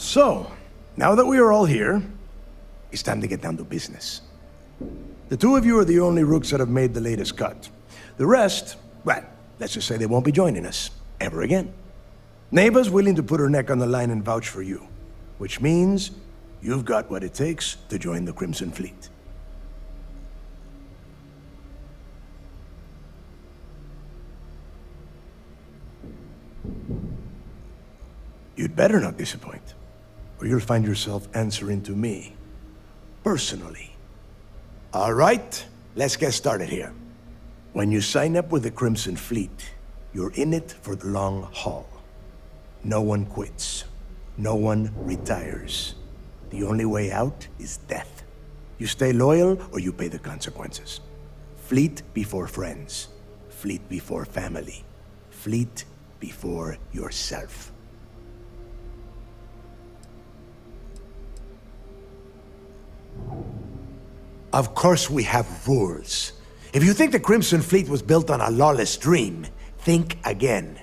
So, now that we are all here, it's time to get down to business. The two of you are the only rooks that have made the latest cut. The rest, well, let's just say they won't be joining us ever again. Neva's willing to put her neck on the line and vouch for you, which means you've got what it takes to join the Crimson Fleet. You'd better not disappoint, or you'll find yourself answering to me, personally. All right, let's get started here. When you sign up with the Crimson Fleet, you're in it for the long haul. No one quits. No one retires. The only way out is death. You stay loyal or you pay the consequences. Fleet before friends. Fleet before family. Fleet before yourself. Of course we have rules. If you think the Crimson Fleet was built on a lawless dream, think again.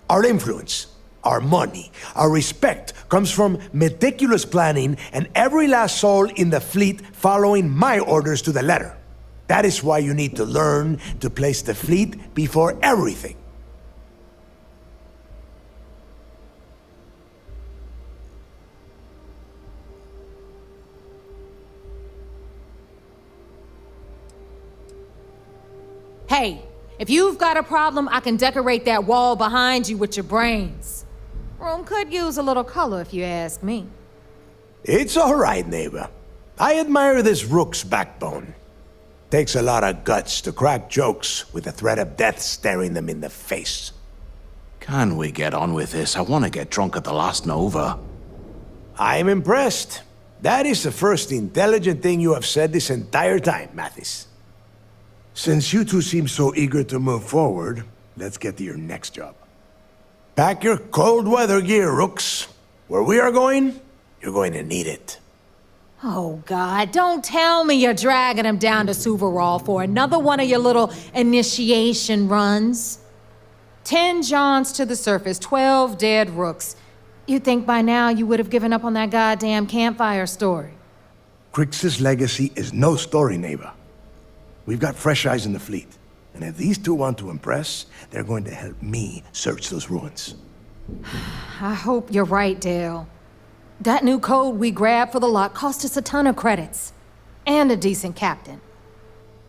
Our influence, our money, our respect comes from meticulous planning and every last soul in the fleet following my orders to the letter. That is why you need to learn to place the fleet before everything. Hey, if you've got a problem, I can decorate that wall behind you with your brains. Room could use a little color if you ask me. It's all right, neighbor. I admire this rook's backbone. Takes a lot of guts to crack jokes with the threat of death staring them in the face. Can we get on with this? I want to get drunk at the last Nova. I'm impressed. That is the first intelligent thing you have said this entire time, Mathis. Since you two seem so eager to move forward, let's get to your next job. Pack your cold weather gear, rooks. Where we are going, you're going to need it. Oh, God, don't tell me you're dragging him down to Suvarol for another one of your little initiation runs. 10 Johns to the surface, 12 dead rooks. You'd think by now you would have given up on that goddamn campfire story. Crix's legacy is no story, neighbor. We've got fresh eyes in the fleet, and if these two want to impress, they're going to help me search those ruins. I hope you're right, Dale. That new code we grabbed for the lot cost us a ton of credits. And a decent captain.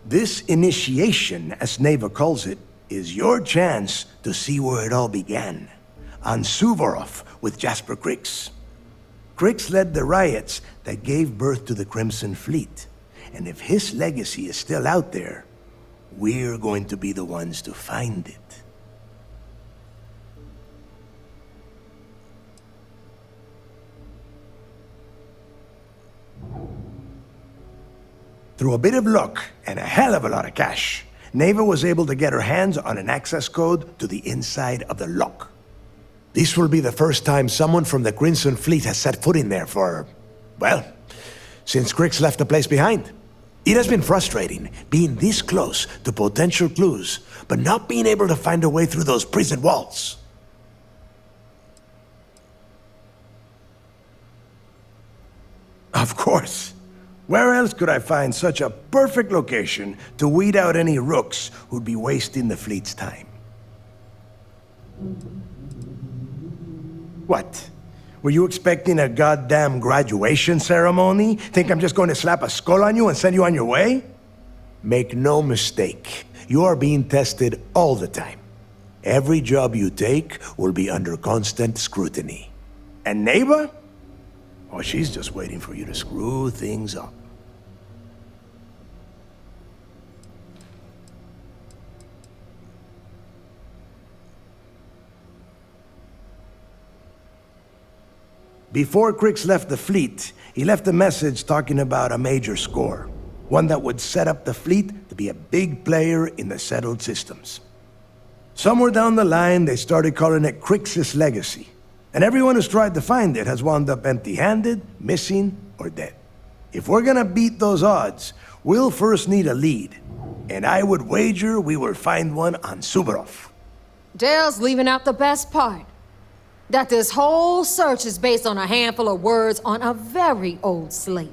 This initiation, as Neva calls it, is your chance to see where it all began. On Suvorov with Jasper Crix. Crix led the riots that gave birth to the Crimson Fleet. And if his legacy is still out there, we're going to be the ones to find it. Through a bit of luck and a hell of a lot of cash, Neva was able to get her hands on an access code to the inside of the lock. This will be the first time someone from the Crimson Fleet has set foot in there for, well, since Crix left the place behind. It has been frustrating, being this close to potential clues, but not being able to find a way through those prison walls. Of course. Where else could I find such a perfect location to weed out any rooks who'd be wasting the fleet's time? What? Were you expecting a goddamn graduation ceremony? Think I'm just going to slap a skull on you and send you on your way? Make no mistake, you are being tested all the time. Every job you take will be under constant scrutiny. And neighbor? Oh, she's just waiting for you to screw things up. Before Crix left the fleet, he left a message talking about a major score. One that would set up the fleet to be a big player in the settled systems. Somewhere down the line, they started calling it Crix's legacy. And everyone who's tried to find it has wound up empty-handed, missing, or dead. If we're gonna beat those odds, we'll first need a lead. And I would wager we will find one on Suvorov. Dale's leaving out the best part. That this whole search is based on a handful of words on a very old slate.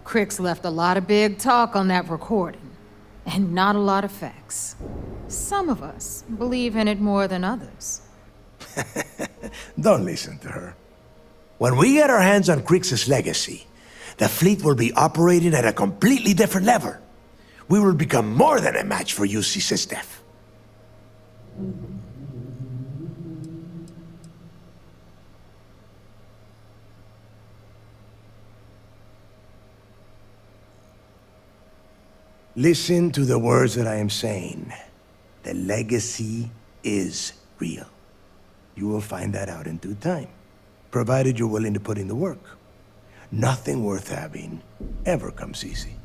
Crix left a lot of big talk on that recording, and not a lot of facts. Some of us believe in it more than others. Don't listen to her. When we get our hands on Crix's legacy, the fleet will be operating at a completely different level. We will become more than a match for UC Systef. Listen to the words that I am saying. The legacy is real. You will find that out in due time, provided you're willing to put in the work. Nothing worth having ever comes easy.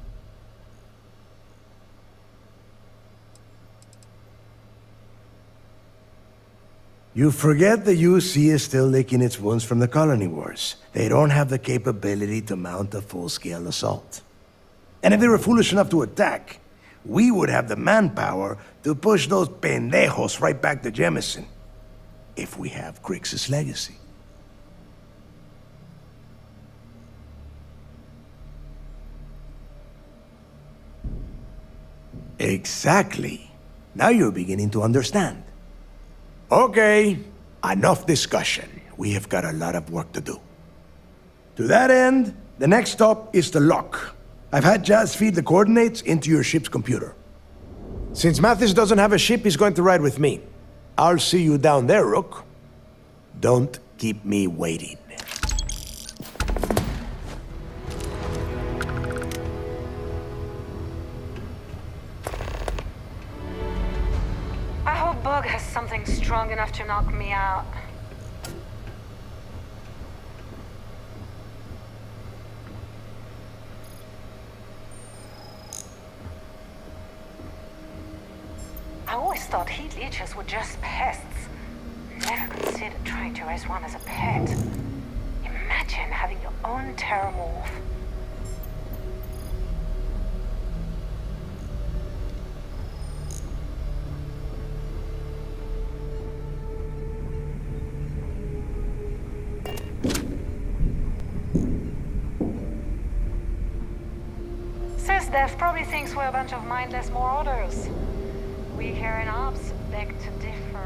You forget the UC is still licking its wounds from the colony wars. They don't have the capability to mount a full-scale assault. And if they were foolish enough to attack, we would have the manpower to push those pendejos right back to Jemison. If we have Crix's legacy. Exactly. Now you're beginning to understand. Okay, enough discussion. We have got a lot of work to do. To that end, the next stop is the lock. I've had Jazz feed the coordinates into your ship's computer. Since Mathis doesn't have a ship, he's going to ride with me. I'll see you down there, Rook. Don't keep me waiting. I hope Bug has something strong enough to knock me out. I always thought heat leeches were just pests. Never considered trying to raise one as a pet. Imagine having your own terramorph. Sysdef probably thinks we're a bunch of mindless marauders. We here in Ops beg to differ.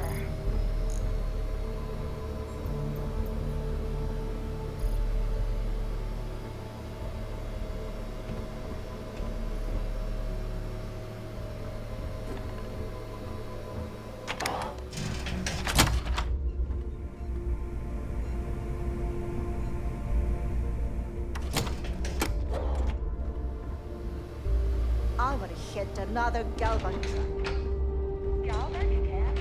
I would hit another Galvan truck. Galvin again?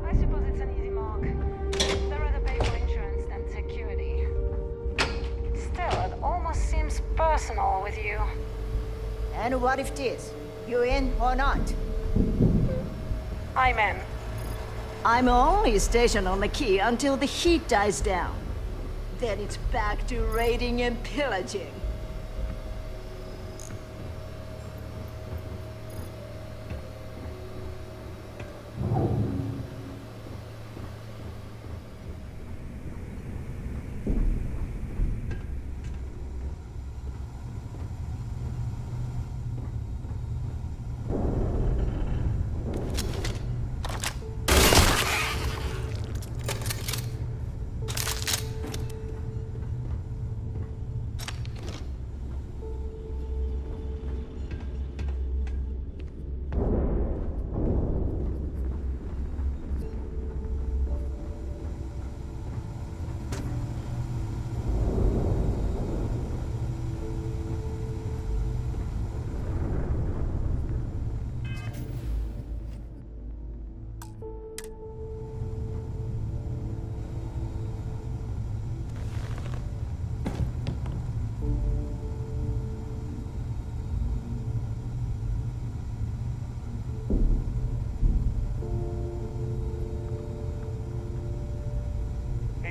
I suppose it's an easy mark. They'd rather pay for insurance than security. Still, it almost seems personal with you. And what if it is? You in or not? I'm in. I'm only stationed on the key until the heat dies down. Then it's back to raiding and pillaging.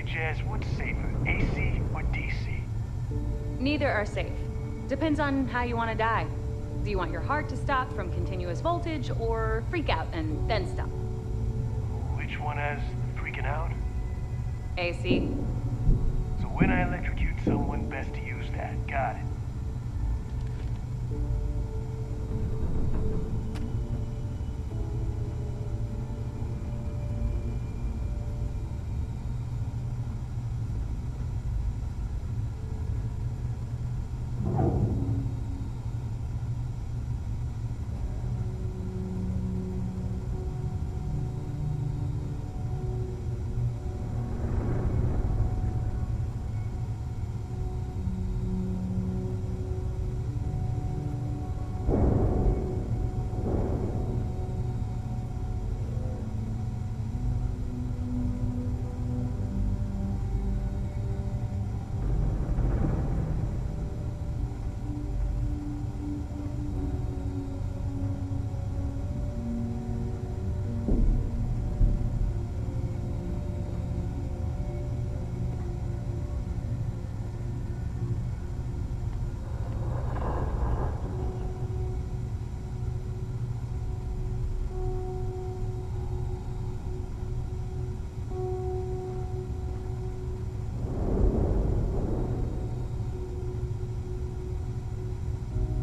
Jazz, what's safer, AC or DC? Neither are safe. Depends on how you want to die. Do you want your heart to stop from continuous voltage, or freak out and then stop? Which one has the freaking out? AC. So when I electrocute someone, best to use that. Got it.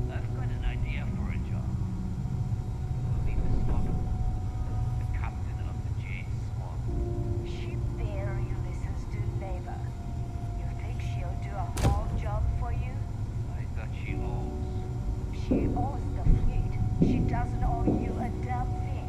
I've got an idea for a job. You'll be the swamp. The captain of the Jade Swamp. She barely listens to labor. You think she'll do a whole job for you? I thought she owes. She owns the fleet. She doesn't owe you a damn thing.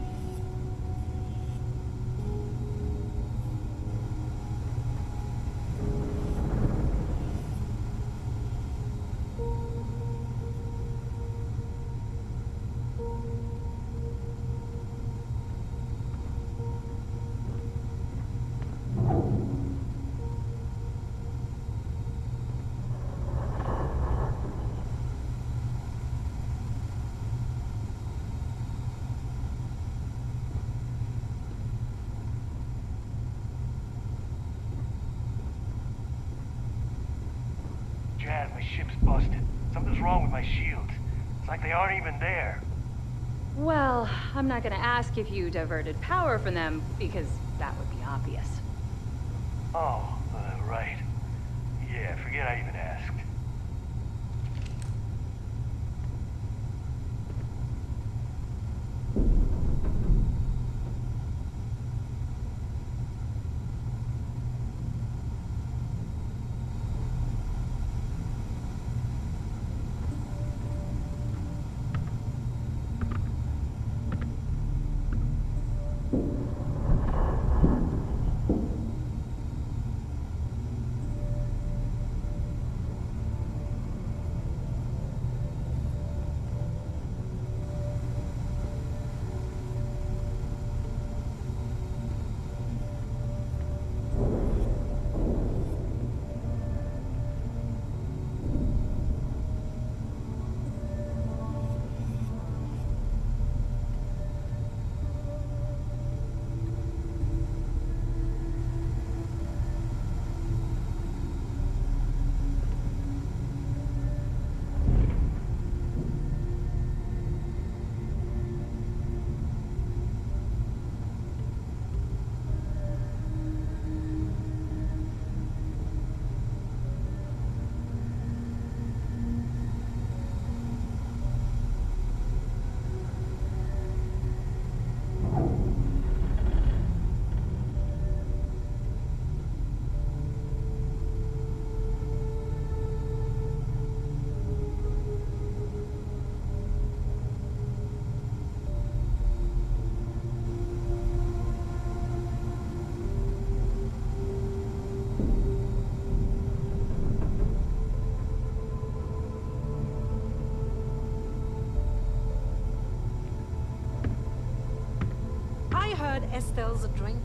Jazz, my ship's busted. Something's wrong with my shields. It's like they aren't even there. Well, I'm not gonna ask if you diverted power from them, because that would be obvious. Oh, right. Yeah, forget I even asked. Estelle's a drinker.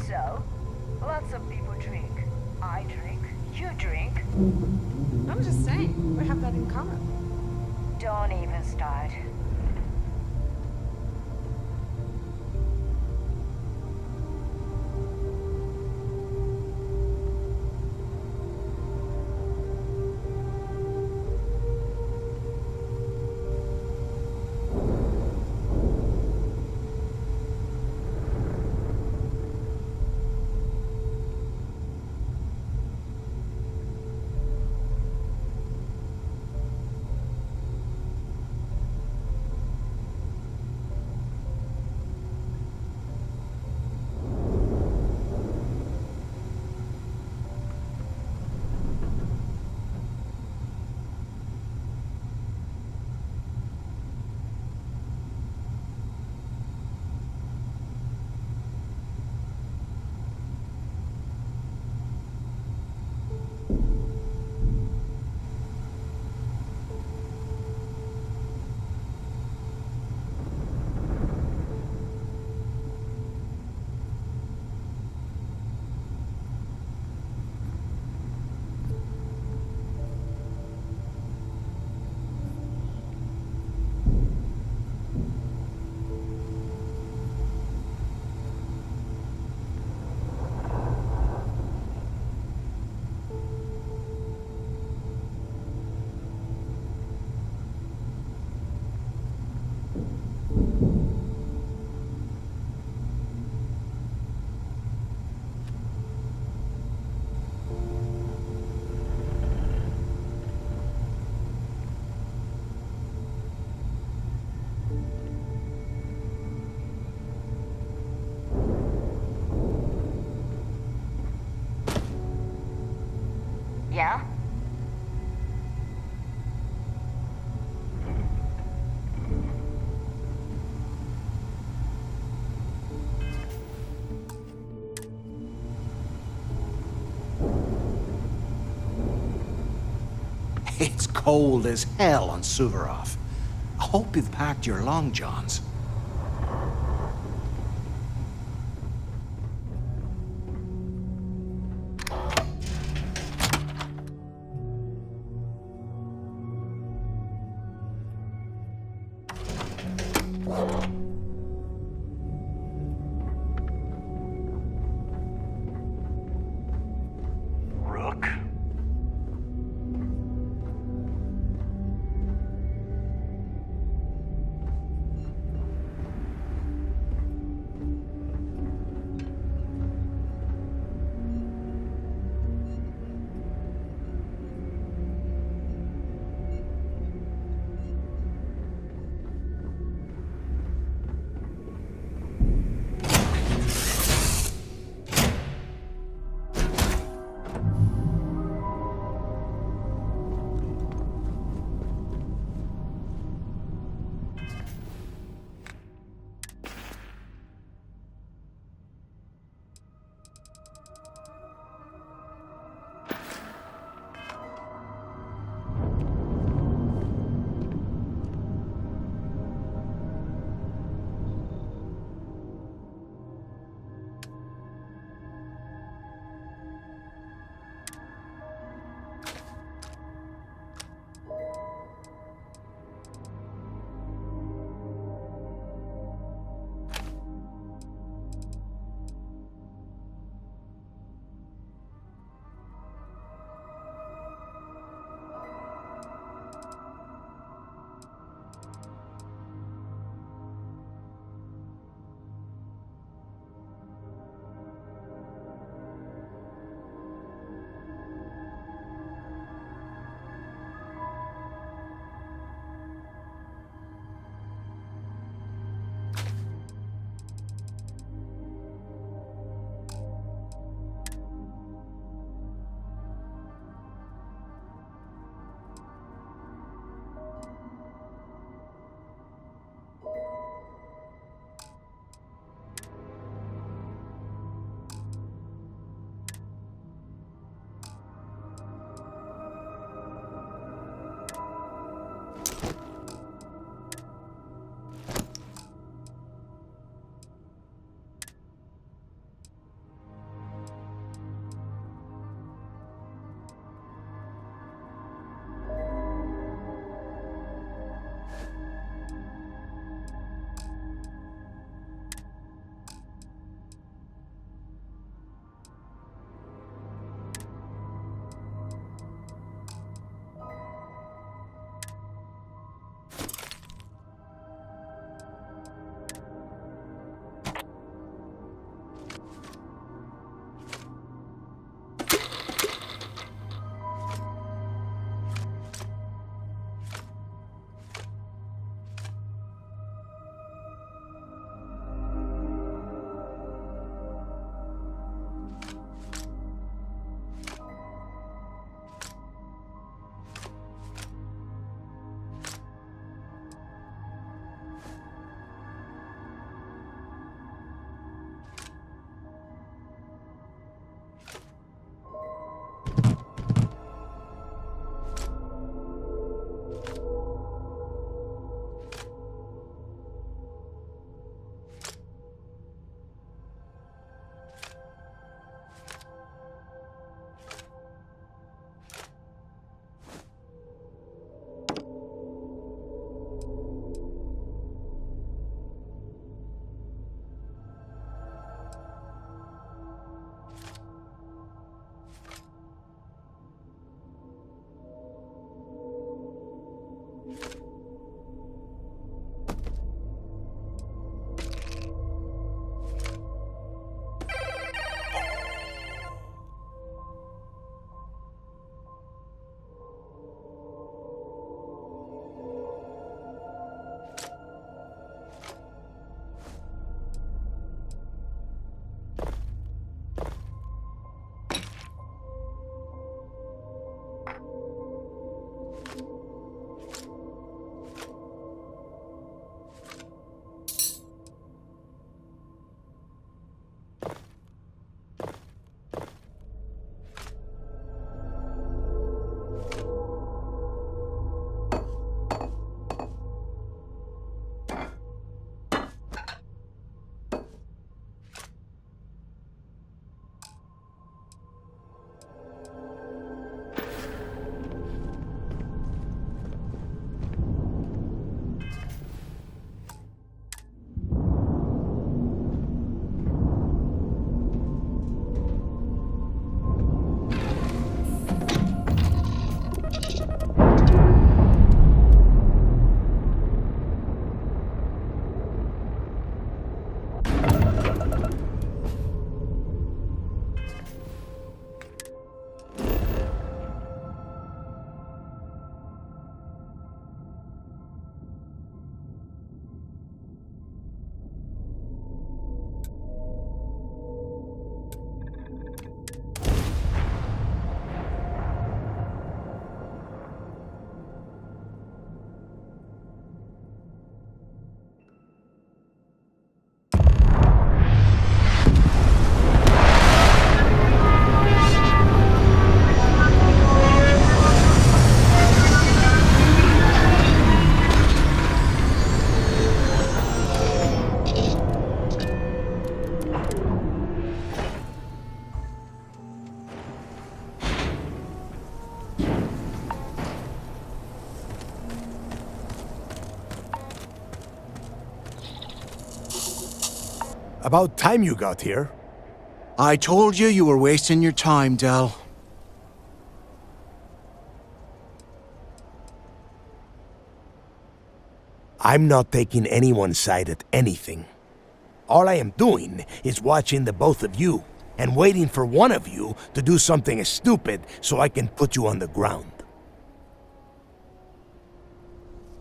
So, lots of people drink. I drink. You drink. I'm just saying, we have that in common. Don't even start. Yeah? It's cold as hell on Suvorov. I hope you've packed your long johns. Rook? About time you got here. I told you you were wasting your time, Del. I'm not taking anyone's side at anything. All I am doing is watching the both of you and waiting for one of you to do something stupid so I can put you on the ground.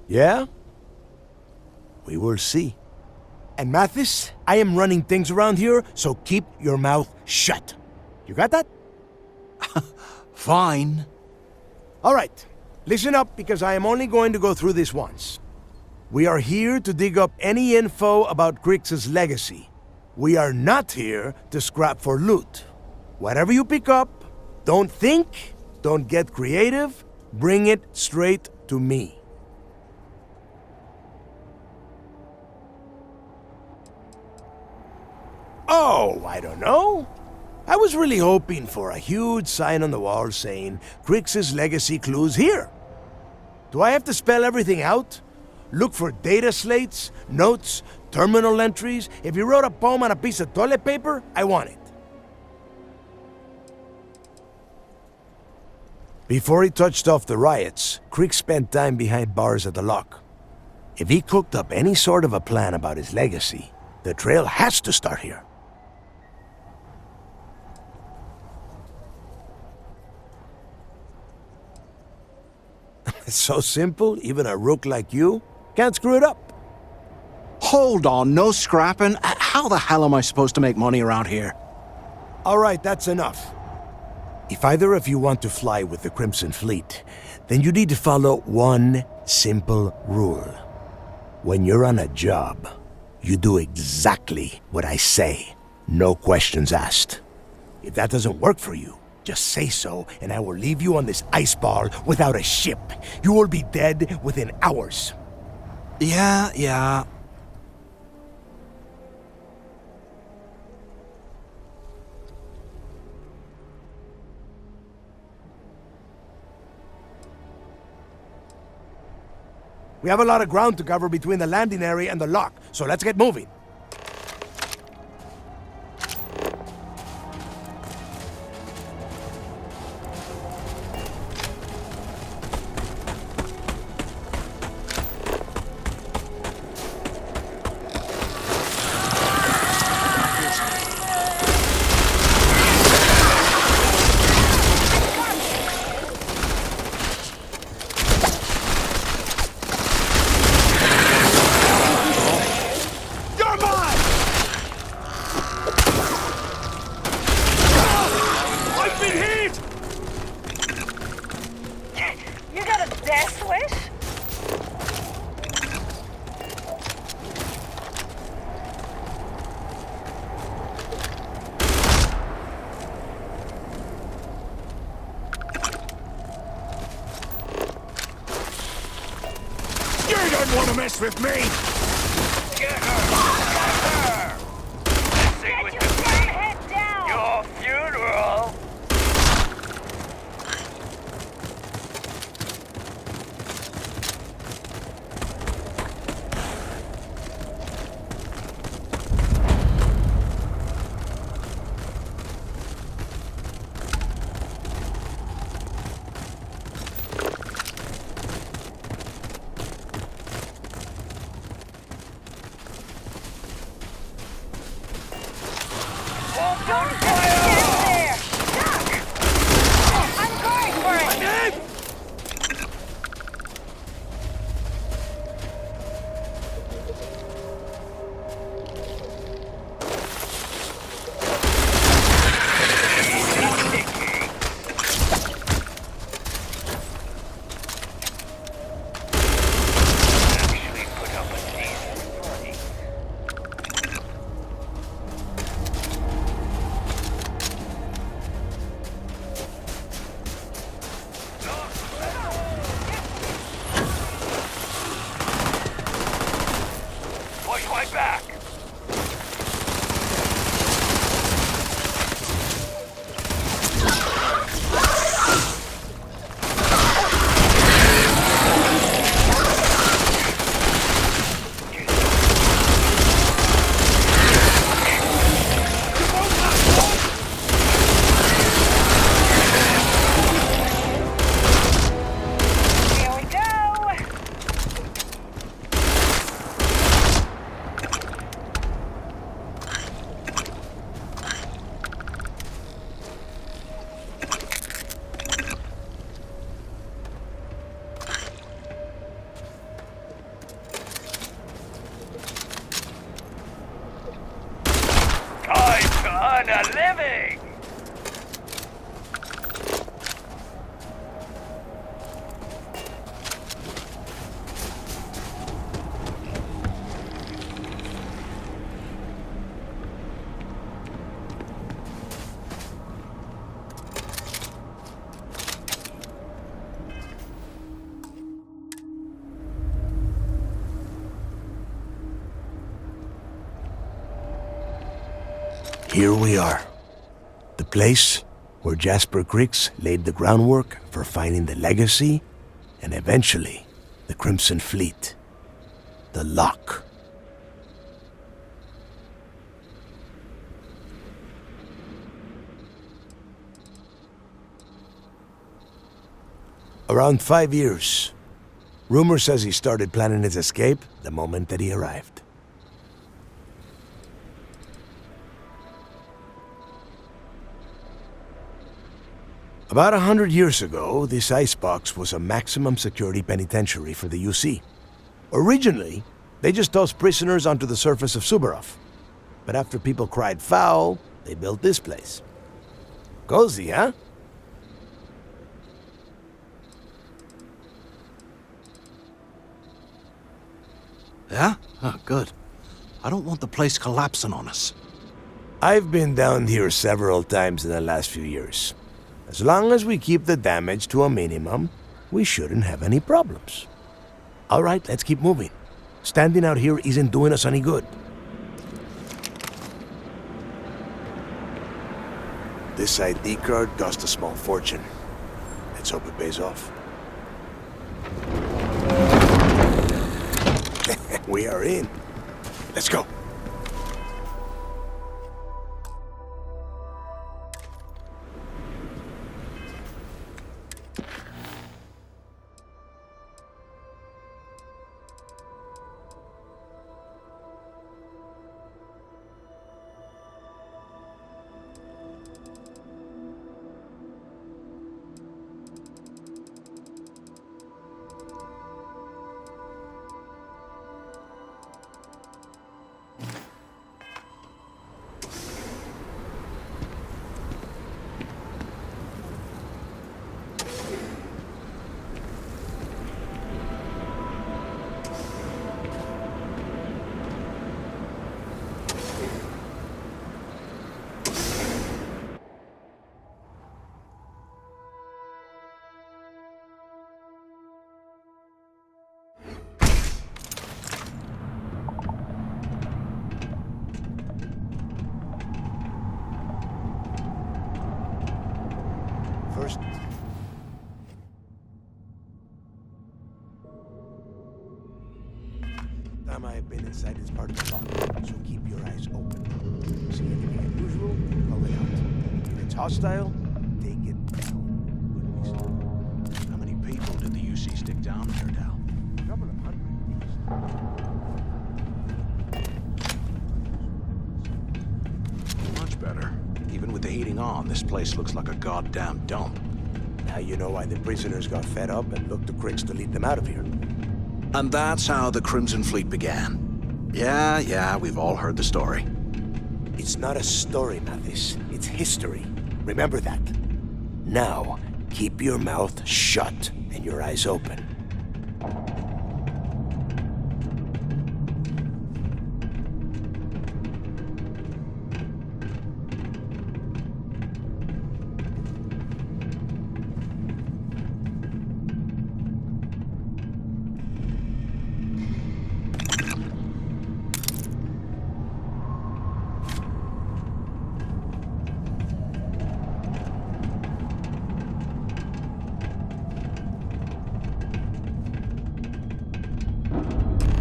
Yeah? We will see. And Mathis, I am running things around here, so keep your mouth shut. You got that? Fine. All right. Listen up, because I am only going to go through this once. We are here to dig up any info about Grix's legacy. We are not here to scrap for loot. Whatever you pick up, don't think, don't get creative, bring it straight to me. Oh, I don't know. I was really hoping for a huge sign on the wall saying, Grix's legacy clues here. Do I have to spell everything out? Look for data slates, notes, terminal entries. If you wrote a poem on a piece of toilet paper, I want it. Before he touched off the riots, Grix spent time behind bars at the lock. If he cooked up any sort of a plan about his legacy, the trail has to start here. It's so simple, even a rook like you can't screw it up. Hold on, no scrapping. How the hell am I supposed to make money around here? All right, that's enough. If either of you want to fly with the Crimson Fleet, then you need to follow one simple rule. When you're on a job, you do exactly what I say, no questions asked. If that doesn't work for you, just say so, and I will leave you on this ice ball without a ship. You will be dead within hours. Yeah. We have a lot of ground to cover between the landing area and the lock, so let's get moving. You got a death wish? You don't want to mess with me! Get her! Get your damn head down! Your funeral! Don't just stand there! Duck! I'm going for it! Actually put up a decent fight. here we are. The place where Jasper Griggs laid the groundwork for finding the legacy and eventually the Crimson Fleet. The Lock. Around 5 years. Rumor says he started planning his escape the moment that he arrived. About 100 years ago, this icebox was a maximum security penitentiary for the UC. Originally, they just tossed prisoners onto the surface of Suvorov. But after people cried foul, they built this place. Cozy, huh? Yeah? Oh, good. I don't want the place collapsing on us. I've been down here several times in the last few years. As long as we keep the damage to a minimum, we shouldn't have any problems. All right, let's keep moving. Standing out here isn't doing us any good. This ID card cost a small fortune. Let's hope it pays off. We are in. Let's go. First, time I have been inside this part of the lock, so keep your eyes open. See anything unusual, call it out. If it's hostile, take it down. How many people did the UC stick down here, Dal? A couple of hundred. Much better. Even with the heating on, this place looks like a goddamn dump. Now you know why the prisoners got fed up and looked to Griggs to lead them out of here. And that's how the Crimson Fleet began. Yeah, we've all heard the story. It's not a story, Mathis. It's history. Remember that. Now, keep your mouth shut and your eyes open.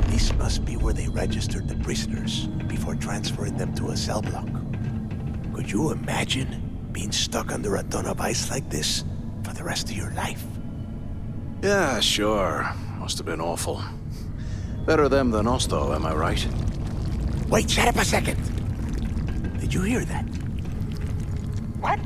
This must be where they registered the prisoners before transferring them to a cell block. Could you imagine being stuck under a ton of ice like this for the rest of your life? Yeah, sure. Must have been awful. Better them than us, though, am I right? Wait, shut up a second. Did you hear that? What?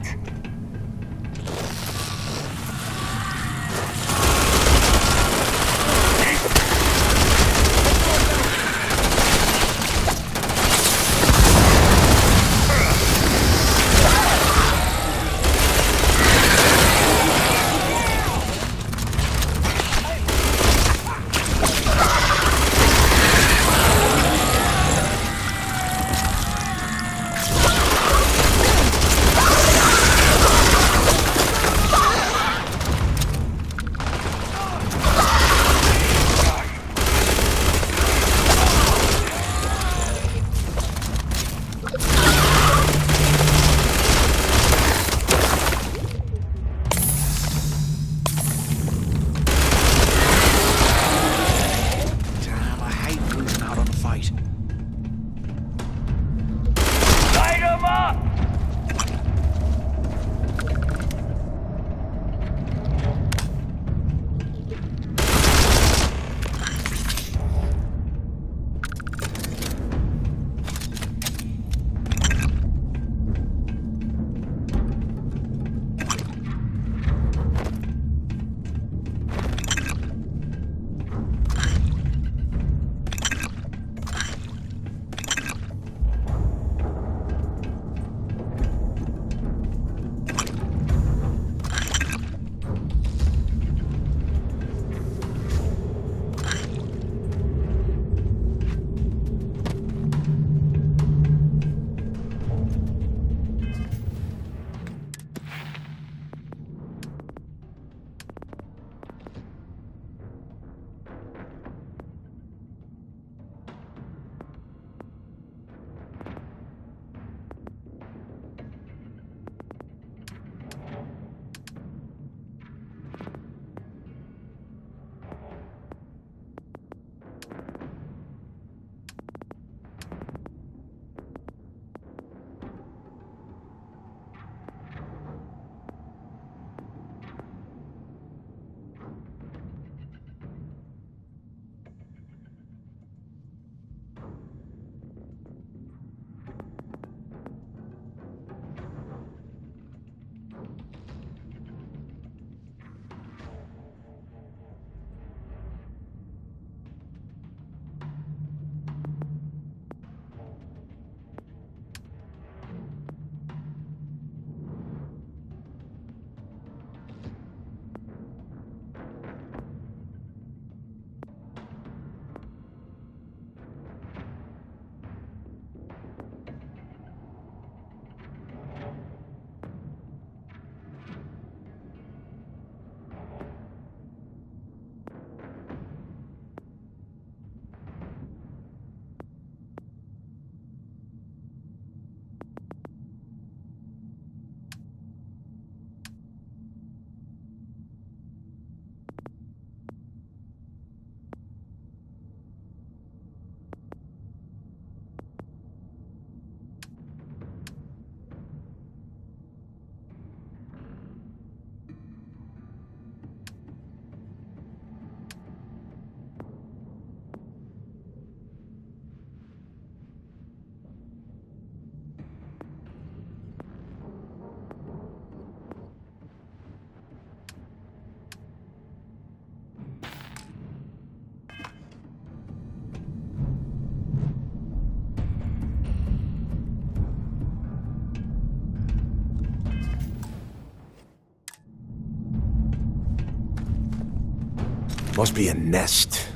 Must be a nest.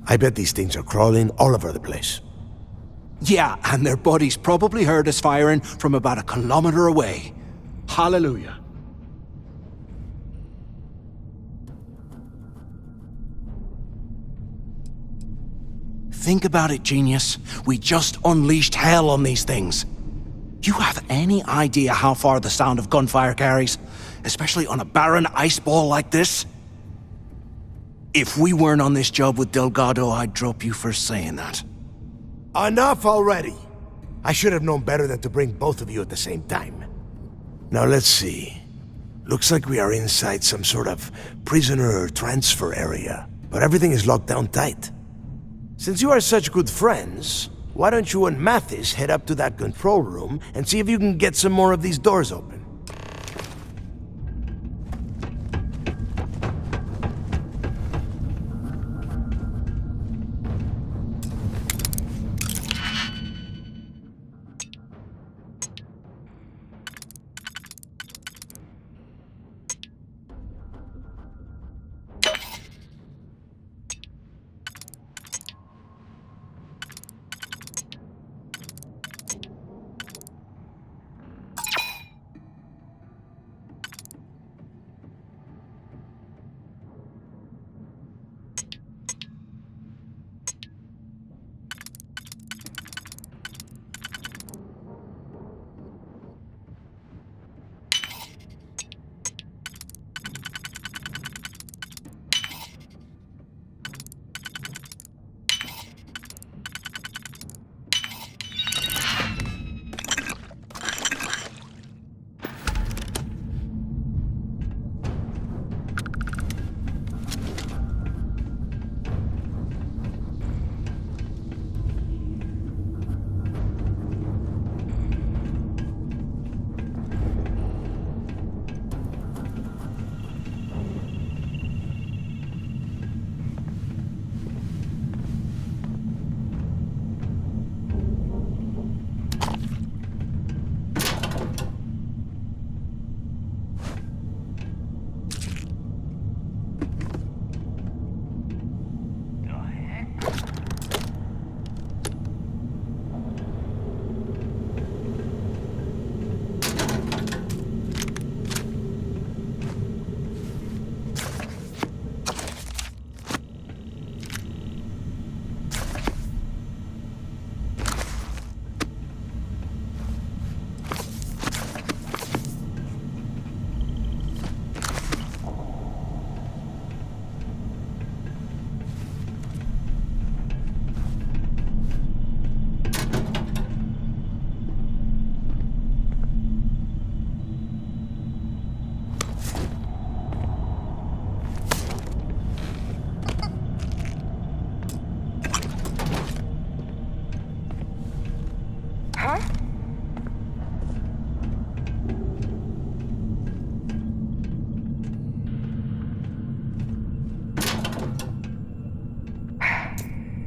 I bet these things are crawling all over the place. Yeah, and their buddies probably heard us firing from about a kilometer away. Hallelujah. Think about it, genius. We just unleashed hell on these things. You have any idea how far the sound of gunfire carries? Especially on a barren ice ball like this? If we weren't on this job with Delgado, I'd drop you for saying that. Enough already! I should have known better than to bring both of you at the same time. Now let's see. Looks like we are inside some sort of prisoner transfer area, but everything is locked down tight. Since you are such good friends, why don't you and Mathis head up to that control room and see if you can get some more of these doors open?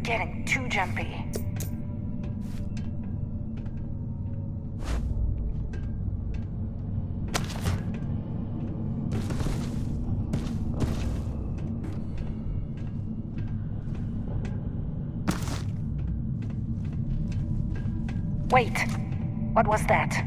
Getting too jumpy. Wait, what was that?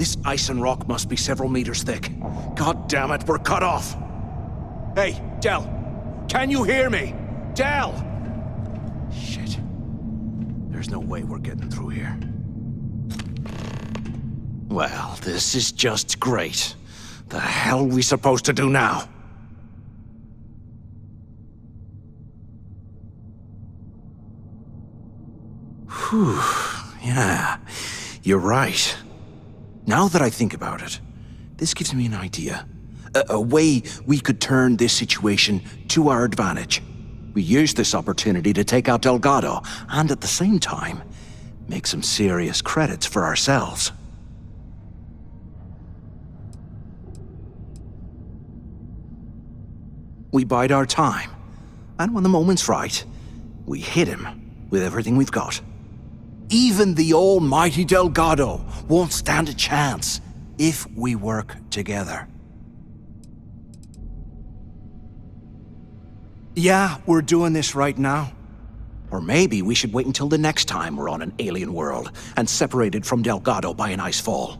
This ice and rock must be several meters thick. God damn it, we're cut off! Hey, Del! Can you hear me? Del! Shit. There's no way we're getting through here. Well, this is just great. The hell are we supposed to do now? Whew, yeah, you're right. Now that I think about it, this gives me an idea. A way we could turn this situation to our advantage. We use this opportunity to take out Delgado, and at the same time, make some serious credits for ourselves. We bide our time, and when the moment's right, we hit him with everything we've got. Even the almighty Delgado won't stand a chance if we work together. Yeah, we're doing this right now. Or maybe we should wait until the next time we're on an alien world and separated from Delgado by an ice fall.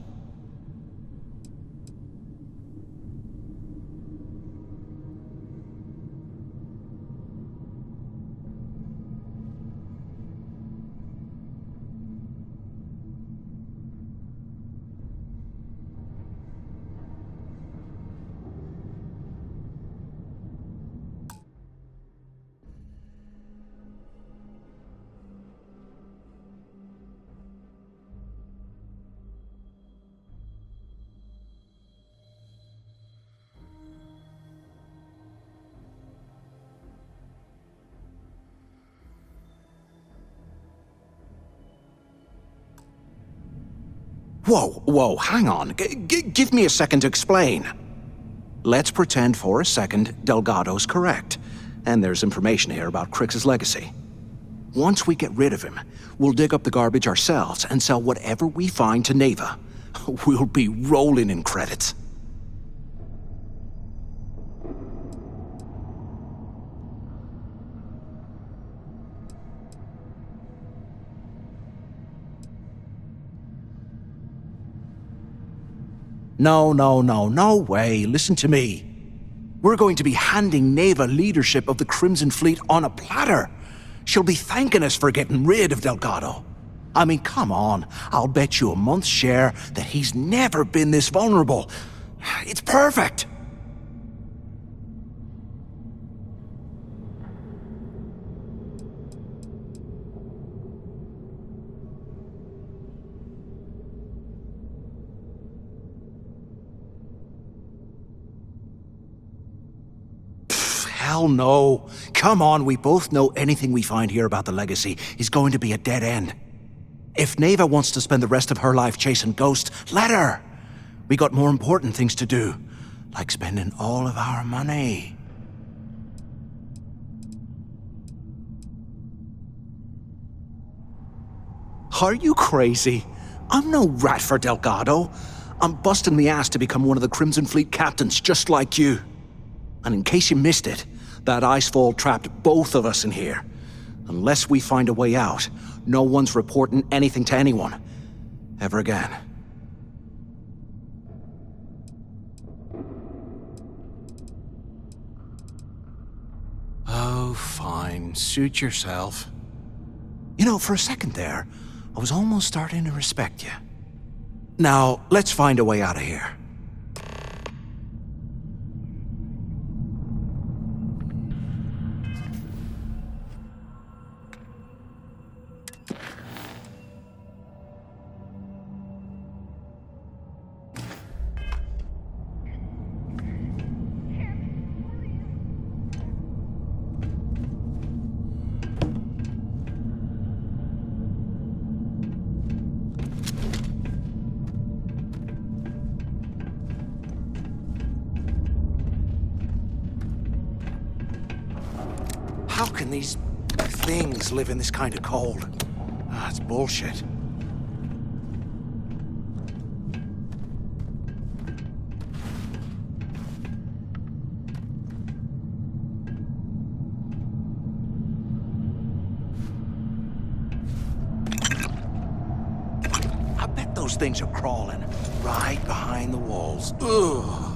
Whoa, hang on. Give me a second to explain. Let's pretend for a second Delgado's correct, and there's information here about Crix's legacy. Once we get rid of him, we'll dig up the garbage ourselves and sell whatever we find to Neva. We'll be rolling in credits. No way. Listen to me. We're going to be handing Neva leadership of the Crimson Fleet on a platter. She'll be thanking us for getting rid of Delgado. I mean, come on. I'll bet you a month's share that he's never been this vulnerable. It's perfect. Hell no. Come on, we both know anything we find here about the legacy is going to be a dead end. If Neva wants to spend the rest of her life chasing ghosts, let her. We got more important things to do, like spending all of our money. Are you crazy? I'm no rat for Delgado. I'm busting the ass to become one of the Crimson Fleet captains, just like you. And in case you missed it, that icefall trapped both of us in here. Unless we find a way out, no one's reporting anything to anyone. Ever again. Oh, fine. Suit yourself. You know, for a second there, I was almost starting to respect you. Now, let's find a way out of here. How can these things live in this kind of cold? It's bullshit. those things are crawling right behind the walls. Ugh.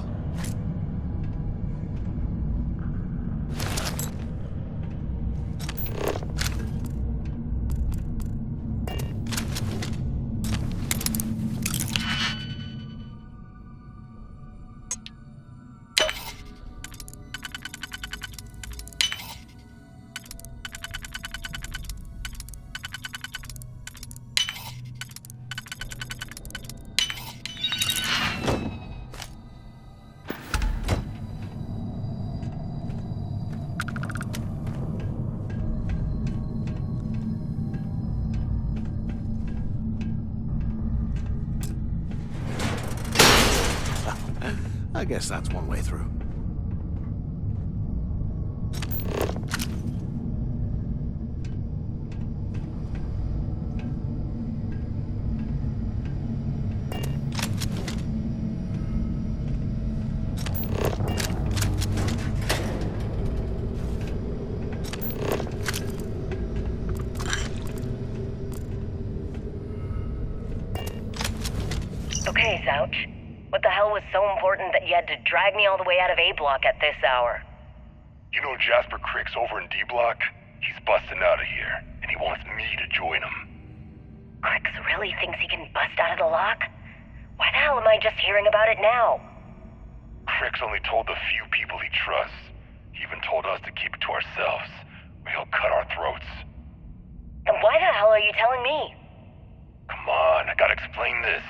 I guess that's one way through. Okay, Zouch. What the hell was so important that you had to drag me all the way out of A block at this hour? You know Jasper Crick's over in D block? He's busting out of here, and he wants me to join him. Crix really thinks he can bust out of the lock? Why the hell am I just hearing about it now? Crick's only told the few people he trusts. He even told us to keep it to ourselves, or he'll cut our throats. Then why the hell are you telling me? Come on, I gotta explain this.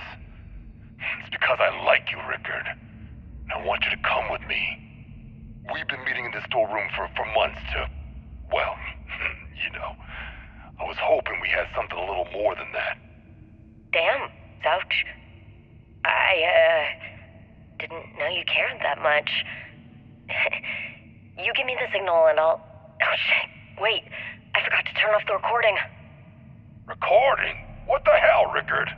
It's because I like you, Rickard. And I want you to come with me. We've been meeting in this storeroom for months to, well, you know. I was hoping we had something a little more than that. Damn, Zouch. I didn't know you cared that much. You give me the signal and I'll... Oh, shit. Wait, I forgot to turn off the recording. Recording? What the hell, Rickard?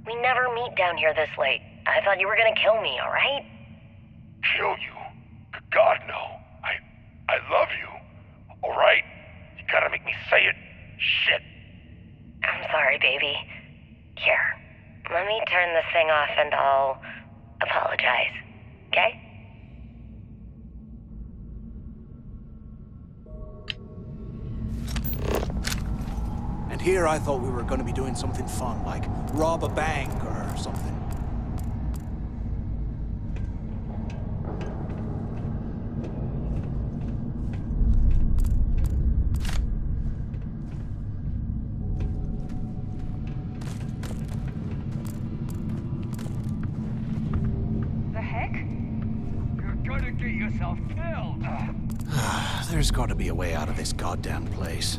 We never meet down here this late. I thought you were gonna kill me, alright? Kill you? God, no. I love you. Alright? You gotta make me say it. Shit. I'm sorry, baby. Here, let me turn this thing off and I'll apologize. Okay? And here I thought we were going to be doing something fun, like rob a bank or something. The heck? You're gonna get yourself killed. There's got to be a way out of this goddamn place.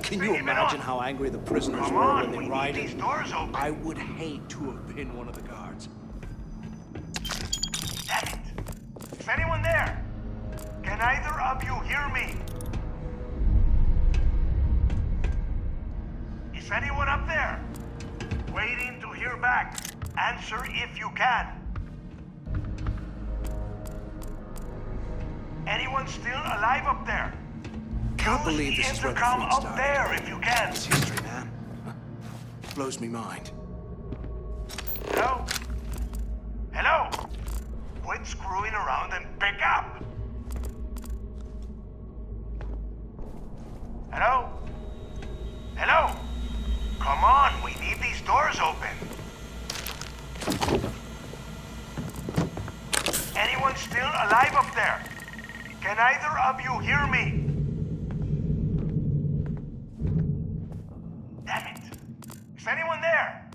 Can you imagine how angry the prisoners were when they rioted? I would hate to have been one of the guards. Damn it! Is anyone there? Can either of you hear me? Is anyone up there? Waiting to hear back. Answer if you can. Anyone still alive up there? Can't believe this is where the freak Intercom up started. there if you can. It's history, man. Blows me mind. Hello? Hello? Quit screwing around and pick up. still alive up there? Can either of you hear me? Damn it. Is anyone there?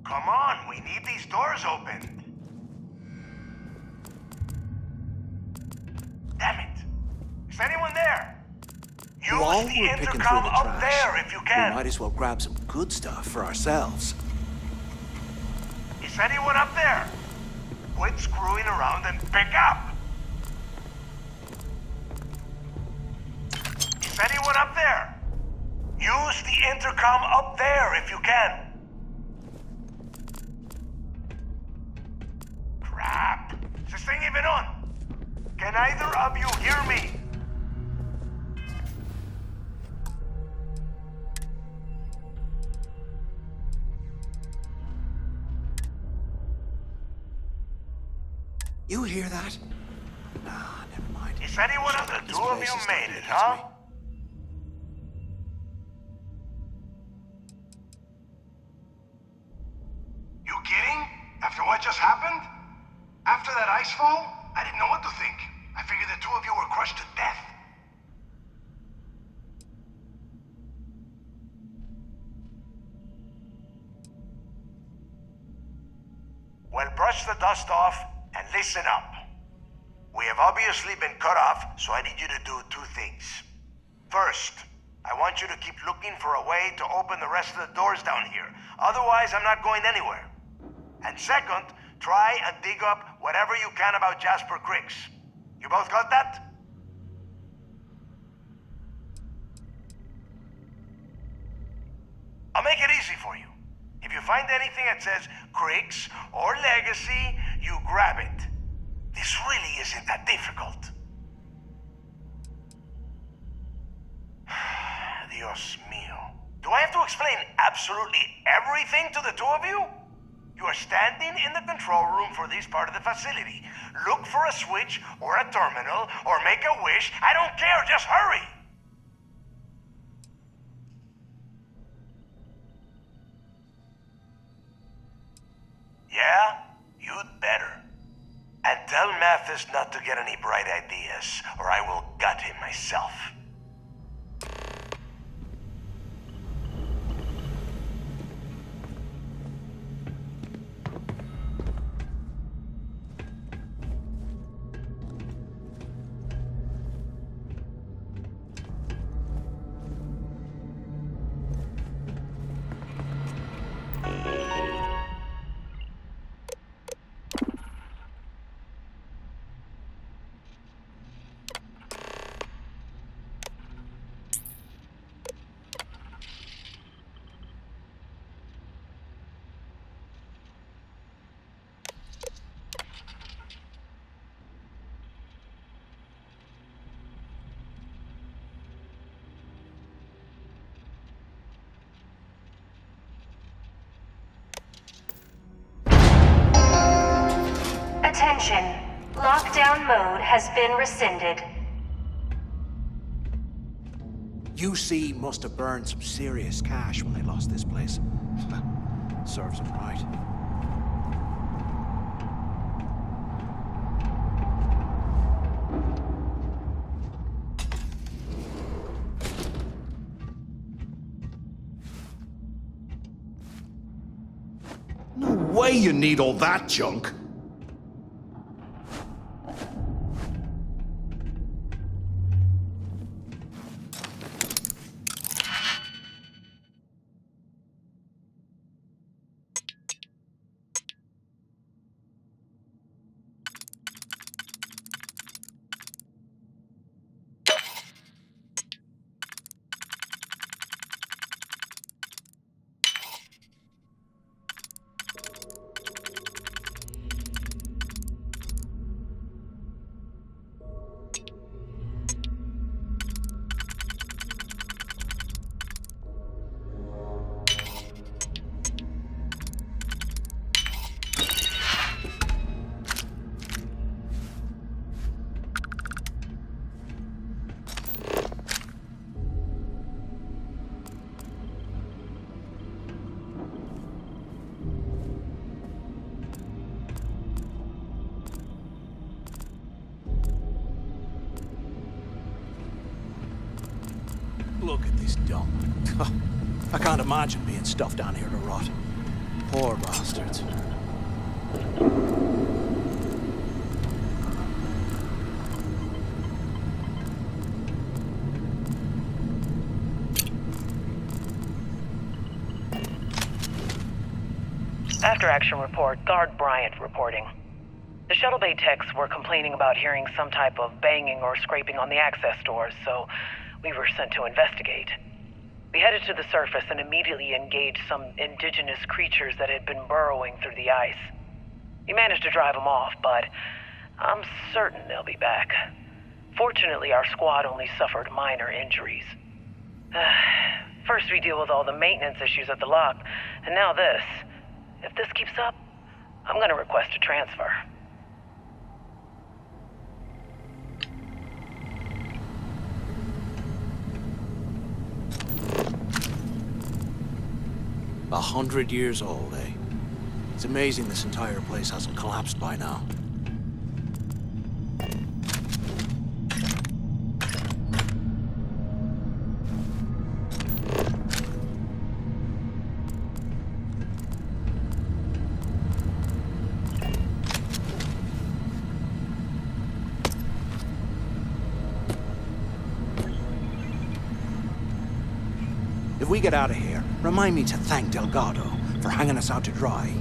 Come on, we need these doors opened. Damn it. Is anyone there? Use While the we're picking through intercom the up trash, there if you we can. might as well grab some good stuff for ourselves. Is anyone up there? Quit screwing around and pick up! Is anyone up there? Use the intercom up there if you can. Crap! Is this thing even on? Can either of you hear me? You hear that? Nah, never mind. Is anyone of the two of you made it, huh? You kidding? After what just happened? After that ice fall? I didn't know what to think. I figured the two of you were crushed to death. Well, brush the dust off and listen up. We have obviously been cut off, so I need you to do two things. First, I want you to keep looking for a way to open the rest of the doors down here. Otherwise, I'm not going anywhere. And second, try and dig up whatever you can about Jasper Cricks. You both got that? I'll make it easy for you. If you find anything that says Cricks or Legacy, you grab it. This really isn't that difficult. Dios mío. Do I have to explain absolutely everything to the two of you? You are standing in the control room for this part of the facility. Look for a switch or a terminal or make a wish. I don't care, just hurry! Yeah? You'd better. And tell Mathis not to get any bright ideas, or I will gut him myself. Attention. Lockdown mode has been rescinded. UC must have burned some serious cash when they lost this place. Serves them right. No way you need all that junk. Look at this dump. I can't imagine being stuffed down here to rot. Poor bastards. After action report, Guard Bryant reporting. The shuttle bay techs were complaining about hearing some type of banging or scraping on the access doors, so we were sent to investigate. We headed to the surface and immediately engaged some indigenous creatures that had been burrowing through the ice. We managed to drive them off, but I'm certain they'll be back. Fortunately, our squad only suffered minor injuries. First we deal with all the maintenance issues at the lock, and now this. If this keeps up, I'm gonna request a transfer. A 100 years old, eh? It's amazing this entire place hasn't collapsed by now. If we get out of here, remind me to thank Delgado for hanging us out to dry.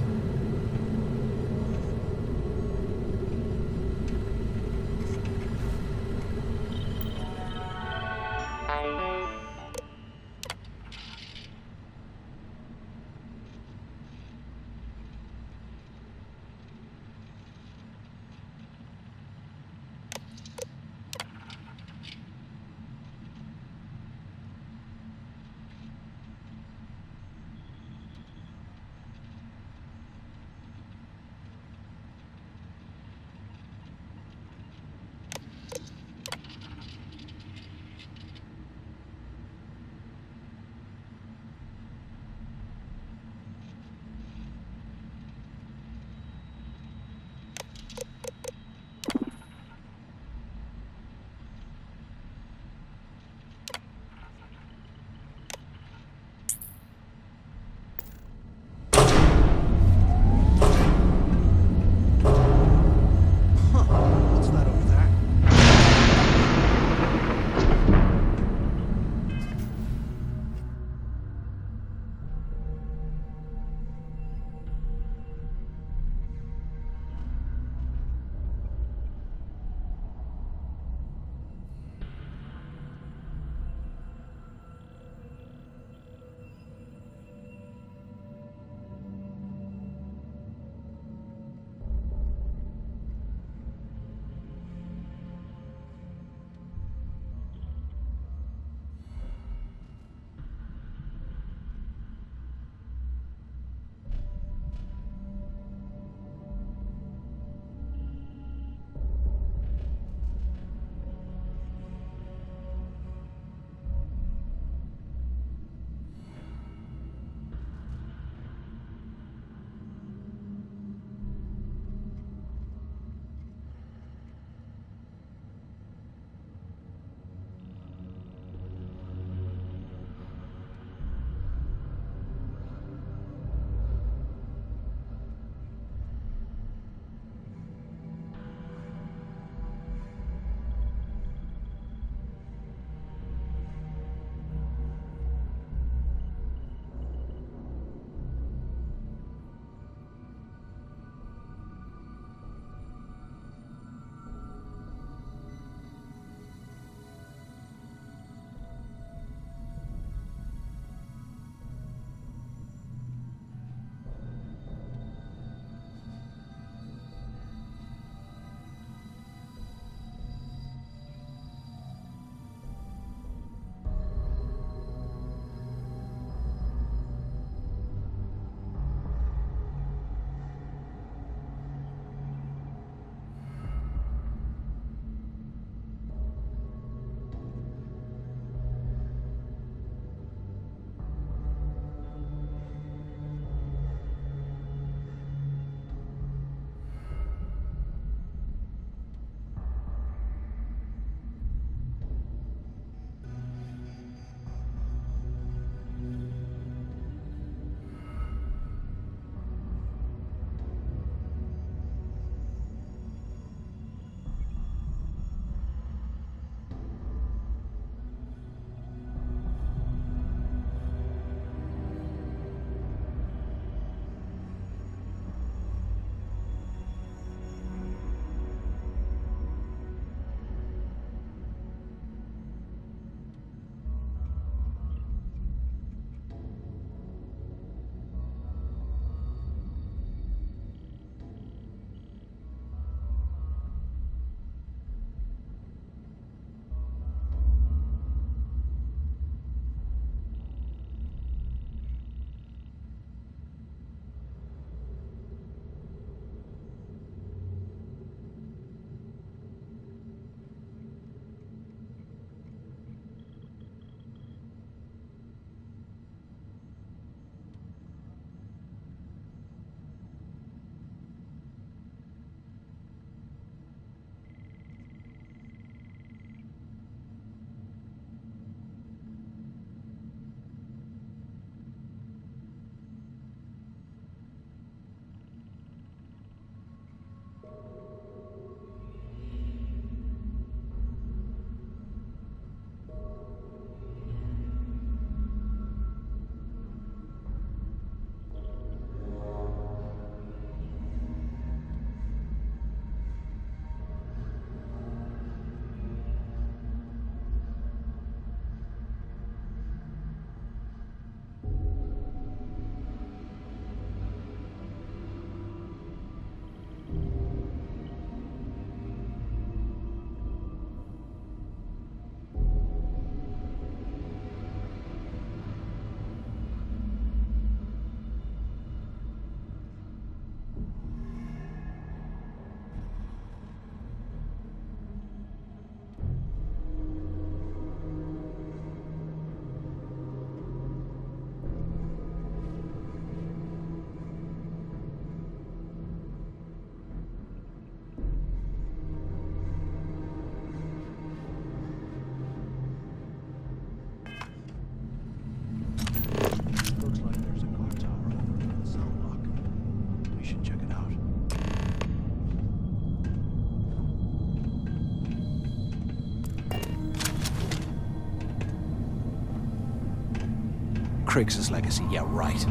Triggs's legacy, yeah, right.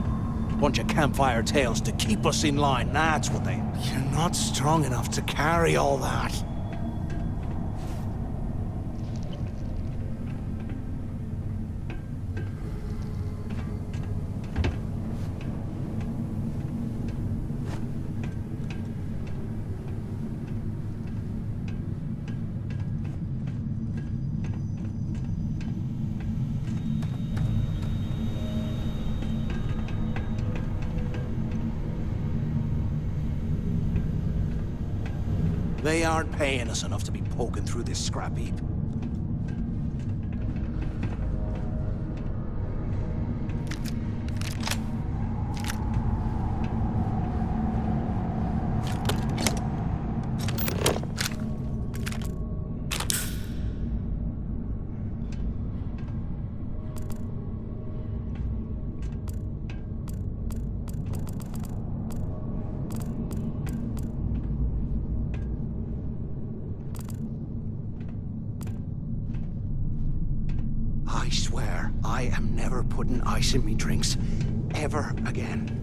Bunch of campfire tales to keep us in line, that's what they... You're not strong enough to carry all that. They aren't paying us enough to be poking through this scrap heap. I swear, I am never putting ice in me drinks. Ever again.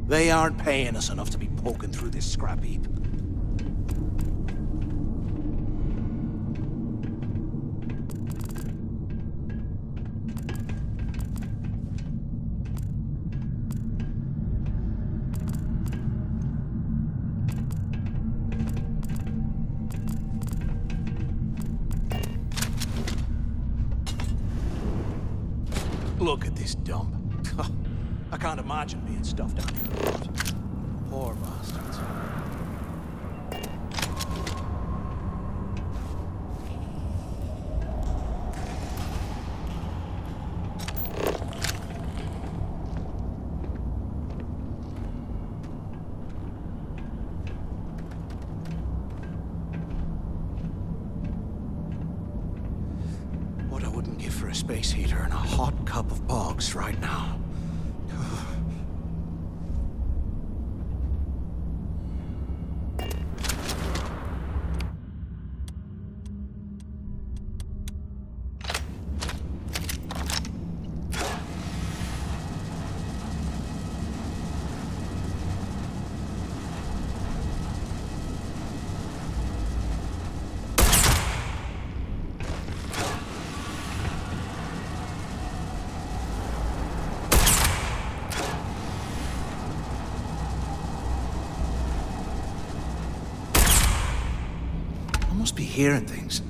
They aren't paying us enough to be poking through this scrap heap. Look at this dump. I can't imagine being stuffed down here. Poor bastards. What I wouldn't give for a space heater and a hot cup of bogs right now. I must be hearing things.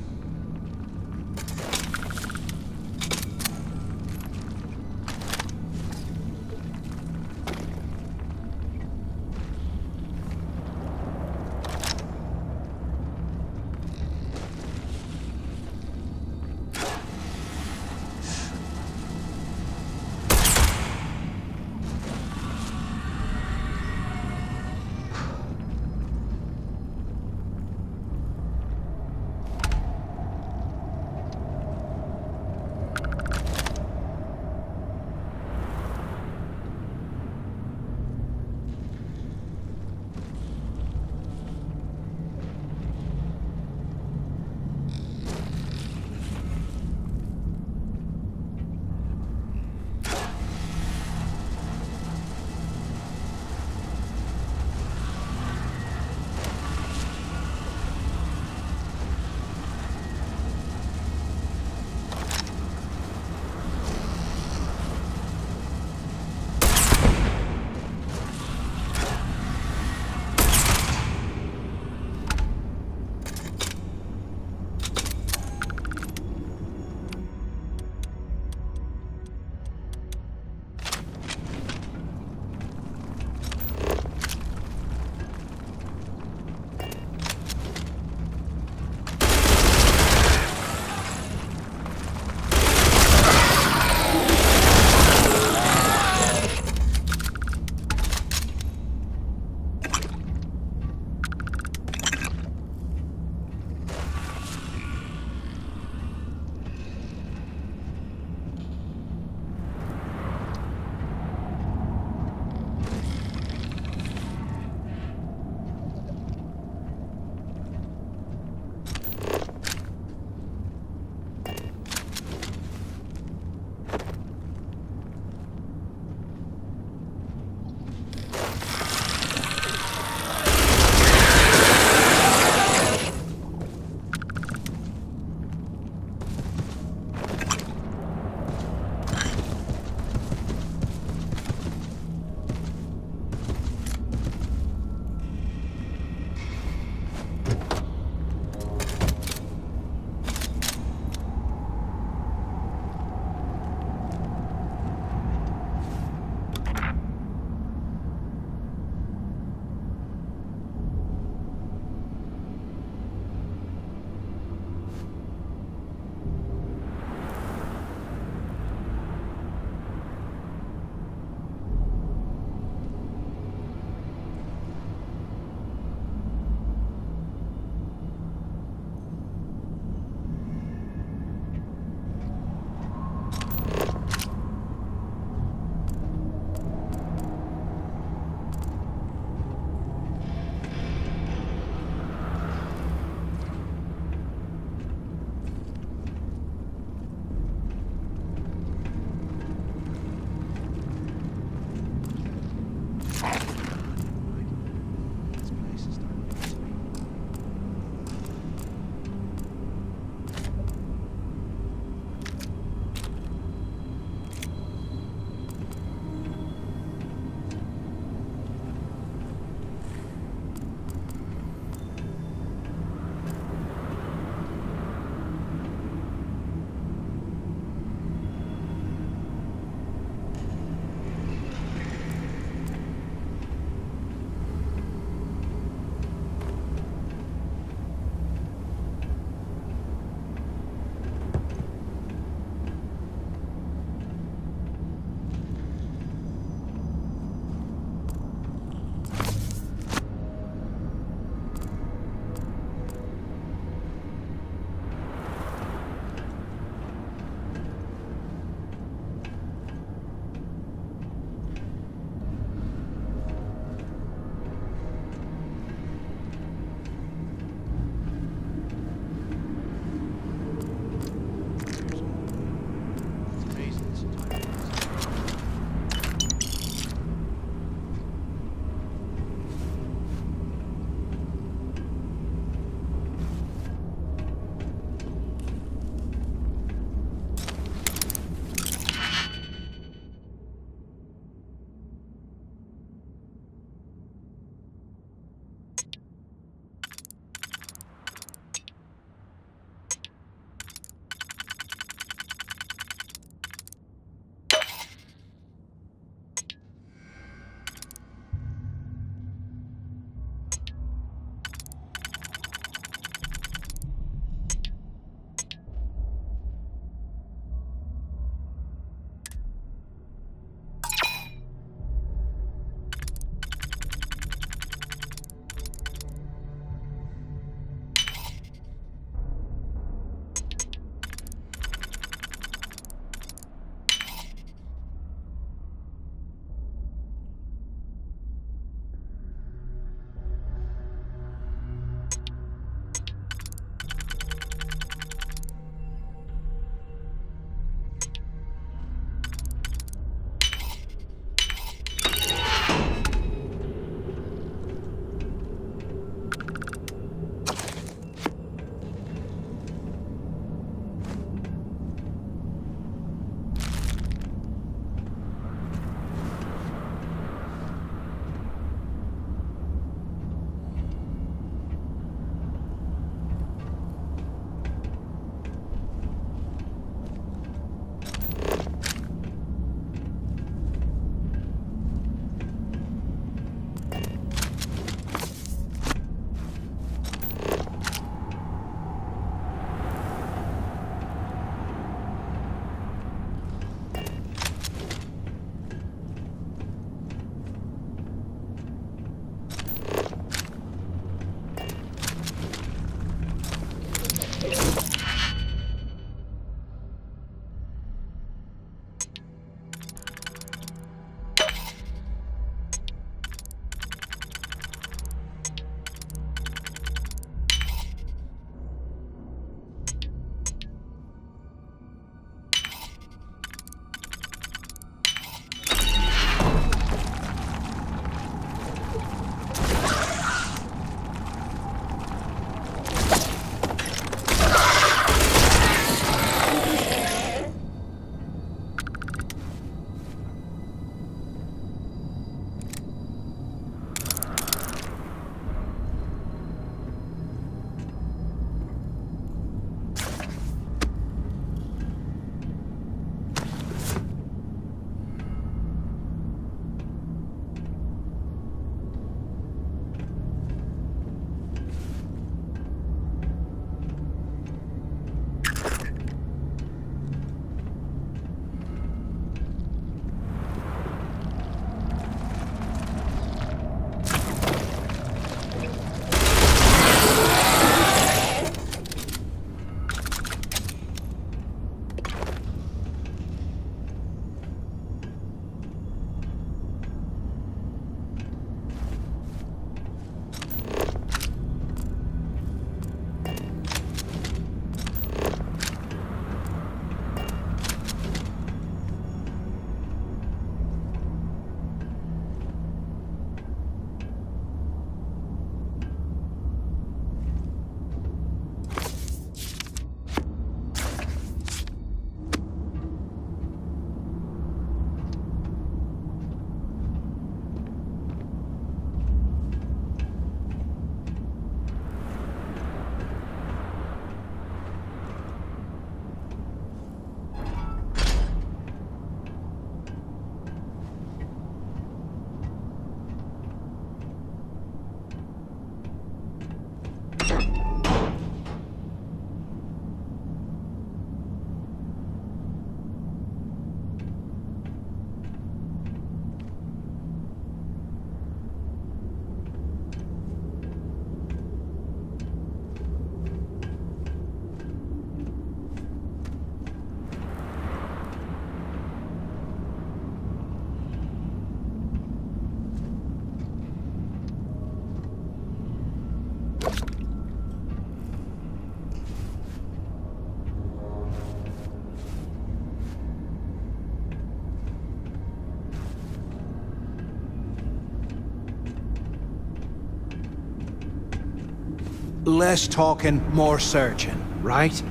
Less talking, more searching, right?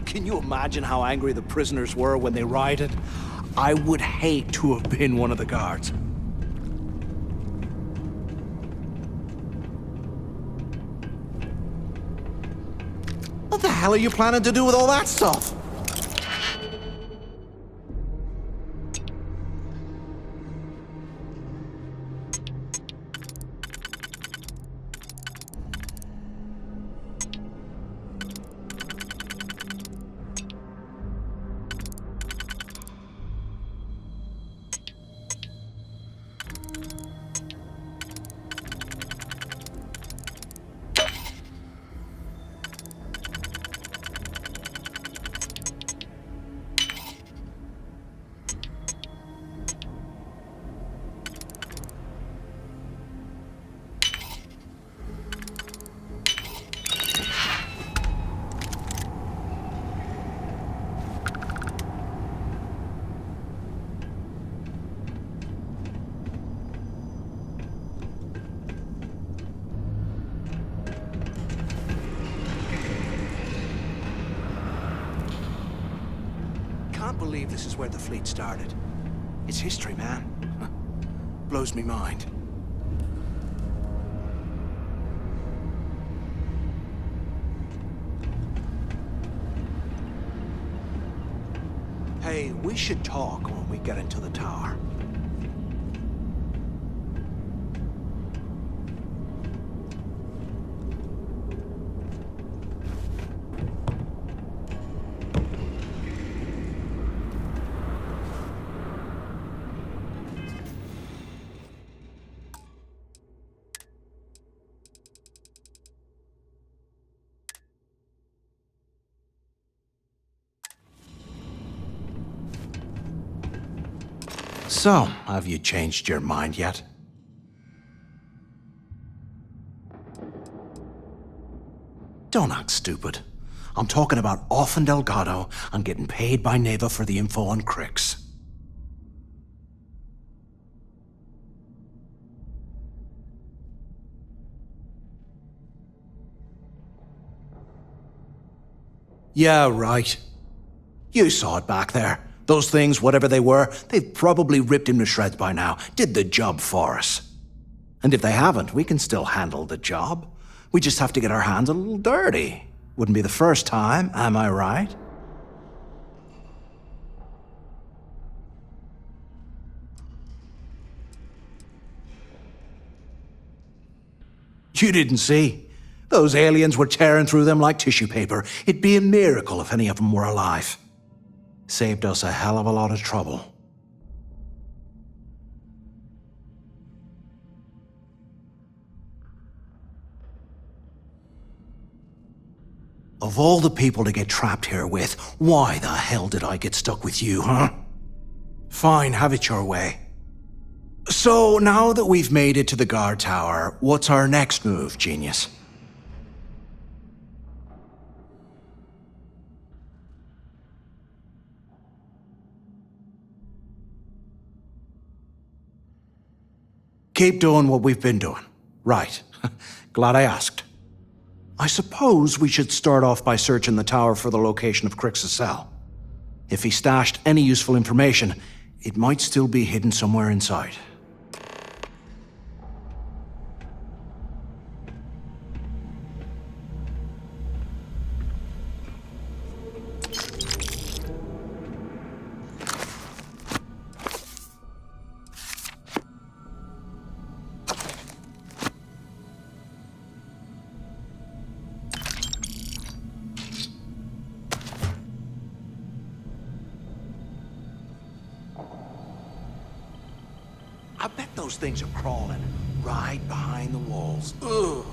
Can you imagine how angry the prisoners were when they rioted? I would hate to have been one of the guards. What the hell are you planning to do with all that stuff? Can't believe this is where the fleet started. It's history, man. Blows me mind. Hey, we should talk when we get into the tower. So, have you changed your mind yet? Don't act stupid. I'm talking about off in Delgado and getting paid by Neva for the info on Crix. Yeah, right. You saw it back there. Those things, whatever they were, they've probably ripped him to shreds by now. Did the job for us. And if they haven't, we can still handle the job. We just have to get our hands a little dirty. Wouldn't be the first time, am I right? You didn't see. Those aliens were tearing through them like tissue paper. It'd be a miracle if any of them were alive. Saved us a hell of a lot of trouble. Of all the people to get trapped here with, why the hell did I get stuck with you, huh? Fine, have it your way. So, now that we've made it to the guard tower, what's our next move, genius? Keep doing what we've been doing. Right. Glad I asked. I suppose we should start off by searching the tower for the location of Crix's cell. If he stashed any useful information, it might still be hidden somewhere inside. I bet those things are crawling right behind the walls. Ugh.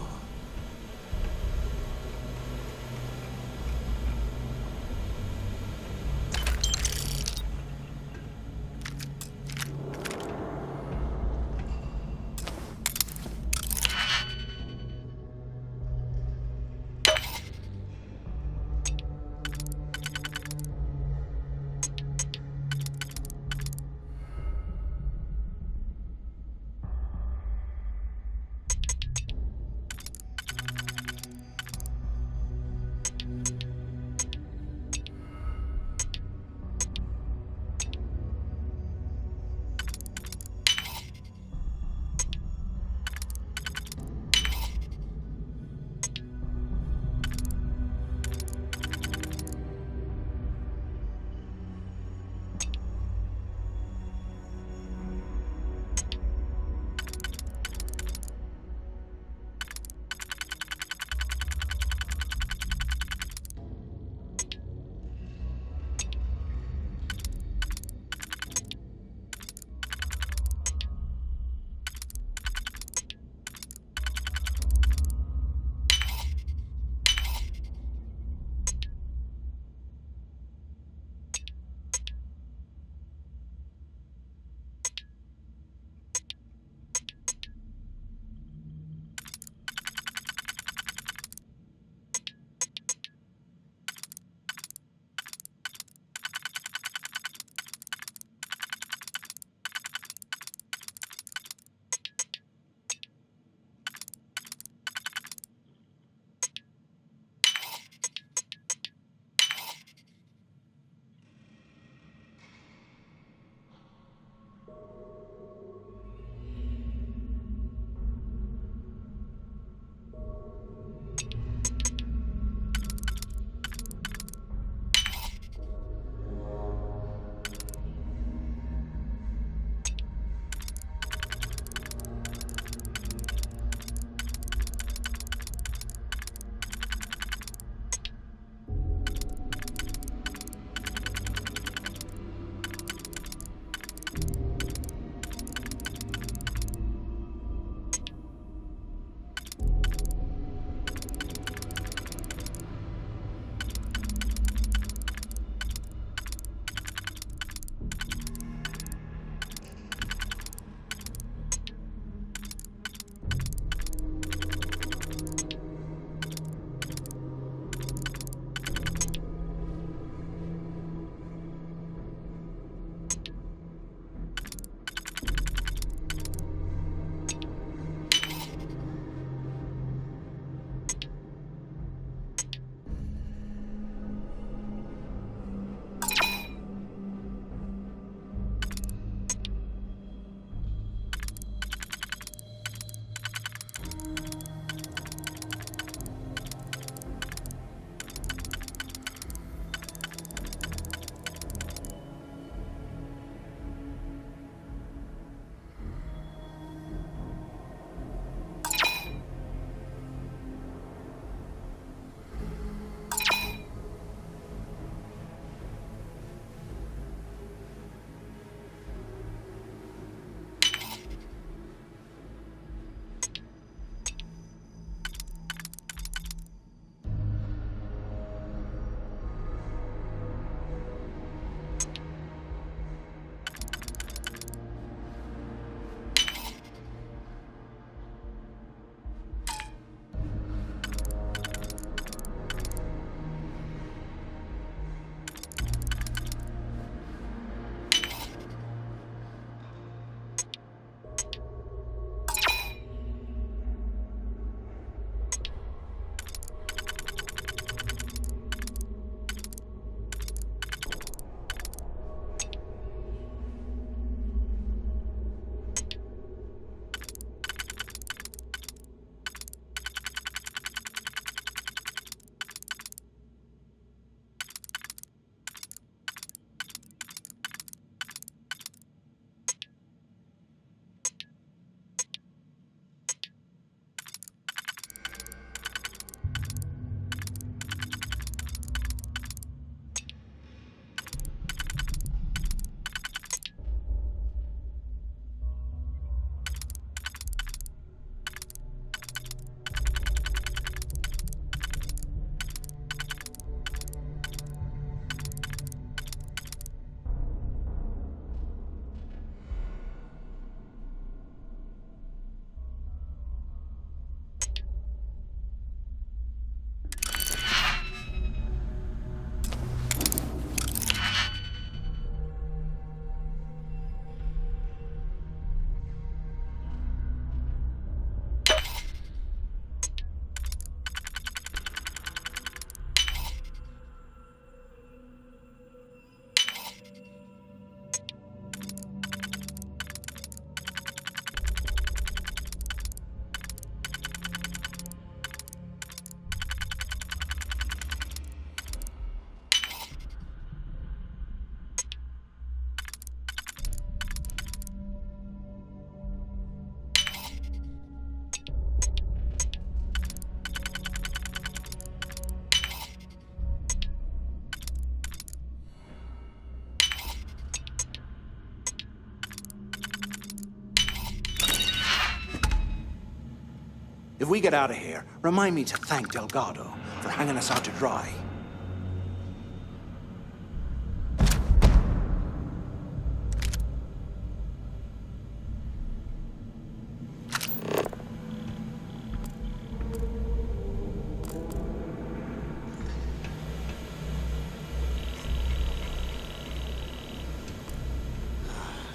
If we get out of here, remind me to thank Delgado for hanging us out to dry.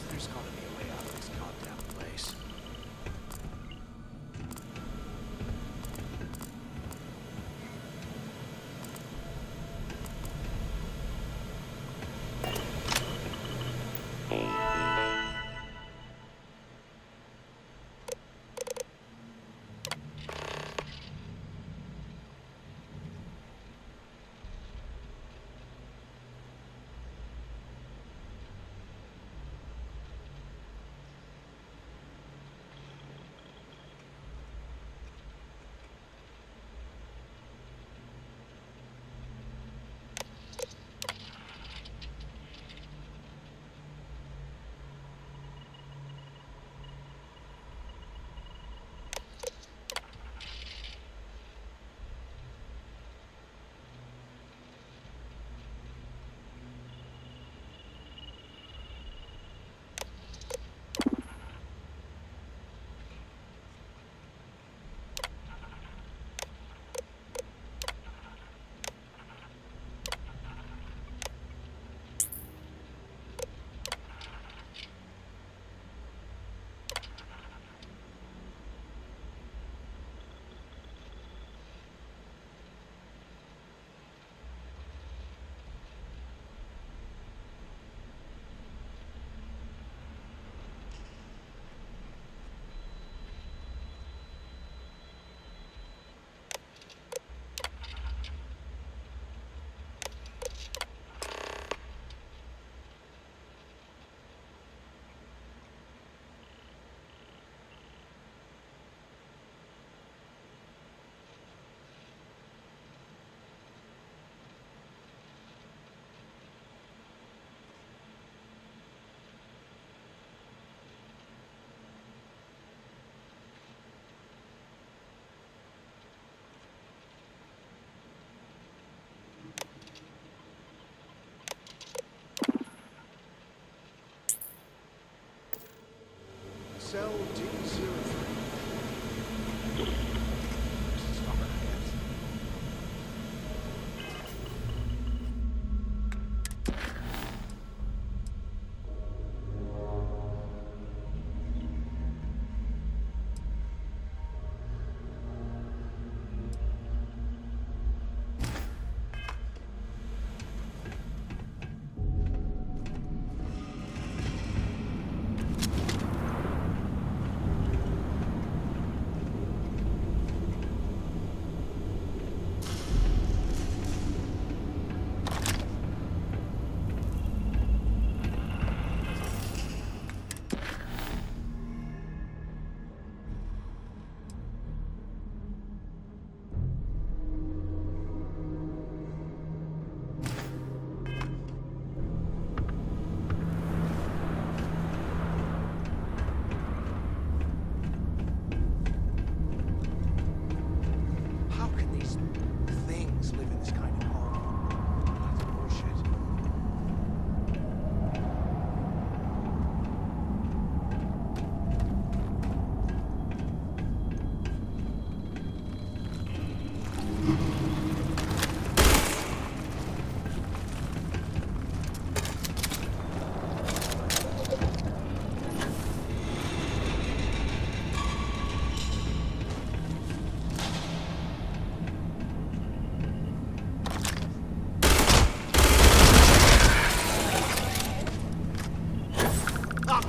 There's gotta be a way out of this goddamn place. Cell D03.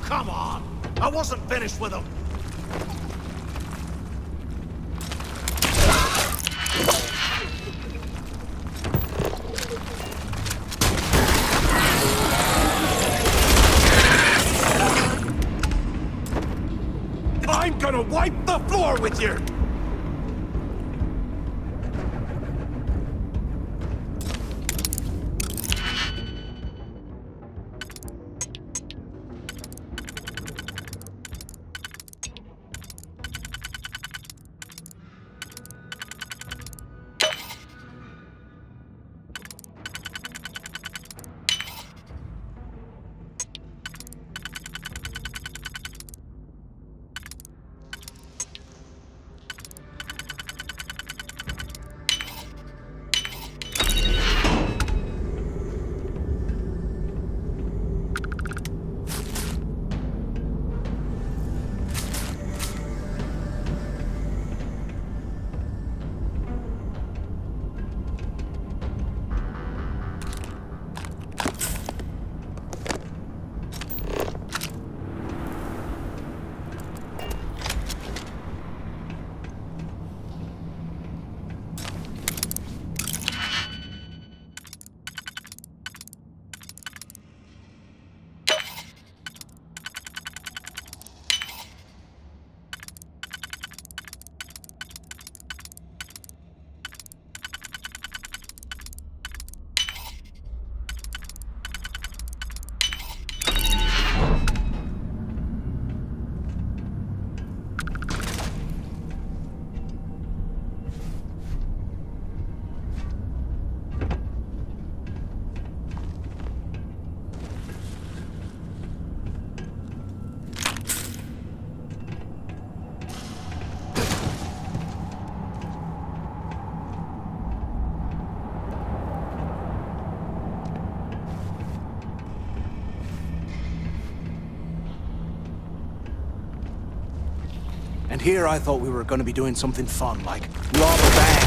Come on! I wasn't finished with them! I'm gonna wipe the floor with you! here I thought we were gonna be doing something fun, like rob a bank.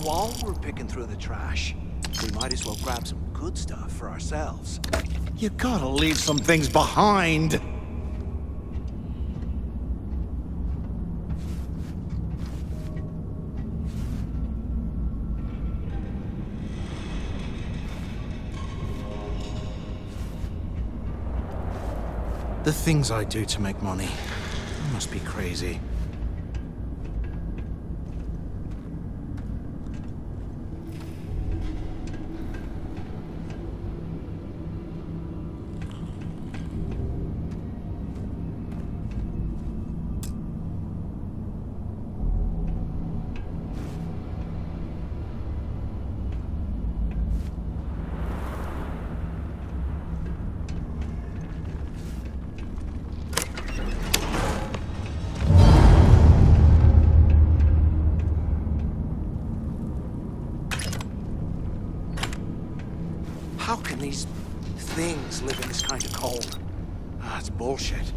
While we're picking through the trash, we might as well grab some good stuff for ourselves. You gotta leave some things behind. The things I do to make money. I must be crazy. How can these things live in this kind of cold? It's bullshit.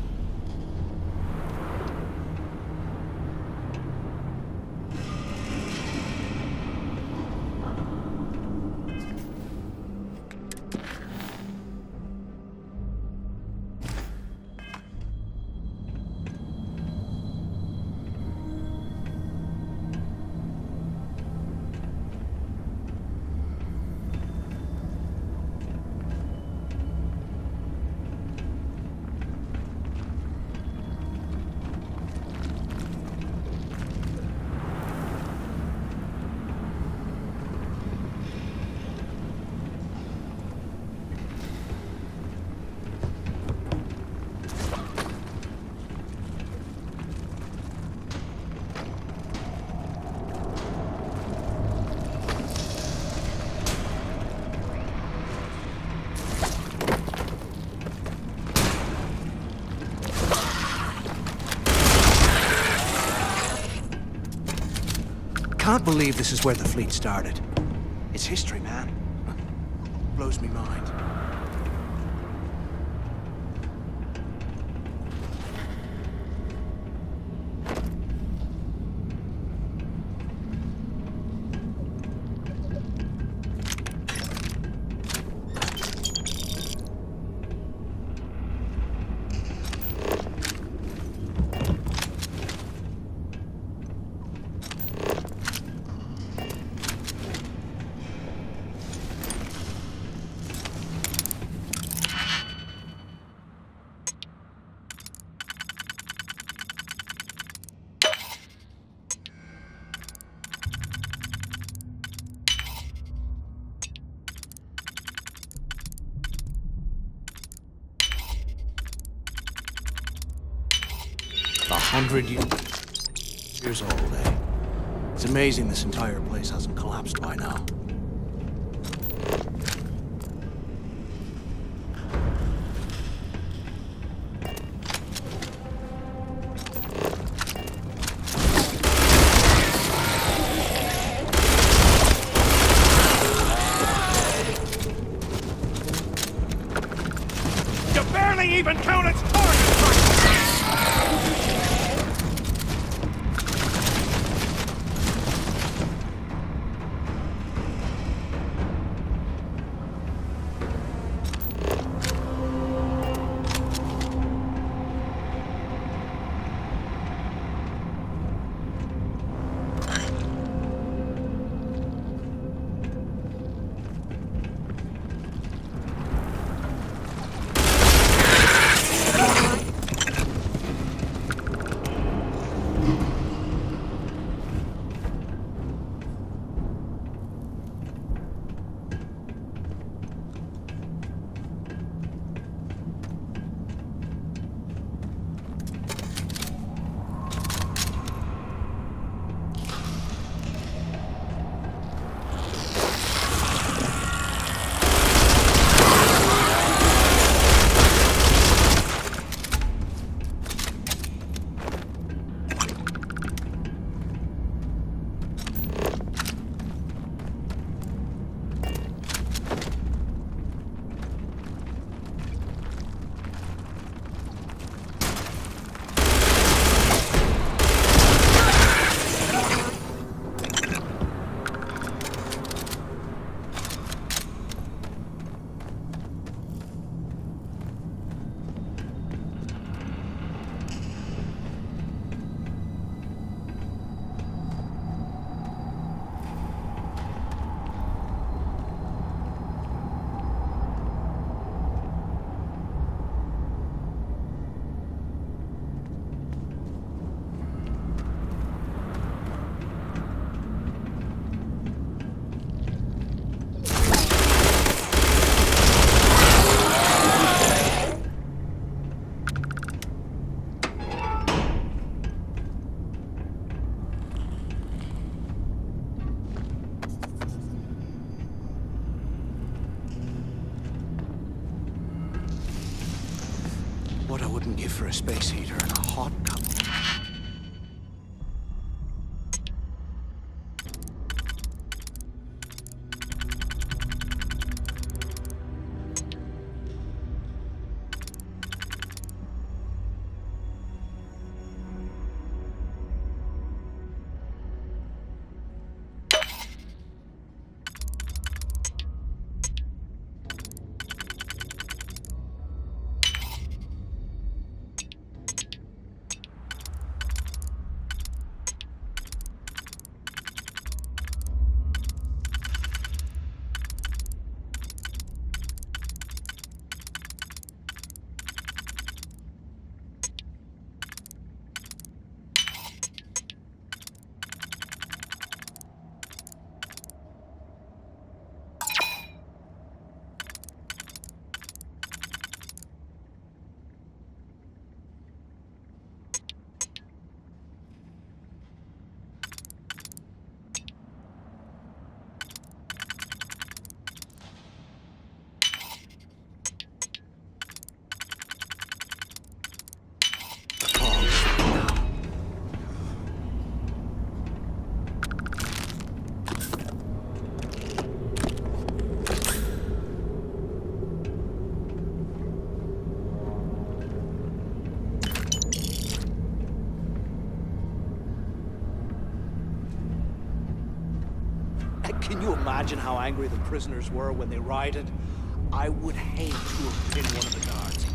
can't believe this is where the fleet started. It's history, man. Blows me mind. Years old, eh? It's amazing this entire place hasn't collapsed by now. You barely even count its target! What I wouldn't give for a space heater and a hot cup. Can you imagine how angry the prisoners were when they rioted? I would hate to have been one of the guards.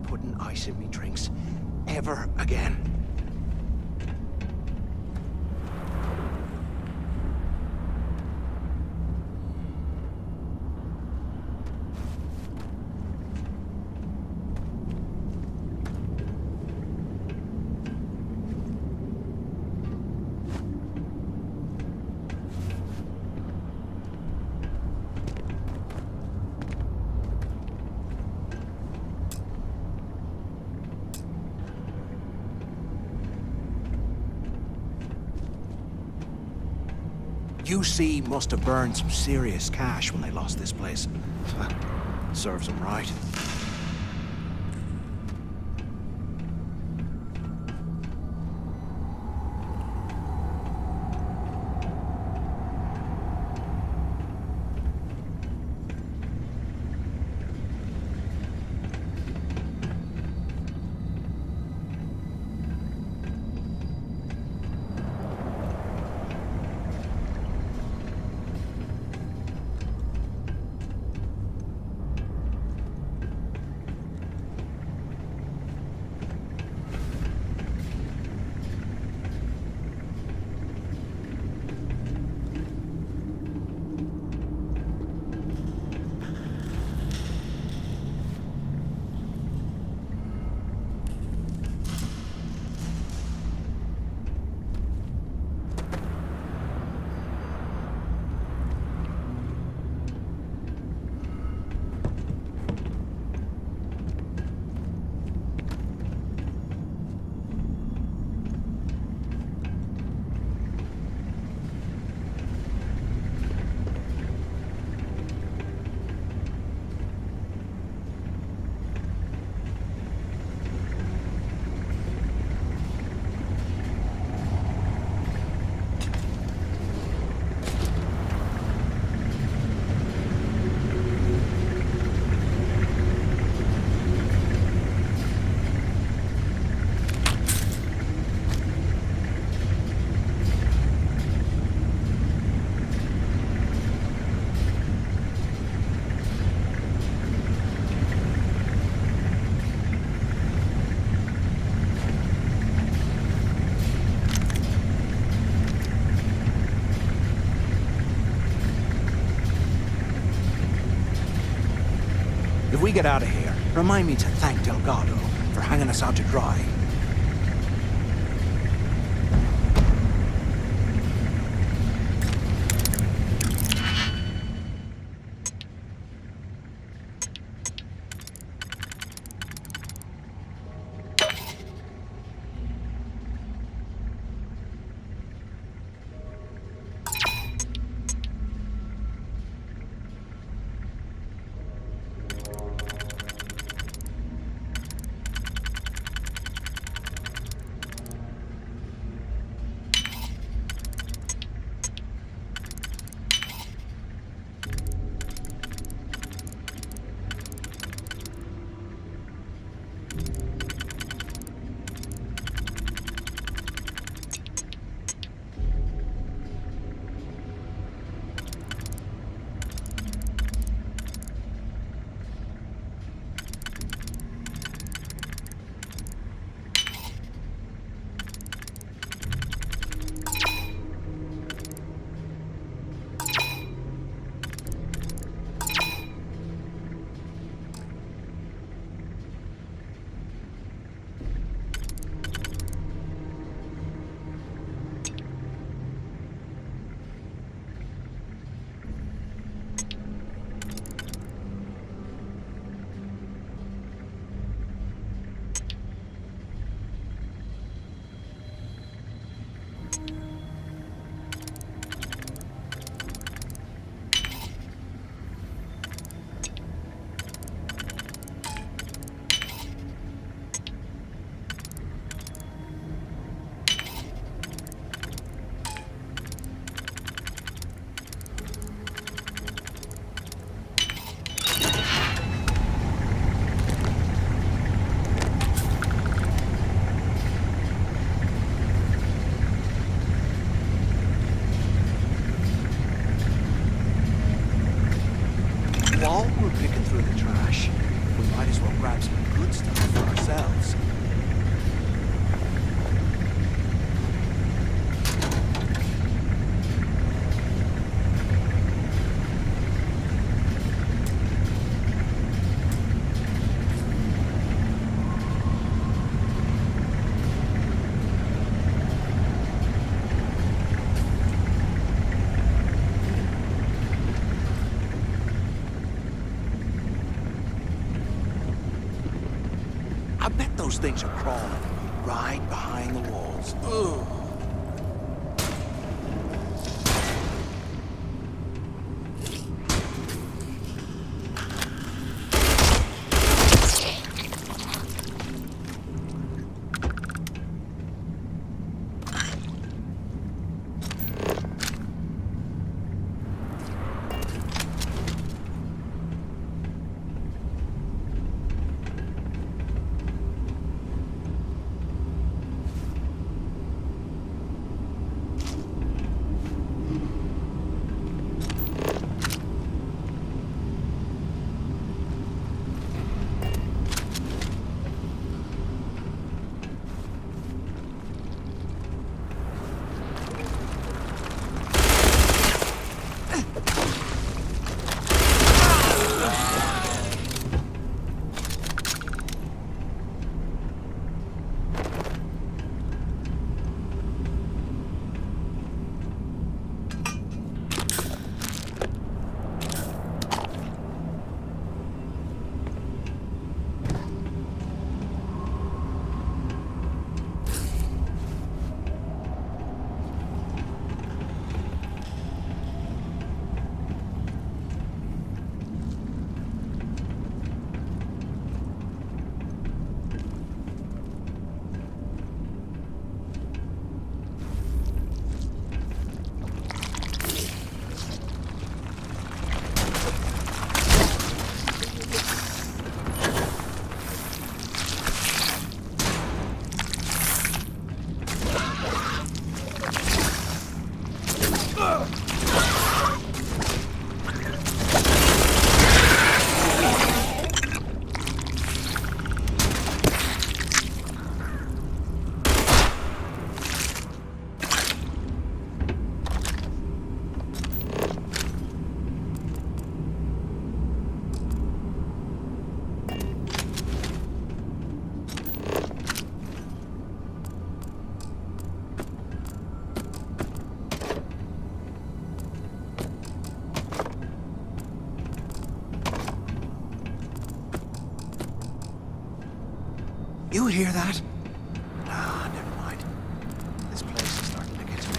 Putting ice in me drinks ever again. UC must have burned some serious cash when they lost this place. Serves them right. If we get out of here, remind me to thank Delgado for hanging us out to dry. While we're picking through the trash, we might as well grab some good stuff for ourselves. I bet those things are crawling right behind the walls. Ugh. You hear that? Ah, never mind. This place is starting to get to me.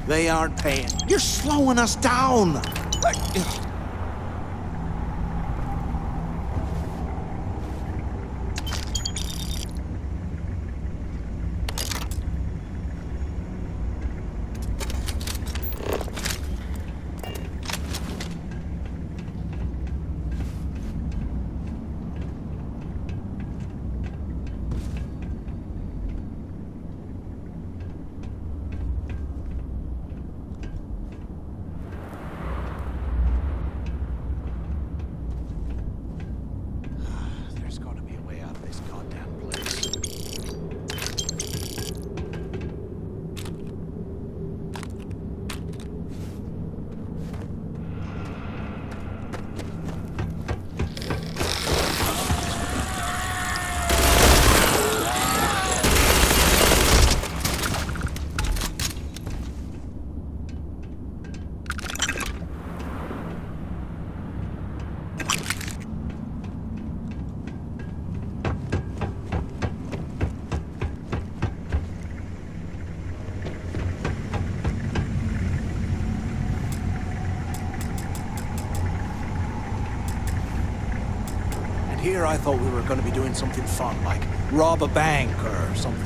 They aren't paying. You're slowing us down. Like, there's got to be a way out of this goddamn place. Here I thought we were going to be doing something fun, like rob a bank or something.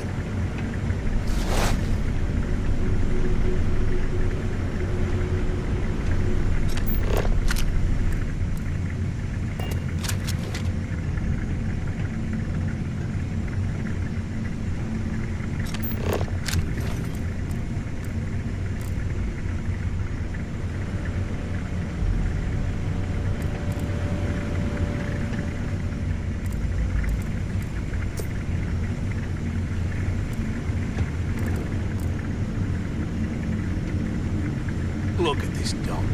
Look at this dump.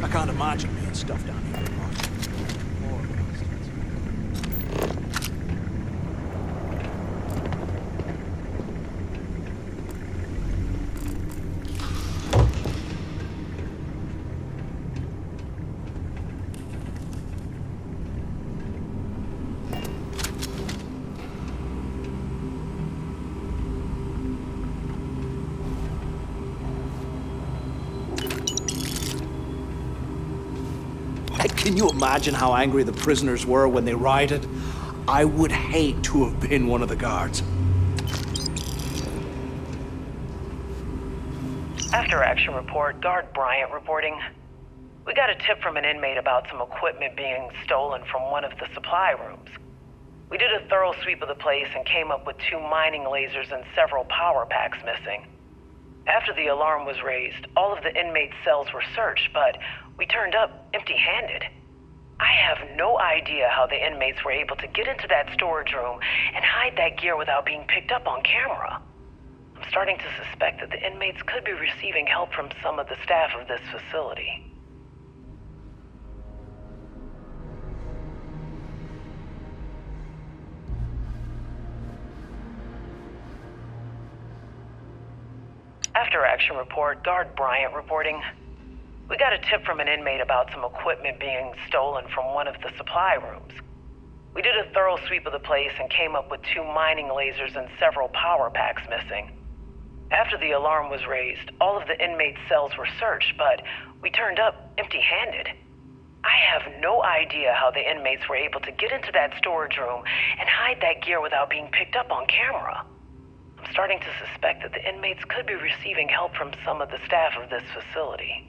I can't imagine being stuffed down here. Poor bastards. Can you imagine how angry the prisoners were when they rioted? I would hate to have been one of the guards. After action report, Guard Bryant reporting. We got a tip from an inmate about some equipment being stolen from one of the supply rooms. We did a thorough sweep of the place and came up with 2 mining lasers and several power packs missing. After the alarm was raised, all of the inmates' cells were searched, but we turned up empty-handed. I have no idea how the inmates were able to get into that storage room and hide that gear without being picked up on camera. I'm starting to suspect that the inmates could be receiving help from some of the staff of this facility. After action report, Guard Bryant reporting. We got a tip from an inmate about some equipment being stolen from one of the supply rooms. We did a thorough sweep of the place and came up with 2 mining lasers and several power packs missing. After the alarm was raised, all of the inmates' cells were searched, but we turned up empty-handed. I have no idea how the inmates were able to get into that storage room and hide that gear without being picked up on camera. I'm starting to suspect that the inmates could be receiving help from some of the staff of this facility.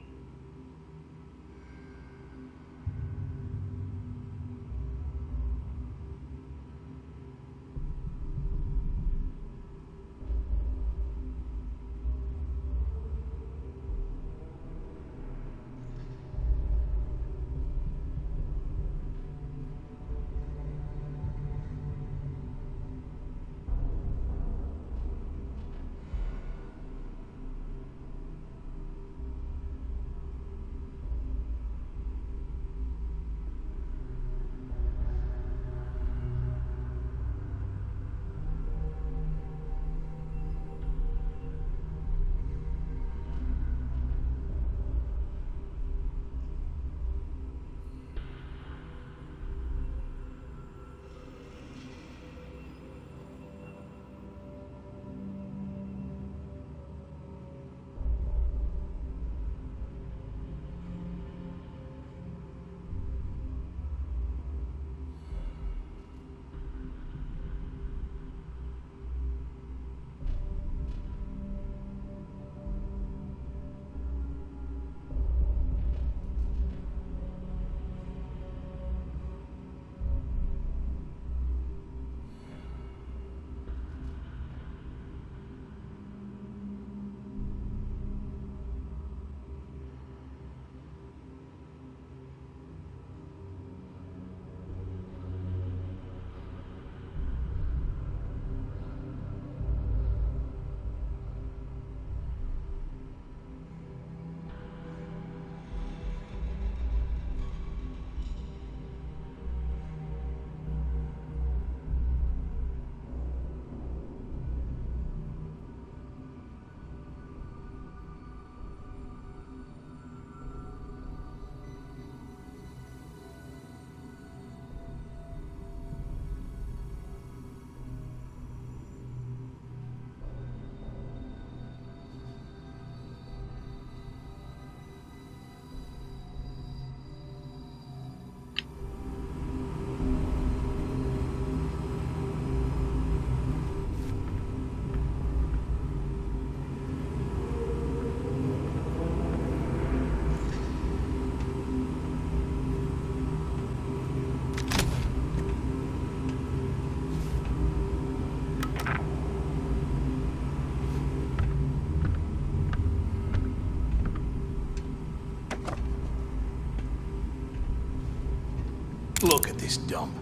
space dump.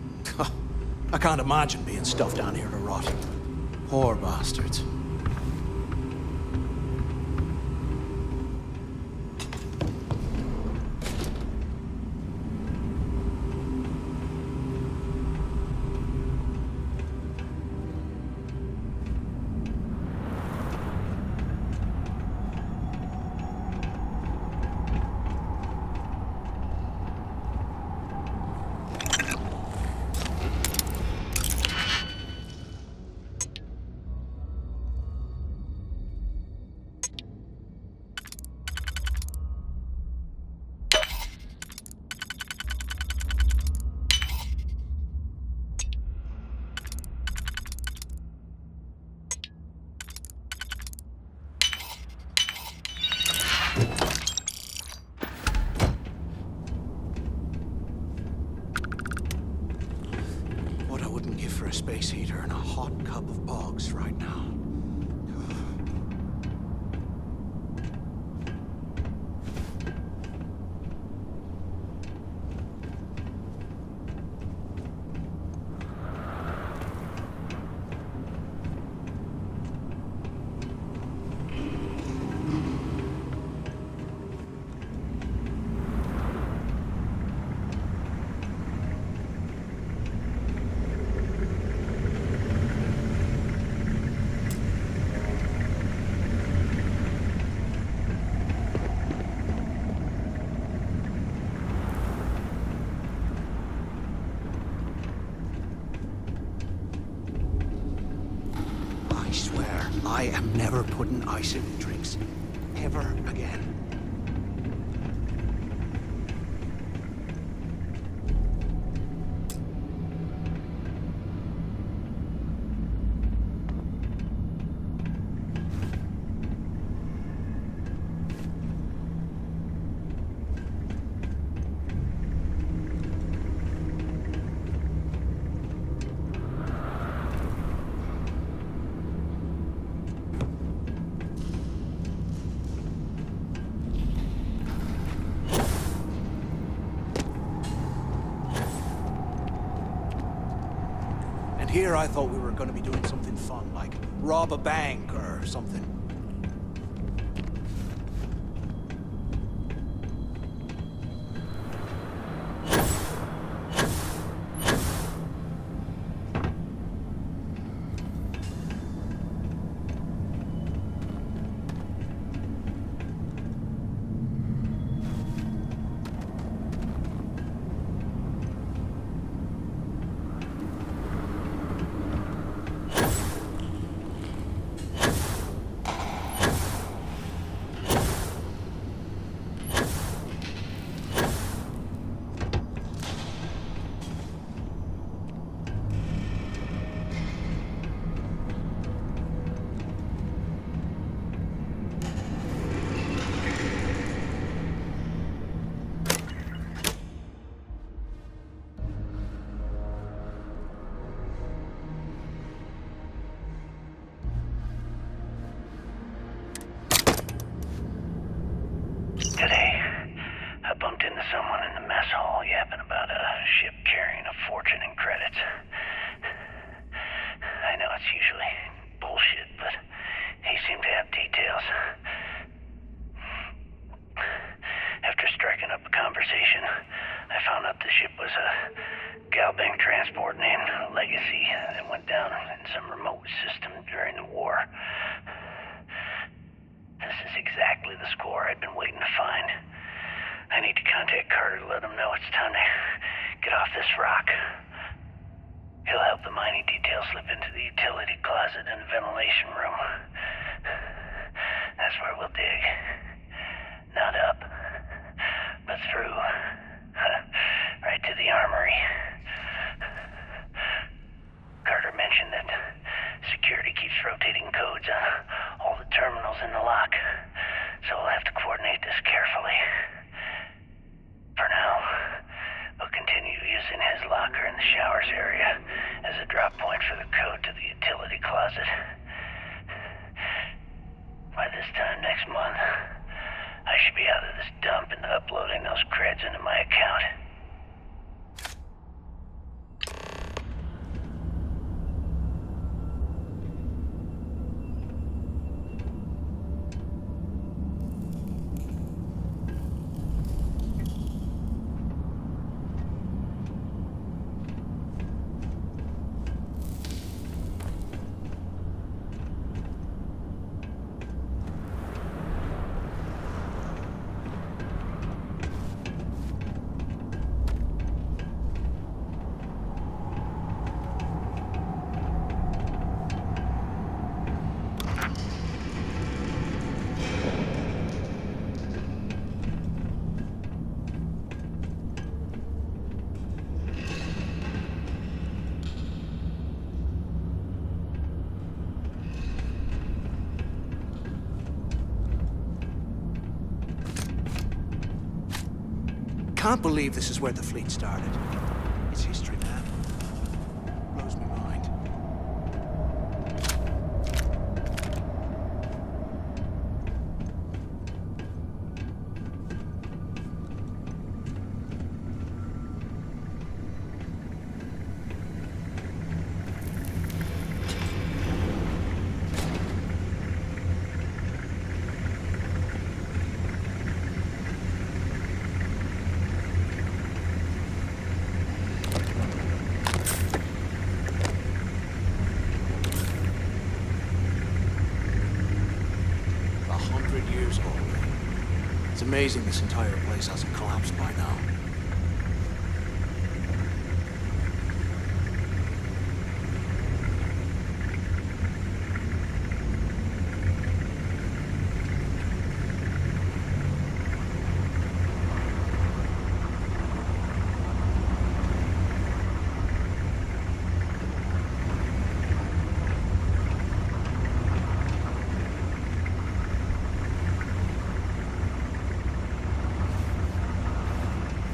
I can't imagine being stuffed down here to rot. Poor bastards. What I wouldn't give for a space heater and a hot cup of bogs right now. I swear, I am never putting ice in drinks. Ever again. And here I thought we were going to be doing something fun, like rob a bank or something. Today, I bumped into someone in the mess hall yapping about a ship carrying a fortune in credits. I know it's usually bullshit, but he seemed to have details. After striking up a conversation, I found out the ship was a Galbank transport named Legacy that went down in some remote system during the war. This is exactly the score I'd been waiting to find. I need to contact Carter to let him know it's time to get off this rock. He'll help the mining detail slip into the utility closet in the ventilation room. That's where we'll dig. Not up, but through. Right to the armory. Carter mentioned that security keeps rotating codes on all the terminals in the lock, so we'll have to coordinate this carefully. For now, we'll continue using his locker in the showers area as a drop point for the code to the utility closet. By this time next month, I should be out of this dump and uploading those creds into my account. can't believe this is where the fleet started. It's history, man. Blows my mind. It's amazing this entire place hasn't collapsed by now.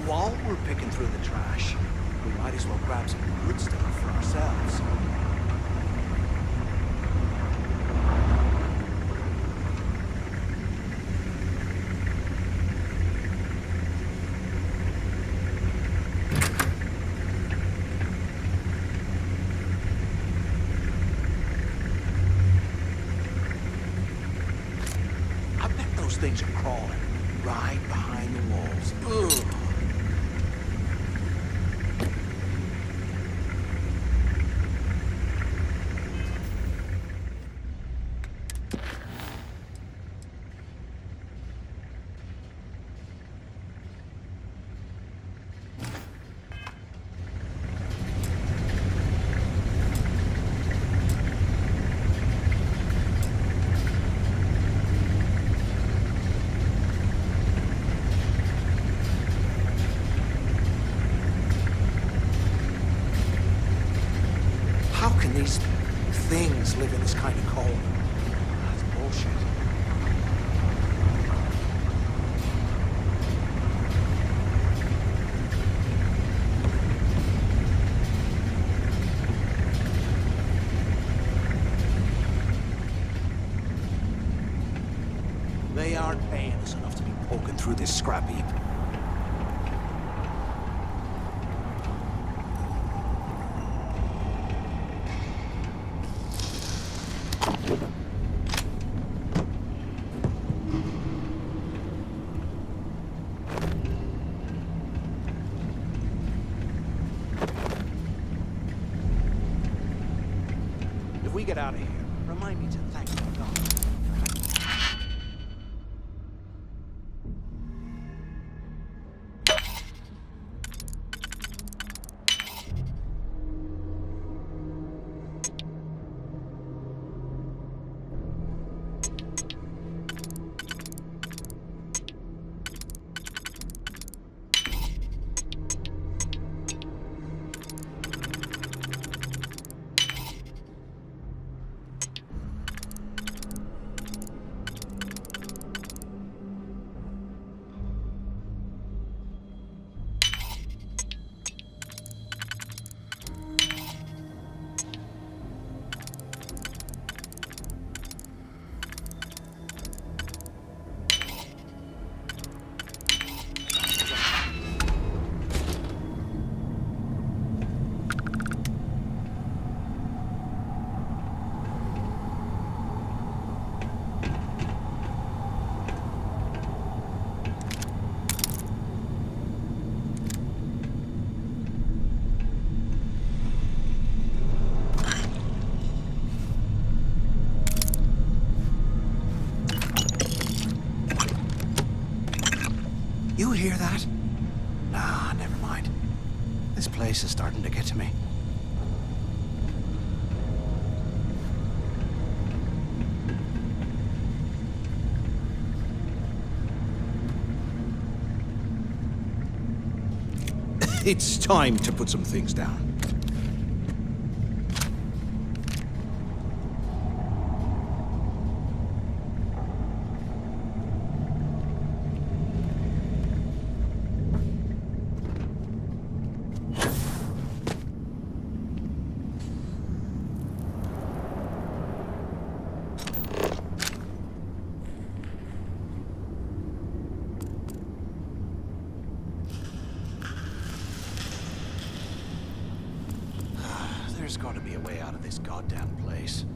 While we're picking through the trash, we might as well grab some good stuff for ourselves. I bet those things are crawling right behind the walls. Ugh. How can these things live in this kind of cold? That's bullshit. They aren't paying us enough to be poking through this scrap heap. If we get out of here, remind me to thank you, God. You hear that? Nah, never mind. This place is starting to get to me. It's time to put some things down. There's gotta be a way out of this goddamn place.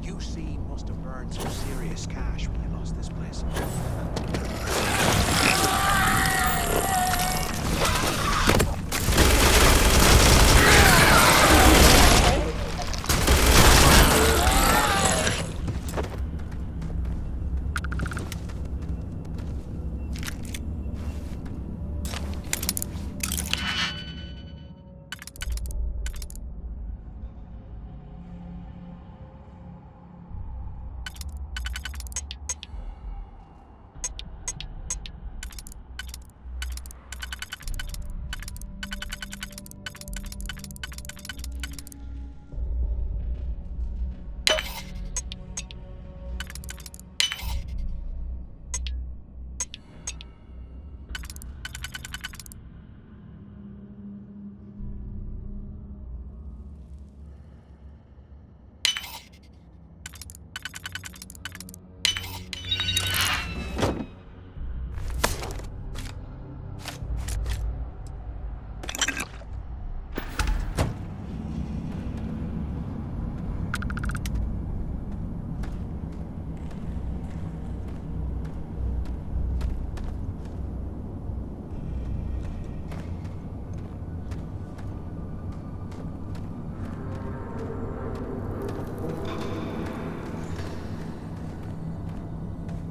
QC must have burned some serious cash when they lost this place.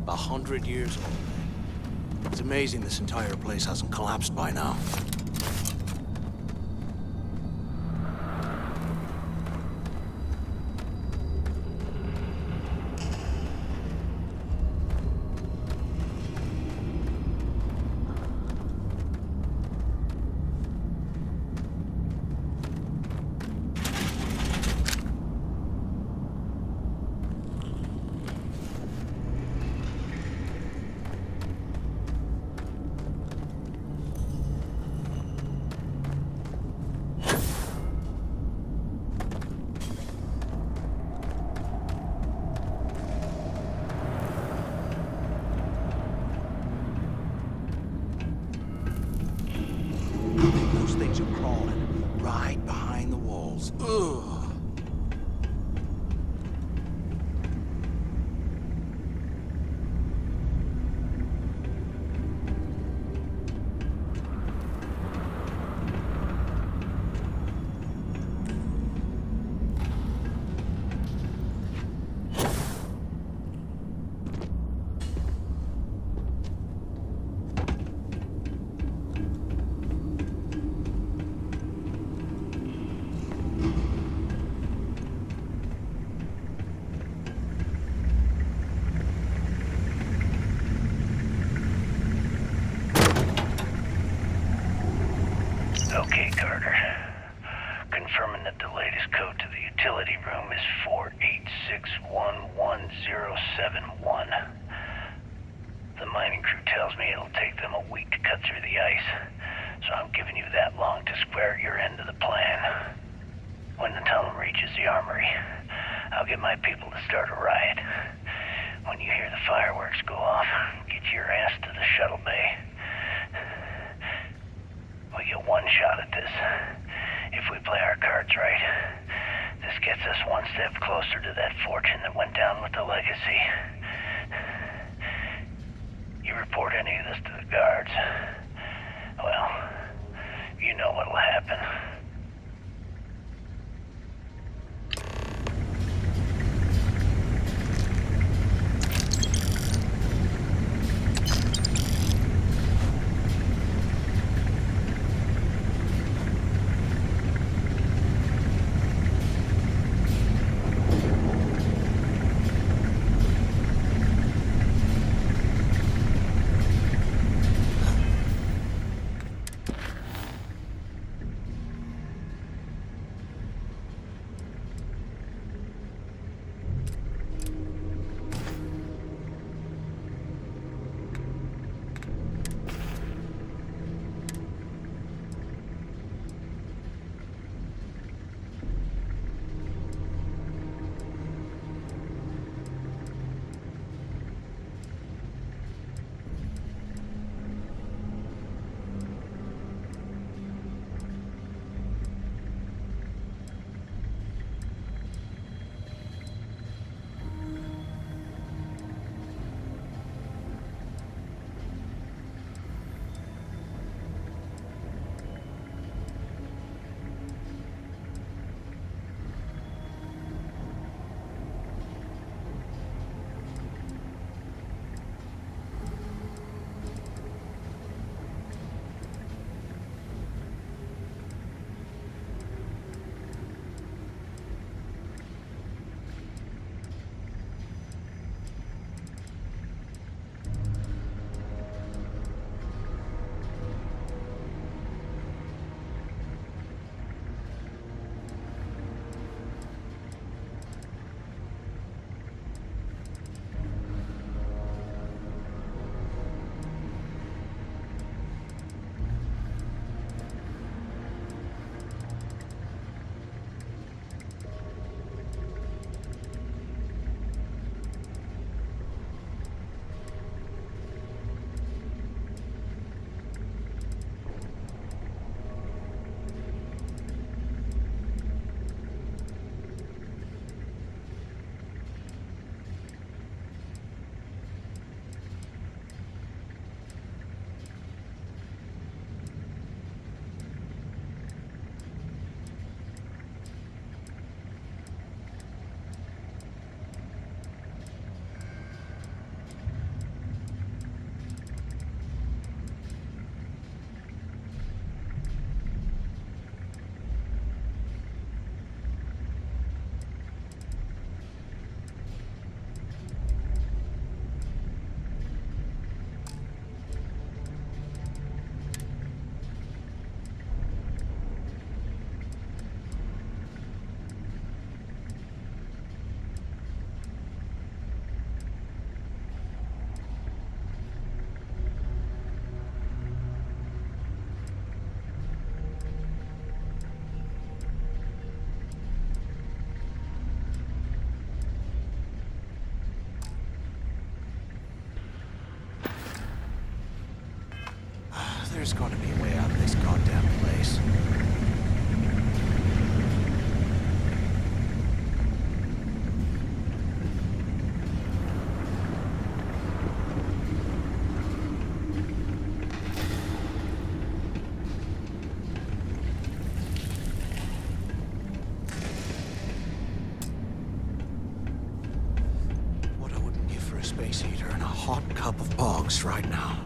A 100 years old. It's amazing this entire place hasn't collapsed by now. Those things are crawling right behind the walls. Ugh. Okay, Carter. Confirming that the latest code to the utility room is 486111071. The mining crew tells me it'll take them a week to cut through the ice, so I'm giving you that long to square your end of the plan. When the tunnel reaches the armory, I'll get my people to start a riot. When you hear the fireworks go off, get your ass to the shuttle bay. We get one shot at this. If we play our cards right, this gets us one step closer to that fortune that went down with the legacy. You report any of this to the guards, well, you know what'll happen. space heater and a hot cup of bogs right now.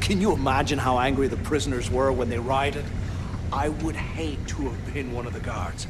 Can you imagine how angry the prisoners were when they rioted? I would hate to have been one of the guards.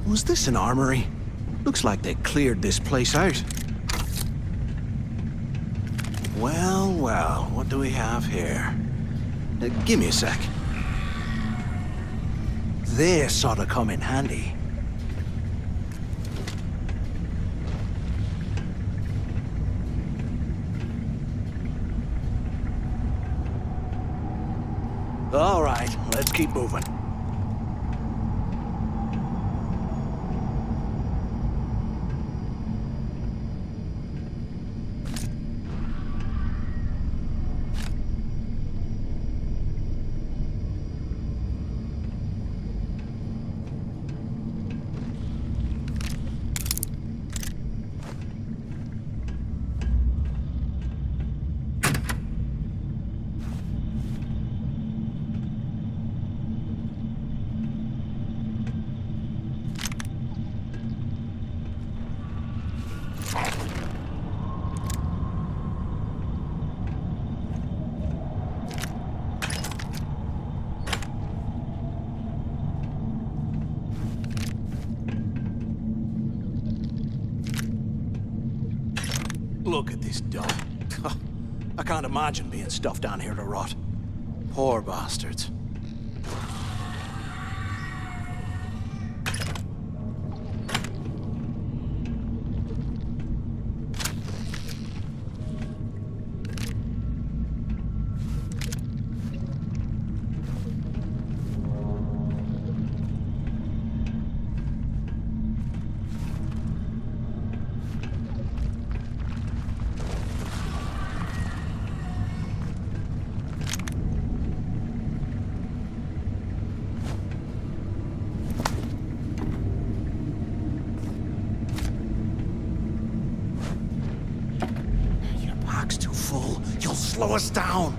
Was this an armory? Looks like they cleared this place out. Well, well, what do we have here? Give me a sec. This ought to come in handy. All right, let's keep moving. Look at this dump. I can't imagine being stuffed down here to rot. Poor bastards. Slow us down.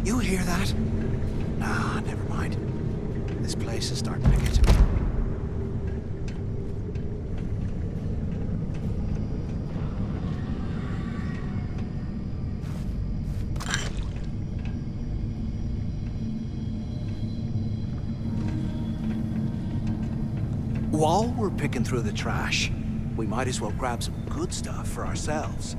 You hear that? Nah, never mind. This place is starting to get to me. While we're picking through the trash, we might as well grab some good stuff for ourselves.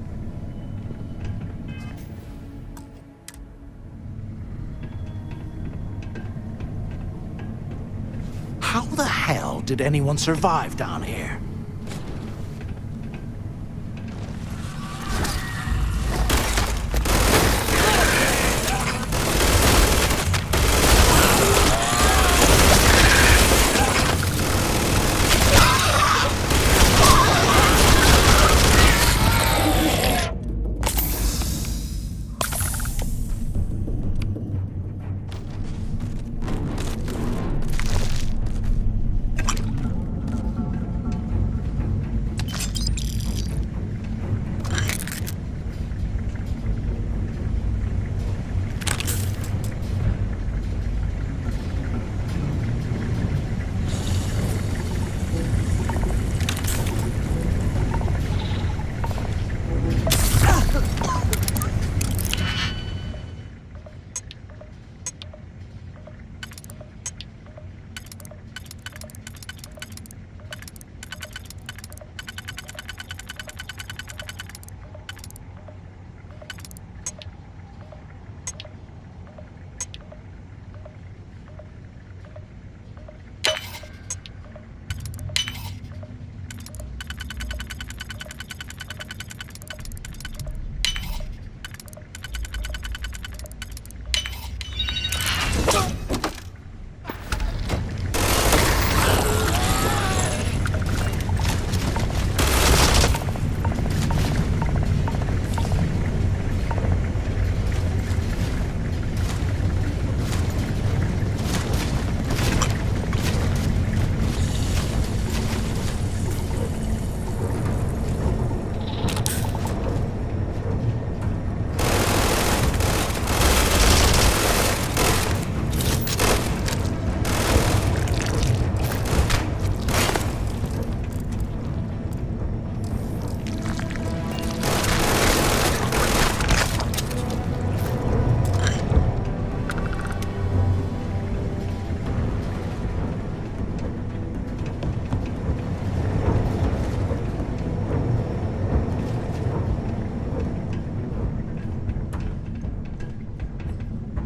How the hell did anyone survive down here?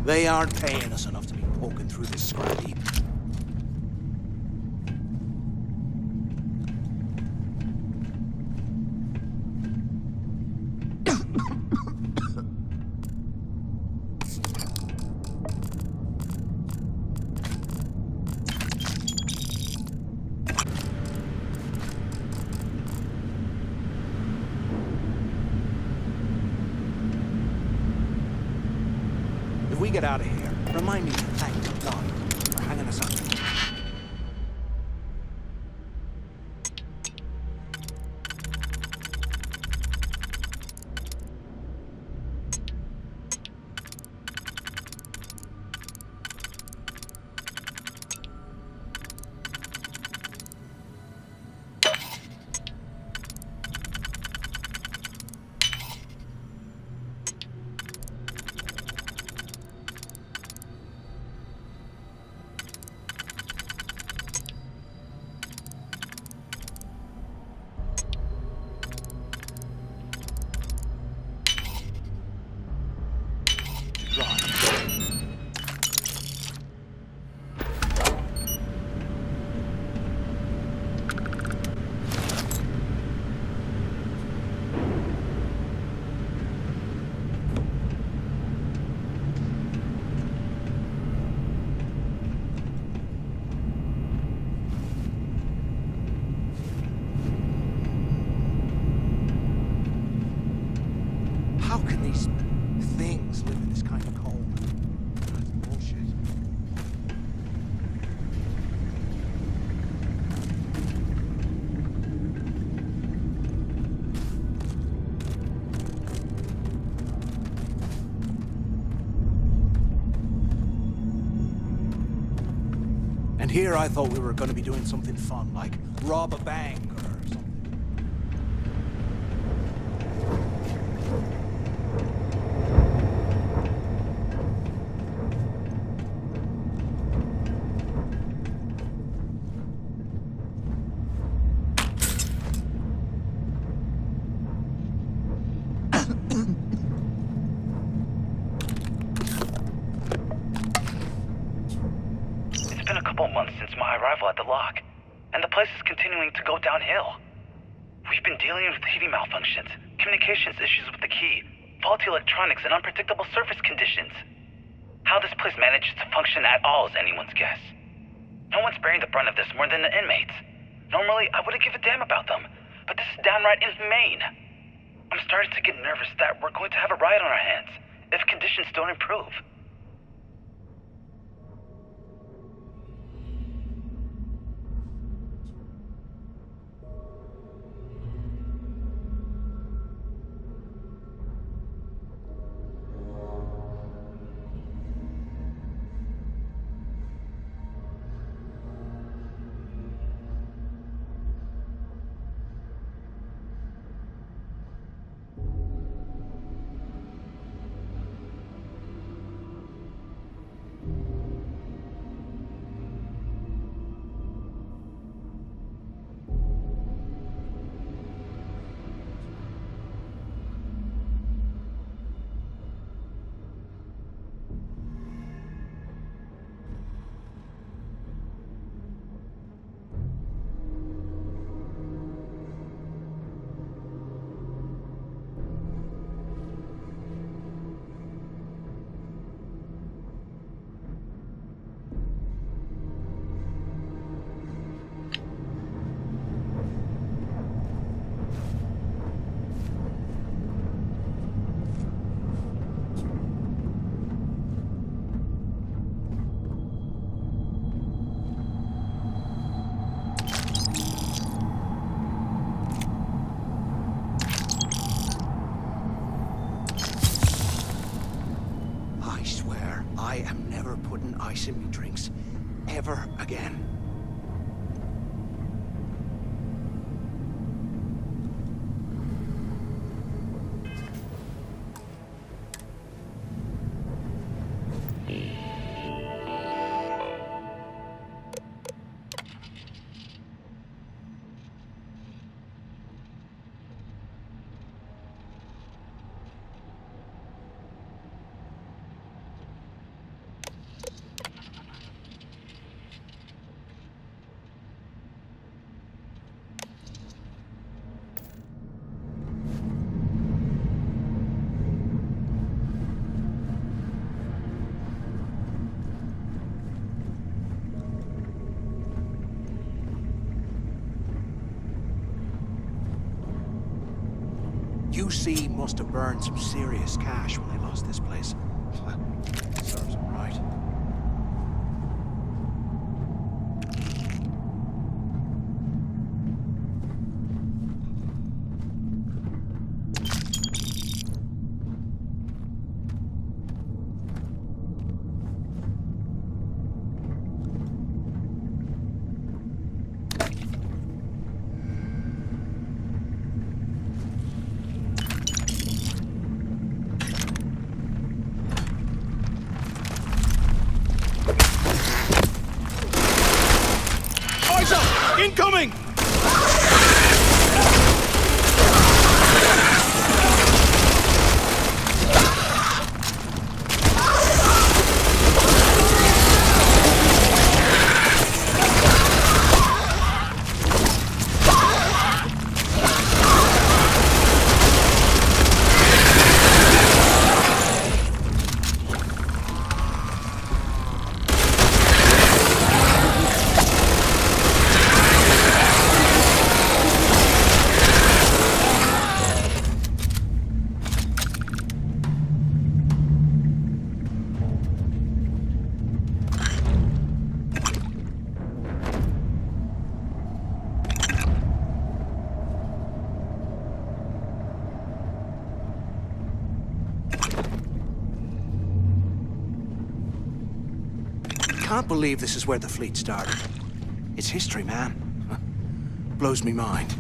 They aren't paying us enough to be poking through this scrap heap. If we get out of here, remind me to thank God for hanging us up. How can these things live in this kind of cold? That's bullshit. And here I thought we were going to be doing something fun, like rob a bank or something. It's been a couple months since my arrival at the lock, and the place is continuing to go downhill. We've been dealing with heating malfunctions, communications issues with the key, faulty electronics, and unpredictable surface conditions. How this place manages to function at all is anyone's guess. No one's bearing the brunt of this more than the inmates. Normally, I wouldn't give a damn about them, but this is downright inhumane. I'm starting to get nervous that we're going to have a riot on our hands if conditions don't improve. I am never putting ice in my drinks. Ever again. UC must have burned some serious cash when they lost this place. Serves them right. Incoming! Can't believe this is where the fleet started. It's history, man. Blows me mind.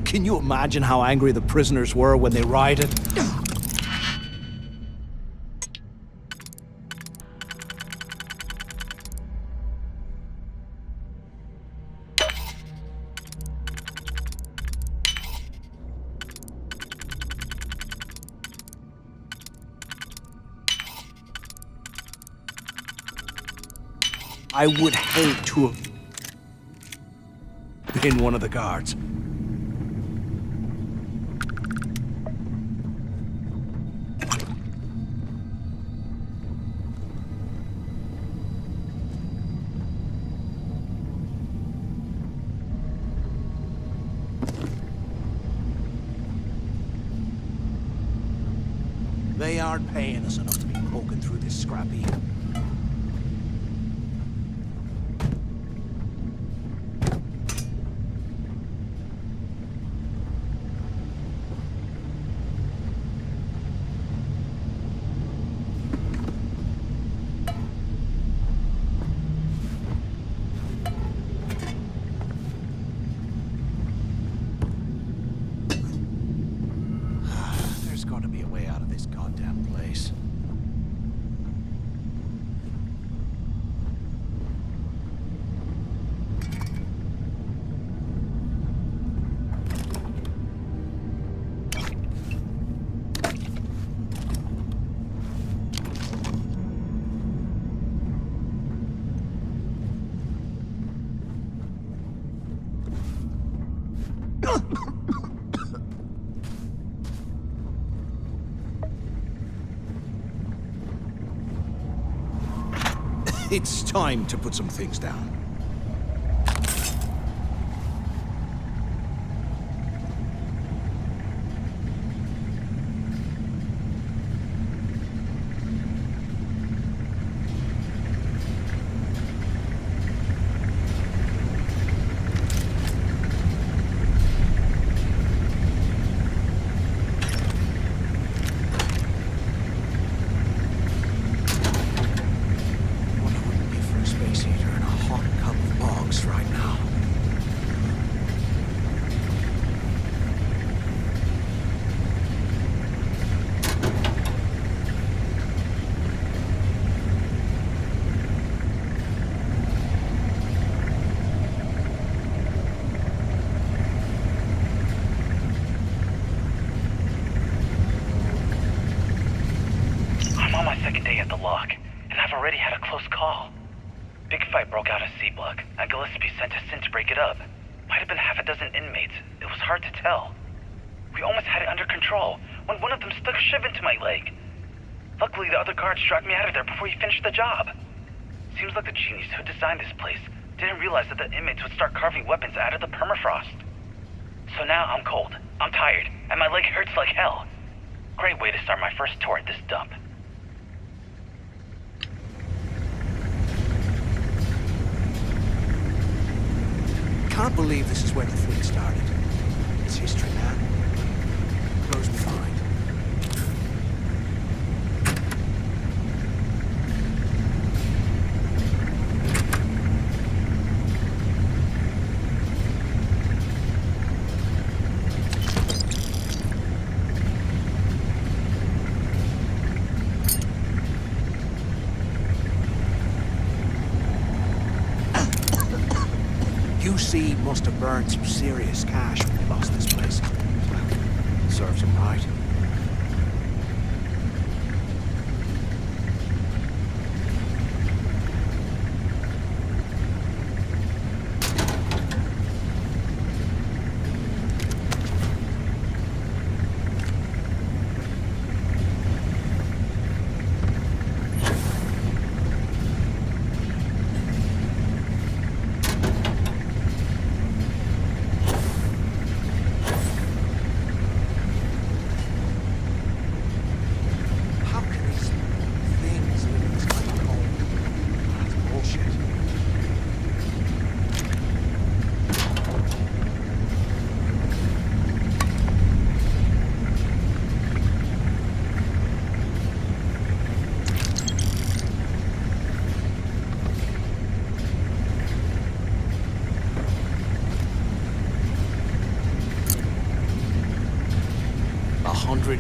Can you imagine how angry the prisoners were when they rioted? I would hate to have been one of the guards. They aren't paying us enough to be poking through this scrap heap. There's got to be a way out of this goddamn place. It's time to put some things down. Second day at the lock, and I've already had a close call. Big fight broke out at C-Block, and Gillespie sent us in to break it up. Might have been half a dozen inmates. It was hard to tell. We almost had it under control when one of them stuck a shiv into my leg. Luckily, the other guards dragged me out of there before he finished the job. Seems like the genius who designed this place didn't realize that the inmates would start carving weapons out of the permafrost. So now I'm cold, I'm tired, and my leg hurts like hell. Great way to start my first tour at this dump. Can't believe this is where the fleet started. It's history, man. Blows me mind. UC must have burned some serious cash when they lost this place. Well, serves them right.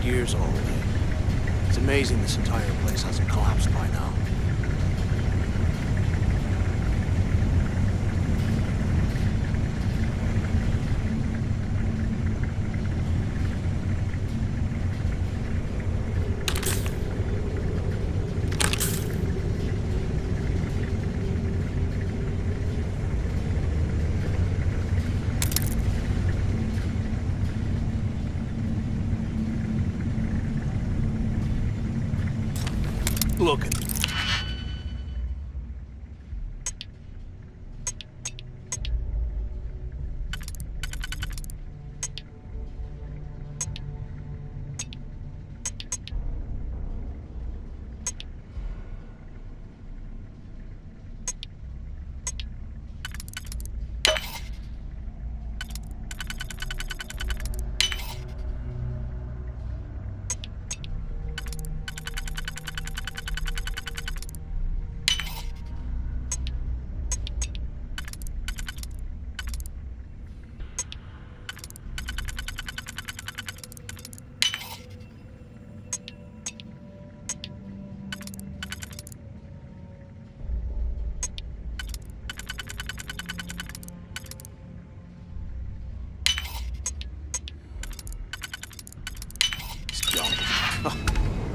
Years old. It's amazing this entire place hasn't collapsed by now. Look at them.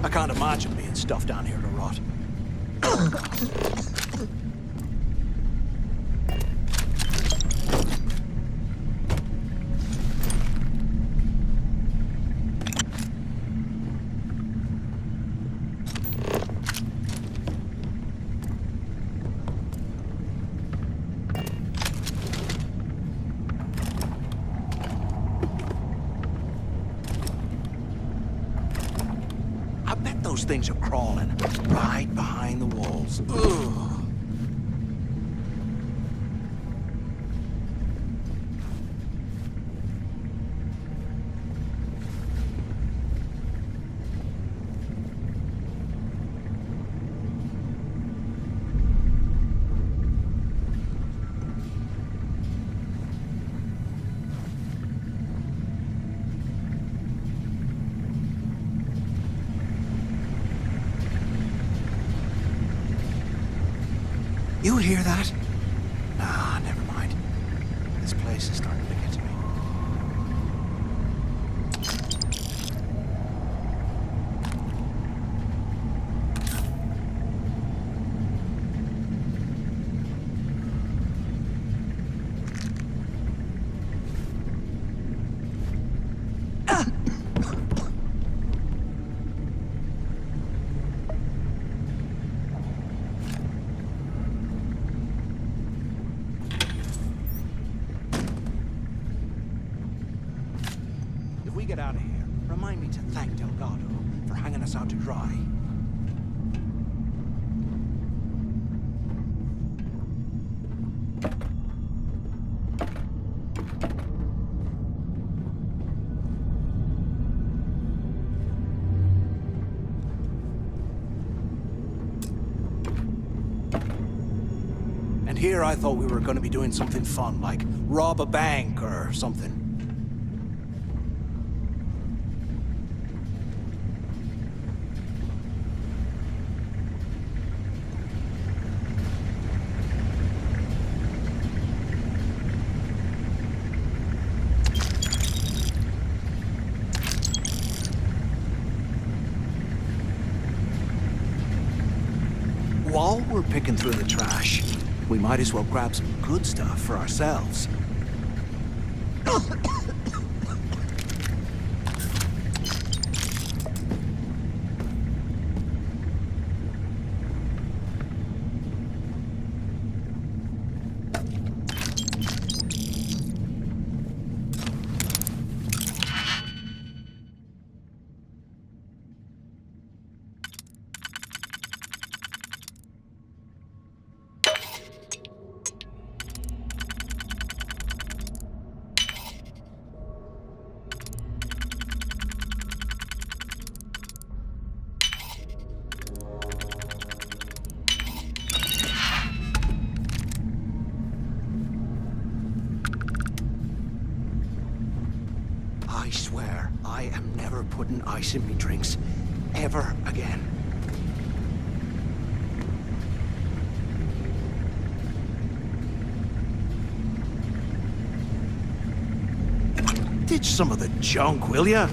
I can't imagine being stuffed down here to rot. Those things are crawling right behind the walls. Ugh. You hear that? Nah, never mind. This place is starting to get to me. out of here, remind me to thank Delgado for hanging us out to dry. And here I thought we were going to be doing something fun, like rob a bank or something. While we're picking through the trash, we might as well grab some good stuff for ourselves. I swear, I am never putting ice in me drinks. Ever again. Ditch some of the junk, will ya?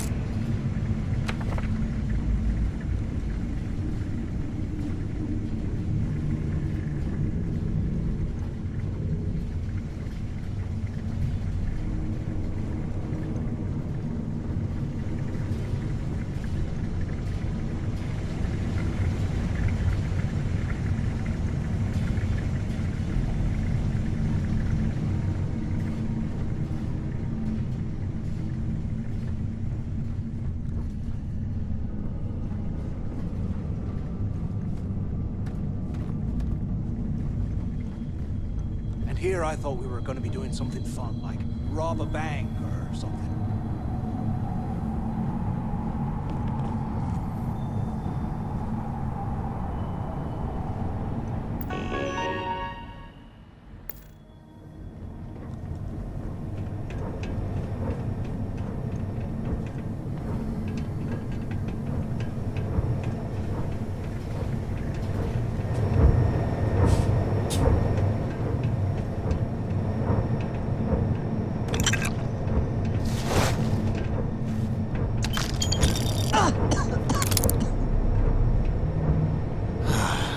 Here I thought we were going to be doing something fun, like rob a bank or something.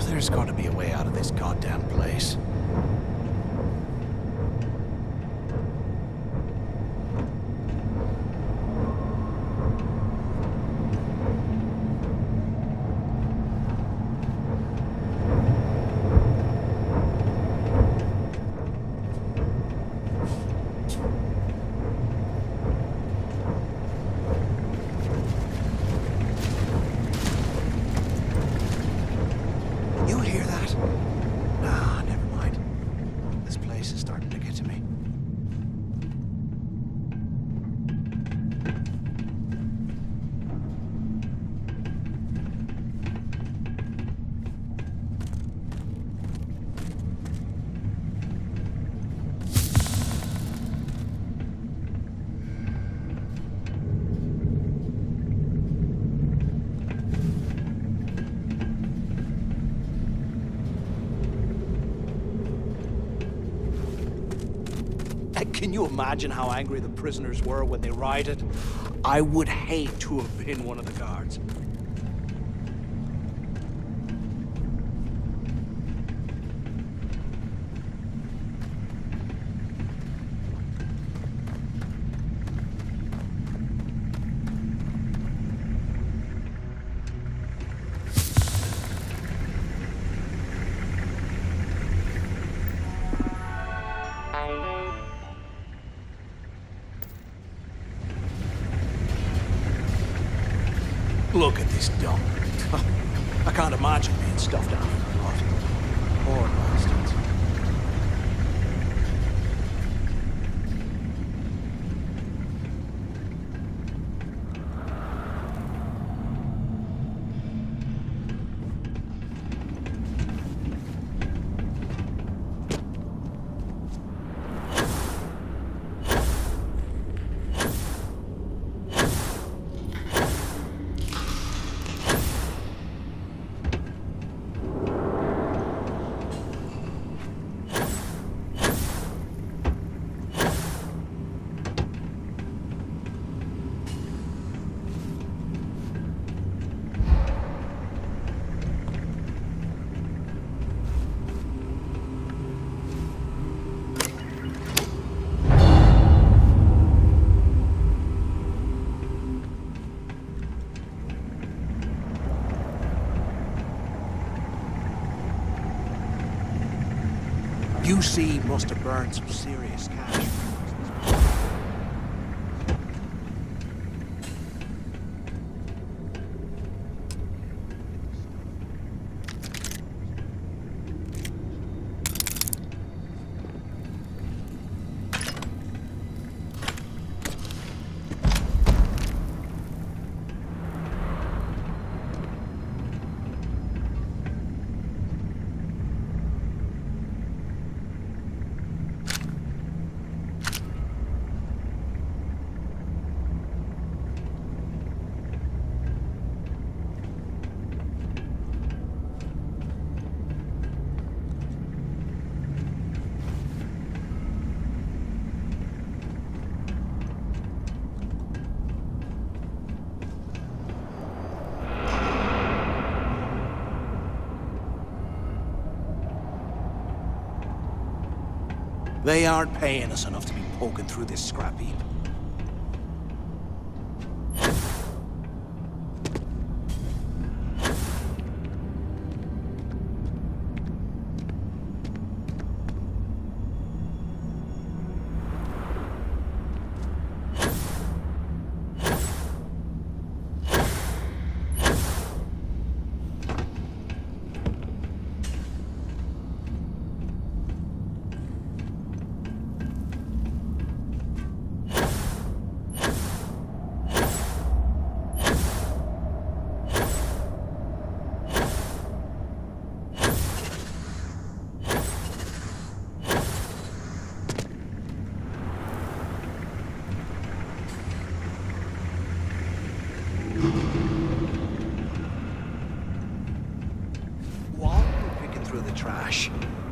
There's got to be a way out of this goddamn place. You hear that? Nah, never mind. This place is starting to get to me. Can you imagine how angry the prisoners were when they rioted? I would hate to have been one of the guards. Look at this dump. I can't imagine being stuffed down in a lot. Poor bastards. UC must have burned some serious cash. They aren't paying us enough to be poking through this scrap heap.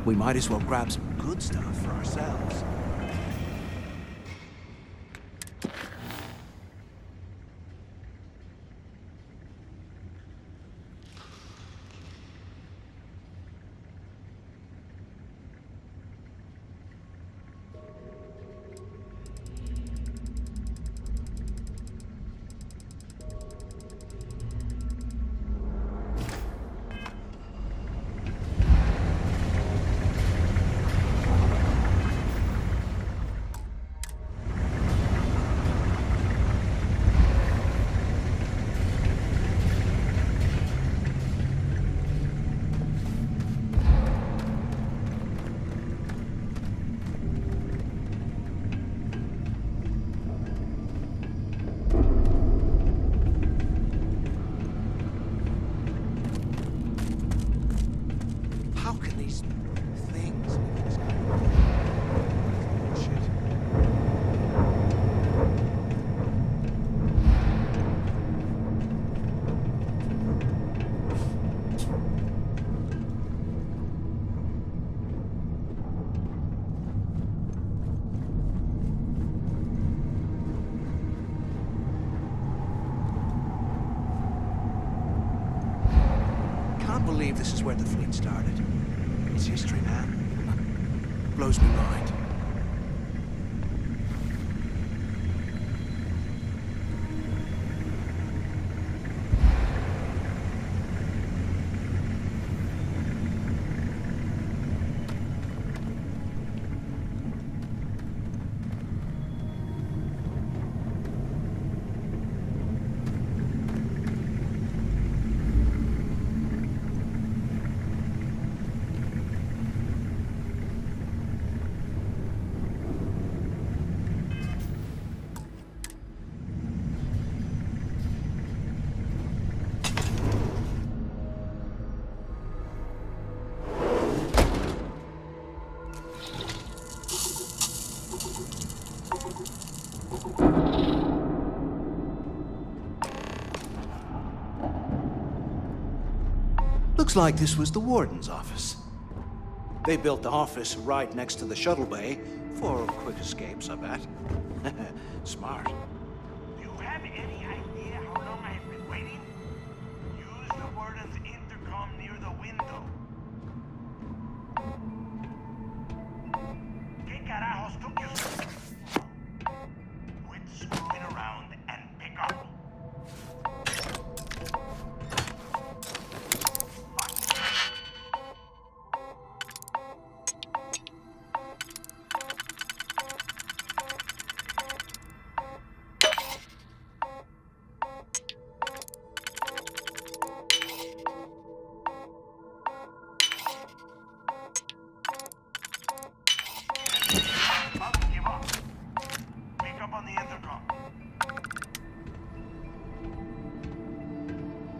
We might as well grab some good stuff for ourselves. Believe this is where the fleet started. It's history, man. Blows my mind. Looks like this was the warden's office. They built the office right next to the shuttle bay for quick escapes, I bet. Smart. Do you have any idea how long I have been waiting? Use the warden's intercom near the window. ¿Qué carajos took you so long? Quit screwing around and pick up.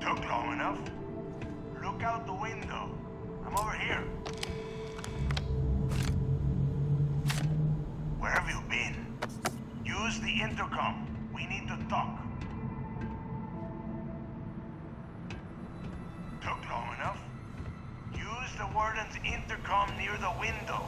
Took long enough? Look out the window. I'm over here. Where have you been? Use the intercom. We need to talk. Took long enough? Use the warden's intercom near the window.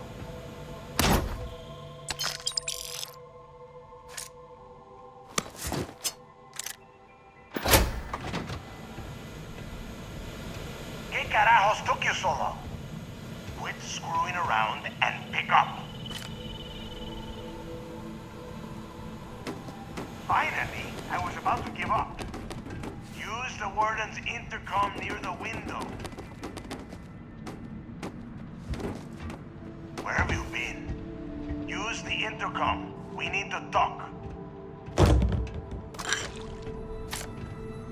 ¿Qué carajos took you so long? Quit screwing around and pick up. Finally, I was about to give up. Use the warden's intercom near the window. Where have you been? Use the intercom. We need to talk.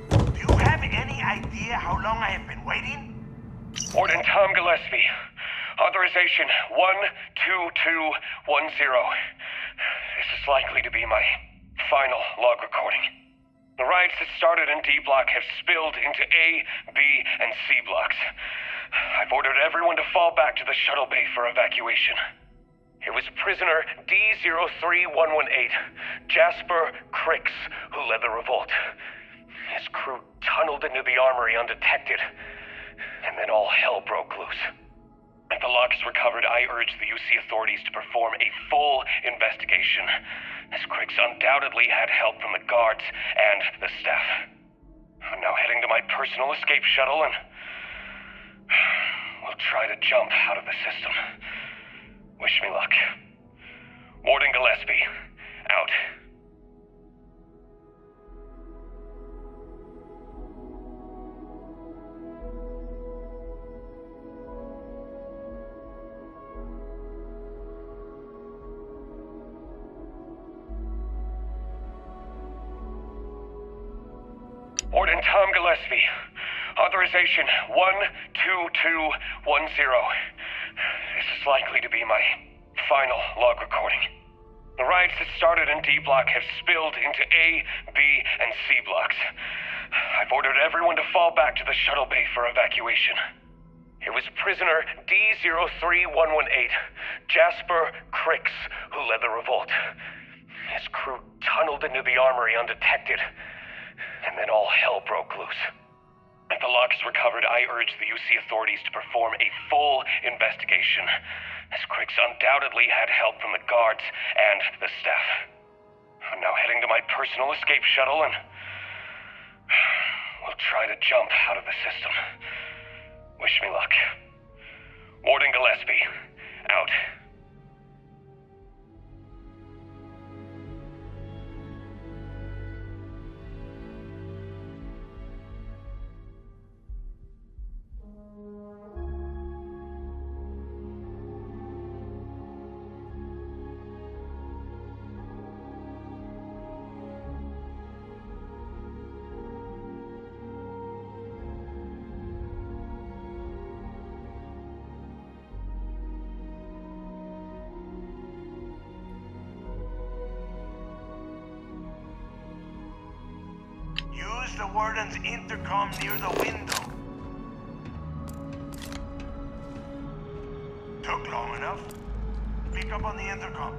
Do you have any idea how long I have been waiting? Warden Tom Gillespie. Authorization 12210. This is likely to be my final log recording. The riots that started in D Block have spilled into A, B, and C blocks. I've ordered everyone to fall back to the shuttle bay for evacuation. It was prisoner D03118, Jasper Cricks, who led the revolt. His crew tunneled into the armory undetected, and then all hell broke loose. If the log is recovered, I urge the UC authorities to perform a full investigation, as Cricks undoubtedly had help from the guards and the staff. I'm now heading to my personal escape shuttle, and we'll try to jump out of the system. Wish me luck. Warden Gillespie, out. Warden Tom Gillespie. Authorization 12210. This is likely to be my final log recording. The riots that started in D Block have spilled into A, B, and C blocks. I've ordered everyone to fall back to the shuttle bay for evacuation. It was prisoner D03118, Jasper Cricks, who led the revolt. His crew tunneled into the armory undetected, and then all hell broke loose. If the log is recovered, I urge the UC authorities to perform a full investigation, as Cricks undoubtedly had help from the guards and the staff. I'm now heading to my personal escape shuttle, and we'll try to jump out of the system. Wish me luck. Warden Gillespie, out. Use the warden's intercom near the window. Took long enough? Pick up on the intercom.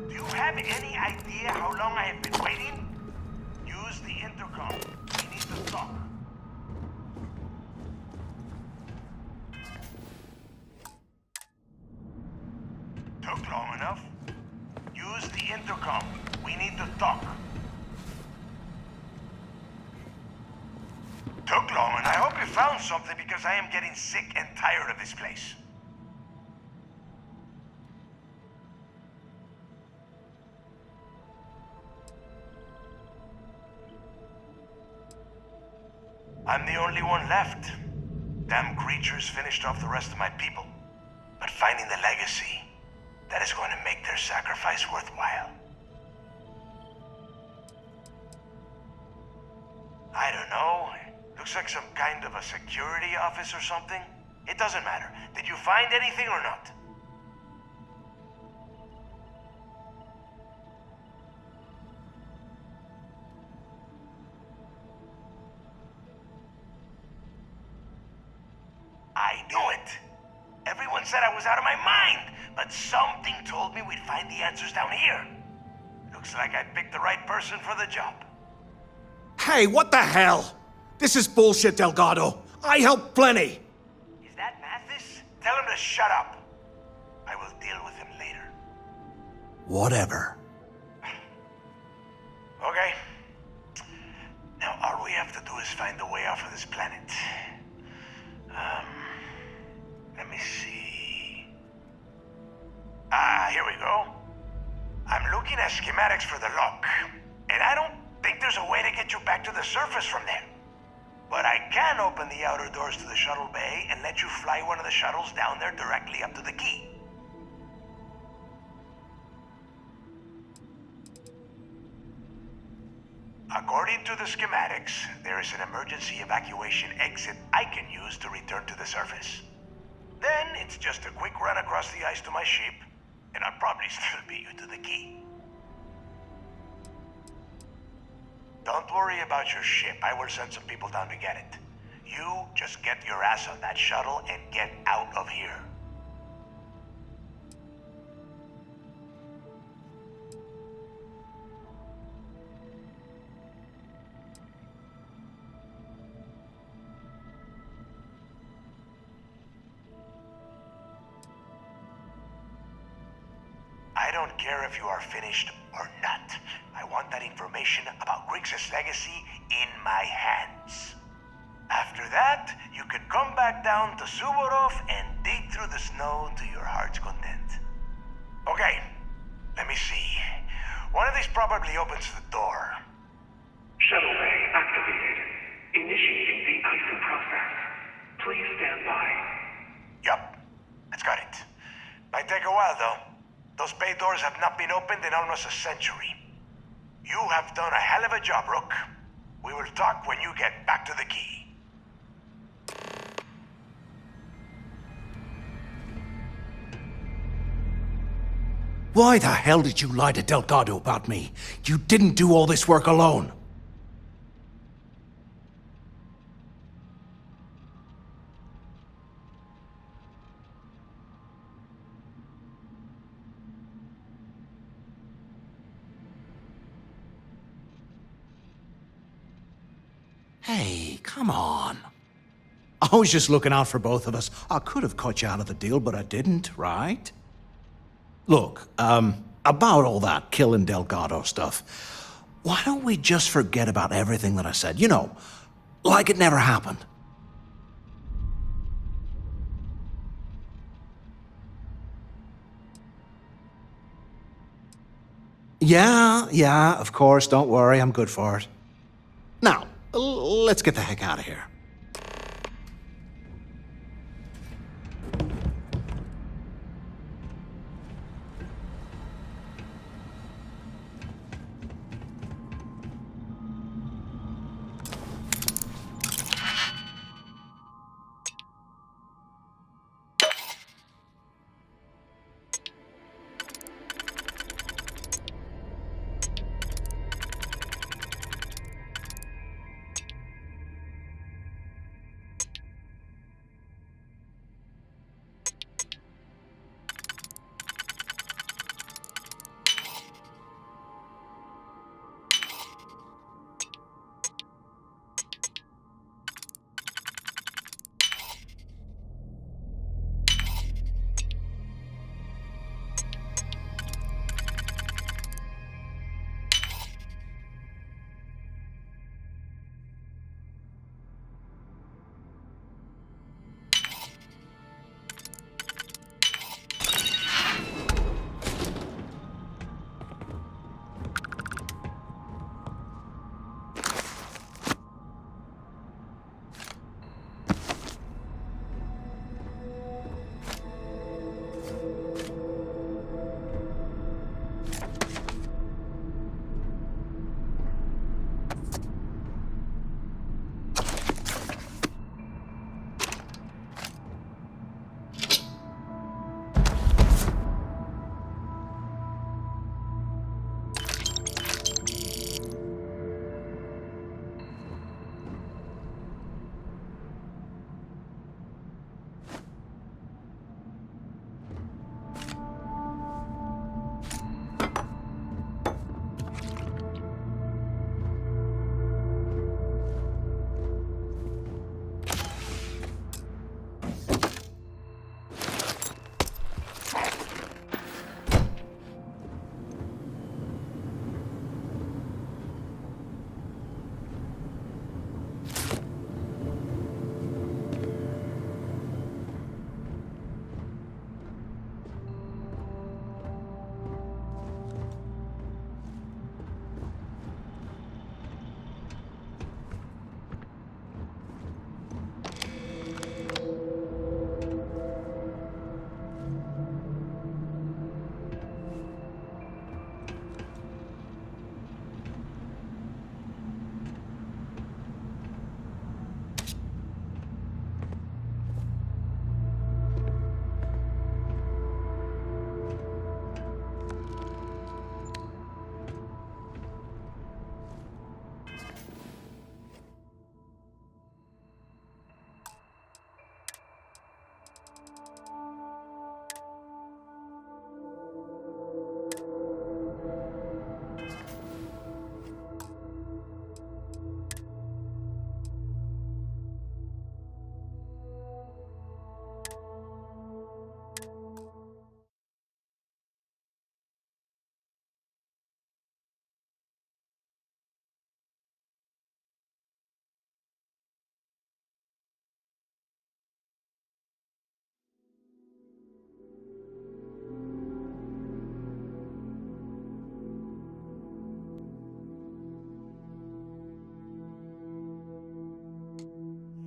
Do you have any idea how long I have been waiting? Use the intercom. We need to found something because I am getting sick and tired of this place. I'm the only one left. Damn creatures finished off the rest of my people. But finding the legacy, that is going to make their sacrifice worthwhile. I don't know. Looks like some kind of a security office or something. It doesn't matter. Did you find anything or not? I knew it. Everyone said I was out of my mind, but something told me we'd find the answers down here. Looks like I picked the right person for the job. Hey, what the hell? This is bullshit, Delgado. I helped plenty. Is that Mathis? Tell him to shut up. I will deal with him later. Whatever. Okay. Now all we have to do is find a way off of this planet. Let me see. Here we go. I'm looking at schematics for the lock, and I don't think there's a way to get you back to the surface from there. But I can open the outer doors to the shuttle bay and let you fly one of the shuttles down there directly up to the key. According to the schematics, there is an emergency evacuation exit I can use to return to the surface. Then it's just a quick run across the ice to my ship, and I'll probably still beat you to the key. Don't worry about your ship. I will send some people down to get it. You just get your ass on that shuttle and get out of here. I don't care if you are finished or not. I want that information about Grixis' legacy in my hands. After that, you can come back down to Suvorov and dig through the snow to your heart's content. Okay, let me see. One of these probably opens the door. Shuttle bay activated. Initiating the icing process. Please stand by. Yup, that's got it. Might take a while though. Those bay doors have not been opened in almost a century. You have done a hell of a job, Rook. We will talk when you get back to the key. Why the hell did you lie to Delgado about me? You didn't do all this work alone. Hey, come on. I was just looking out for both of us. I could have cut you out of the deal, but I didn't, right? Look, about all that killing Delgado stuff, why don't we just forget about everything that I said? You know, like it never happened. Yeah, of course, don't worry, I'm good for it. Now, let's get the heck out of here.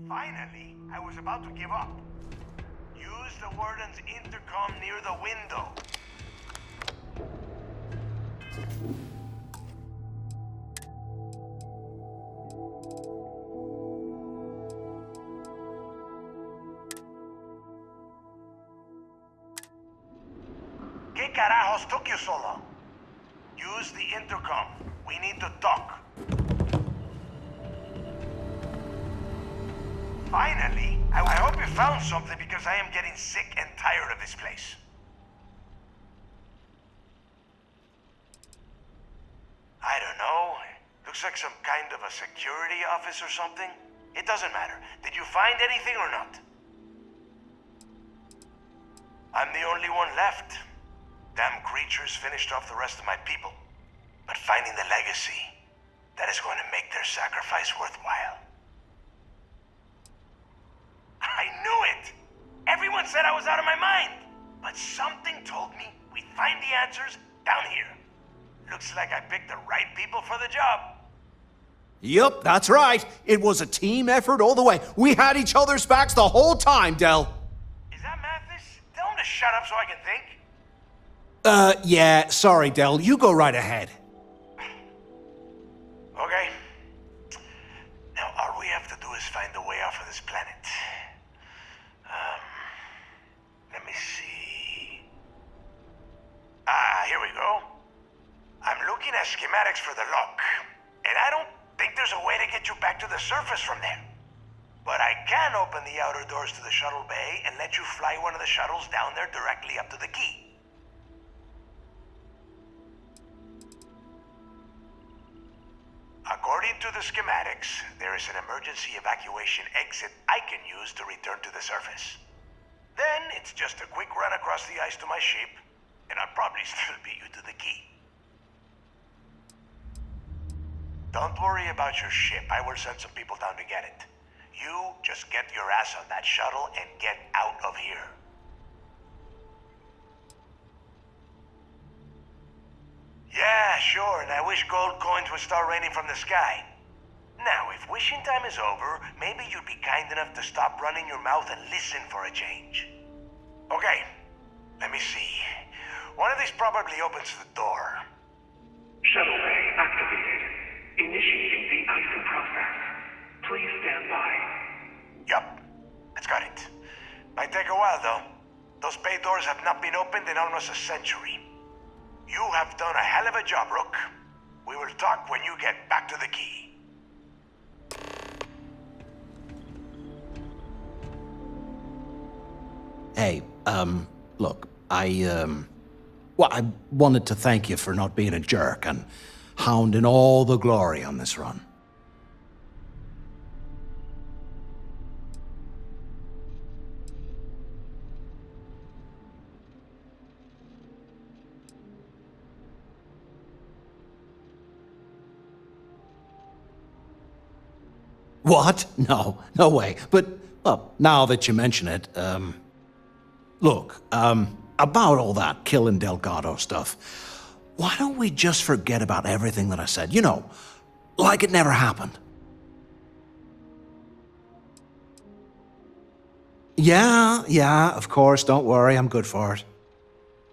Finally, I was about to give up. Use the warden's intercom near the window. ¿Qué carajos took you so long? Use the intercom. We need to talk. Finally, I hope you found something because I am getting sick and tired of this place. I don't know. Looks like some kind of a security office or something. It doesn't matter. Did you find anything or not? I'm the only one left. Damn creatures finished off the rest of my people. But finding the legacy, that is going to make their sacrifice worthwhile. I knew it! Everyone said I was out of my mind! But something told me we'd find the answers down here. Looks like I picked the right people for the job. Yup, that's right. It was a team effort all the way. We had each other's backs the whole time, Del. Is that Mathis? Tell him to shut up so I can think. Yeah, sorry, Del. You go right ahead. Okay. Now, all we have to do is find a way off of this planet. Let me see. Here we go. I'm looking at schematics for the lock, and I don't think there's a way to get you back to the surface from there. But I can open the outer doors to the shuttle bay and let you fly one of the shuttles down there directly up to the key. According to the schematics, there is an emergency evacuation exit I can use to return to the surface. Then it's just a quick run across the ice to my ship, and I'll probably still beat you to the key. Don't worry about your ship. I will send some people down to get it. You just get your ass on that shuttle and get out of here. Yeah, sure, and I wish gold coins would start raining from the sky. Now, if wishing time is over, maybe you'd be kind enough to stop running your mouth and listen for a change. Okay, let me see. One of these probably opens the door. Shuttle bay activated. Initiating the icing process. Please stand by. Yup, that's got it. Might take a while, though. Those bay doors have not been opened in almost a century. You have done a hell of a job, Rook. We will talk when you get back to the key. Hey, look, I wanted to thank you for not being a jerk and hounding all the glory on this run. What? No way. But, well, now that you mention it, look, about all that killing Delgado stuff, why don't we just forget about everything that I said? You know, like it never happened. Yeah, of course, don't worry, I'm good for it.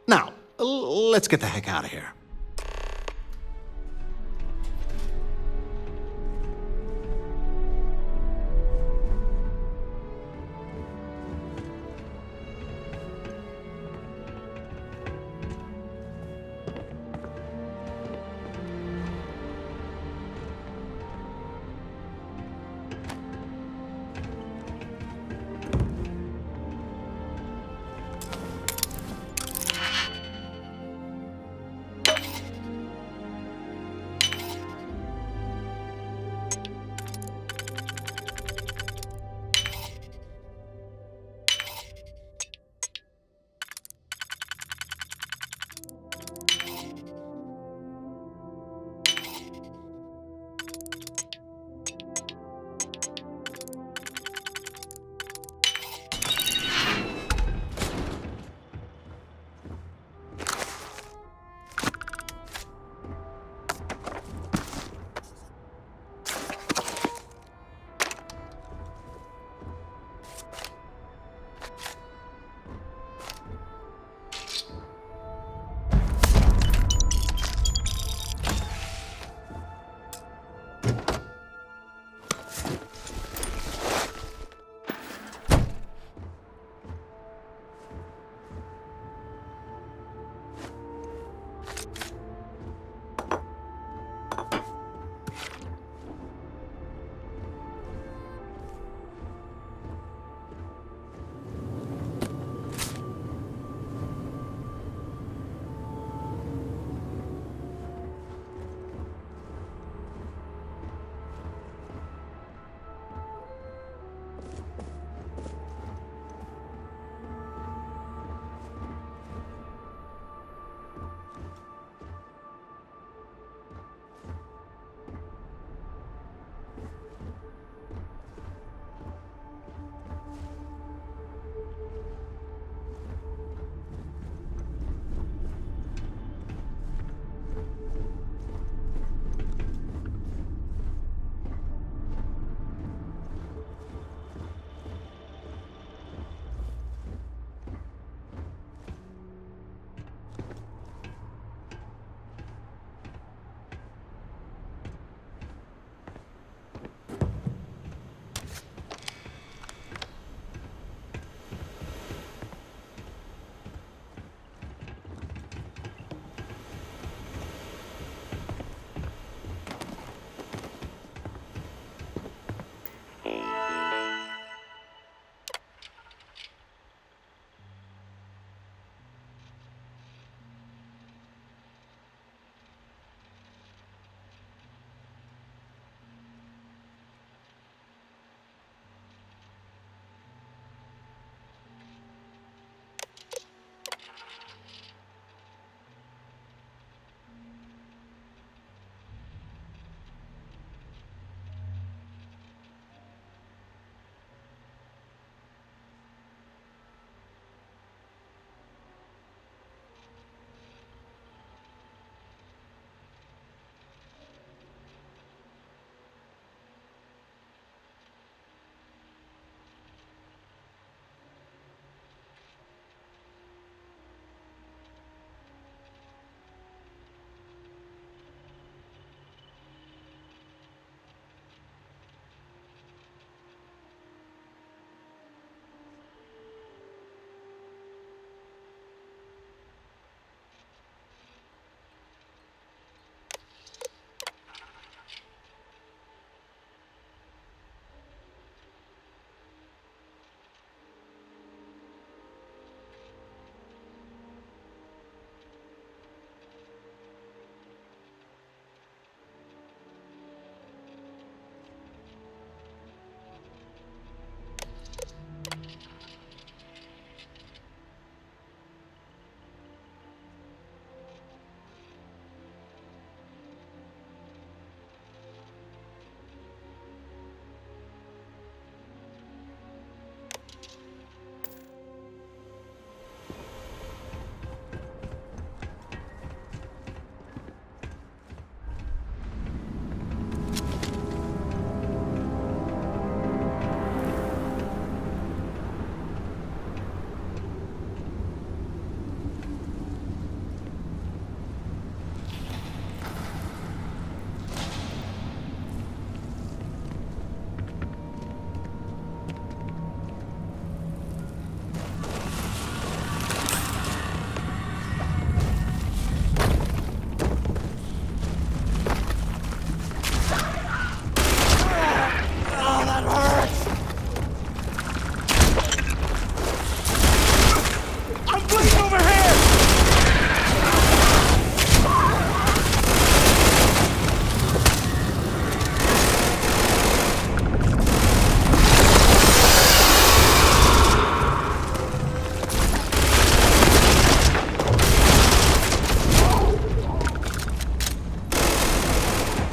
Now, let's get the heck out of here.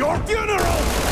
Your funeral!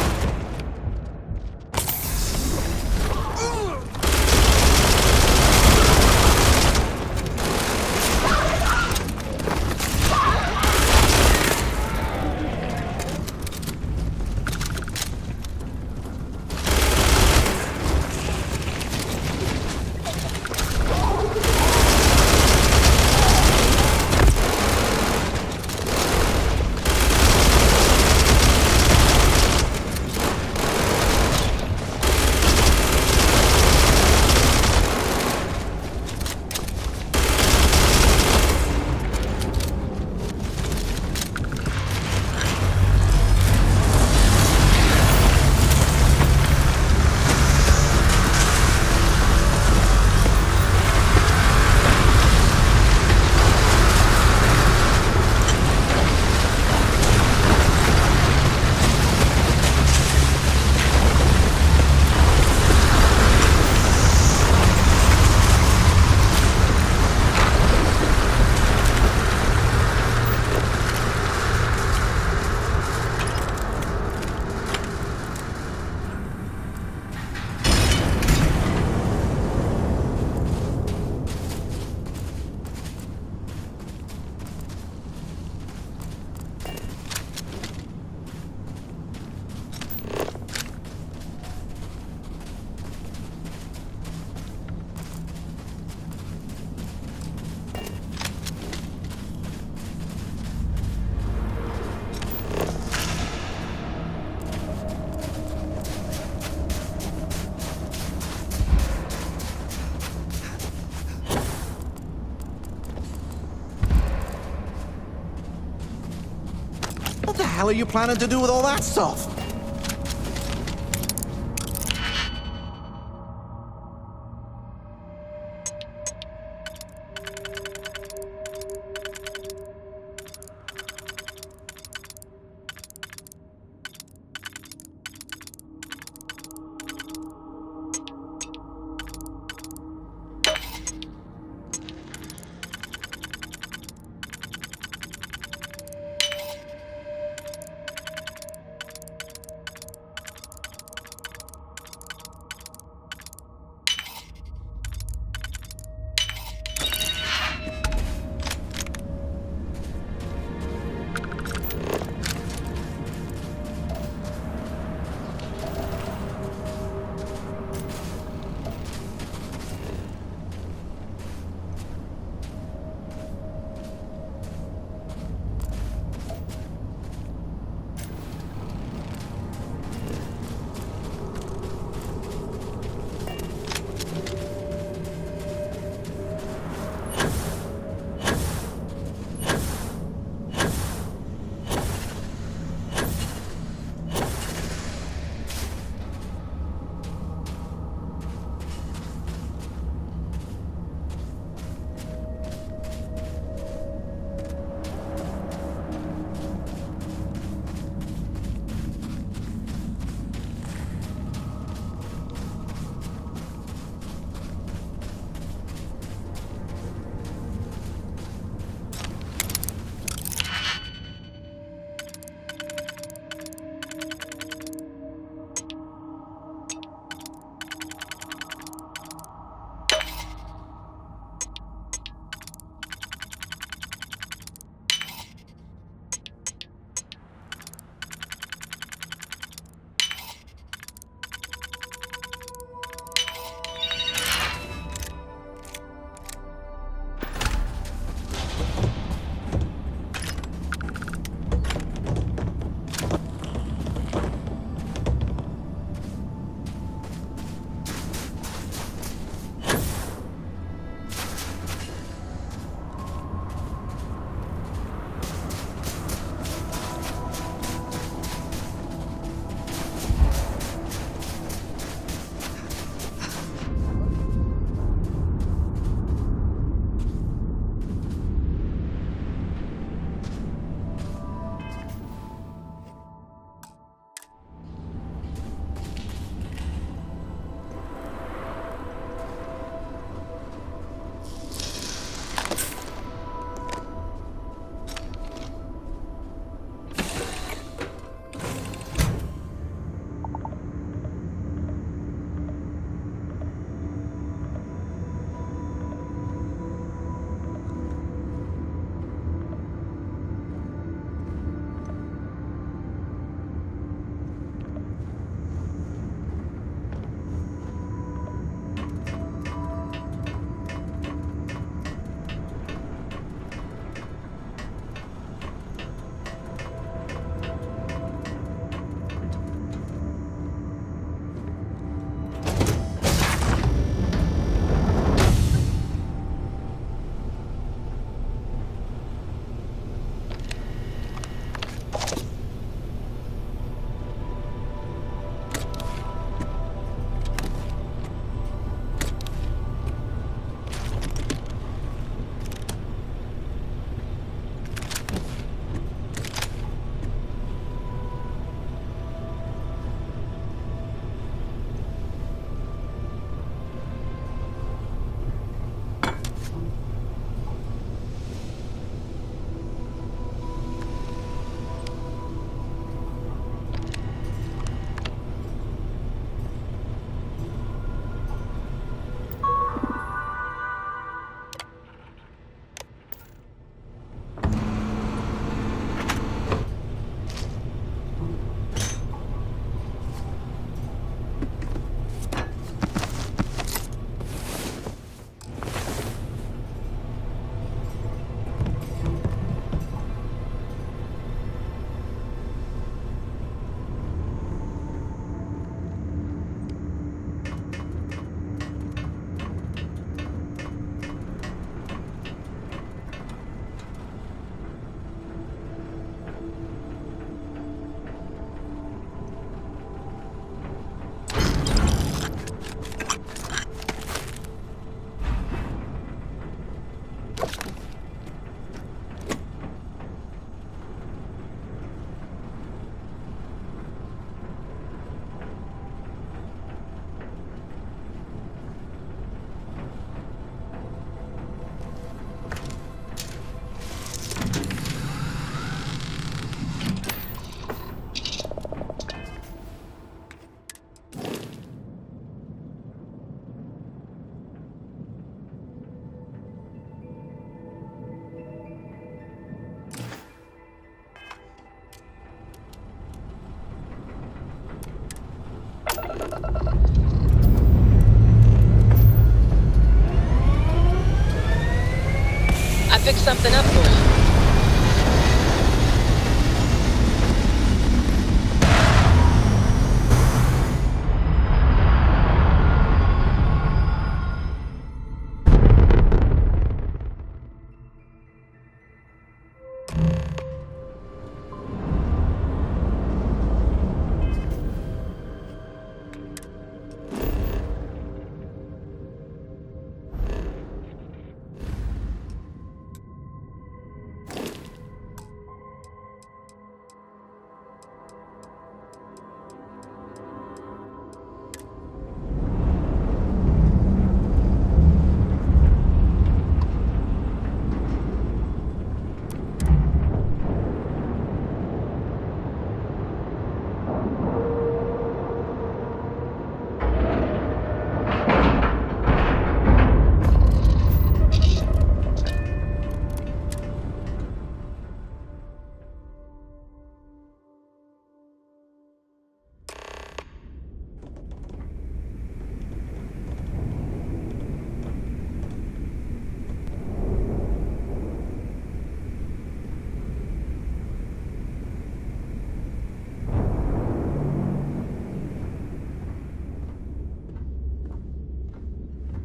What the hell are you planning to do with all that stuff? fix something up for you.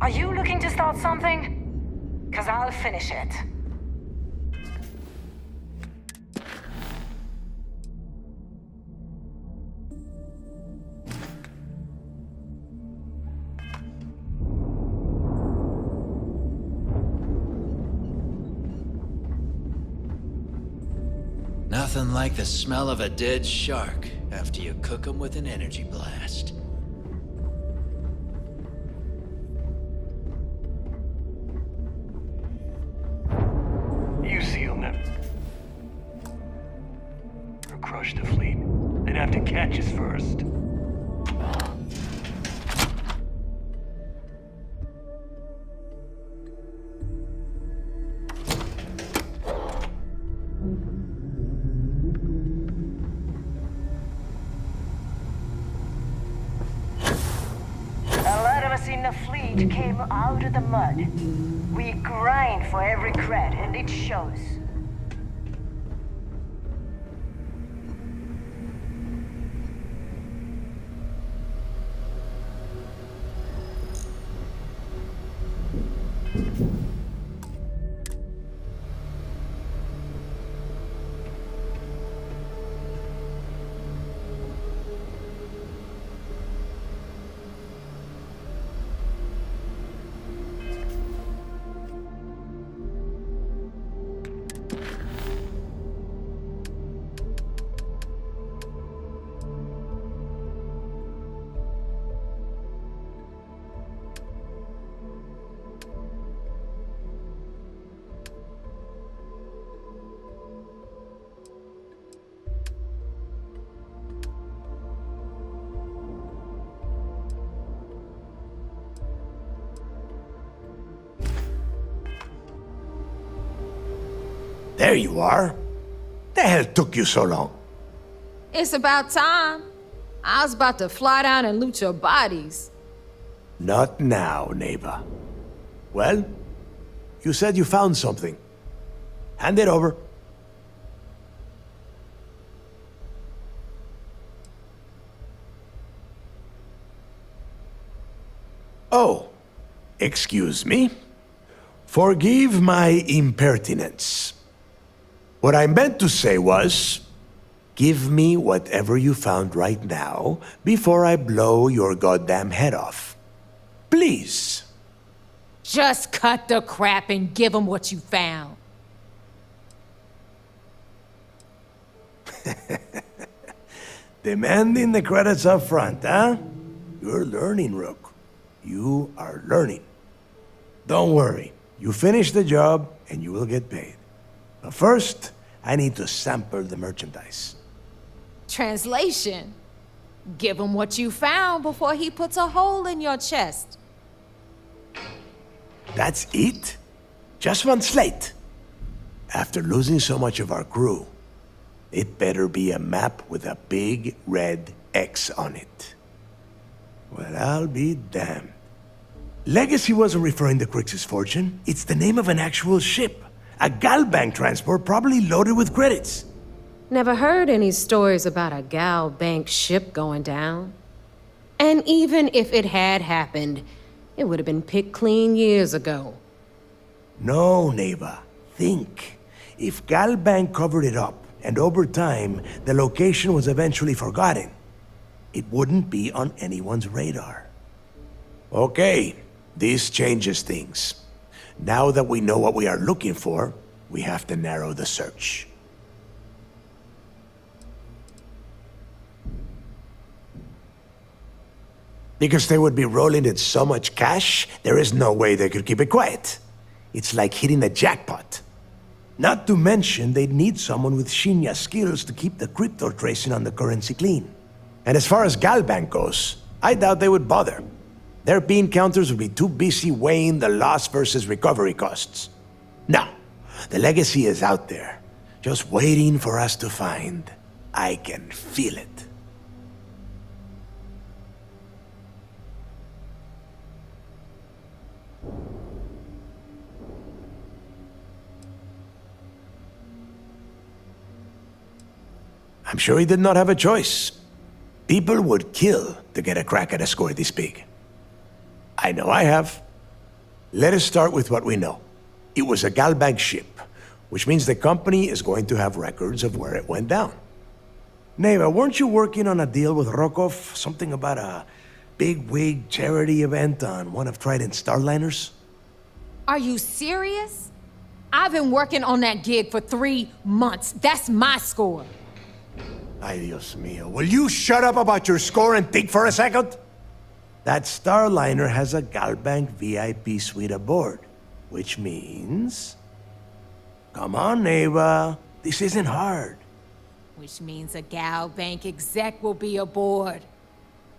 Are you looking to start something? 'Cause I'll finish it. Nothing like the smell of a dead shark after you cook them with an energy blast. You seal them. Or crush the fleet. They'd have to catch us first. In the fleet came out of the mud. We grind for every cred, and it shows. There you are. The hell took you so long? It's about time. I was about to fly down and loot your bodies. Not now, neighbor. Well, you said you found something. Hand it over. Oh, excuse me. Forgive my impertinence. What I meant to say was, give me whatever you found right now before I blow your goddamn head off. Please. Just cut the crap and give them what you found. Demanding the credits up front, huh? You're learning, Rook. You are learning. Don't worry. You finish the job and you will get paid. But first, I need to sample the merchandise. Translation. Give him what you found before he puts a hole in your chest. That's it? Just one slate? After losing so much of our crew, it better be a map with a big red X on it. Well, I'll be damned. Legacy wasn't referring to Crix's fortune. It's the name of an actual ship. A Galbank transport probably loaded with credits. Never heard any stories about a Gal Bank ship going down. And even if it had happened, it would have been picked clean years ago. No, Neva. Think. If Galbank covered it up, and over time, the location was eventually forgotten, it wouldn't be on anyone's radar. Okay, this changes things. Now that we know what we are looking for, we have to narrow the search. Because they would be rolling in so much cash, there is no way they could keep it quiet. It's like hitting a jackpot. Not to mention, they'd need someone with Shinya skills to keep the crypto tracing on the currency clean. And as far as Galbank goes, I doubt they would bother. Their bean counters would be too busy weighing the loss versus recovery costs. No, the legacy is out there, just waiting for us to find. I can feel it. I'm sure he did not have a choice. People would kill to get a crack at a score this big. I know I have. Let us start with what we know. It was a Galbank ship, which means the company is going to have records of where it went down. Neva, weren't you working on a deal with Rokov? Something about a big-wig charity event on one of Trident's starliners? Are you serious? I've been working on that gig for 3 months. That's my score. Ay, Dios mío. Will you shut up about your score and think for a second? That Starliner has a Galbank VIP suite aboard, which means... Come on, Neva. This isn't hard. Which means a Galbank exec will be aboard.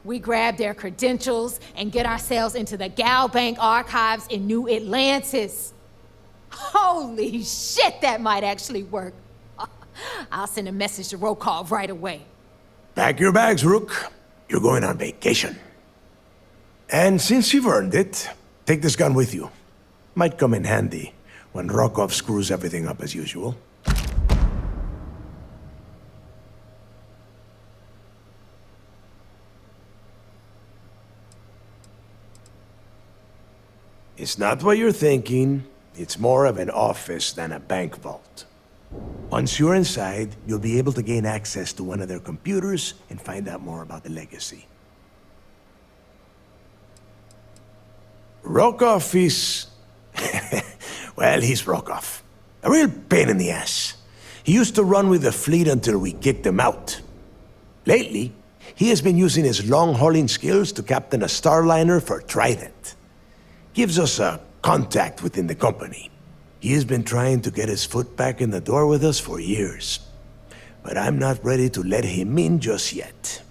We grab their credentials and get ourselves into the Galbank archives in New Atlantis. Holy shit, that might actually work. I'll send a message to Rokov right away. Pack your bags, Rook. You're going on vacation. And since you've earned it, take this gun with you. Might come in handy when Rokov screws everything up as usual. It's not what you're thinking. It's more of an office than a bank vault. Once you're inside, you'll be able to gain access to one of their computers and find out more about the legacy. Rokov is... well, he's Rokov. A real pain in the ass. He used to run with the fleet until we kicked him out. Lately, he has been using his long-hauling skills to captain a starliner for Trident. Gives us a contact within the company. He has been trying to get his foot back in the door with us for years. But I'm not ready to let him in just yet.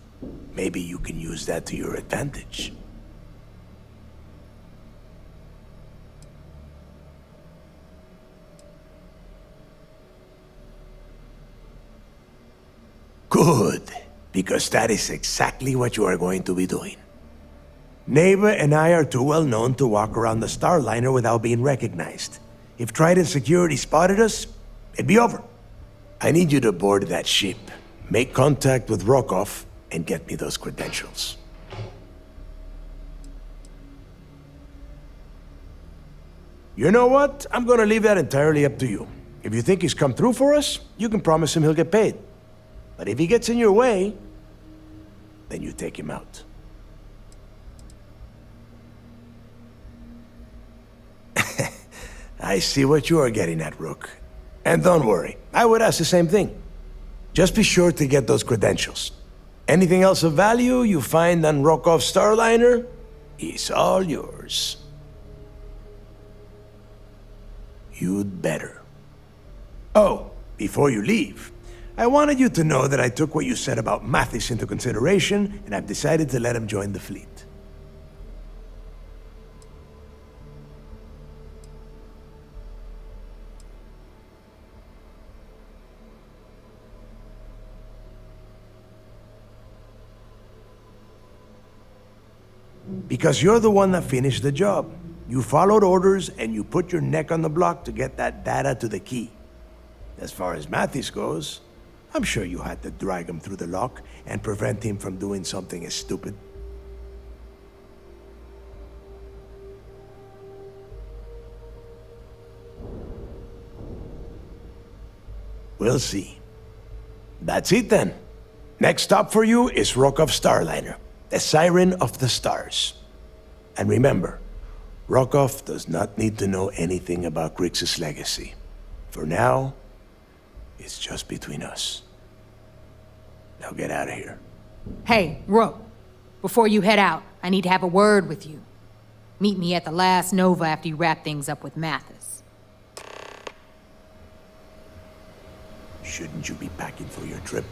Maybe you can use that to your advantage. Good, because that is exactly what you are going to be doing. Neva and I are too well known to walk around the Starliner without being recognized. If Trident security spotted us, it'd be over. I need you to board that ship, make contact with Rokov, and get me those credentials. You know what? I'm gonna leave that entirely up to you. If you think he's come through for us, you can promise him he'll get paid. But if he gets in your way, then you take him out. I see what you are getting at, Rook. And don't worry, I would ask the same thing. Just be sure to get those credentials. Anything else of value you find on Rokov's Starliner is all yours. You'd better. Oh, before you leave, I wanted you to know that I took what you said about Mathis into consideration, and I've decided to let him join the fleet. Because you're the one that finished the job. You followed orders and you put your neck on the block to get that data to the key. As far as Mathis goes, I'm sure you had to drag him through the lock and prevent him from doing something as stupid. We'll see. That's it then. Next stop for you is Rokov Starliner, the Siren of the Stars. And remember, Rokov does not need to know anything about Grixis' legacy. For now, it's just between us. Now get out of here. Hey, Rook, before you head out, I need to have a word with you. Meet me at the last Nova after you wrap things up with Mathis. Shouldn't you be packing for your trip?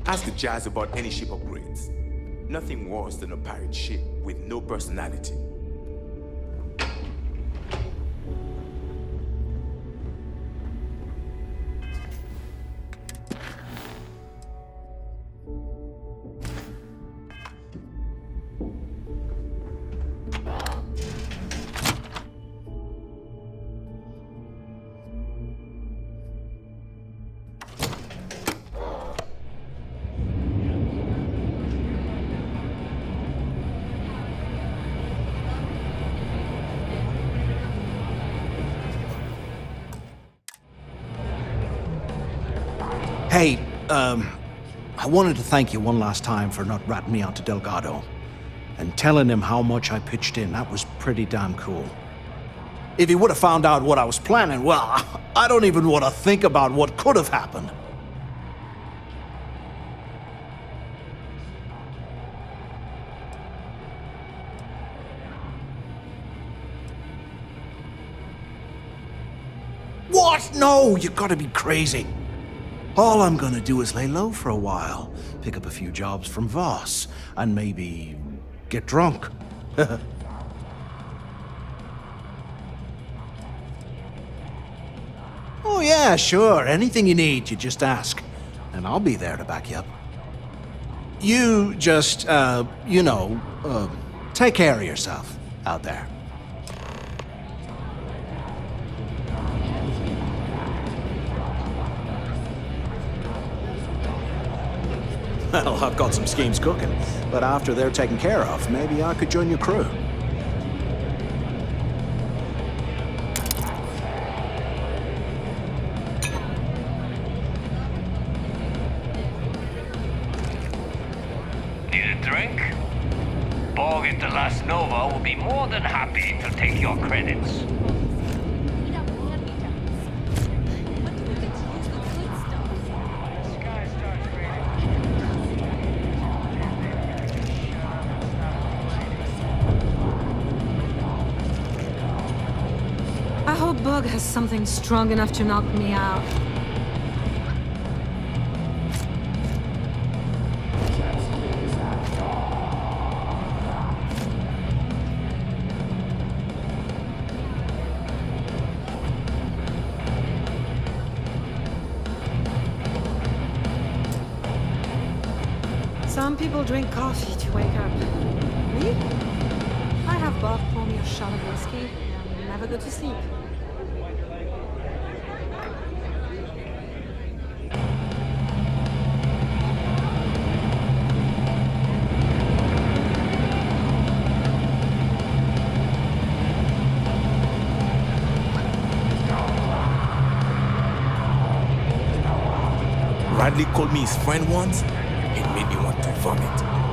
Ask the Jazz about any ship upgrades. Nothing worse than a pirate ship with no personality. Hey, I wanted to thank you one last time for not ratting me out to Delgado and telling him how much I pitched in. That was pretty damn cool. If he would have found out what I was planning, well, I don't even want to think about what could have happened. What? No, you gotta be crazy. All I'm gonna do is lay low for a while, pick up a few jobs from Voss, and maybe get drunk. Oh yeah, sure. Anything you need, you just ask. And I'll be there to back you up. You just, take care of yourself out there. Well, I've got some schemes cooking, but after they're taken care of, maybe I could join your crew. Need a drink? Borg at the Last Nova will be more than happy to take your credits. I hope Bug has something strong enough to knock me out. Some people drink coffee to wake up. Me? I have Bob pour me a shot of whiskey and never go to sleep. allegedly called me his friend once, it made me want to vomit.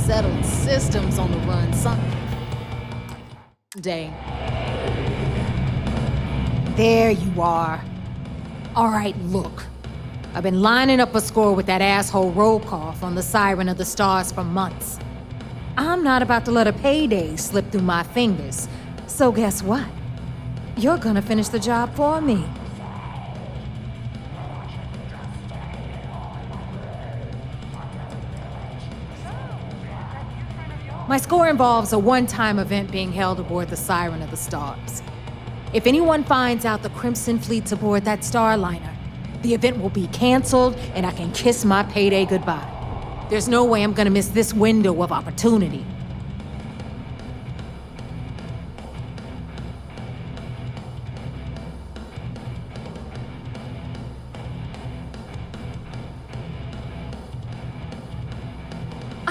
unsettled systems on the run day. There you are. All right, look. I've been lining up a score with that asshole Rokoff on the Siren of the Stars for months. I'm not about to let a payday slip through my fingers. So guess what? You're gonna finish the job for me. My score involves a one-time event being held aboard the Siren of the Stars. If anyone finds out the Crimson Fleet's aboard that Starliner, the event will be canceled and I can kiss my payday goodbye. There's no way I'm gonna miss this window of opportunity.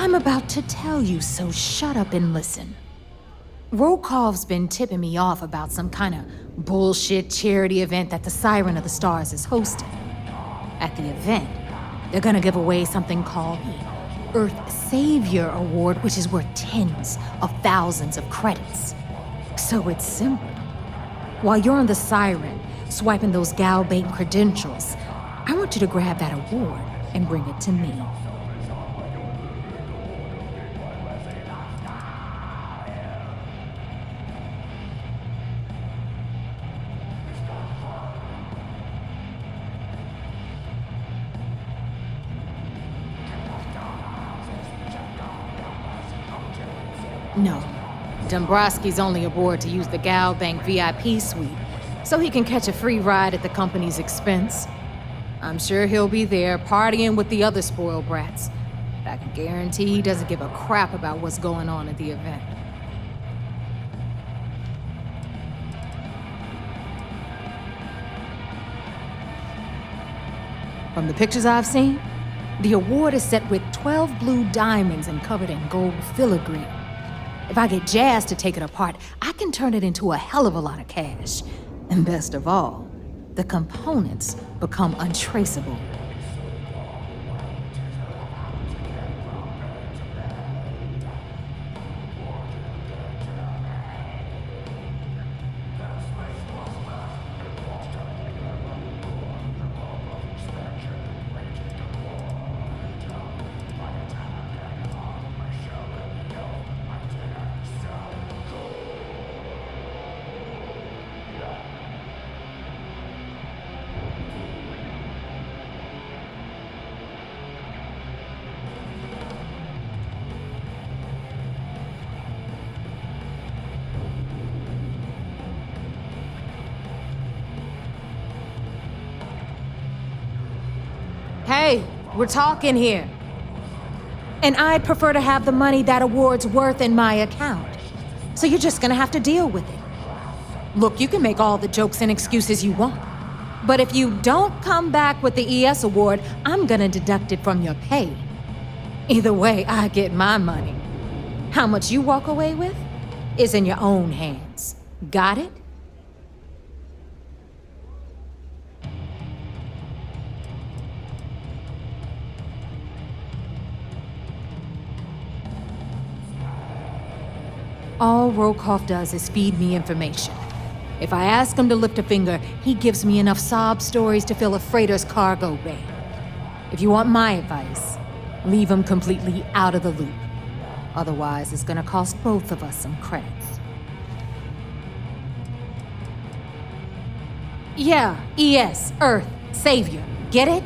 I'm about to tell you, so shut up and listen. Rokoff's been tipping me off about some kind of bullshit charity event that the Siren of the Stars is hosting. At the event, they're gonna give away something called the Earth Savior Award, which is worth tens of thousands of credits. So it's simple. While you're on the Siren, swiping those Galbank credentials, I want you to grab that award and bring it to me. No. Dombrowski's only aboard to use the Galbank VIP suite, so he can catch a free ride at the company's expense. I'm sure he'll be there partying with the other spoiled brats. But I can guarantee he doesn't give a crap about what's going on at the event. From the pictures I've seen, the award is set with 12 blue diamonds and covered in gold filigree. If I get Jazz to take it apart, I can turn it into a hell of a lot of cash. And best of all, the components become untraceable. Hey, we're talking here. And I'd prefer to have the money that award's worth in my account. So you're just gonna have to deal with it. Look, you can make all the jokes and excuses you want. But if you don't come back with the ES award, I'm gonna deduct it from your pay. Either way, I get my money. How much you walk away with is in your own hands. Got it? All Rokoff does is feed me information. If I ask him to lift a finger, he gives me enough sob stories to fill a freighter's cargo bay. If you want my advice, leave him completely out of the loop. Otherwise, it's gonna cost both of us some credits. Yeah, ES, Earth, Savior. Get it?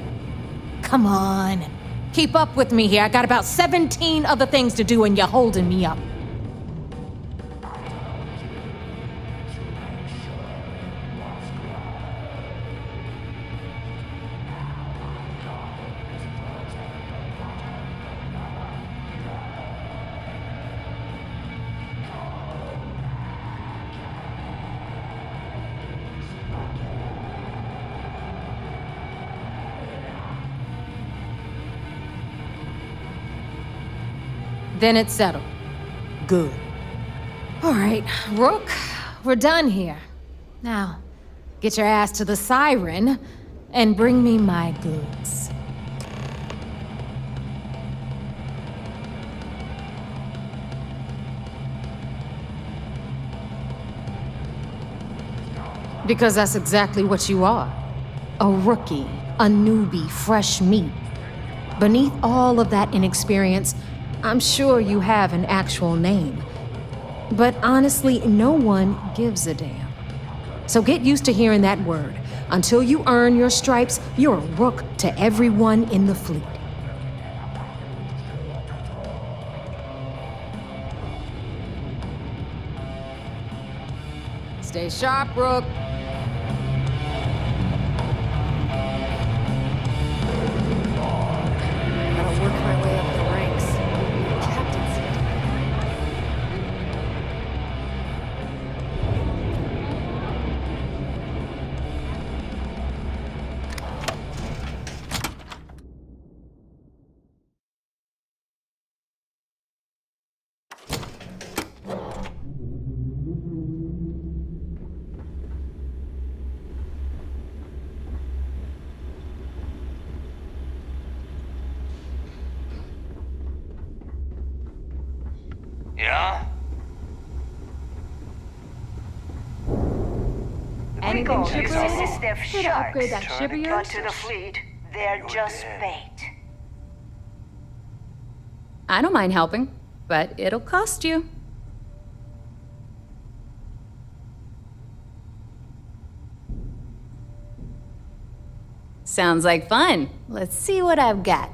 Come on. Keep up with me here. I got about 17 other things to do and you're holding me up. Then it's settled. Good. All right, Rook, we're done here. Now, get your ass to the Siren and bring me my goods. Because that's exactly what you are. A rookie, a newbie, fresh meat. Beneath all of that inexperience, I'm sure you have an actual name. But honestly, no one gives a damn. So get used to hearing that word. Until you earn your stripes, you're a rook to everyone in the fleet. Stay sharp, Rook. Gotta work my way up the ranks. Captain's Yeah? Anything ship this related? is their Here to upgrade that sharks. ship of But yours? to the fleet, they're just bait. I don't mind helping, but it'll cost you. Sounds like fun. Let's see what I've got.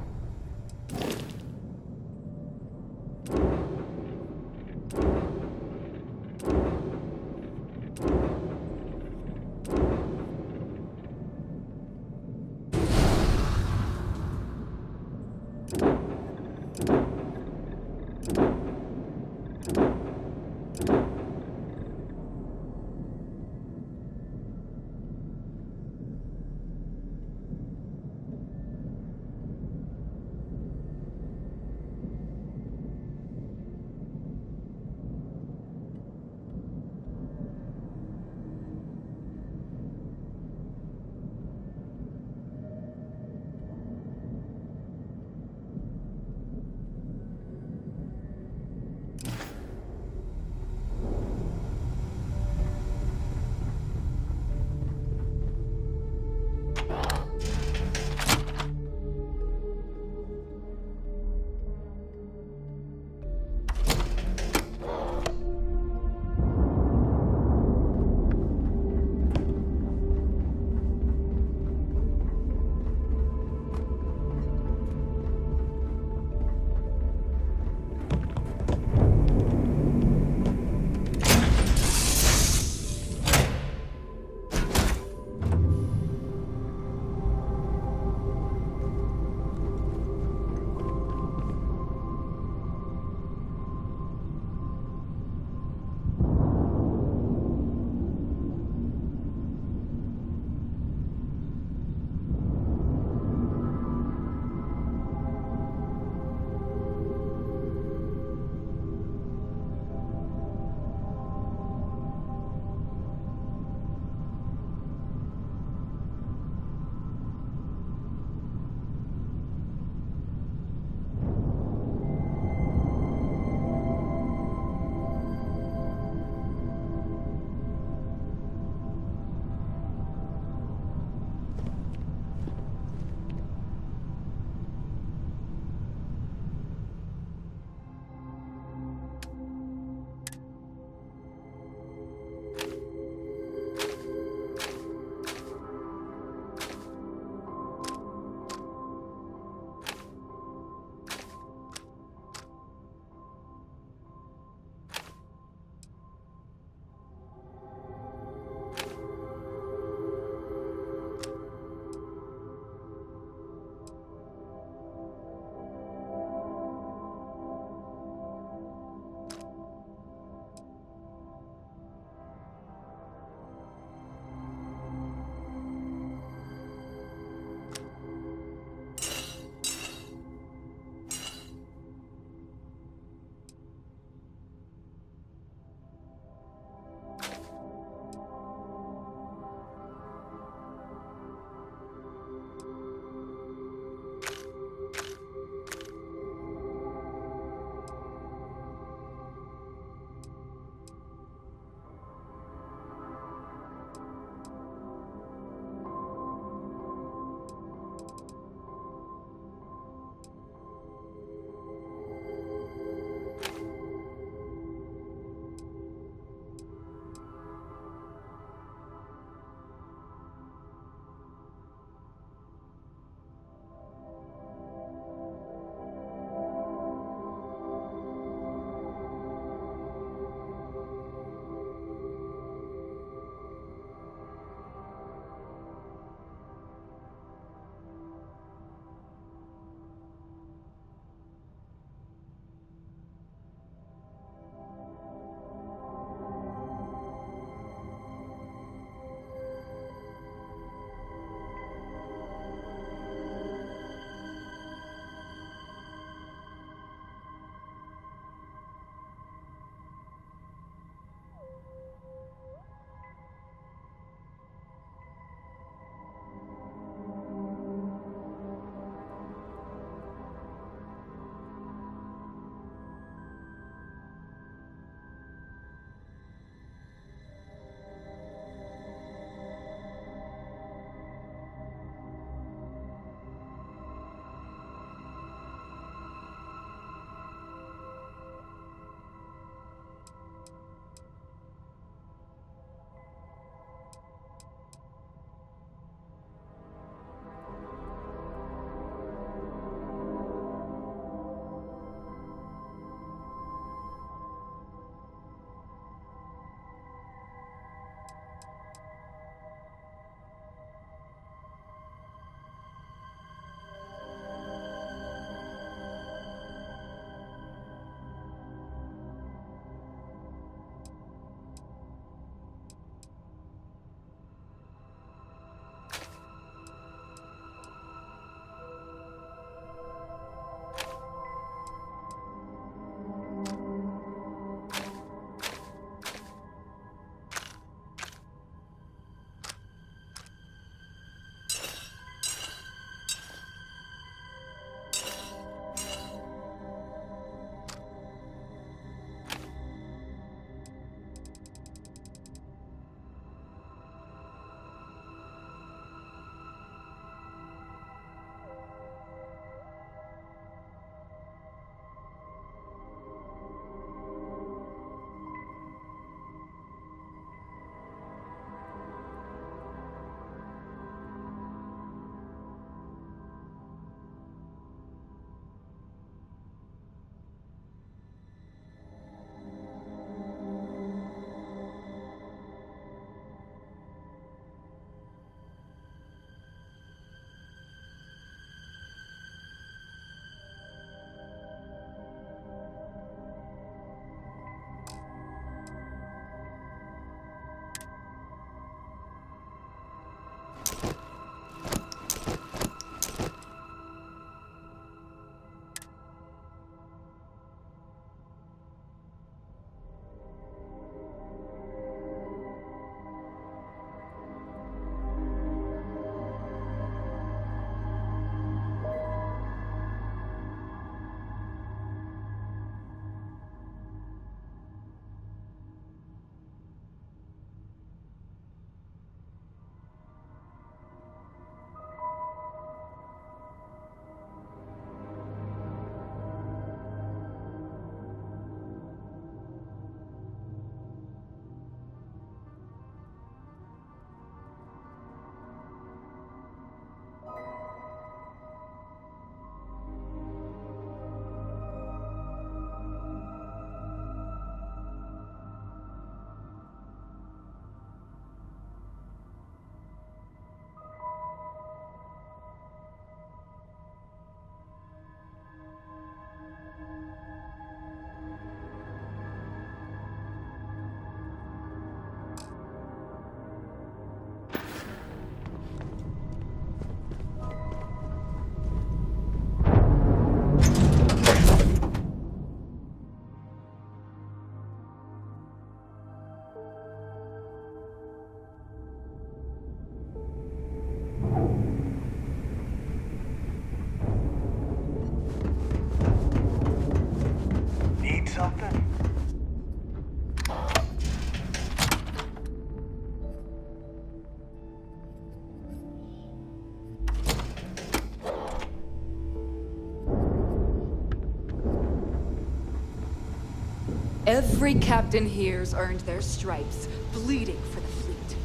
Every captain here's earned their stripes, bleeding for the fleet.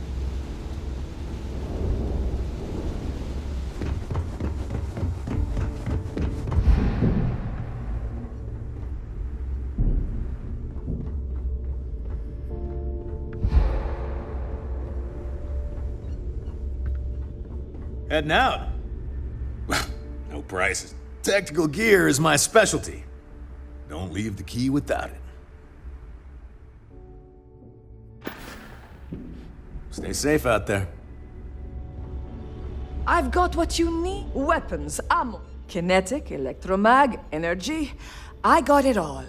Heading out. No prices. Tactical gear is my specialty. Don't leave the key without it. Stay safe out there. I've got what you need. Weapons, ammo, kinetic, electromag, energy. I got it all.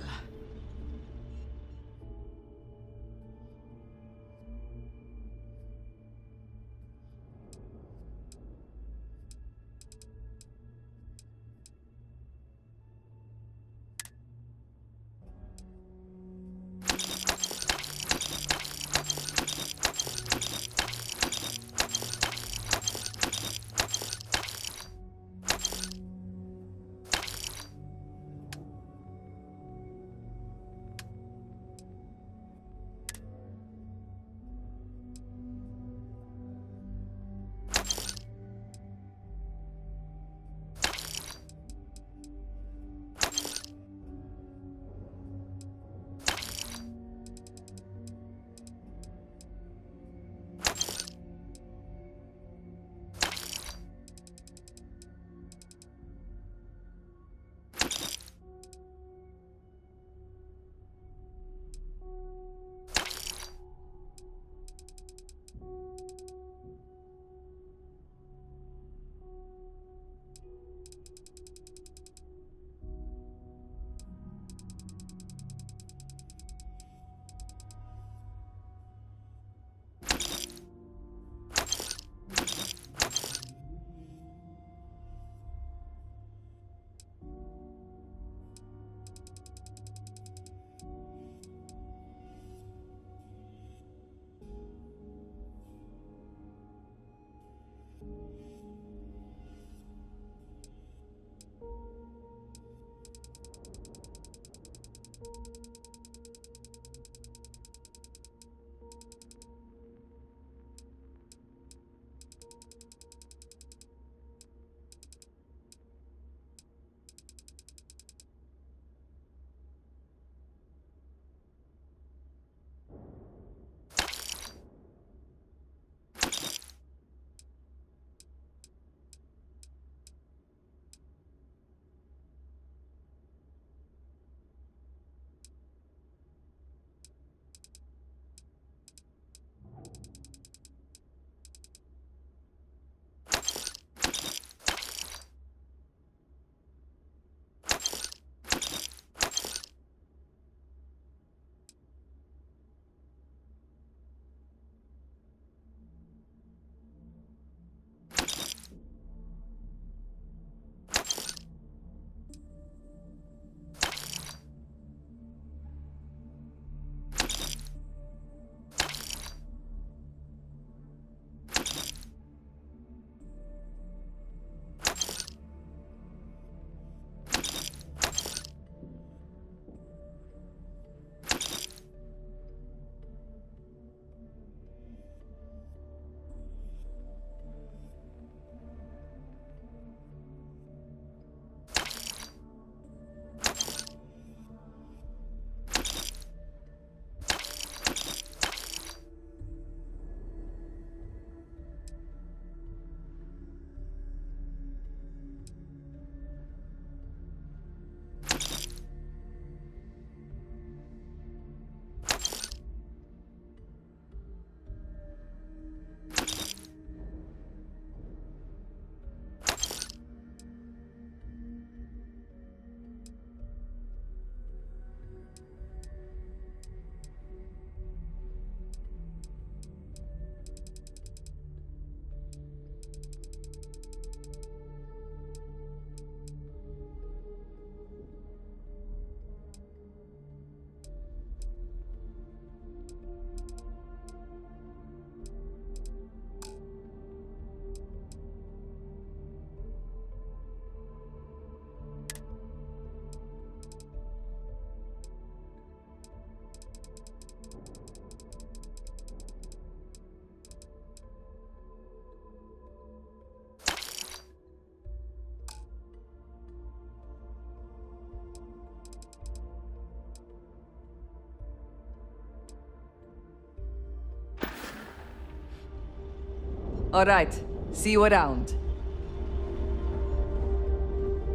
All right. See you around.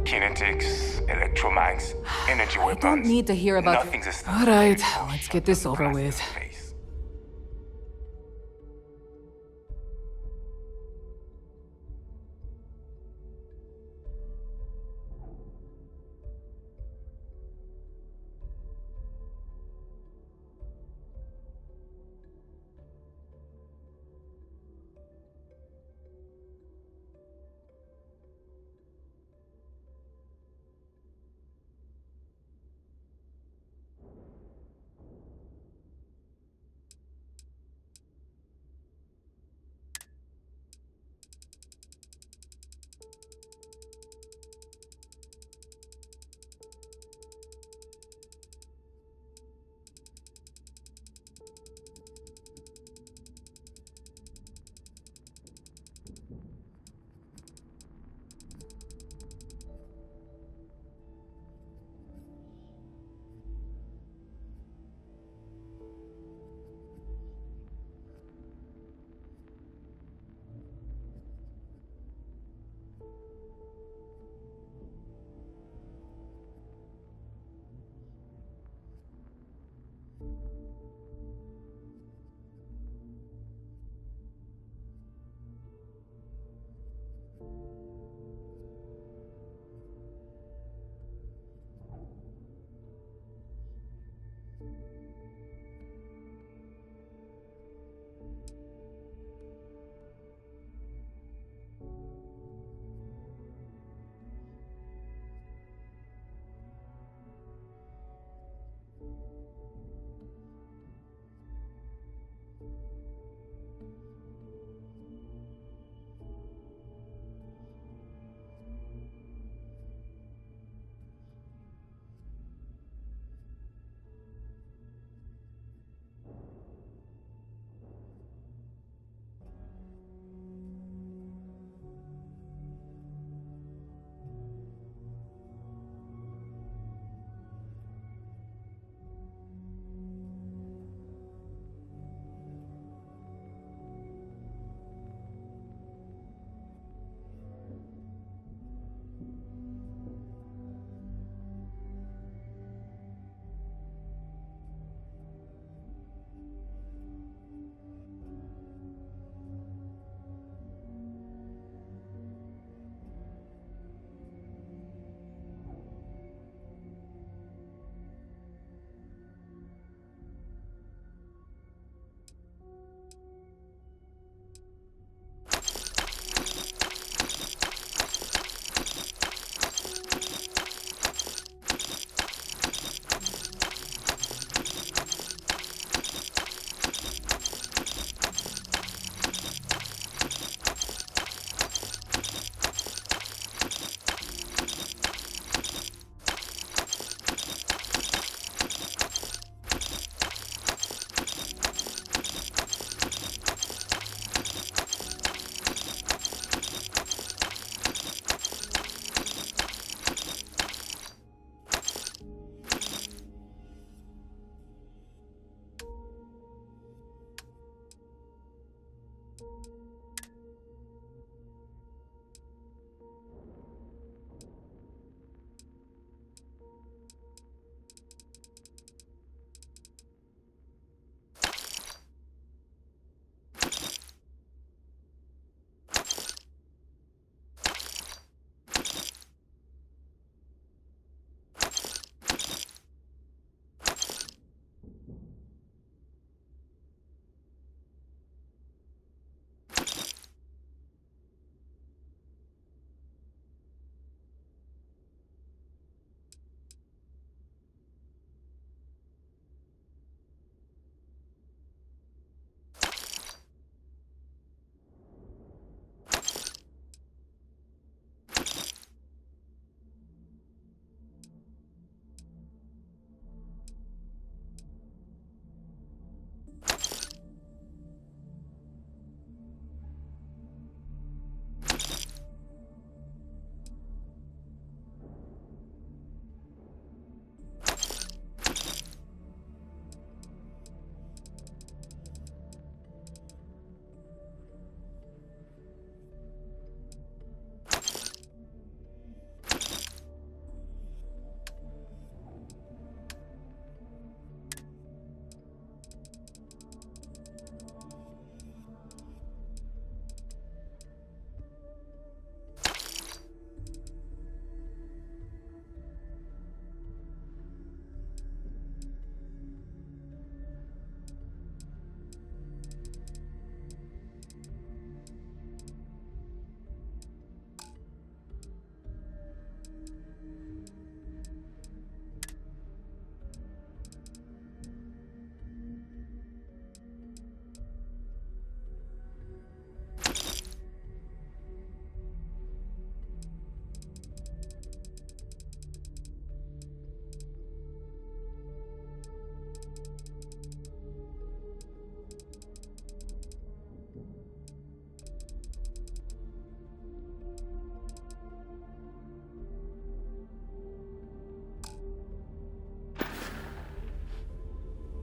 Kinetics, electromags, energy weapons. I don't need to hear about... Nothing's a All right, let's get this over with.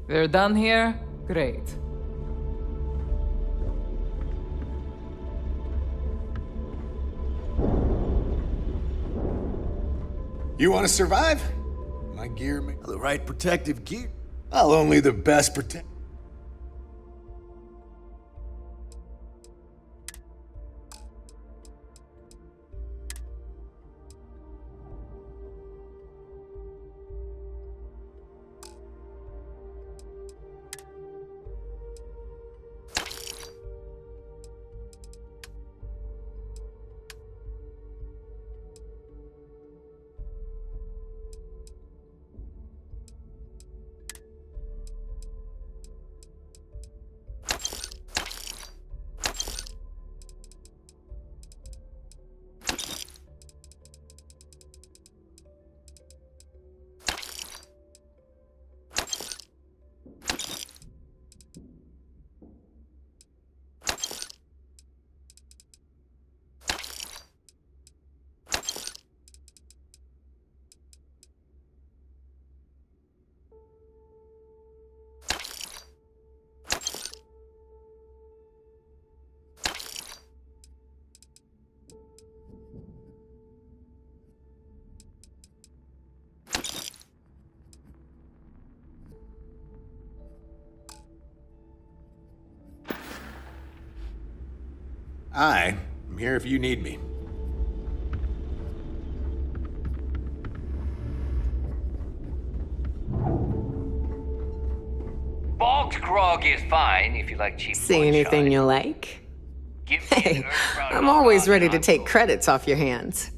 We're done here? Great. You want to survive? My gear, the right protective gear. I'll only the best protect. I'm here if you need me. Bogged grog is fine if you like cheap See anything you like? Hey, I'm always ready to take credits off your hands.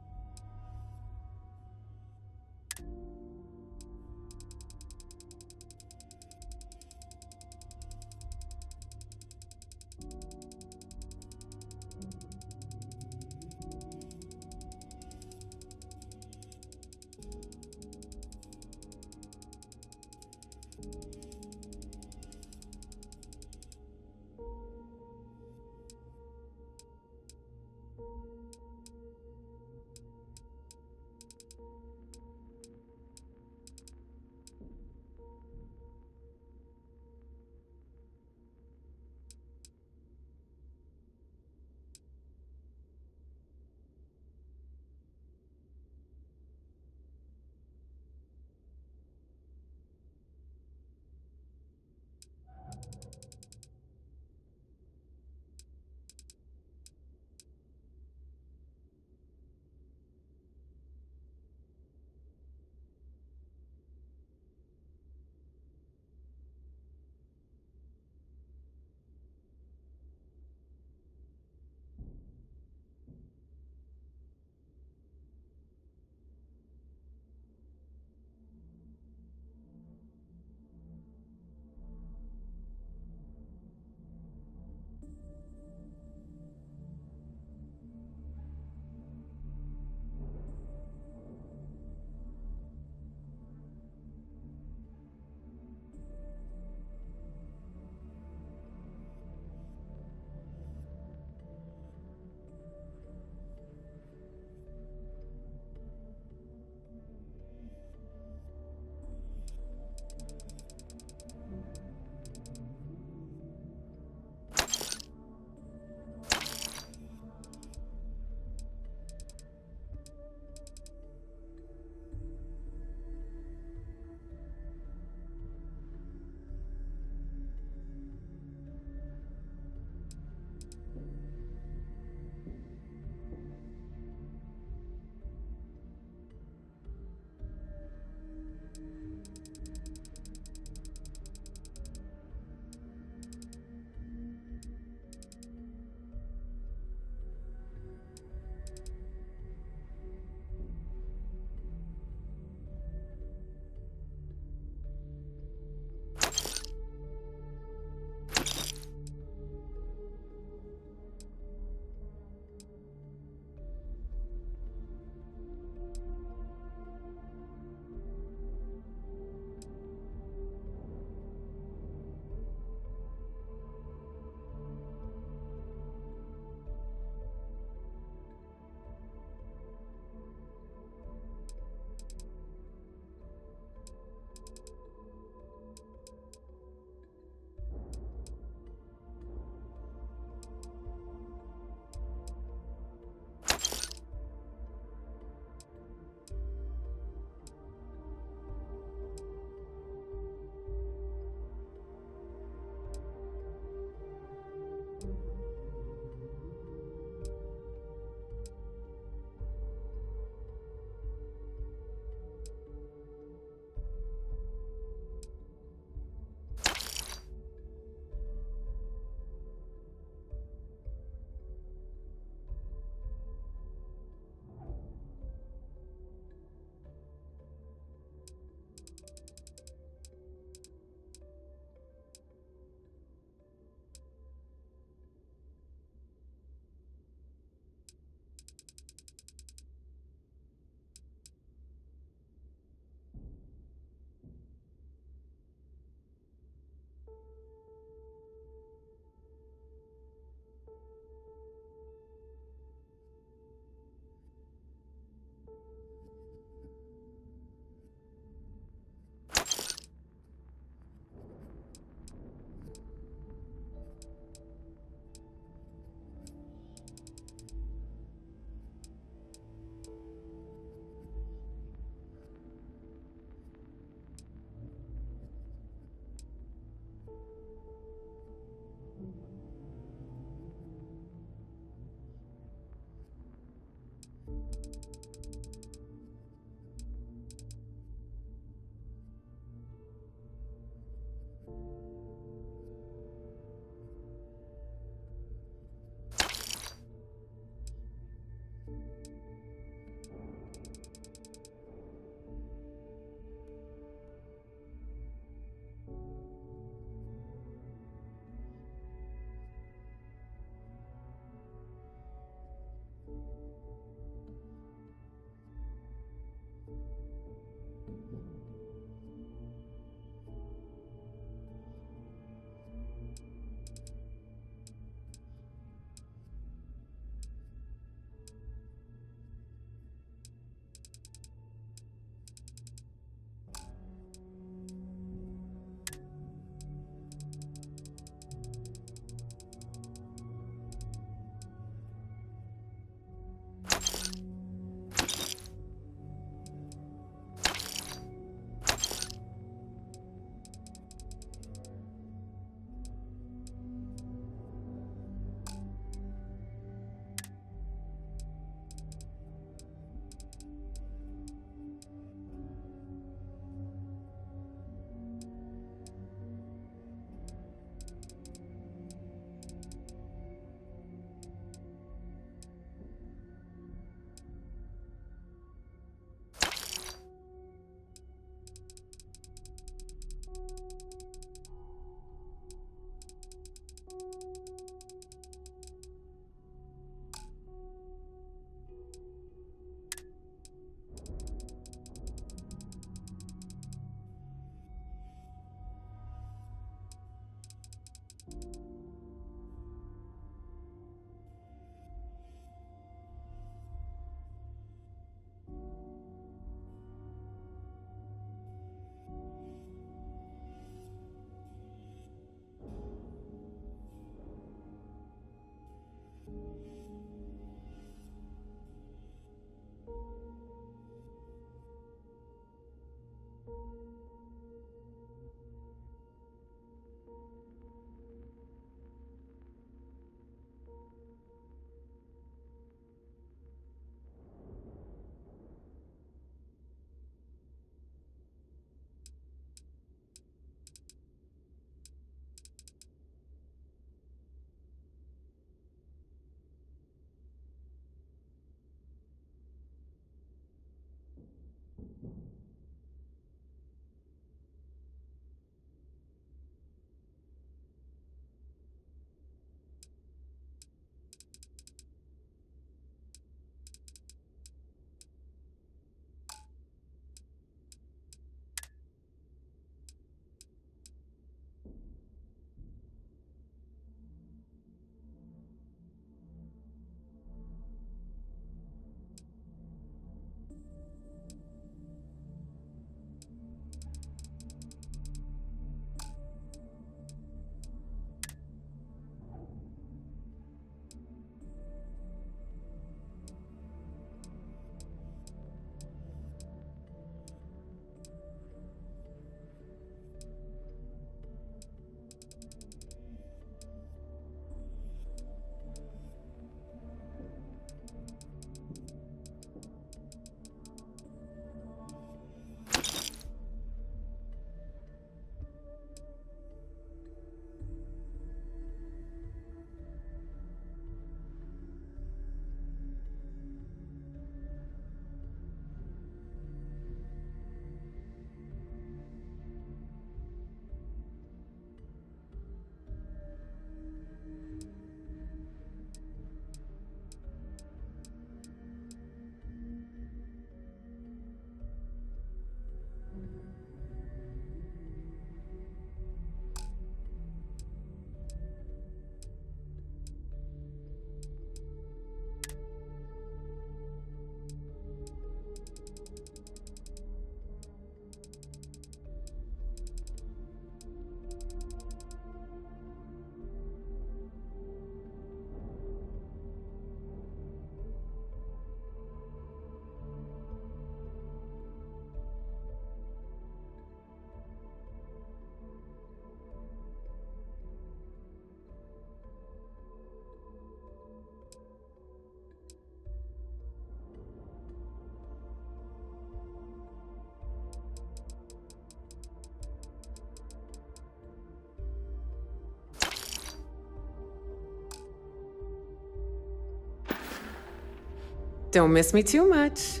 Don't miss me too much.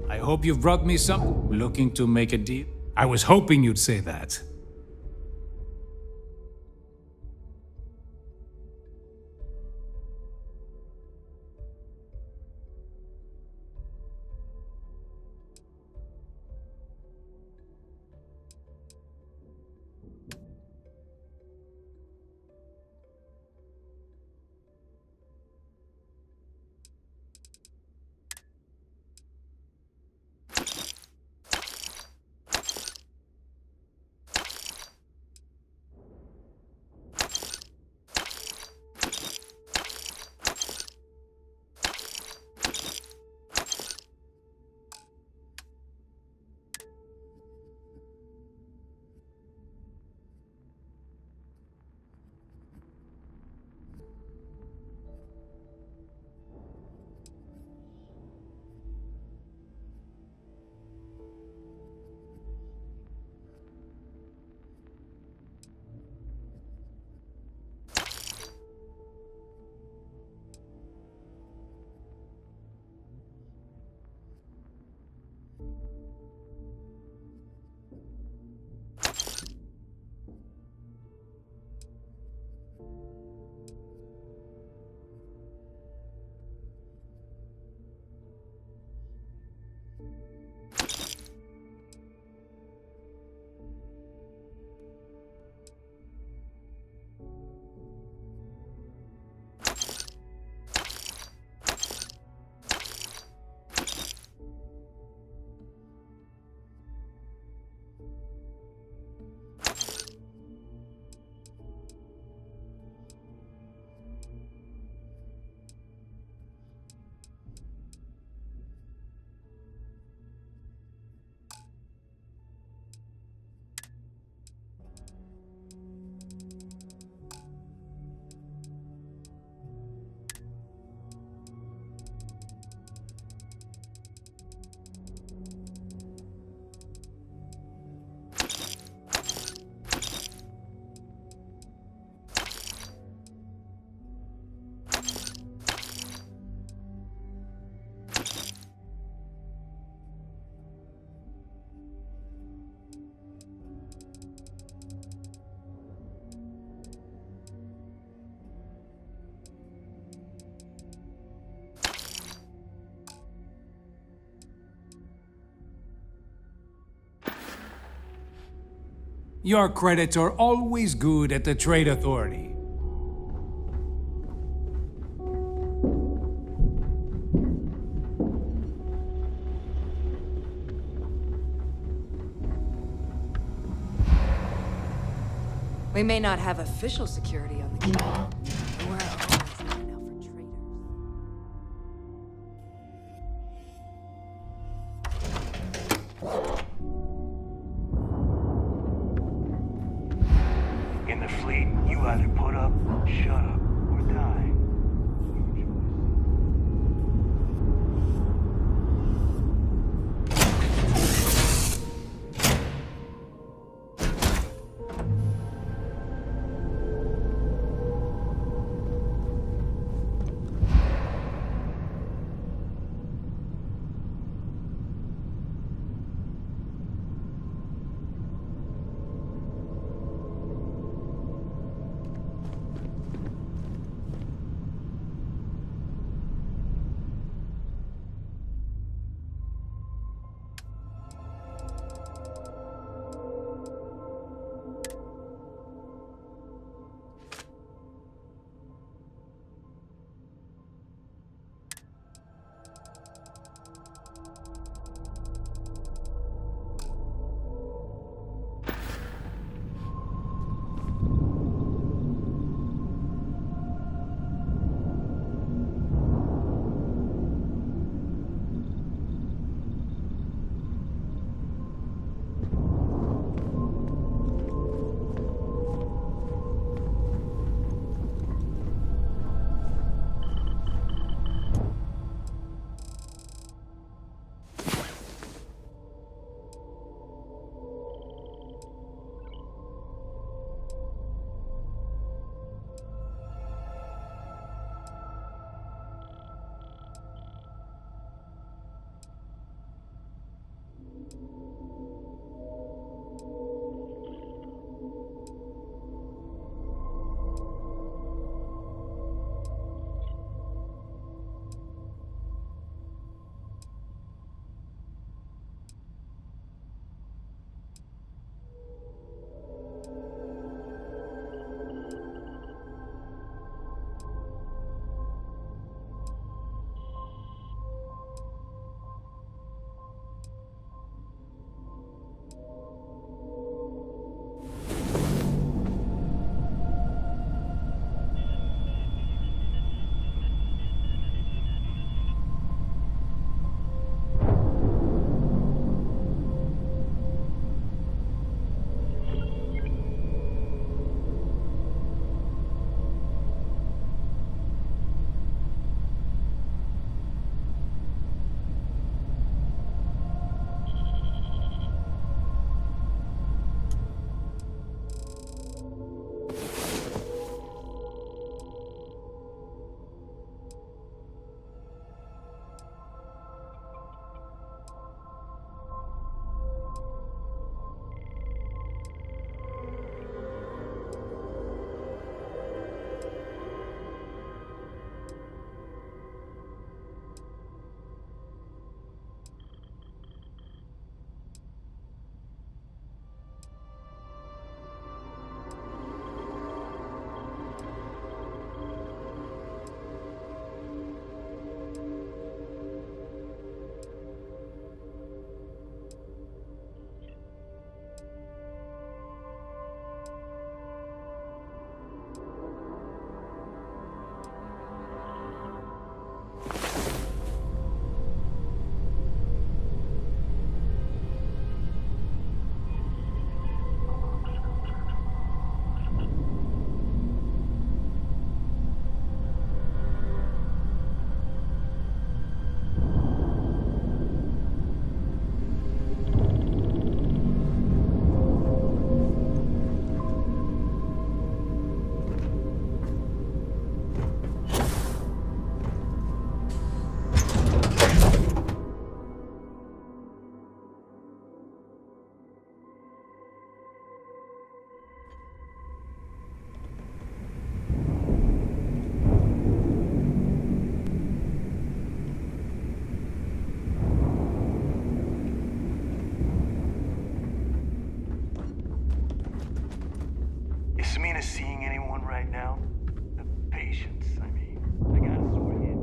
I hope you've brought me some. Looking to make a deal? I was hoping you'd say that. Your credits are always good at the Trade Authority. We may not have official security on the key. We're always looking out for traitors. In the fleet, you either put up, shut up, or die. Samina seeing anyone right now? The patience, I mean. I gotta sort it.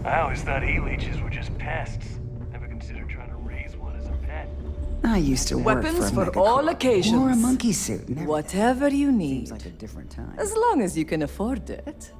I always thought e-leeches were just pests. Never considered trying to raise one as a pet. I used to work Weapons for for all occasions. or a monkey suit. And everything. Whatever you need. Seems like a different time. As long as you can afford it.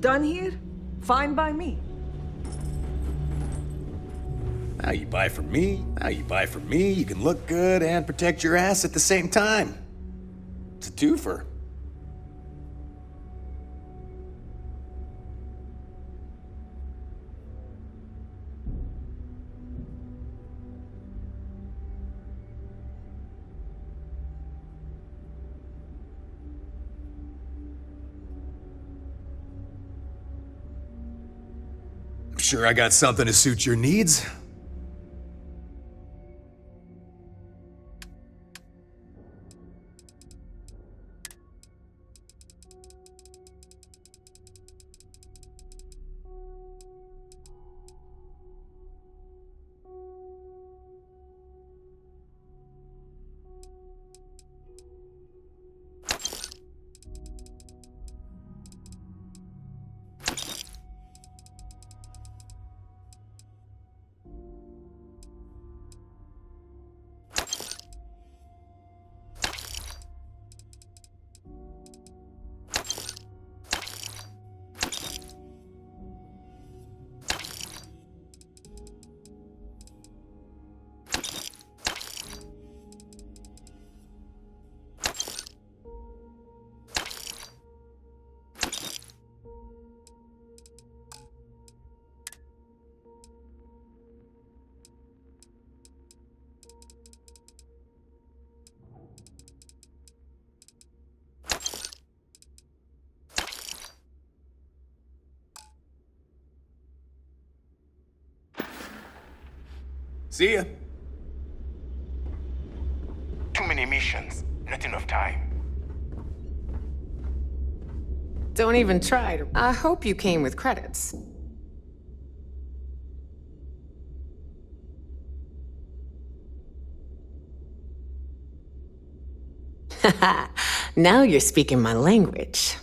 Done here? Fine by me. Now you buy from me, now you buy from me, you can look good and protect your ass at the same time. It's a twofer. I'm sure I got something to suit your needs. See ya. Too many missions, not enough time. Don't even try to. I hope you came with credits. Now you're speaking my language.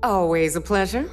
Always a pleasure.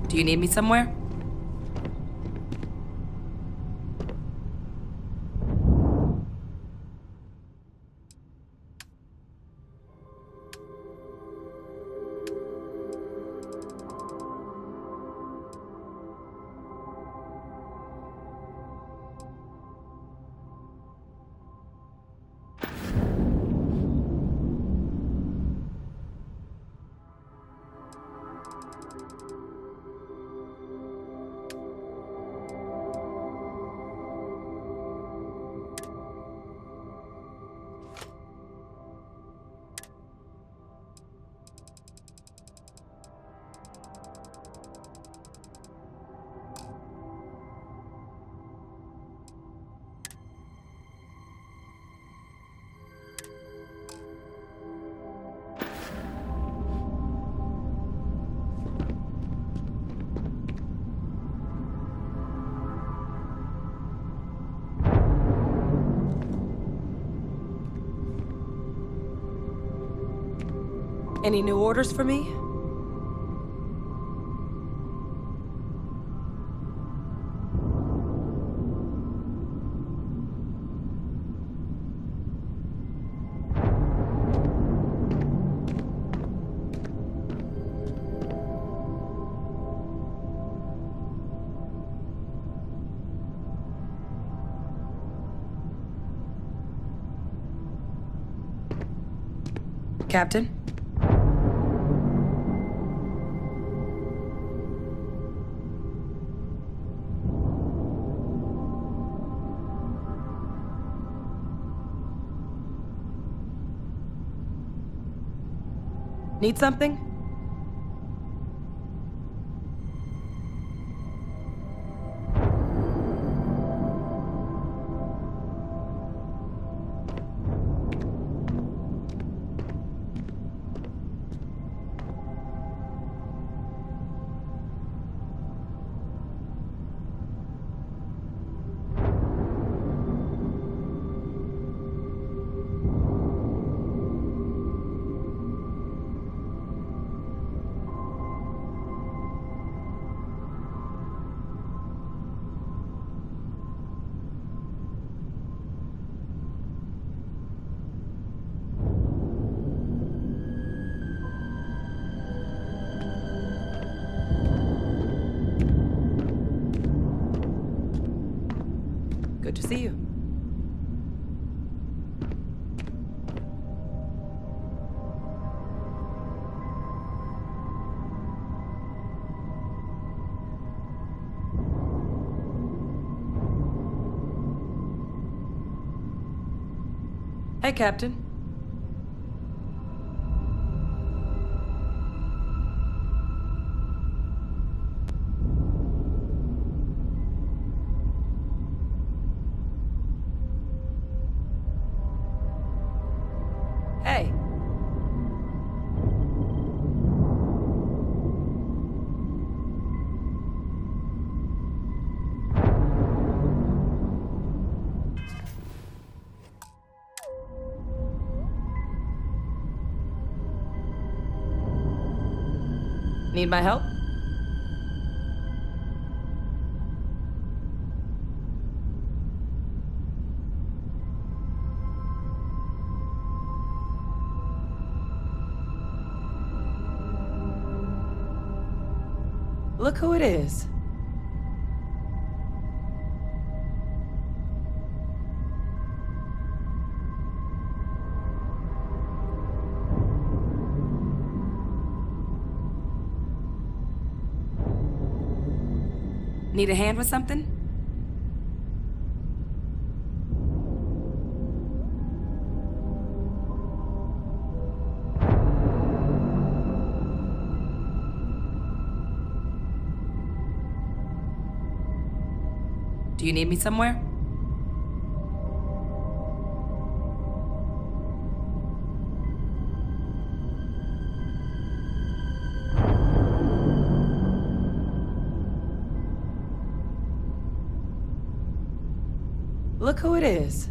Do you need me somewhere? Any new orders for me? Captain? Need something? Good to see you. Hey, Captain. Hey. Need my help? Look who it is. Need a hand with something? Do you need me somewhere? Look who it is.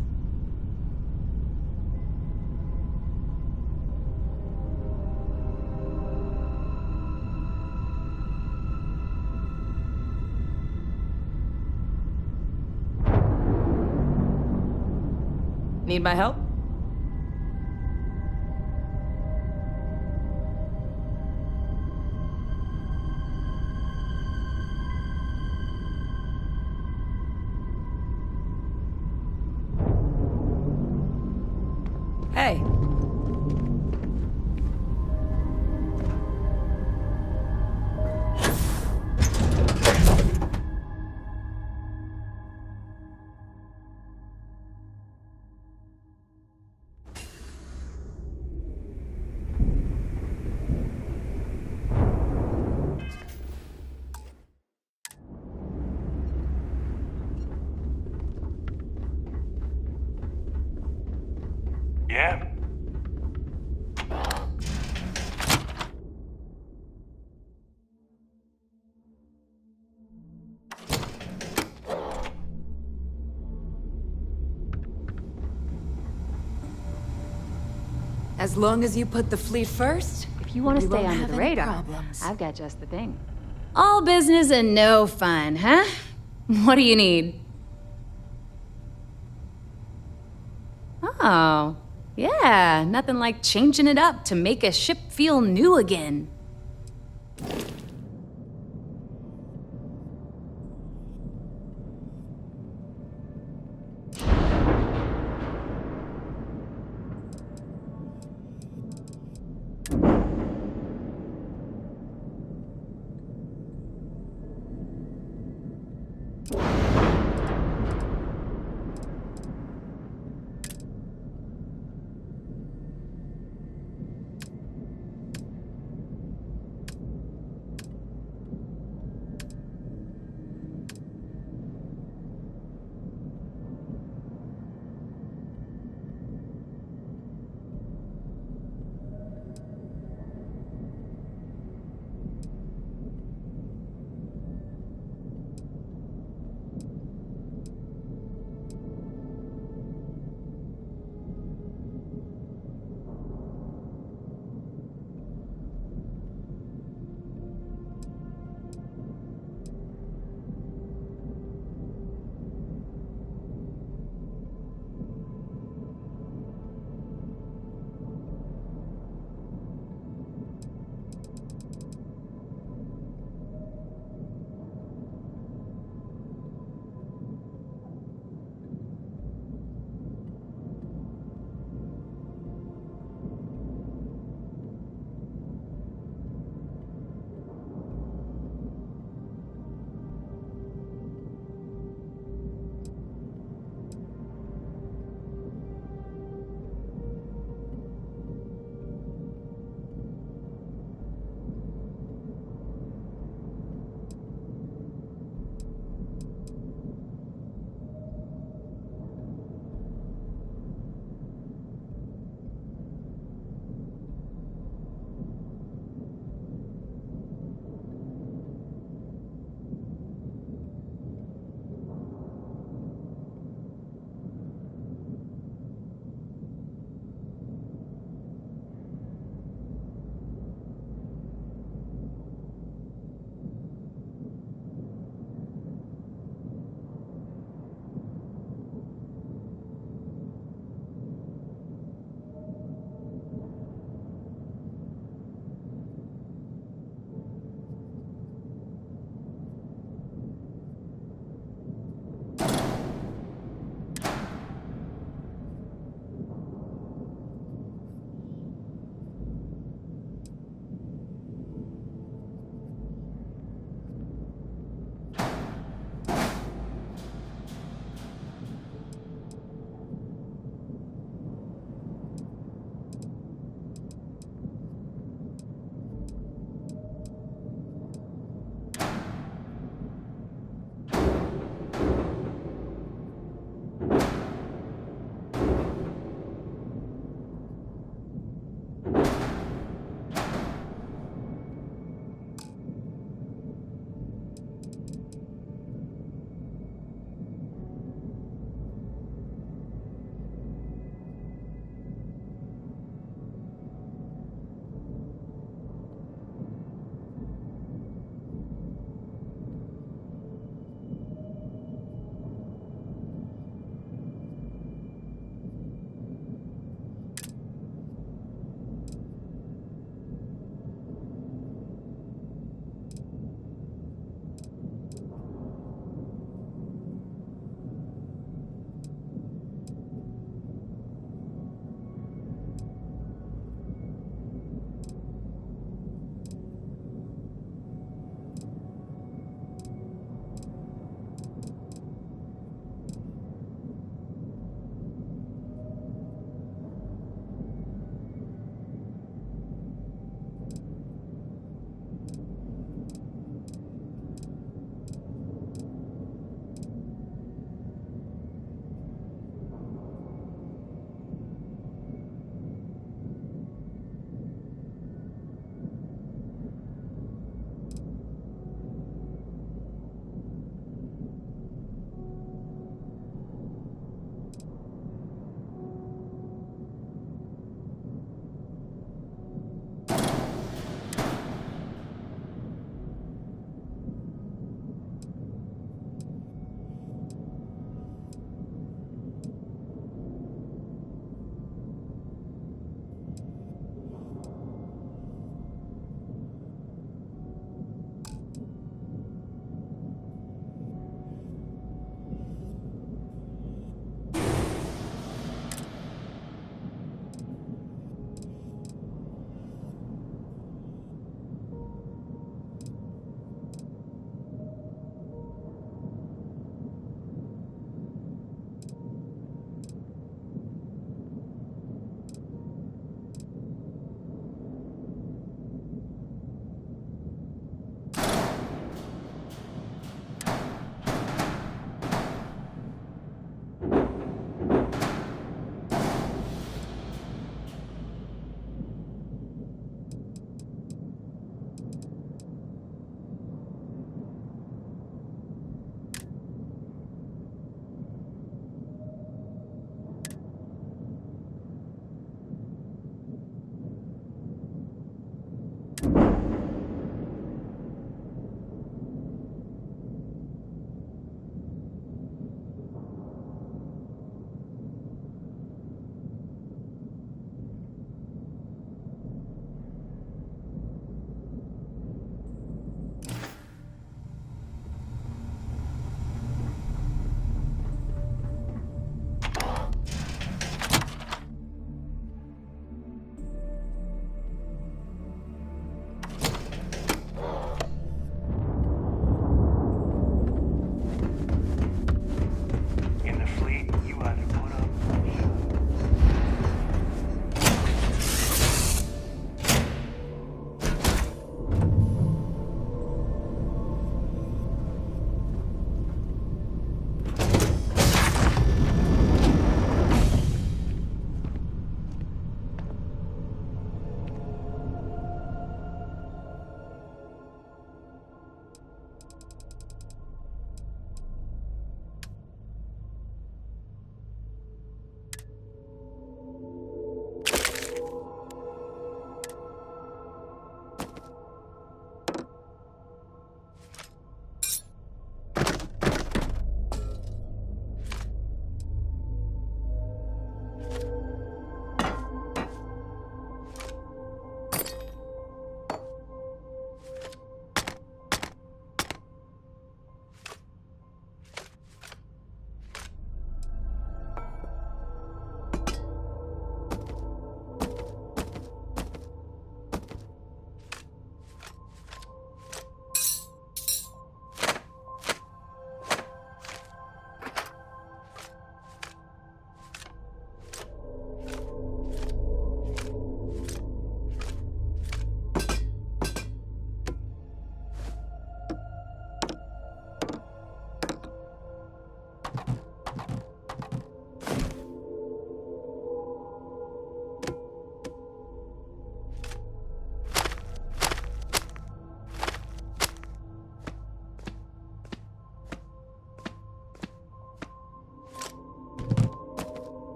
Need my help? Hey. Yeah? As long as you put the fleet first, If you want to stay won't under have the any radar, problems. I've got just the thing. All business and no fun, huh? What do you need? Oh, yeah, nothing like changing it up to make a ship feel new again.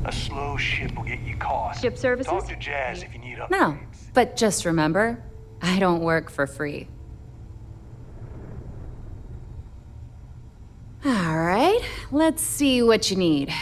A slow ship will get you caught. Ship services? Talk to Jazz if you need updates. No, but just remember, I don't work for free. All right, let's see what you need.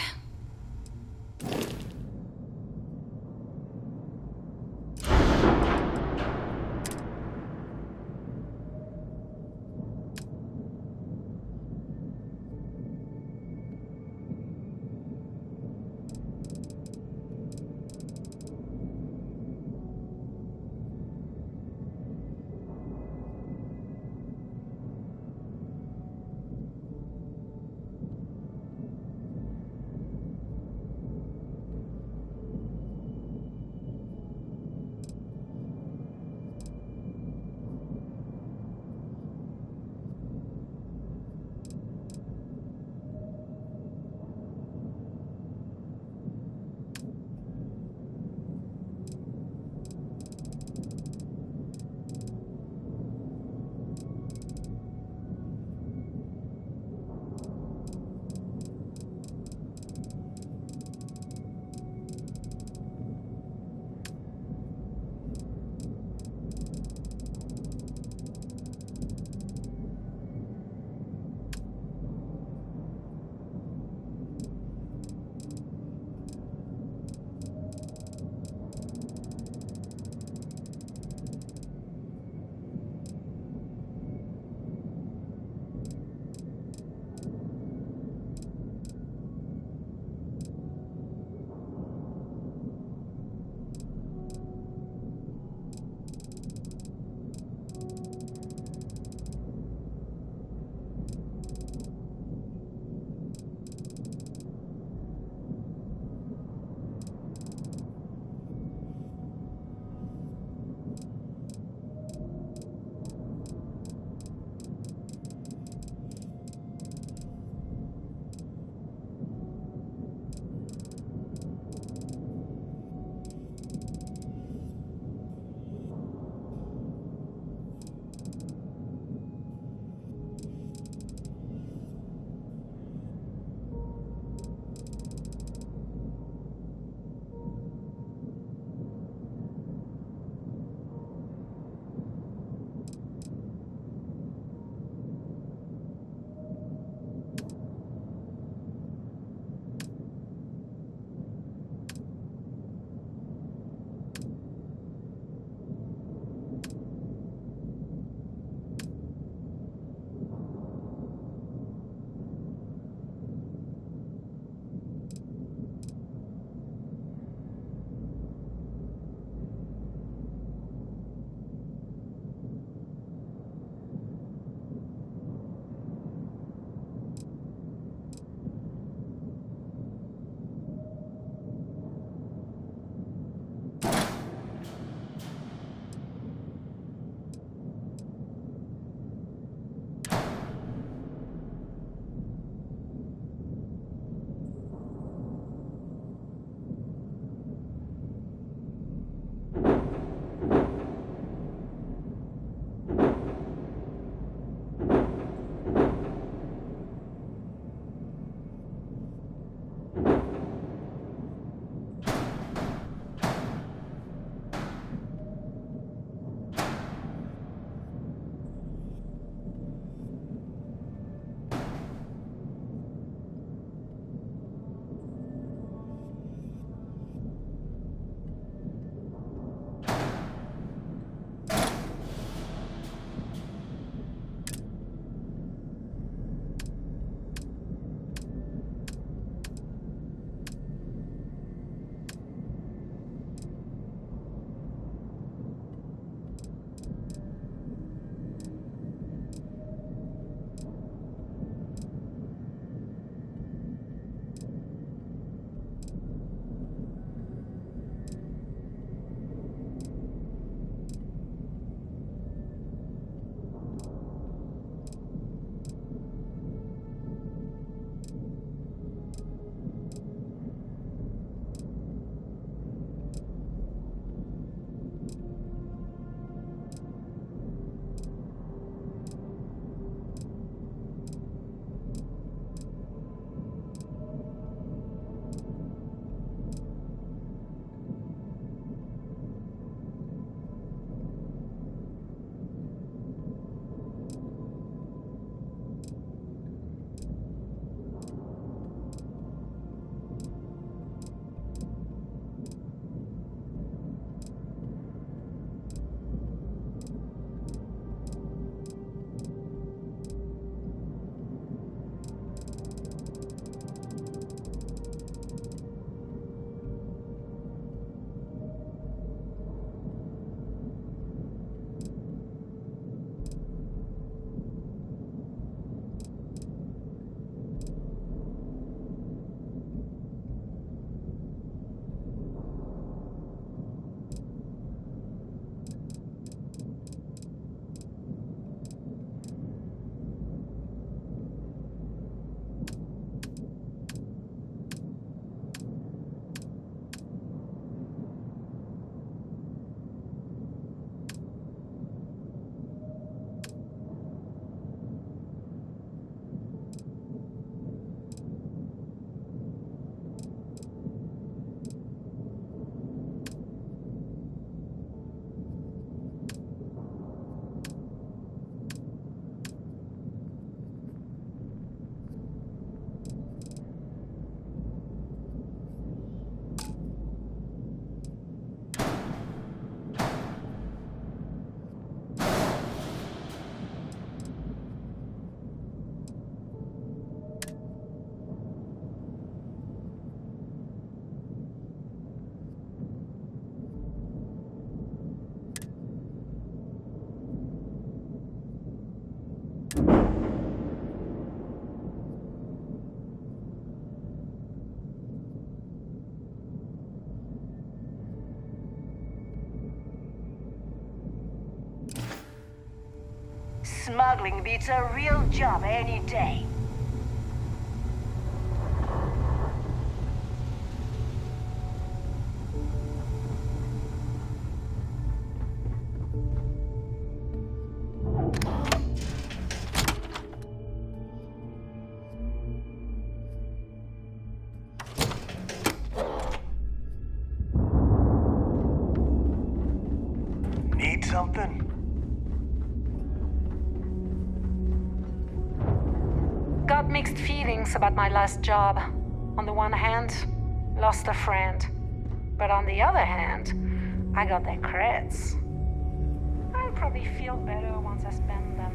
smuggling beats a real job any day. Need something? Got mixed feelings about my last job. On the one hand, lost a friend. But on the other hand, I got their creds. I'll probably feel better once I spend them.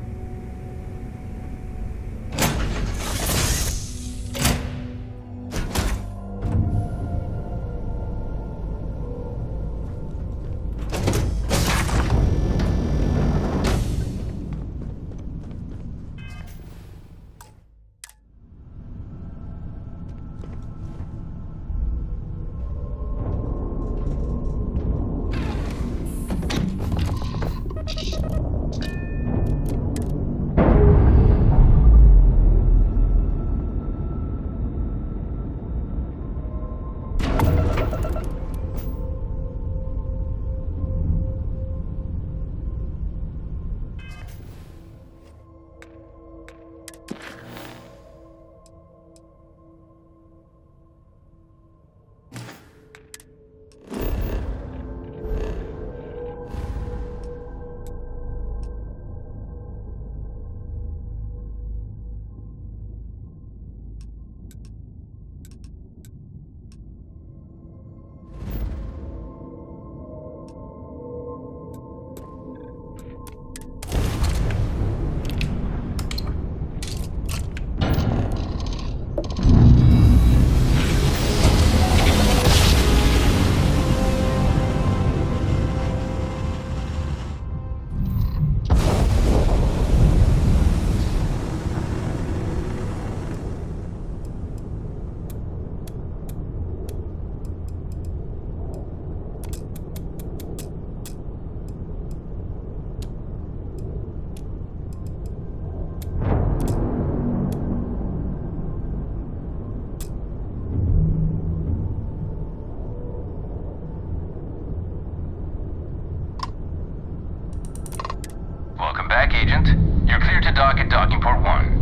Welcome back, Agent. You're clear to dock at docking port 1.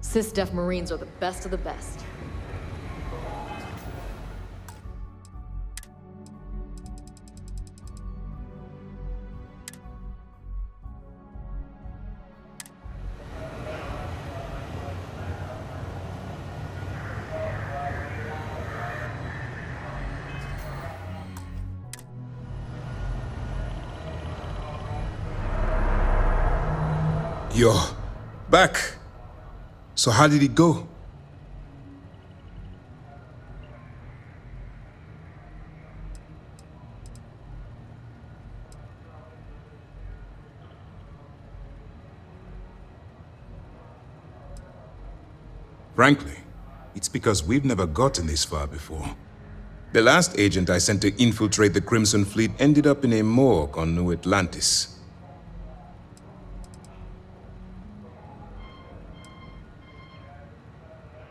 Sysdef Marines are the best of the best. You're back. So how did it go? Frankly, it's because we've never gotten this far before. The last agent I sent to infiltrate the Crimson Fleet ended up in a morgue on New Atlantis.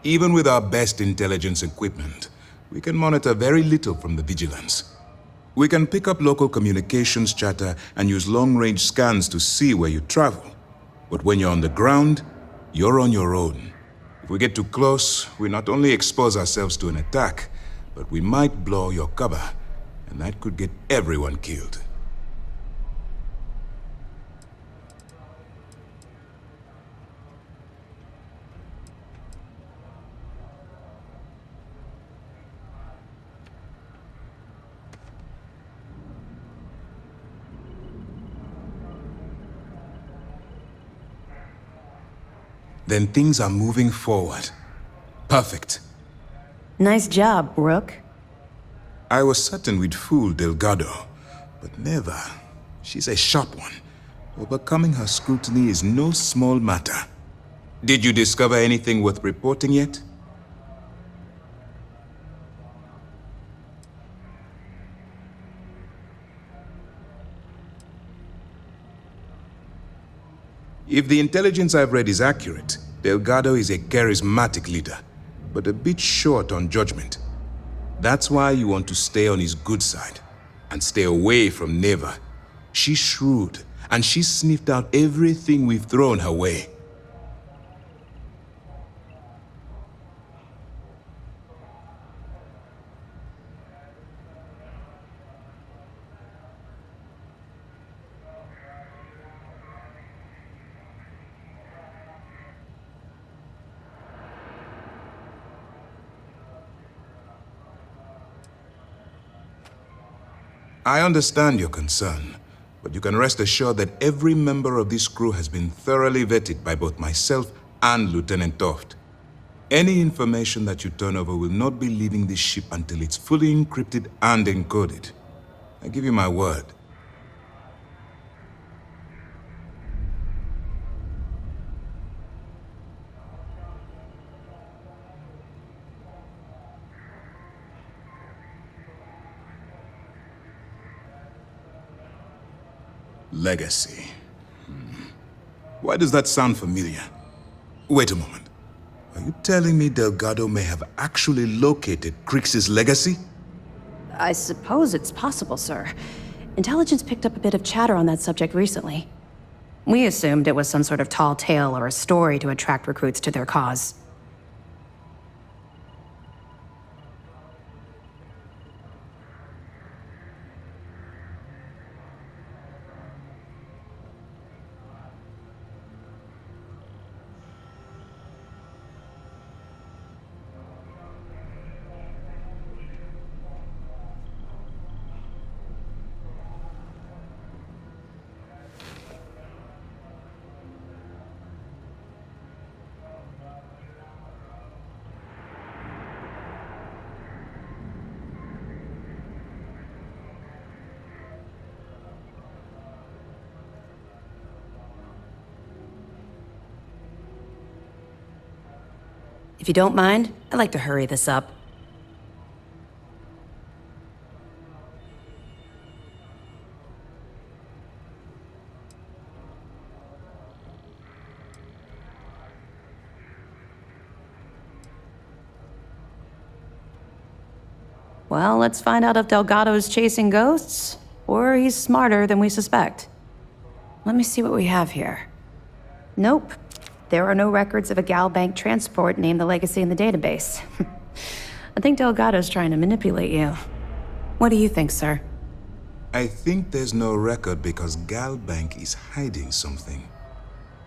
Even with our best intelligence equipment, we can monitor very little from the vigilance. We can pick up local communications chatter and use long-range scans to see where you travel. But when you're on the ground, you're on your own. If we get too close, we not only expose ourselves to an attack, but we might blow your cover, and that could get everyone killed. then things are moving forward. Perfect. Nice job, Rook. I was certain we'd fool Delgado, but never. She's a sharp one. Overcoming her scrutiny is no small matter. Did you discover anything worth reporting yet? If the intelligence I've read is accurate, Delgado is a charismatic leader, but a bit short on judgment. That's why you want to stay on his good side, and stay away from Neva. She's shrewd, and she's sniffed out everything we've thrown her way. I understand your concern, but you can rest assured that every member of this crew has been thoroughly vetted by both myself and Lieutenant Toft. Any information that you turn over will not be leaving this ship until it's fully encrypted and encoded. I give you my word. Legacy. Why does that sound familiar? Wait a moment. Are you telling me Delgado may have actually located Crix's legacy? I suppose it's possible, sir. Intelligence picked up a bit of chatter on that subject recently. We assumed it was some sort of tall tale or a story to attract recruits to their cause. If you don't mind, I'd like to hurry this up. Well, let's find out if Delgado's chasing ghosts, or he's smarter than we suspect. Let me see what we have here. Nope. There are no records of a Gal Bank transport named the Legacy in the database. I think Delgado's trying to manipulate you. What do you think, sir? I think there's no record because Gal Bank is hiding something.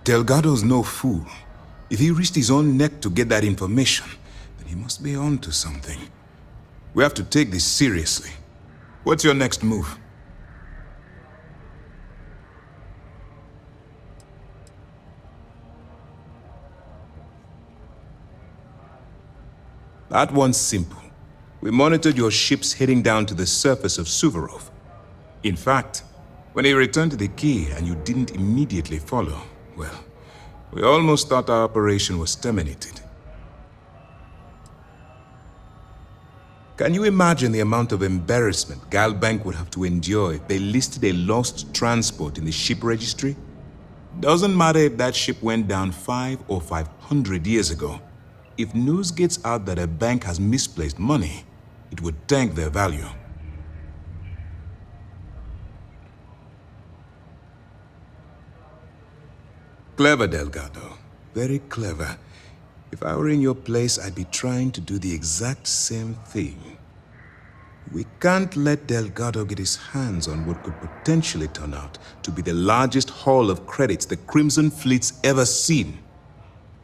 Delgado's no fool. If he risked his own neck to get that information, then he must be on to something. We have to take this seriously. What's your next move? That one's simple. We monitored your ships heading down to the surface of Suvorov. In fact, when he returned to the key and you didn't immediately follow, well, we almost thought our operation was terminated. Can you imagine the amount of embarrassment Gal Bank would have to endure if they listed a lost transport in the ship registry? Doesn't matter if that ship went down 5 or 500 years ago. If news gets out that a bank has misplaced money, it would tank their value. Clever, Delgado. Very clever. If I were in your place, I'd be trying to do the exact same thing. We can't let Delgado get his hands on what could potentially turn out to be the largest haul of credits the Crimson Fleet's ever seen.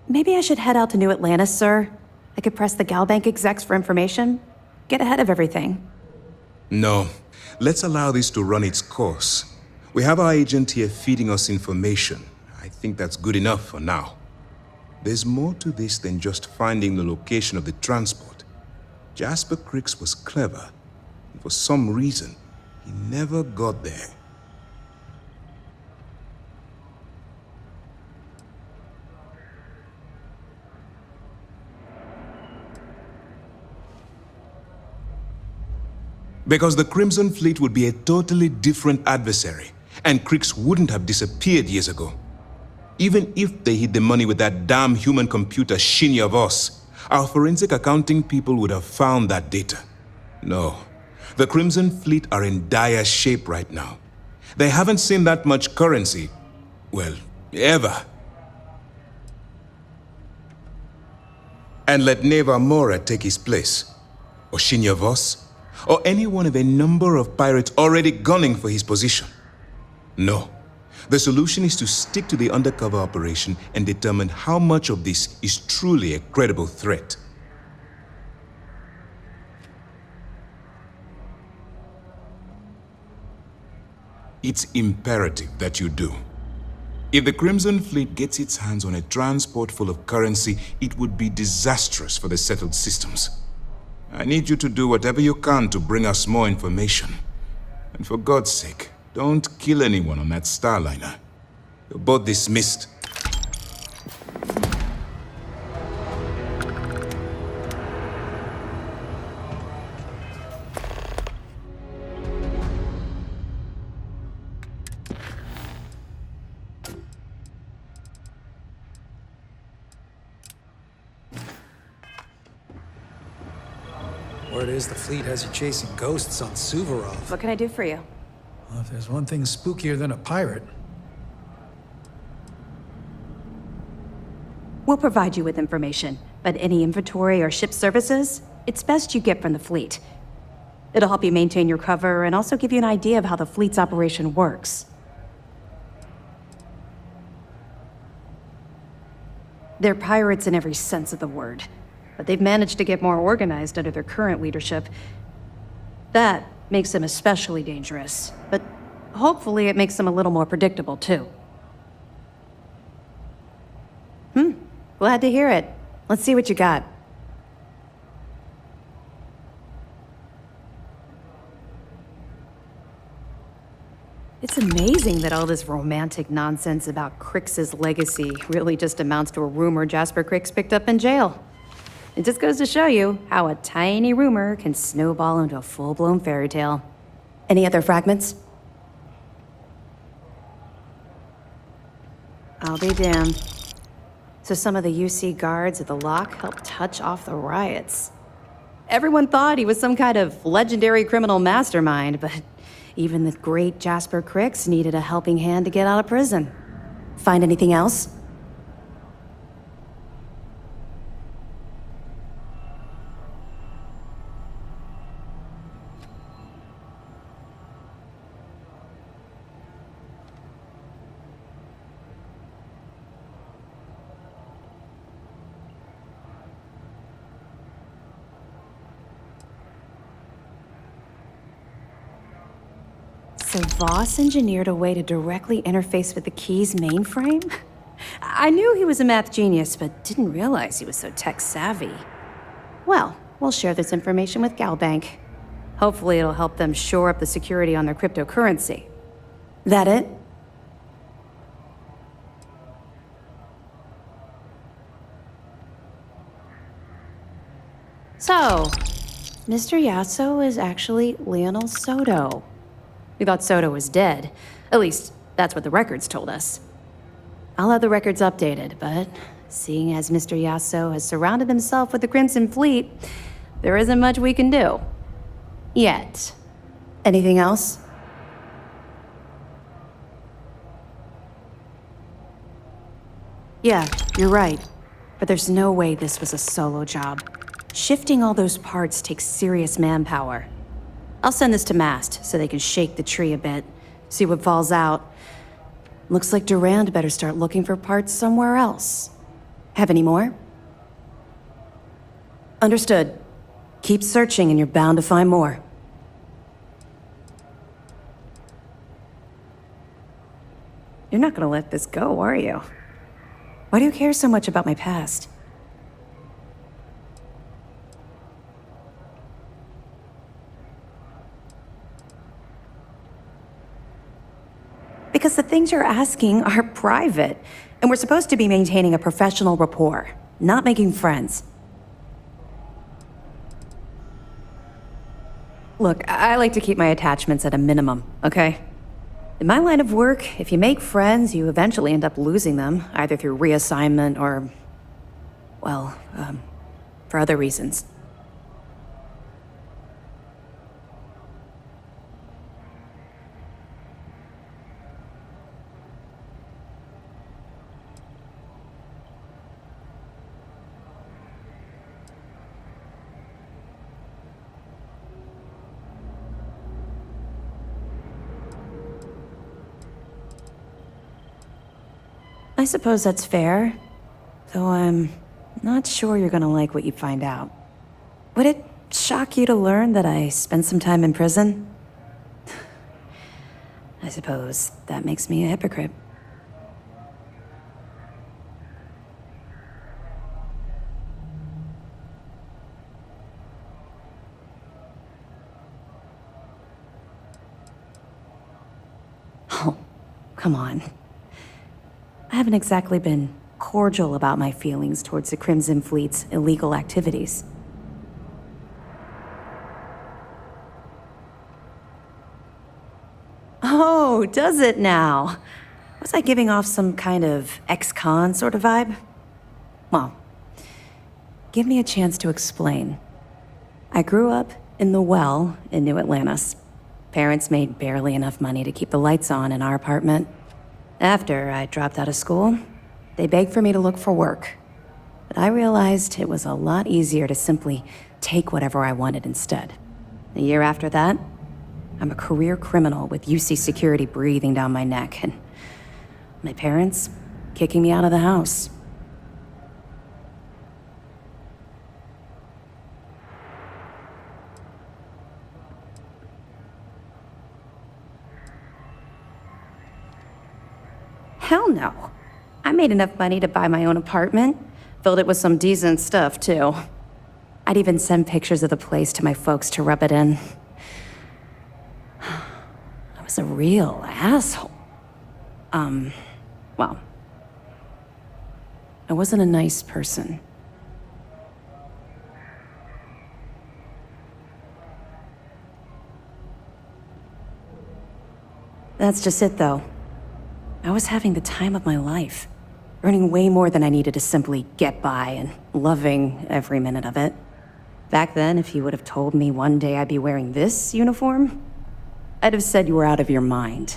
Maybe I should head out to New Atlantis, sir. I could press the Gal Bank execs for information. Get ahead of everything. No. Let's allow this to run its course. We have our agent here feeding us information. I think that's good enough for now. There's more to this than just finding the location of the transport. Jasper Cricks was clever, and for some reason, he never got there. Because the Crimson Fleet would be a totally different adversary, and Cricks wouldn't have disappeared years ago. Even if they hid the money with that damn human computer Shinya Voss, our forensic accounting people would have found that data. No, the Crimson Fleet are in dire shape right now. They haven't seen that much currency, well, ever. And let Neva Mora take his place, or Shinya Voss, or any one of a number of pirates already gunning for his position. No. The solution is to stick to the undercover operation and determine how much of this is truly a credible threat. It's imperative that you do. If the Crimson Fleet gets its hands on a transport full of currency, it would be disastrous for the settled systems. I need you to do whatever you can to bring us more information. And for God's sake, don't kill anyone on that Starliner. You're both dismissed. Word is the fleet has you chasing ghosts on Suvorov. What can I do for you? Well, if there's one thing spookier than a pirate. We'll provide you with information, but any inventory or ship services, it's best you get from the fleet. It'll help you maintain your cover and also give you an idea of how the fleet's operation works. They're pirates in every sense of the word, but they've managed to get more organized under their current leadership. That makes them especially dangerous, but hopefully it makes them a little more predictable, too. Glad to hear it. Let's see what you got. It's amazing that all this romantic nonsense about Cricks's legacy really just amounts to a rumor Jasper Cricks picked up in jail. It just goes to show you how a tiny rumor can snowball into a full-blown fairy tale. Any other fragments? I'll be damned. So some of the UC guards at the lock helped touch off the riots. Everyone thought he was some kind of legendary criminal mastermind, but even the great Jasper Cricks needed a helping hand to get out of prison. Find anything else? So Voss engineered a way to directly interface with the Key's mainframe? I knew he was a math genius, but didn't realize he was so tech-savvy. Well, we'll share this information with Galbank. Hopefully it'll help them shore up the security on their cryptocurrency. That it? So, Mr. Yasso is actually Lionel Soto. We thought Soto was dead. At least, that's what the records told us. I'll have the records updated, but seeing as Mr. Yasso has surrounded himself with the Crimson Fleet, there isn't much we can do. Yet. Anything else? Yeah, you're right. But there's no way this was a solo job. Shifting all those parts takes serious manpower. I'll send this to Mast so they can shake the tree a bit, see what falls out. Looks like Durand better start looking for parts somewhere else. Have any more? Understood. Keep searching and you're bound to find more. You're not gonna let this go, are you? Why do you care so much about my past? Because the things you're asking are private, and we're supposed to be maintaining a professional rapport, not making friends. Look, I like to keep my attachments at a minimum, okay? In my line of work, if you make friends, you eventually end up losing them, either through reassignment or, well, for other reasons. I suppose that's fair, though I'm not sure you're gonna like what you find out. Would it shock you to learn that I spent some time in prison? I suppose that makes me a hypocrite. Oh, come on. I haven't exactly been cordial about my feelings towards the Crimson Fleet's illegal activities. Oh, does it now? Was I giving off some kind of ex-con sort of vibe? Well, give me a chance to explain. I grew up in the Well in New Atlantis. Parents made barely enough money to keep the lights on in our apartment. After I dropped out of school, they begged for me to look for work. But I realized it was a lot easier to simply take whatever I wanted instead. A year after that, I'm a career criminal with UC security breathing down my neck, and my parents kicking me out of the house. Hell no. I made enough money to buy my own apartment. Filled it with some decent stuff, too. I'd even send pictures of the place to my folks to rub it in. I was a real asshole. Well, I wasn't a nice person. That's just it, though. I was having the time of my life, earning way more than I needed to simply get by and loving every minute of it. Back then, if you would have told me one day I'd be wearing this uniform, I'd have said you were out of your mind.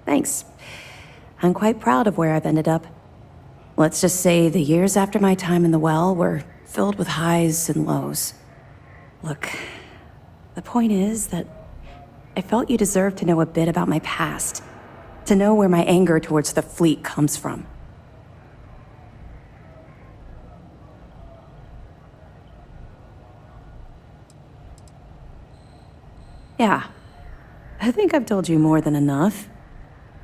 Thanks. I'm quite proud of where I've ended up. Let's just say the years after my time in the Well were filled with highs and lows. Look, the point is that I felt you deserved to know a bit about my past, to know where my anger towards the fleet comes from. Yeah, I think I've told you more than enough.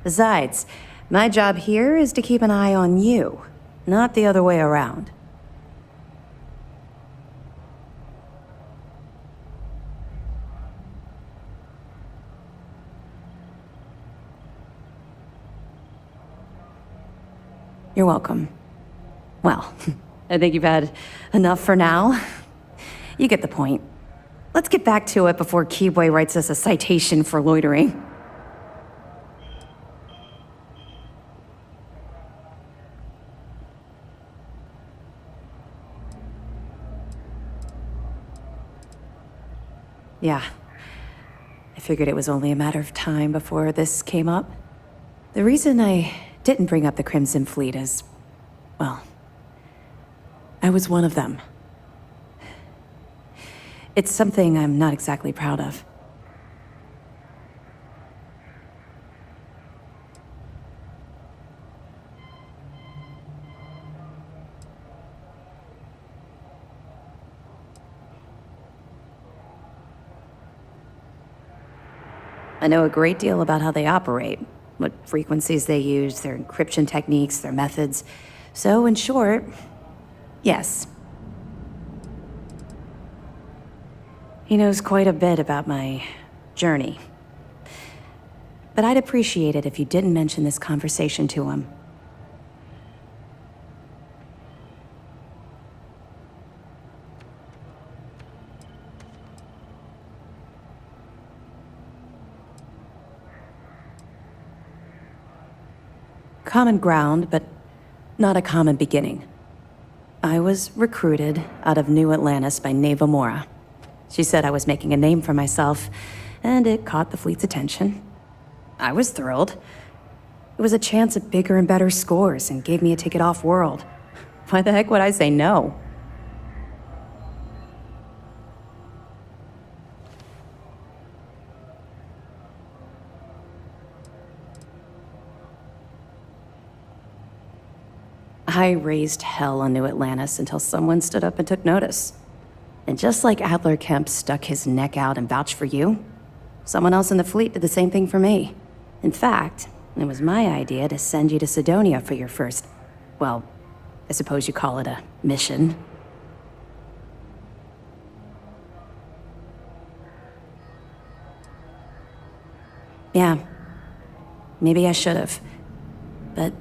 Besides, my job here is to keep an eye on you, not the other way around. You're welcome. Well, I think you've had enough for now. You get the point. Let's get back to it before Keyboy writes us a citation for loitering. Yeah. I figured it was only a matter of time before this came up. The reason I didn't bring up the Crimson Fleet is, well, I was one of them. It's something I'm not exactly proud of. I know a great deal about how they operate, what frequencies they use, their encryption techniques, their methods. So, in short, yes. He knows quite a bit about my journey. But I'd appreciate it if you didn't mention this conversation to him. Common ground, but not a common beginning. I was recruited out of New Atlantis by Neva Mora. She said I was making a name for myself, and it caught the fleet's attention. I was thrilled. It was a chance at bigger and better scores and gave me a ticket off-world. Why the heck would I say no? I raised hell on New Atlantis until someone stood up and took notice. And just like Adler Kemp stuck his neck out and vouched for you, someone else in the fleet did the same thing for me. In fact, it was my idea to send you to Sidonia for your first, well, I suppose you call it a mission. Yeah, maybe I should have. But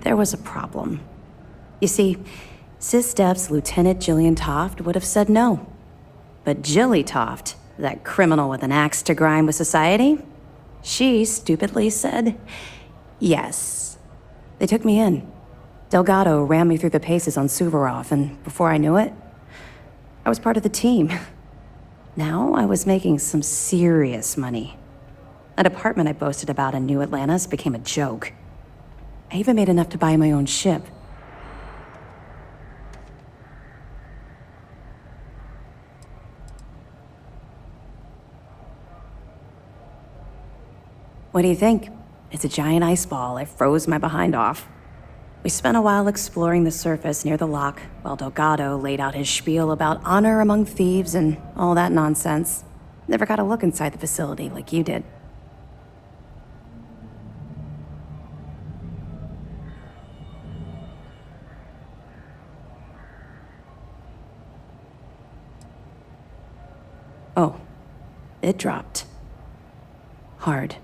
there was a problem. You see, SysDef's Lieutenant Jillian Toft would have said no. But Jilly Toft, that criminal with an axe to grind with society, she stupidly said yes. They took me in. Delgado ran me through the paces on Suvorov, and before I knew it, I was part of the team. Now I was making some serious money. That apartment I boasted about in New Atlantis became a joke. I even made enough to buy my own ship. What do you think? It's a giant ice ball. I froze my behind off. We spent a while exploring the surface near the lock, while Delgado laid out his spiel about honor among thieves and all that nonsense. Never got a look inside the facility like you did. Oh, it dropped. Hard.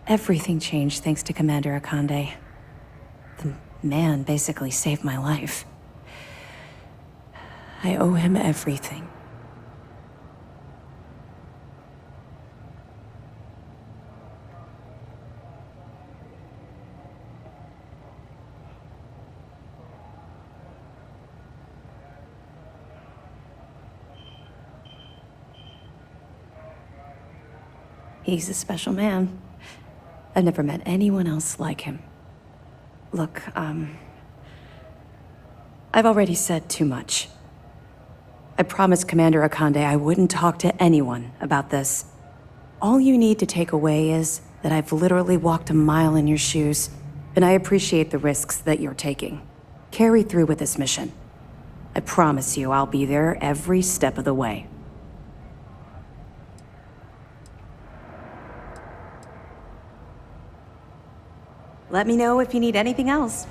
Everything changed thanks to Commander Akande. The man basically saved my life. I owe him everything. He's a special man. I've never met anyone else like him. Look, I've already said too much. I promised Commander Akande I wouldn't talk to anyone about this. All you need to take away is that I've literally walked a mile in your shoes, and I appreciate the risks that you're taking. Carry through with this mission. I promise you I'll be there every step of the way. Let me know if you need anything else.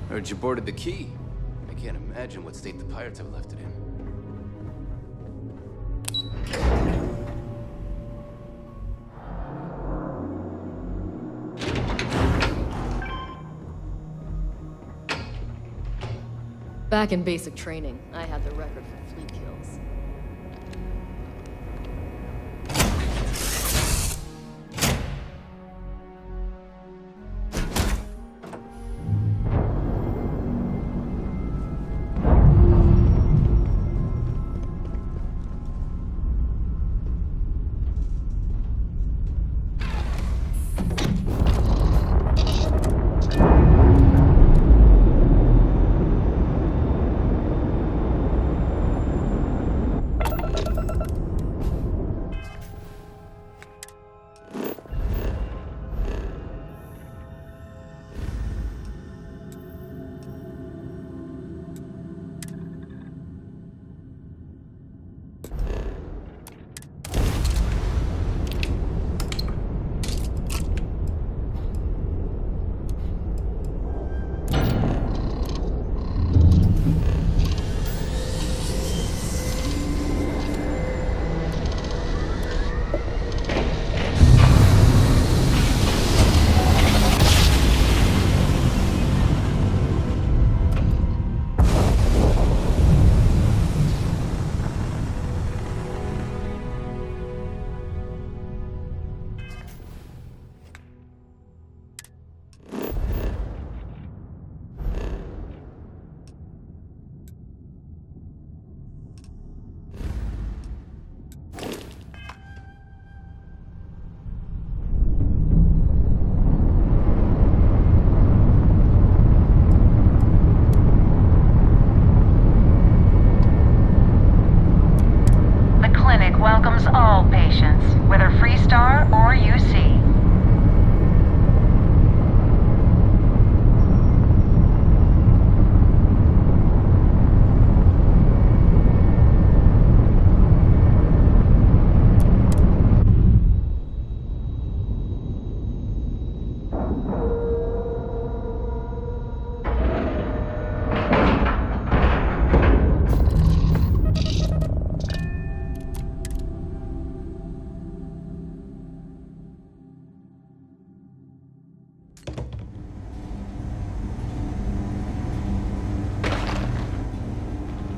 Heard you boarded the Key. I can't imagine what state the pirates have left it in. Back in basic training, I had the record for fleet kills.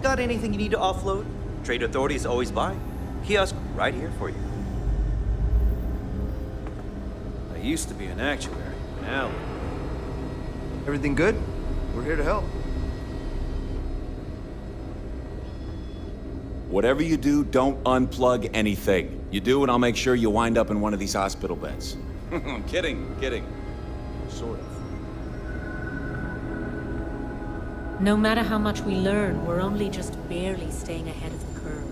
Got anything you need to offload? Trade Authority is always by. Kiosk right here for you. I used to be an actuary. Now... Everything good? We're here to help. Whatever you do, don't unplug anything. You do, and I'll make sure you wind up in one of these hospital beds. I'm kidding. Sort of. No matter how much we learn, we're only just barely staying ahead of the curve.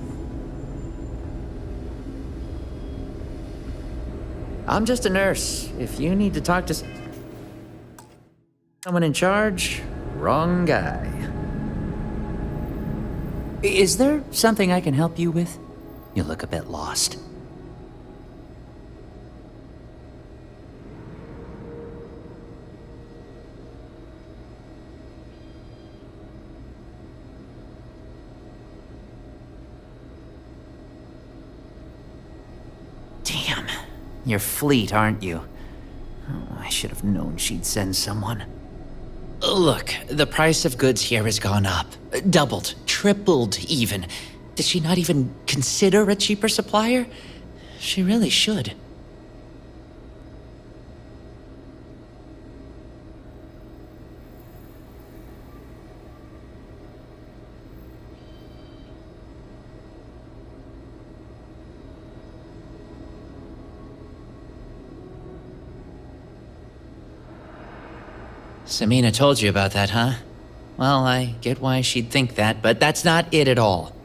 I'm just a nurse. If you need to talk to someone in charge, wrong guy. Is there something I can help you with? You look a bit lost. Damn. You're fleet, aren't you? Oh, I should have known she'd send someone. Look, the price of goods here has gone up. Doubled, tripled even. Did she not even consider a cheaper supplier? She really should. Samina told you about that, huh? Well, I get why she'd think that, but that's not it at all.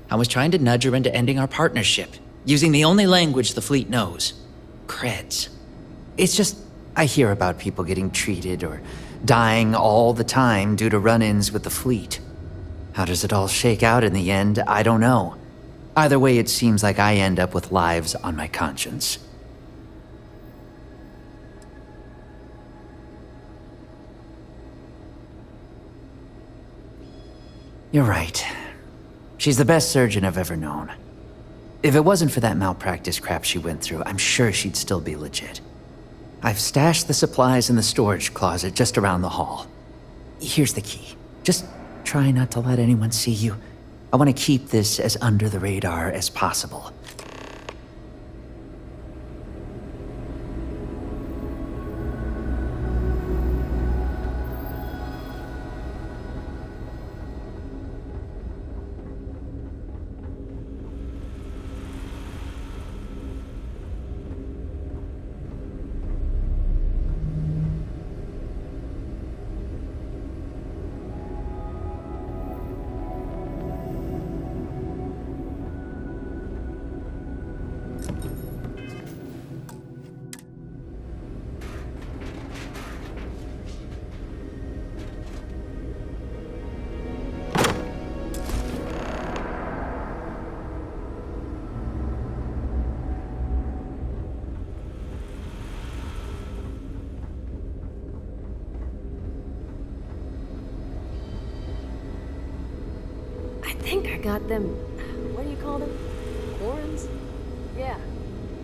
I was trying to nudge her into ending our partnership, using the only language the fleet knows. Creds. It's just, I hear about people getting treated or dying all the time due to run-ins with the fleet. How does it all shake out in the end? I don't know. Either way, it seems like I end up with lives on my conscience. You're right. She's the best surgeon I've ever known. If it wasn't for that malpractice crap she went through, I'm sure she'd still be legit. I've stashed the supplies in the storage closet just around the hall. Here's the key. Just try not to let anyone see you. I want to keep this as under the radar as possible. I think I got them. What do you call them? Corns? Yeah,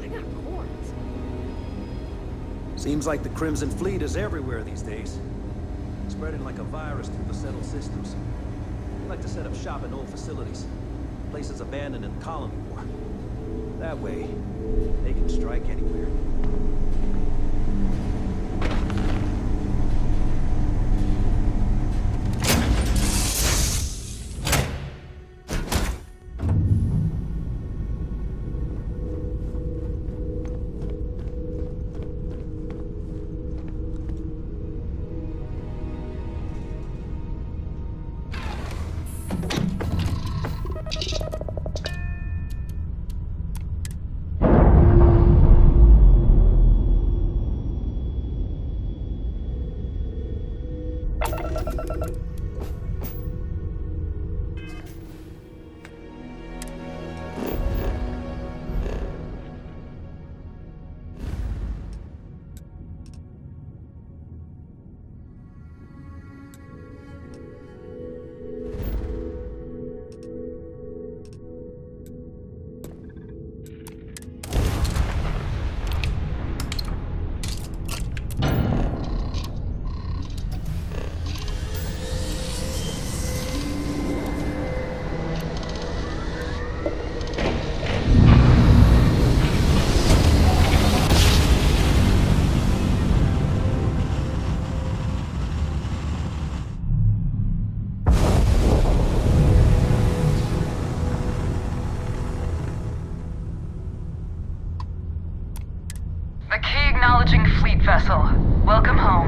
I got corns. Seems like the Crimson Fleet is everywhere these days. Spreading like a virus through the settled systems. They like to set up shop in old facilities. Places abandoned in the colony war. That way, they can strike anywhere. Universal. Welcome home.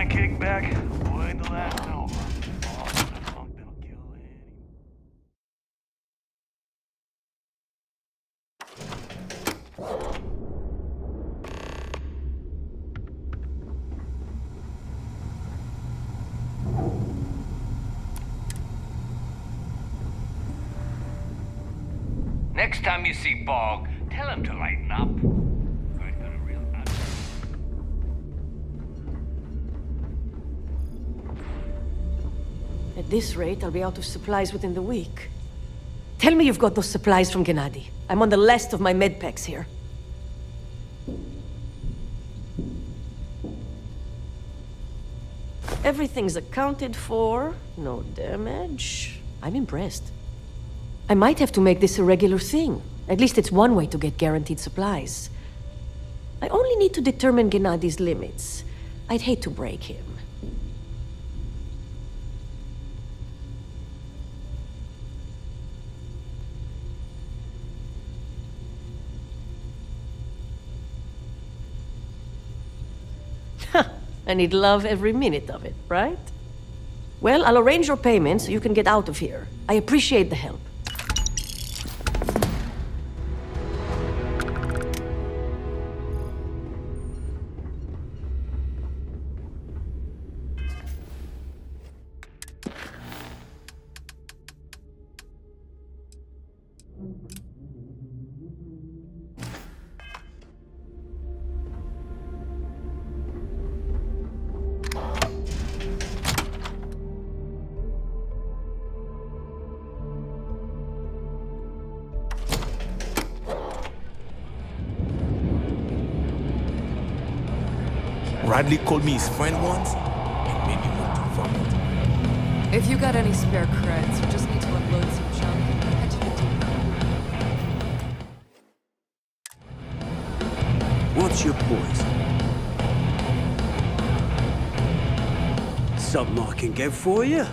Kickback, avoid the last Nova. Next time you see Bog, tell him to lighten up. At this rate, I'll be out of supplies within the week. Tell me you've got those supplies from Gennady. I'm on the last of my medpacks here. Everything's accounted for. No damage. I'm impressed. I might have to make this a regular thing. At least it's one way to get guaranteed supplies. I only need to determine Gennady's limits. I'd hate to break him. I need love every minute of it, right? Well, I'll arrange your payment so you can get out of here. I appreciate the help. Radley called me his friend once and made me want to vomit. If you got any spare creds, you just need to upload some junk and head to the depot. What's your poison? Something I can get for you?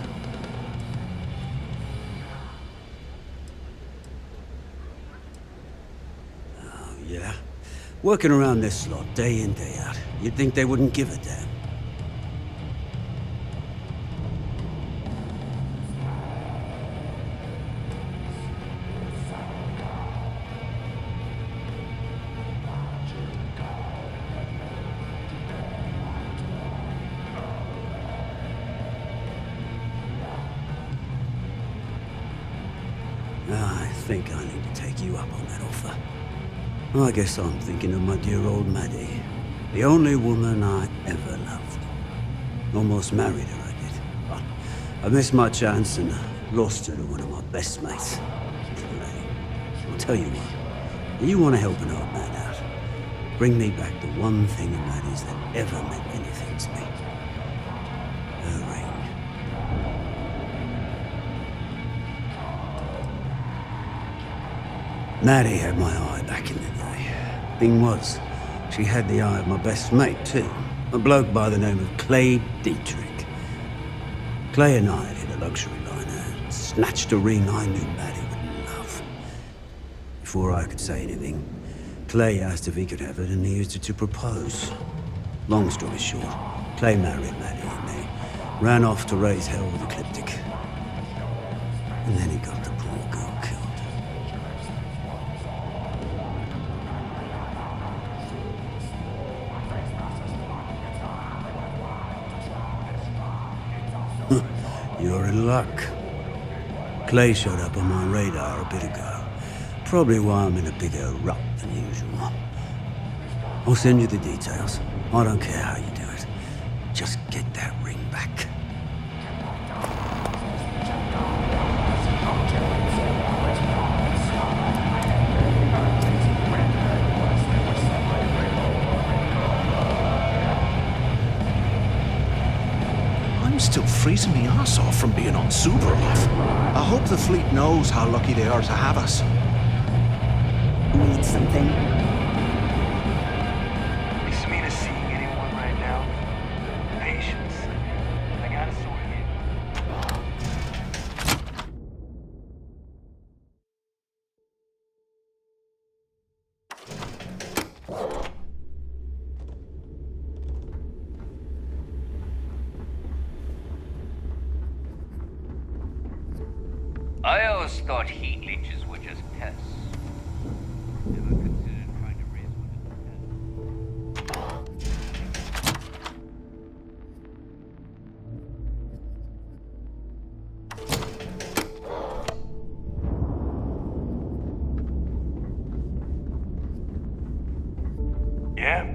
Oh, yeah? Working around this lot, day in, day out. You'd think they wouldn't give a damn. I think I need to take you up on that offer. I guess I'm thinking of my dear old Maddie. The only woman I ever loved. Almost married her, I did. But I missed my chance and lost her to one of my best mates. I'll tell you what, you want to help an old man out. Bring me back the one thing of Maddie's that ever meant anything to me. Her ring. Maddie had my eye back in the day. Thing was, she had the eye of my best mate, too. A bloke by the name of Clay Dietrich. Clay and I had hit a luxury liner and snatched a ring I knew Maddie would love. Before I could say anything, Clay asked if he could have it, and he used it to propose. Long story short, Clay married Maddie and they ran off to raise hell with Ecliptic. And then he got the poor girl killed. You're in luck. Clay showed up on my radar a bit ago. Probably why I'm in a bigger rut than usual. I'll send you the details. I don't care how you do it. Just get that ring back. I'm still freezing my ass off from being on Suvorov. I hope the fleet knows how lucky they are to have us. Need something? Is Mina seeing anyone right now? Patience. I gotta sort it. I always thought heat leeches were just pests. Never considered trying to raise one as a pet. Yeah?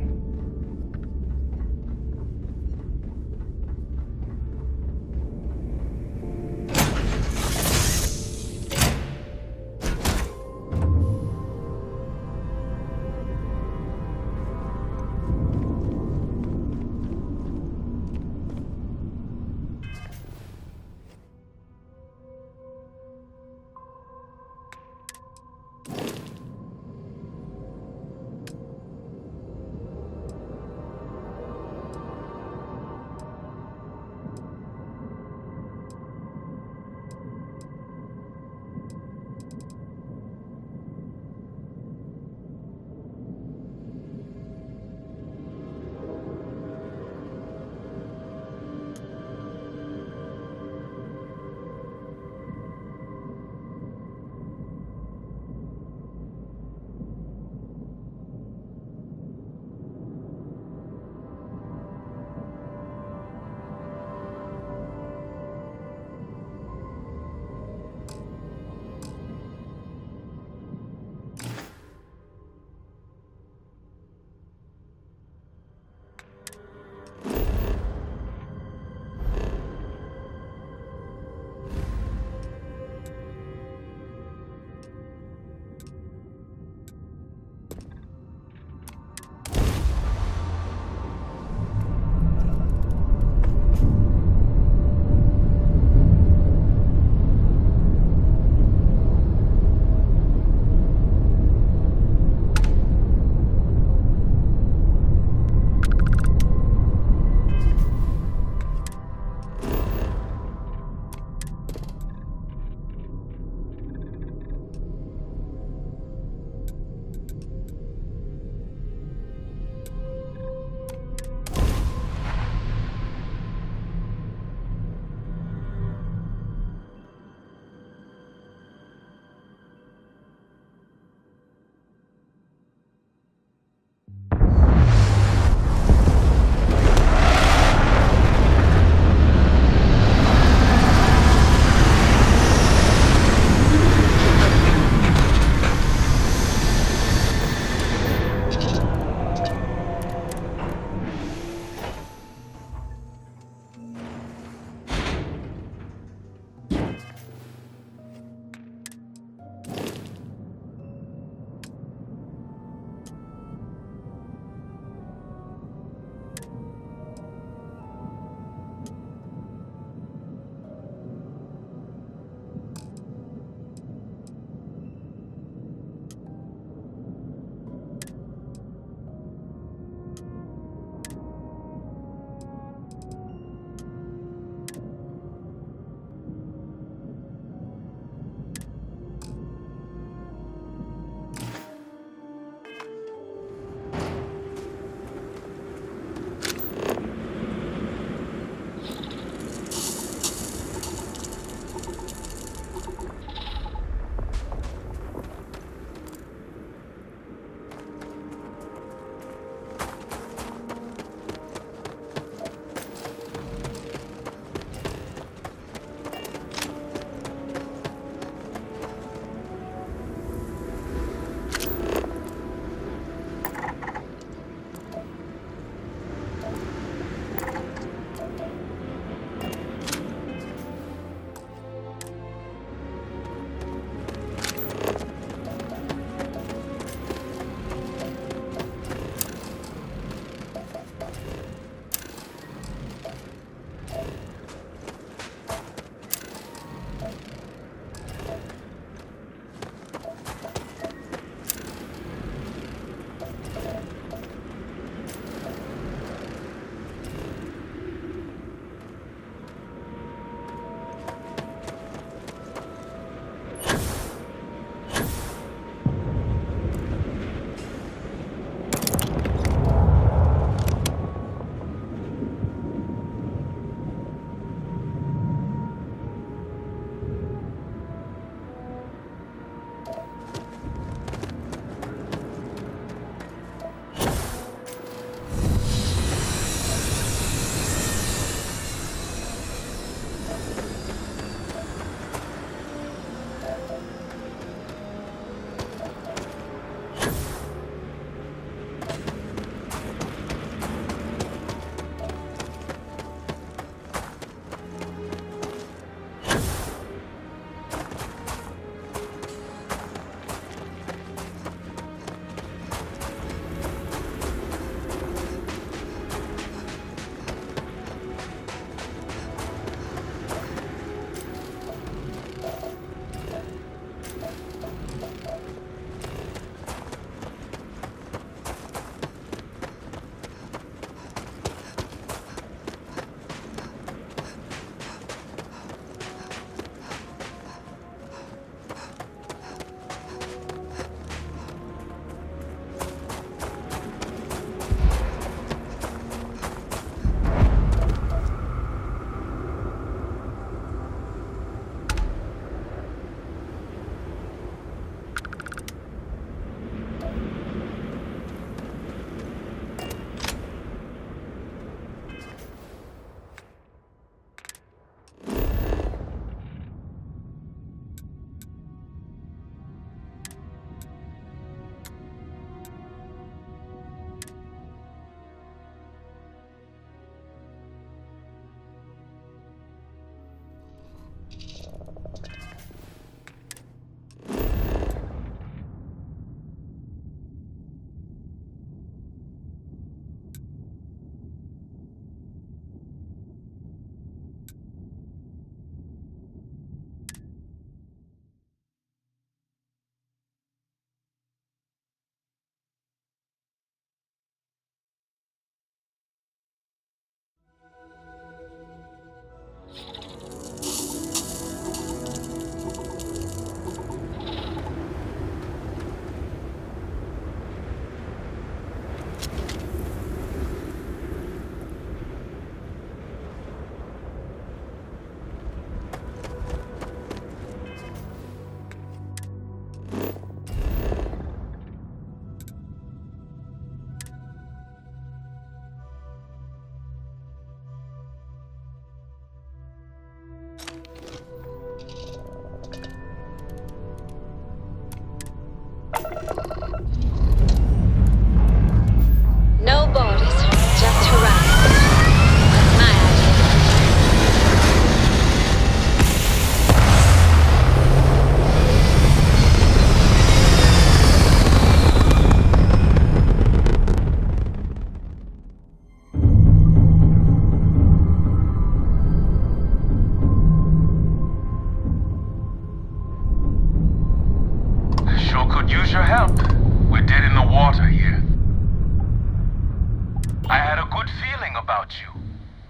feeling about you.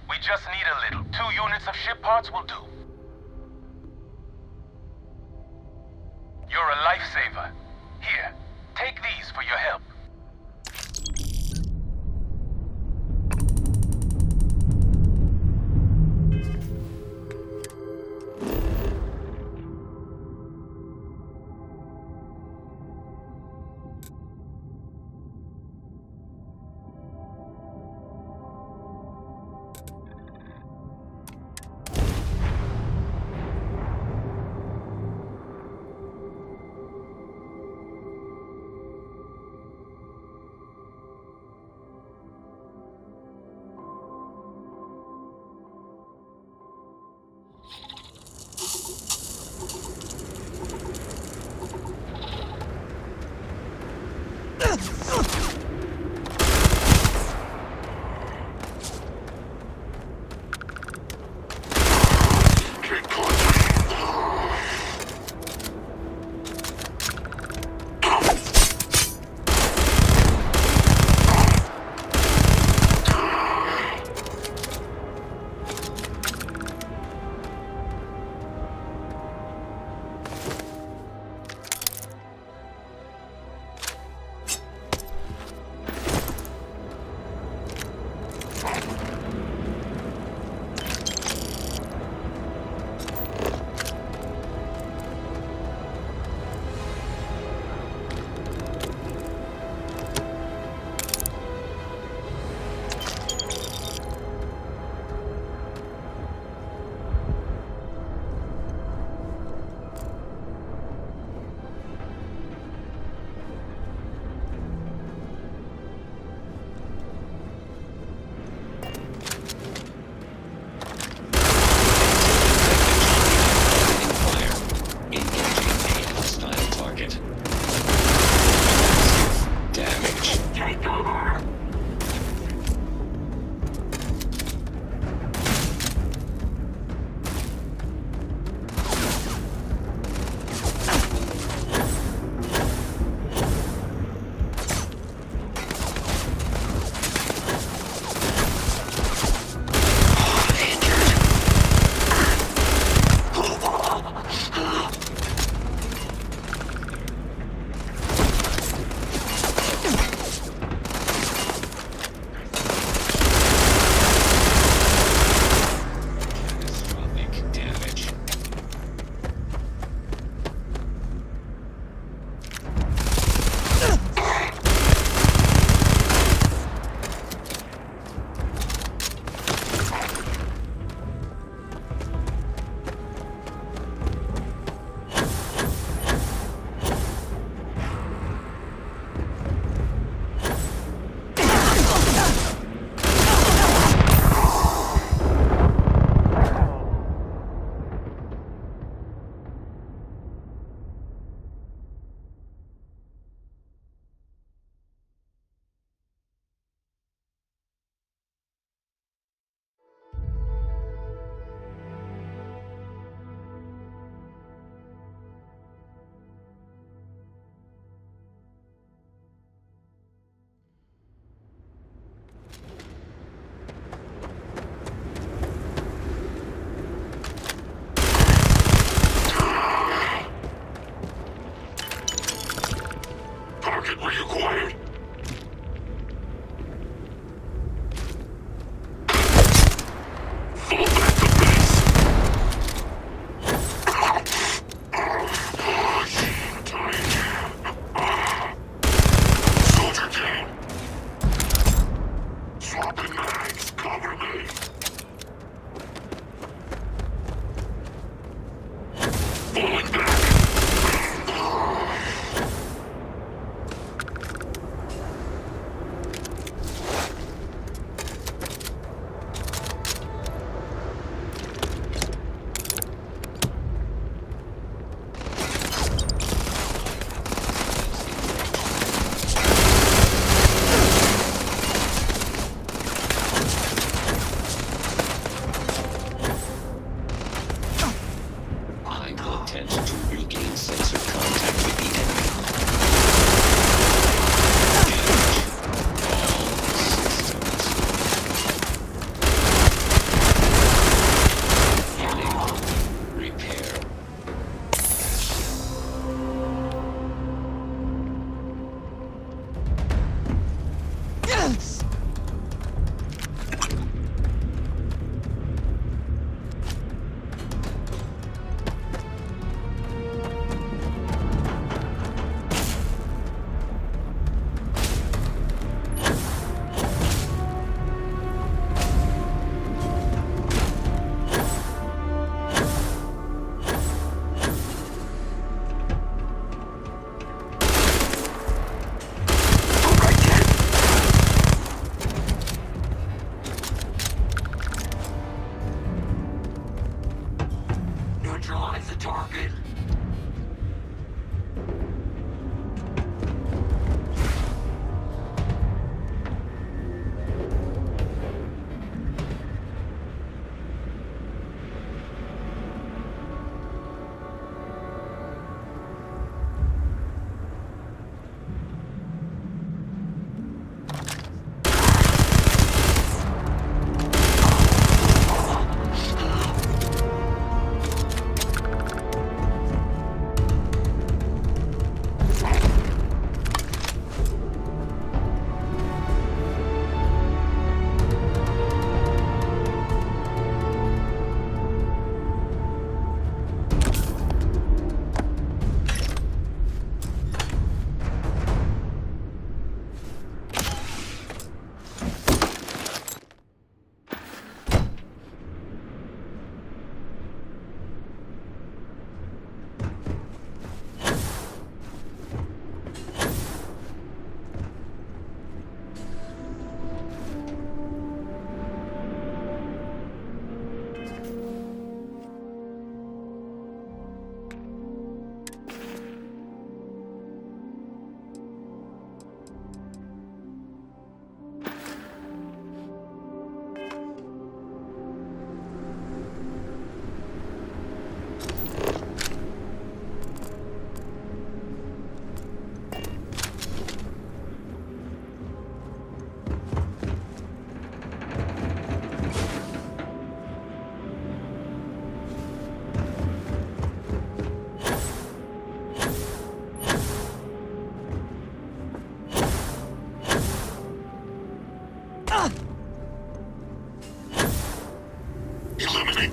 We just need a little. 2 units of ship parts will do. You're a lifesaver. Here, take these for your help.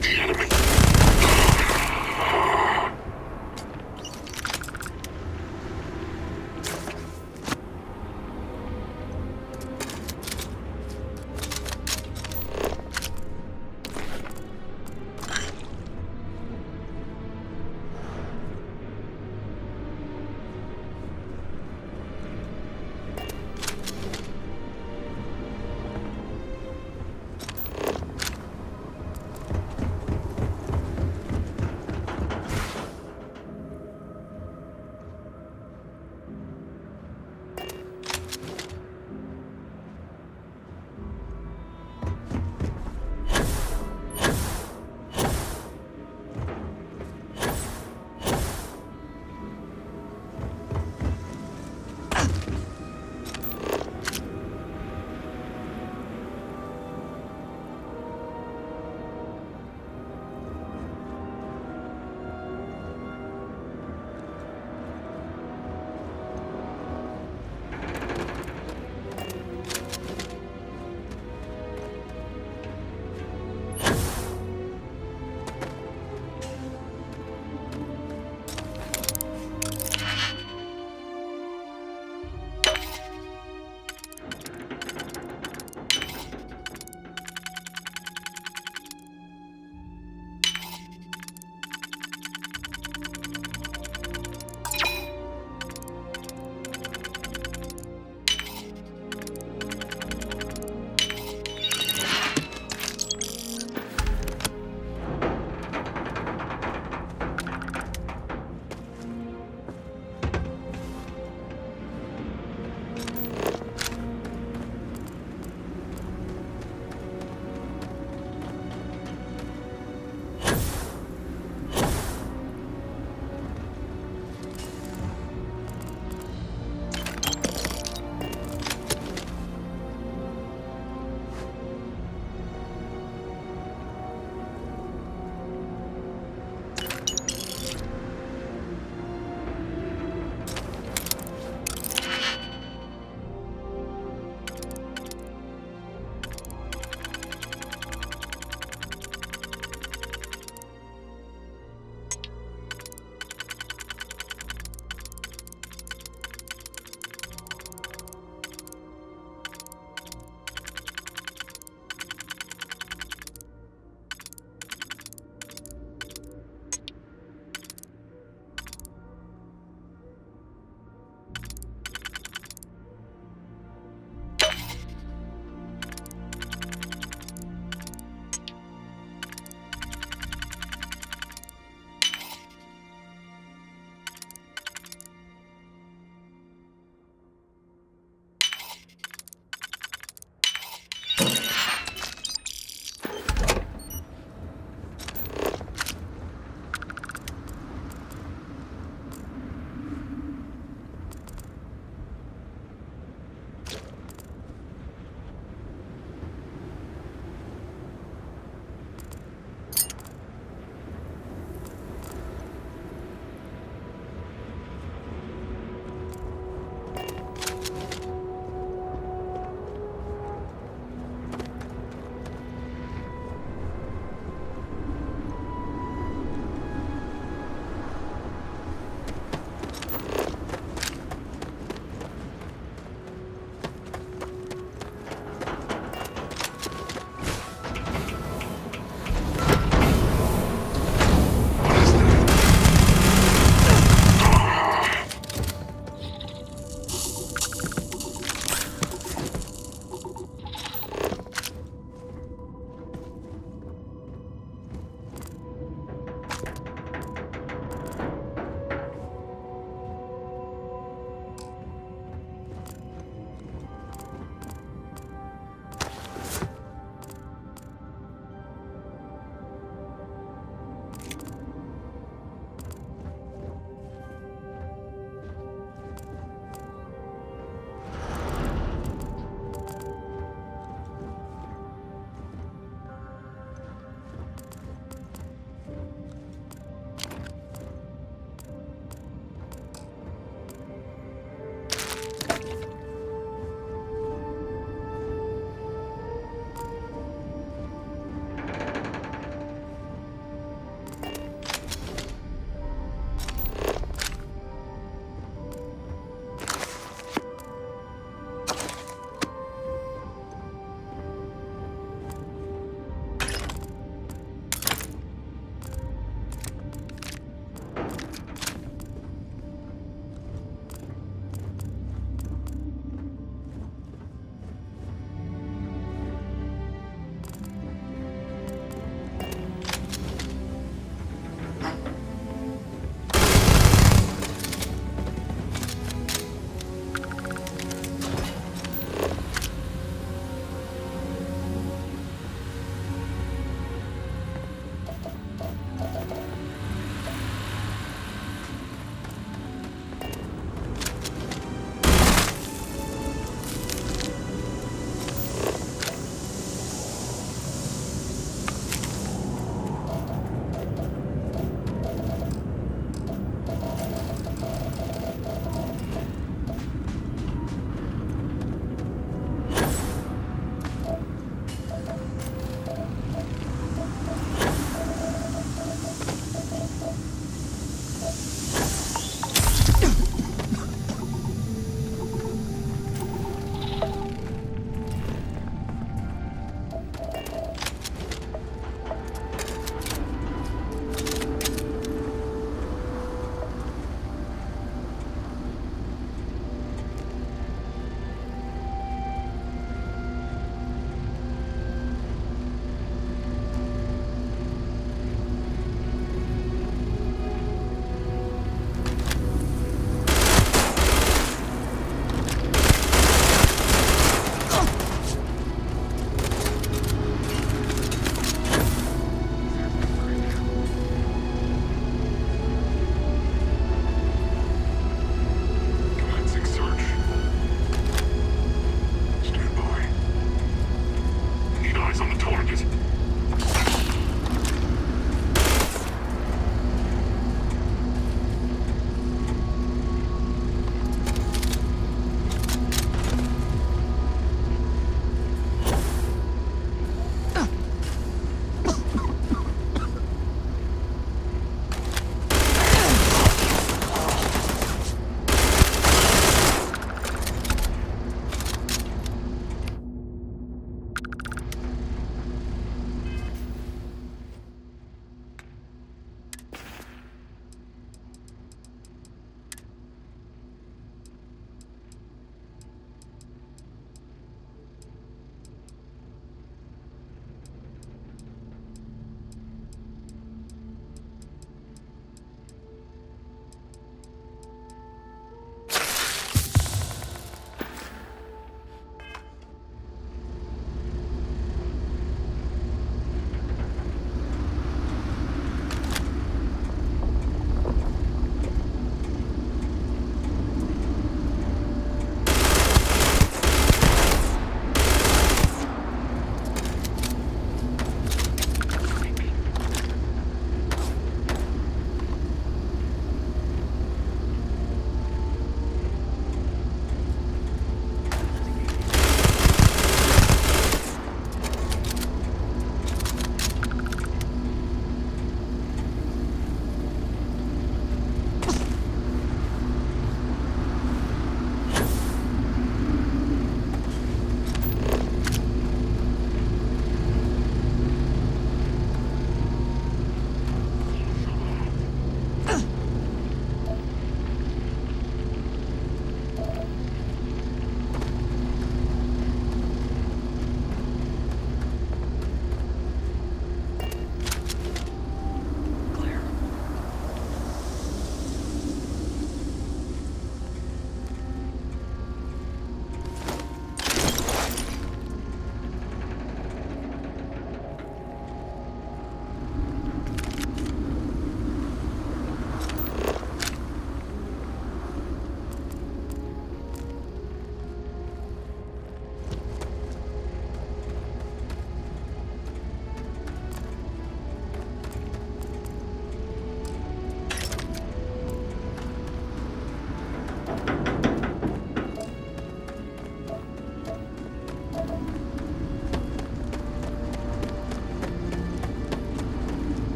defeat the enemy.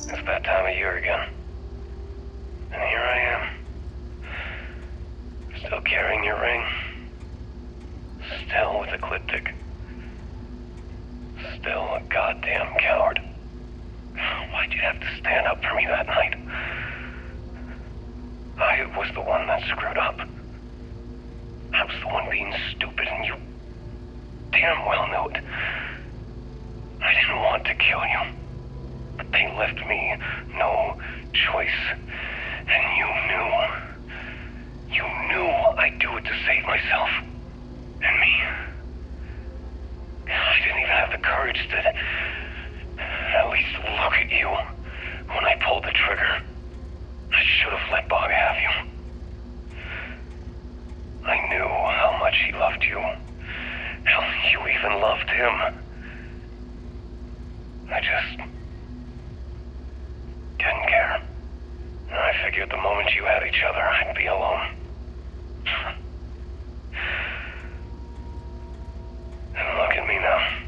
It's that time of year again. And here I am. Still carrying your ring. Still with Ecliptic. Still a goddamn coward. Why'd you have to stand up for me that night? I was the one that screwed up. I was the one being stupid, and you damn well knew it. I didn't want to kill you, but they left me no choice. And you knew. You knew I'd do it to save myself. And me. I didn't even have the courage to at least look at you when I pulled the trigger. I should have let Bob have you. I knew how much he loved you. Hell, you even loved him. I just didn't care. I figured the moment you had each other, I'd be alone. And look at me now.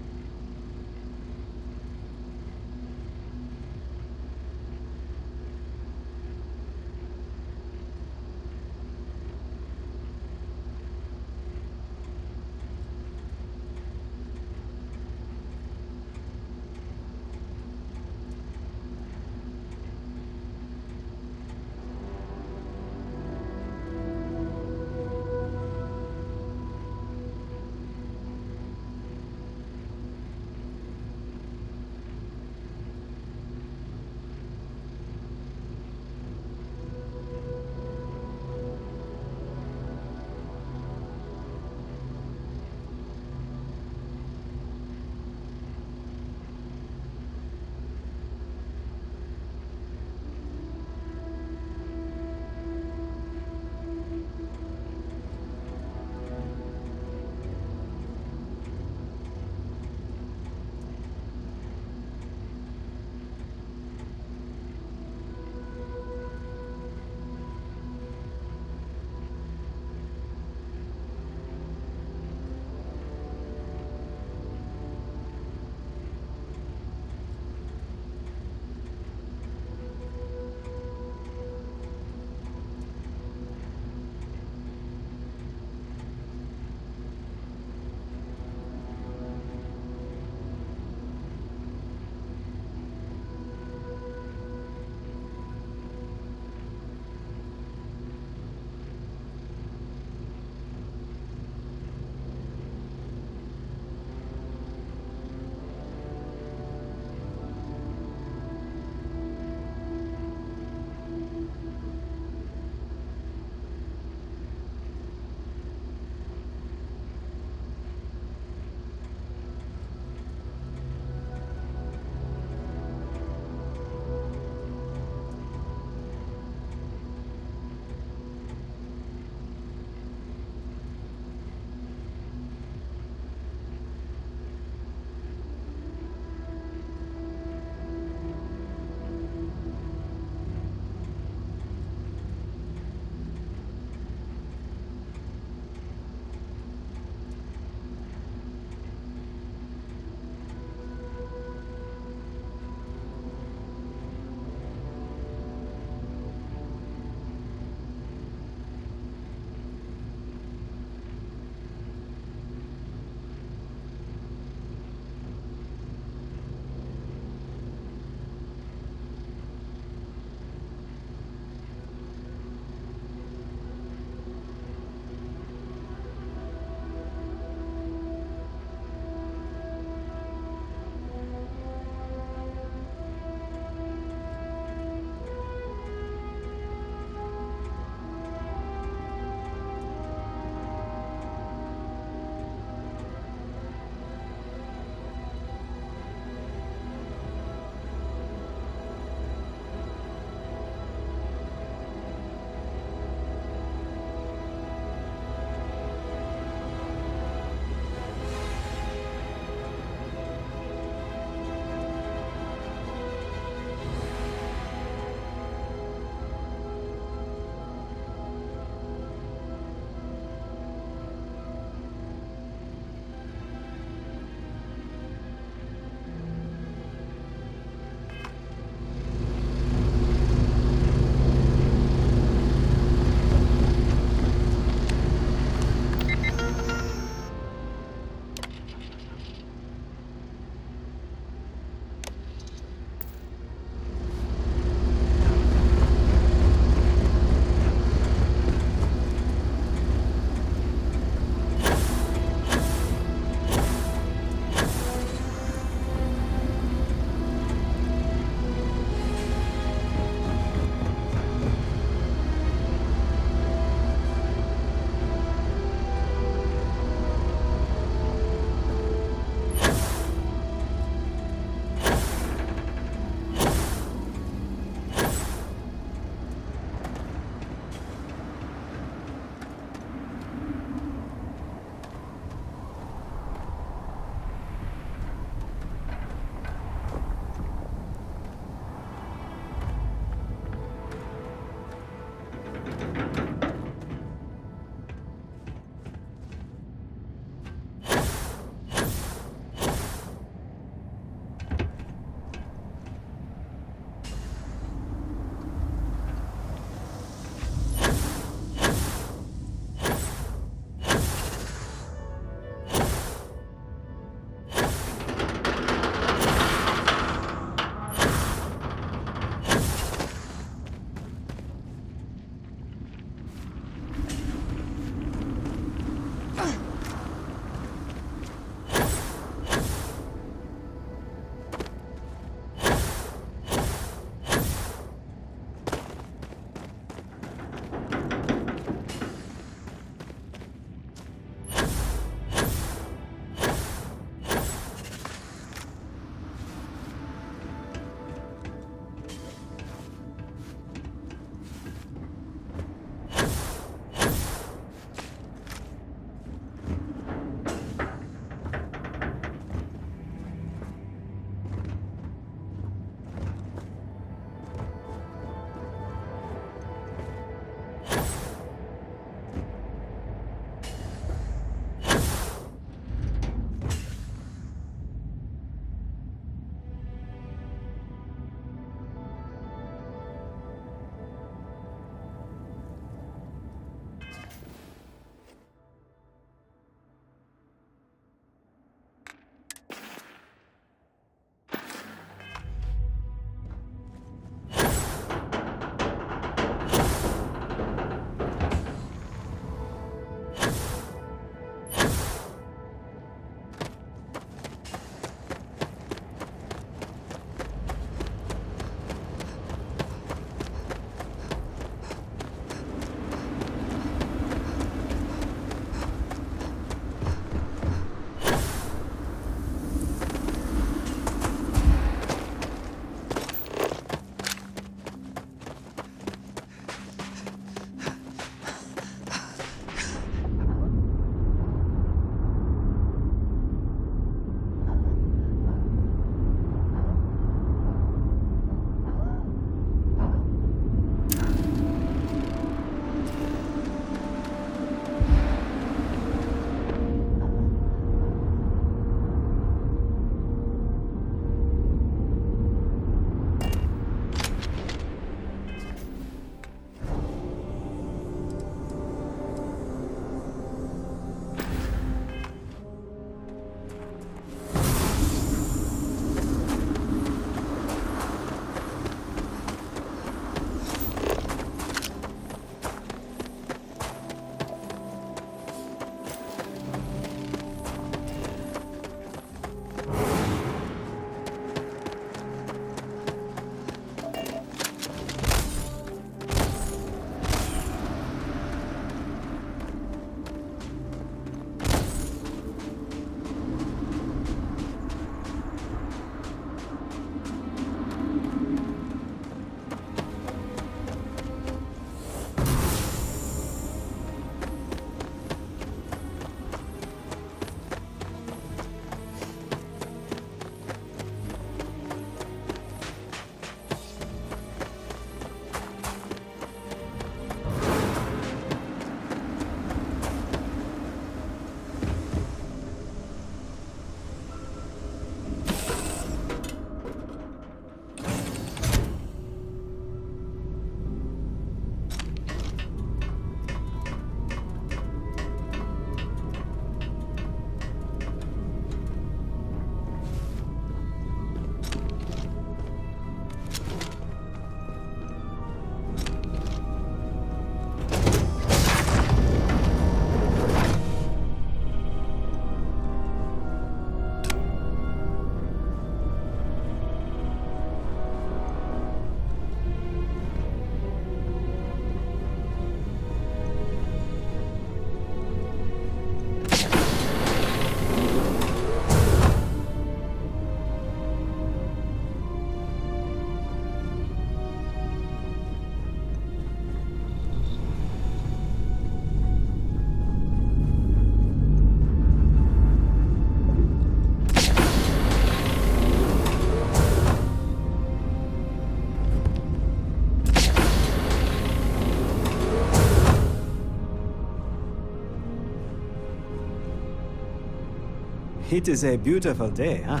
It is a beautiful day, huh?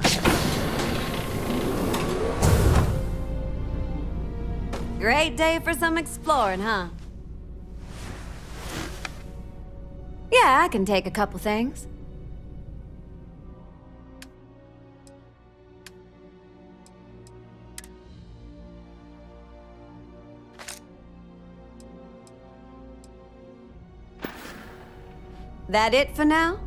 Great day for some exploring, huh? Yeah, I can take a couple things. That it for now?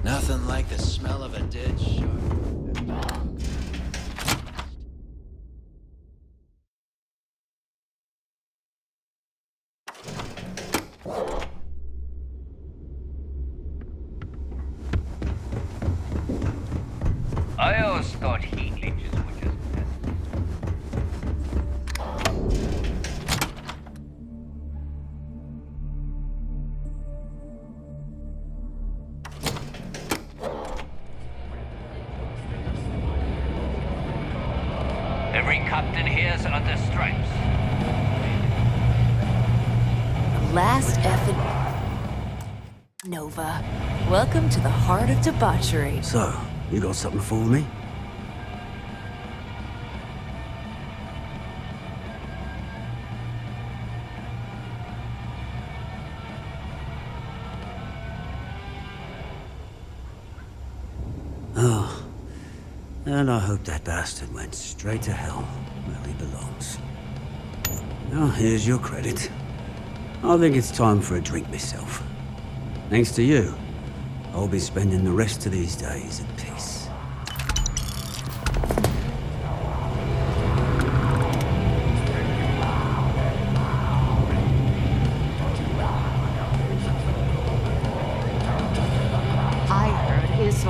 Nothing like the smell of a dead shark. I always thought heat leeches were just pests. Every captain here's under stripes. Last effing Nova. Welcome to the heart of debauchery. So, you got something for me? Oh. And I hope that bastard went straight to hell, where he belongs. Now, here's your credit. I think it's time for a drink myself. Thanks to you, I'll be spending the rest of these days at peace.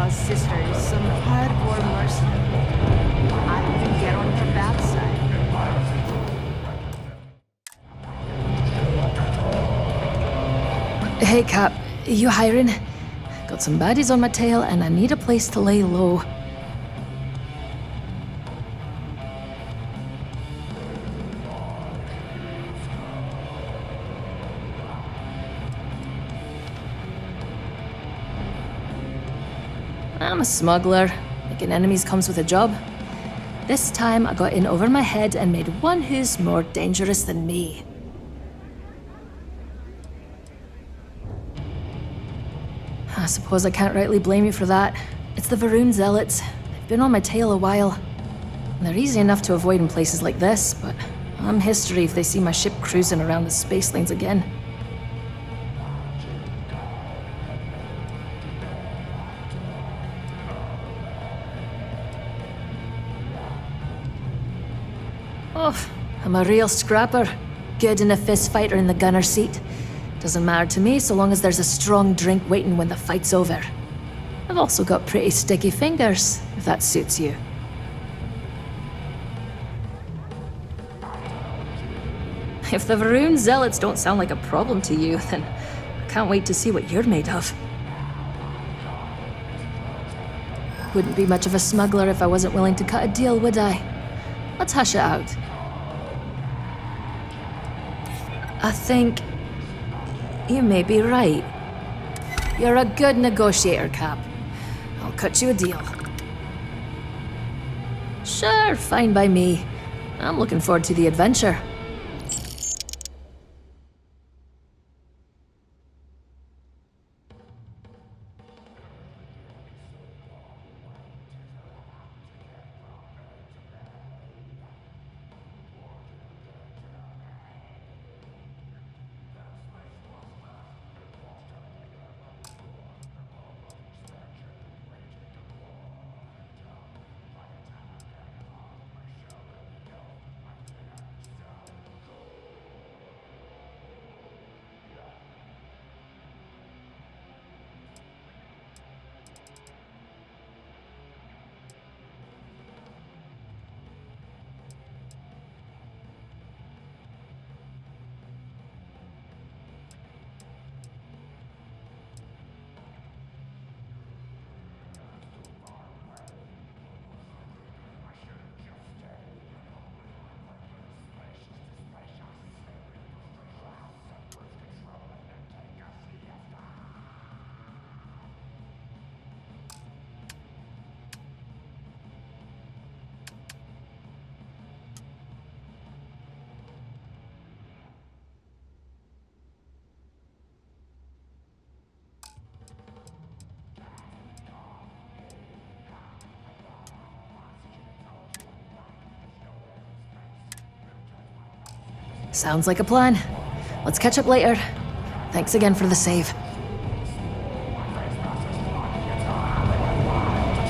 grandma's sister is some hardcore mercenary. I don't even get on her bad side. Hey, Cap. You hiring? Got some baddies on my tail, and I need a place to lay low. I'm a smuggler. Making enemies comes with a job. This time I got in over my head and made one who's more dangerous than me. I suppose I can't rightly blame you for that. It's the Varun Zealots. They've been on my tail a while. And they're easy enough to avoid in places like this, but I'm history if they see my ship cruising around the space lanes again. Oh, I'm a real scrapper. Good in a fist fight or in the gunner seat. Doesn't matter to me so long as there's a strong drink waiting when the fight's over. I've also got pretty sticky fingers, if that suits you. If the Varun Zealots don't sound like a problem to you, then I can't wait to see what you're made of. Wouldn't be much of a smuggler if I wasn't willing to cut a deal, would I? Let's hash it out. I think you may be right. You're a good negotiator, Cap. I'll cut you a deal. Sure, fine by me. I'm looking forward to the adventure. Sounds like a plan. Let's catch up later. Thanks again for the save.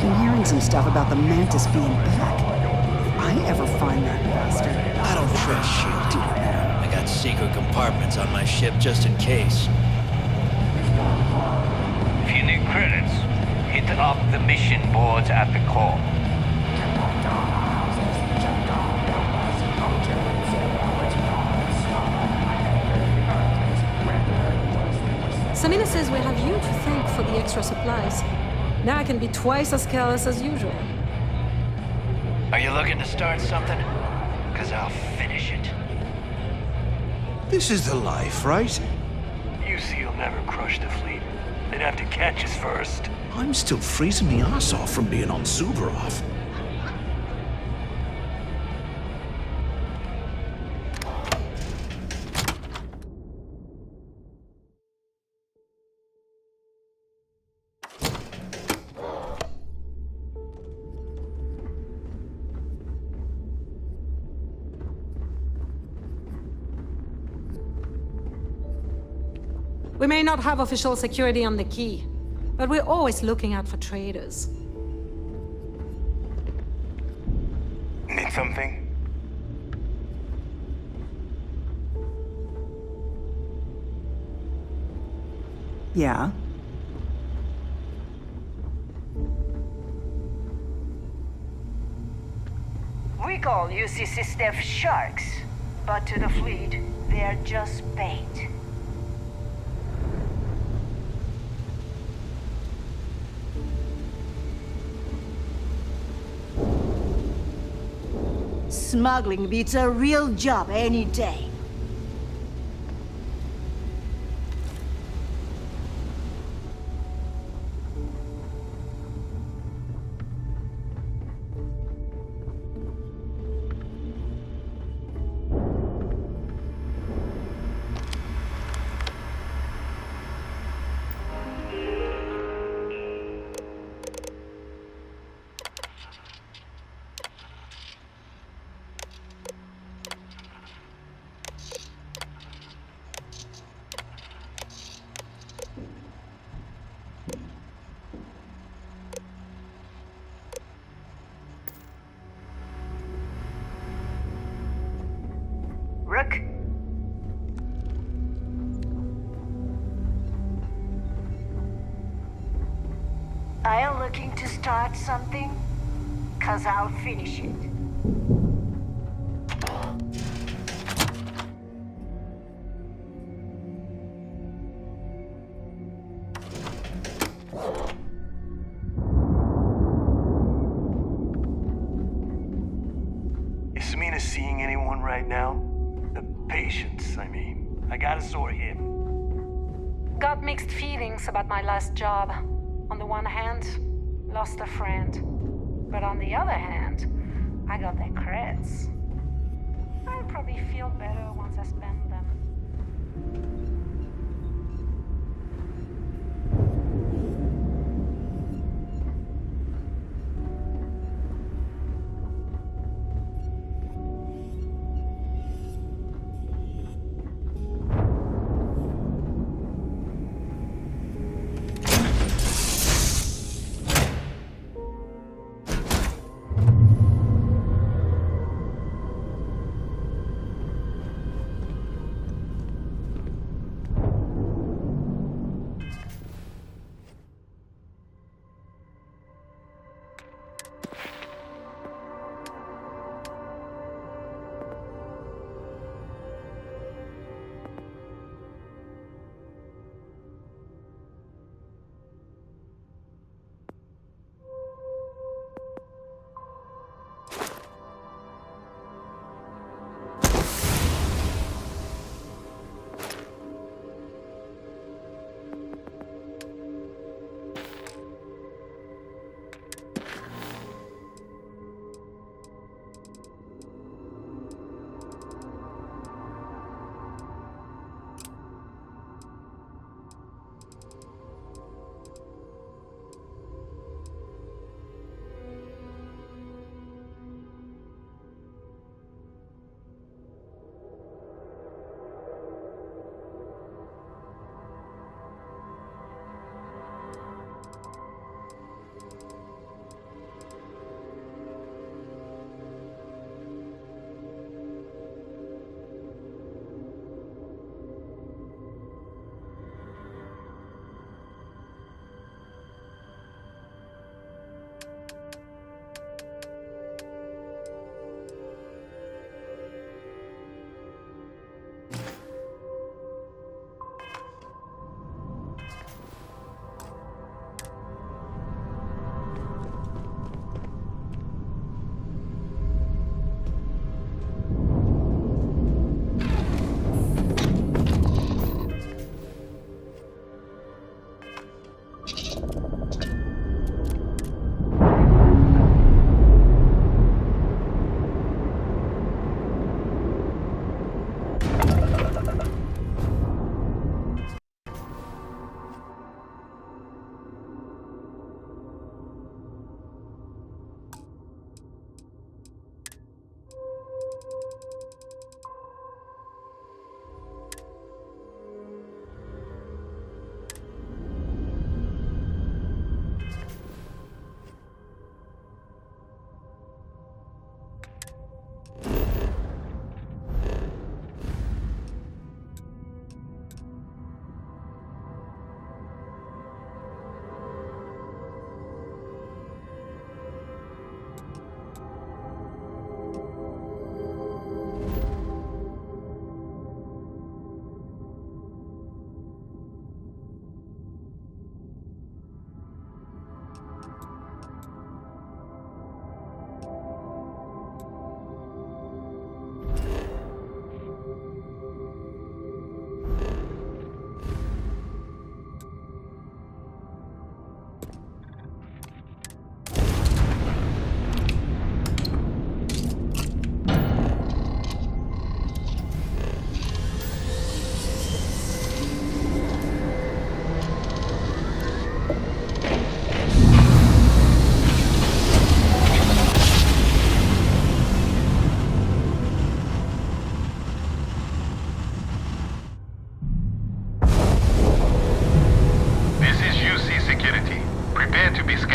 I'm hearing some stuff about the Mantis being back. If I ever find that bastard... I don't trust shit. I got secret compartments on my ship just in case. If you need credits, hit up the mission boards at the core. Samina says we have you to thank for the extra supplies. Now I can be twice as careless as usual. Are you looking to start something? Because I'll finish it. This is the life, right? UC'll never crush the fleet. They'd have to catch us first. I'm still freezing me ass off from being on Suvorov. We may not have official security on the key, but we're always looking out for traders. Need something? Yeah. call UCC staff sharks, but to the fleet, they're just bait. Smuggling beats a real job any day. Rook? Are you looking to start something? 'Cause I'll finish it. Is Samina seeing anyone right now? The patients, I mean. I got a sore hip. Got mixed feelings about my last job. On the one hand, lost a friend. But on the other hand, I got their creds. I'll probably feel better once I spend them.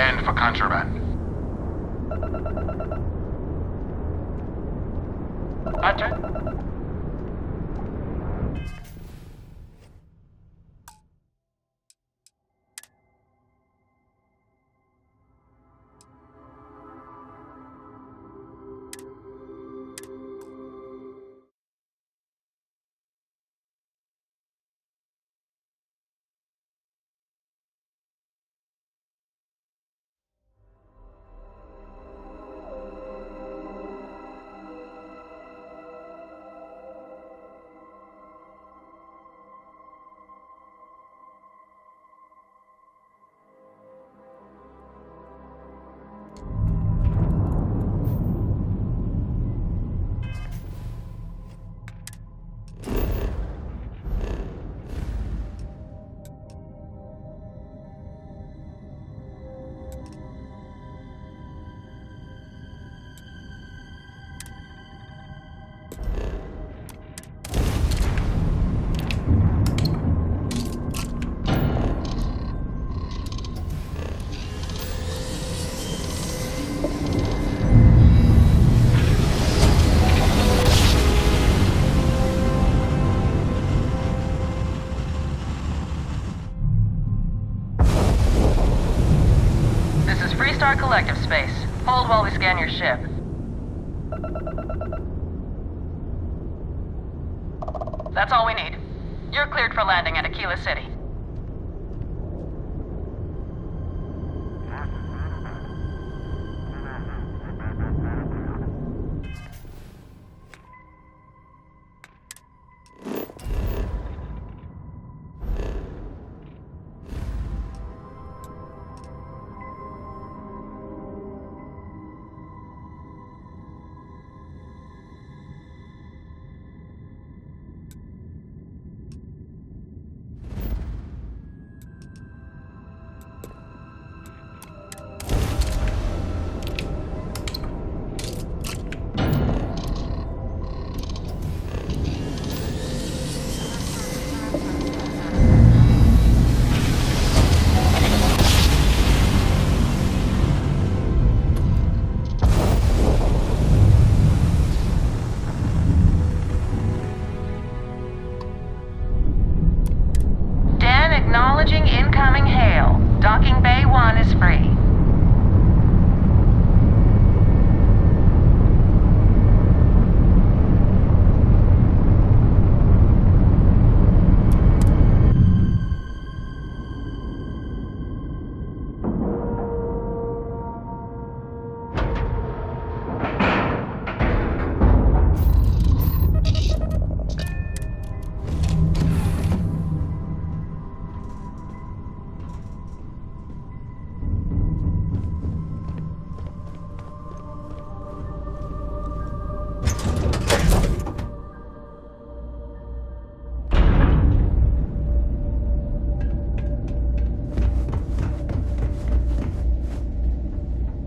scanned for contraband. Patrick? Star Collective Space. Hold while we scan your ship. That's all we need. You're cleared for landing at Aquila City. Acknowledging incoming hail. Docking Bay 1 is free.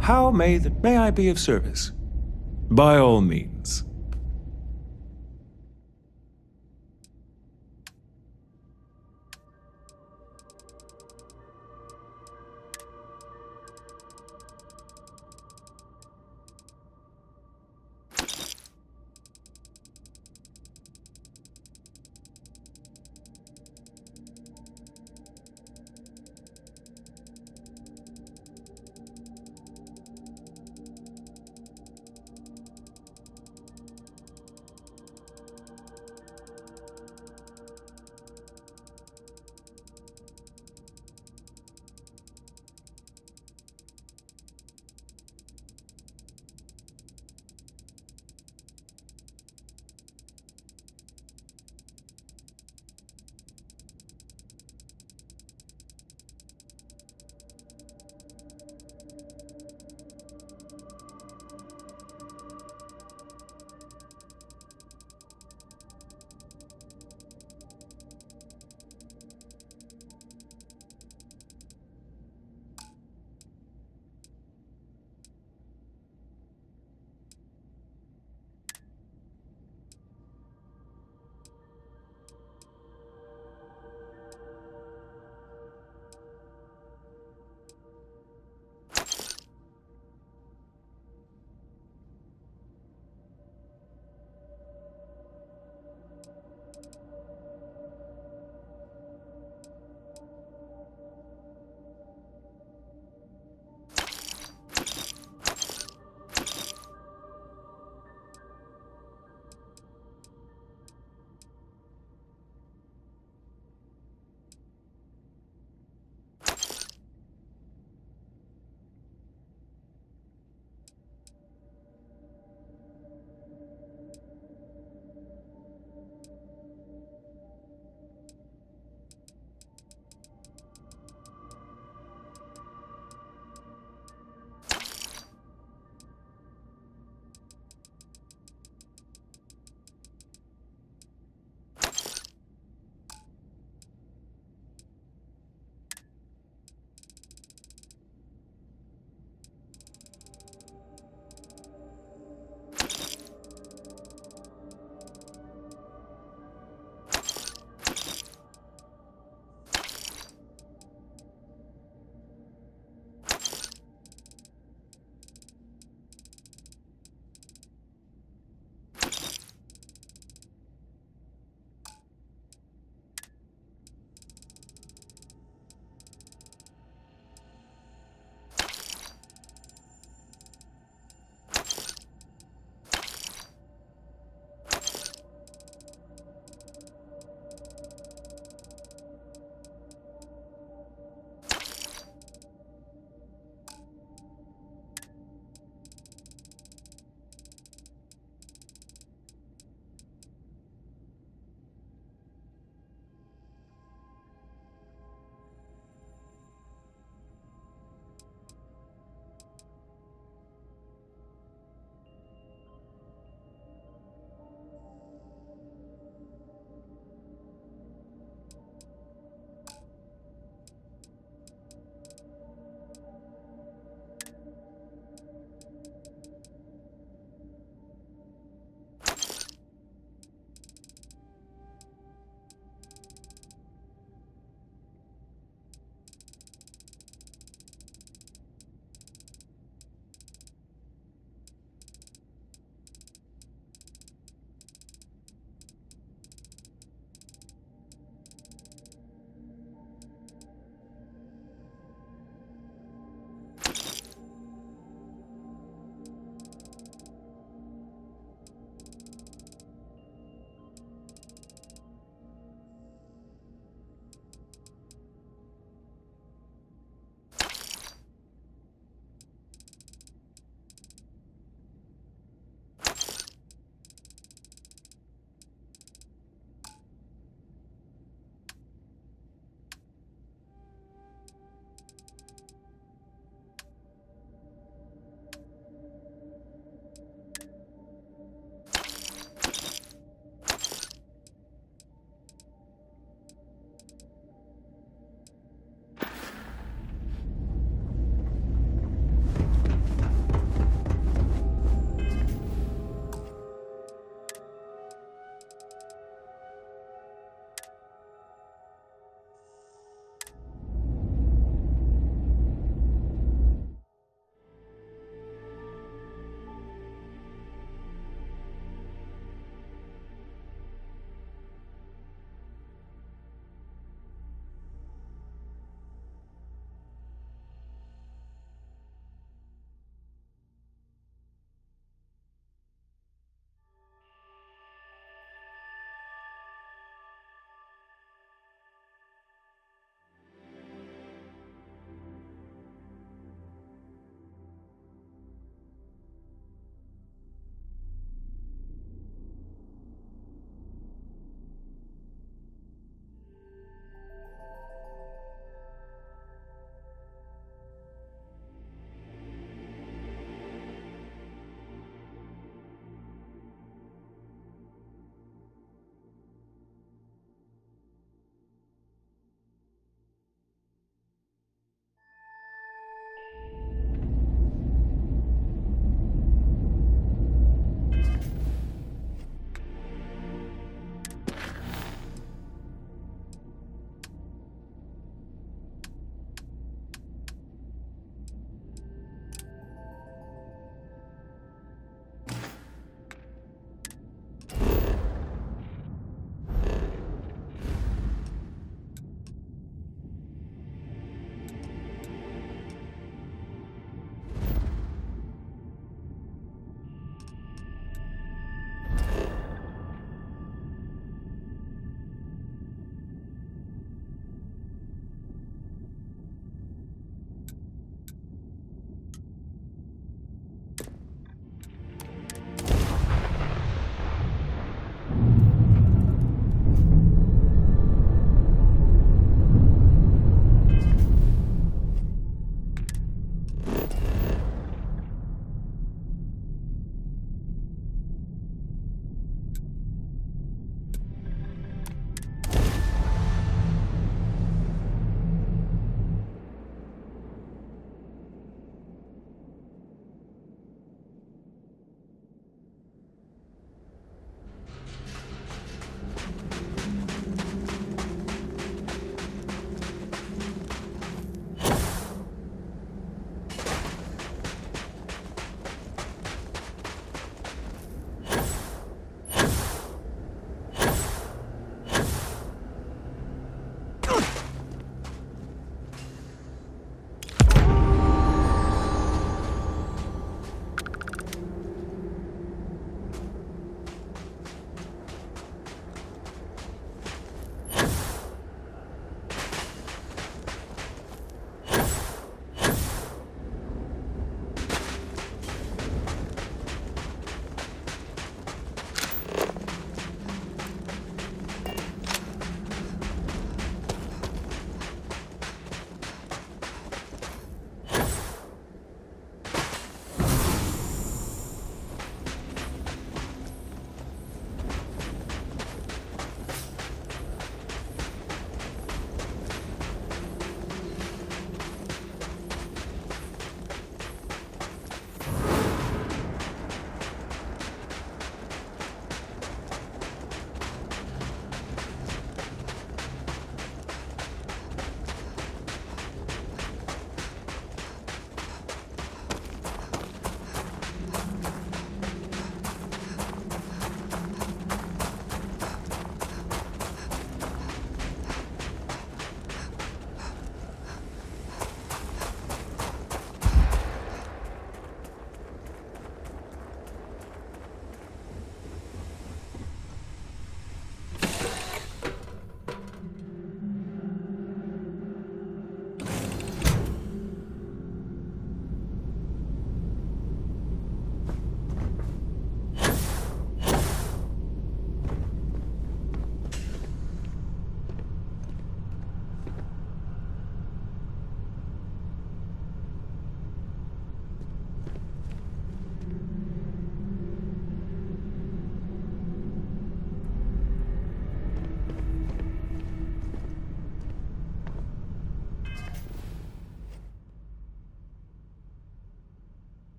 How may I be of service? By all means.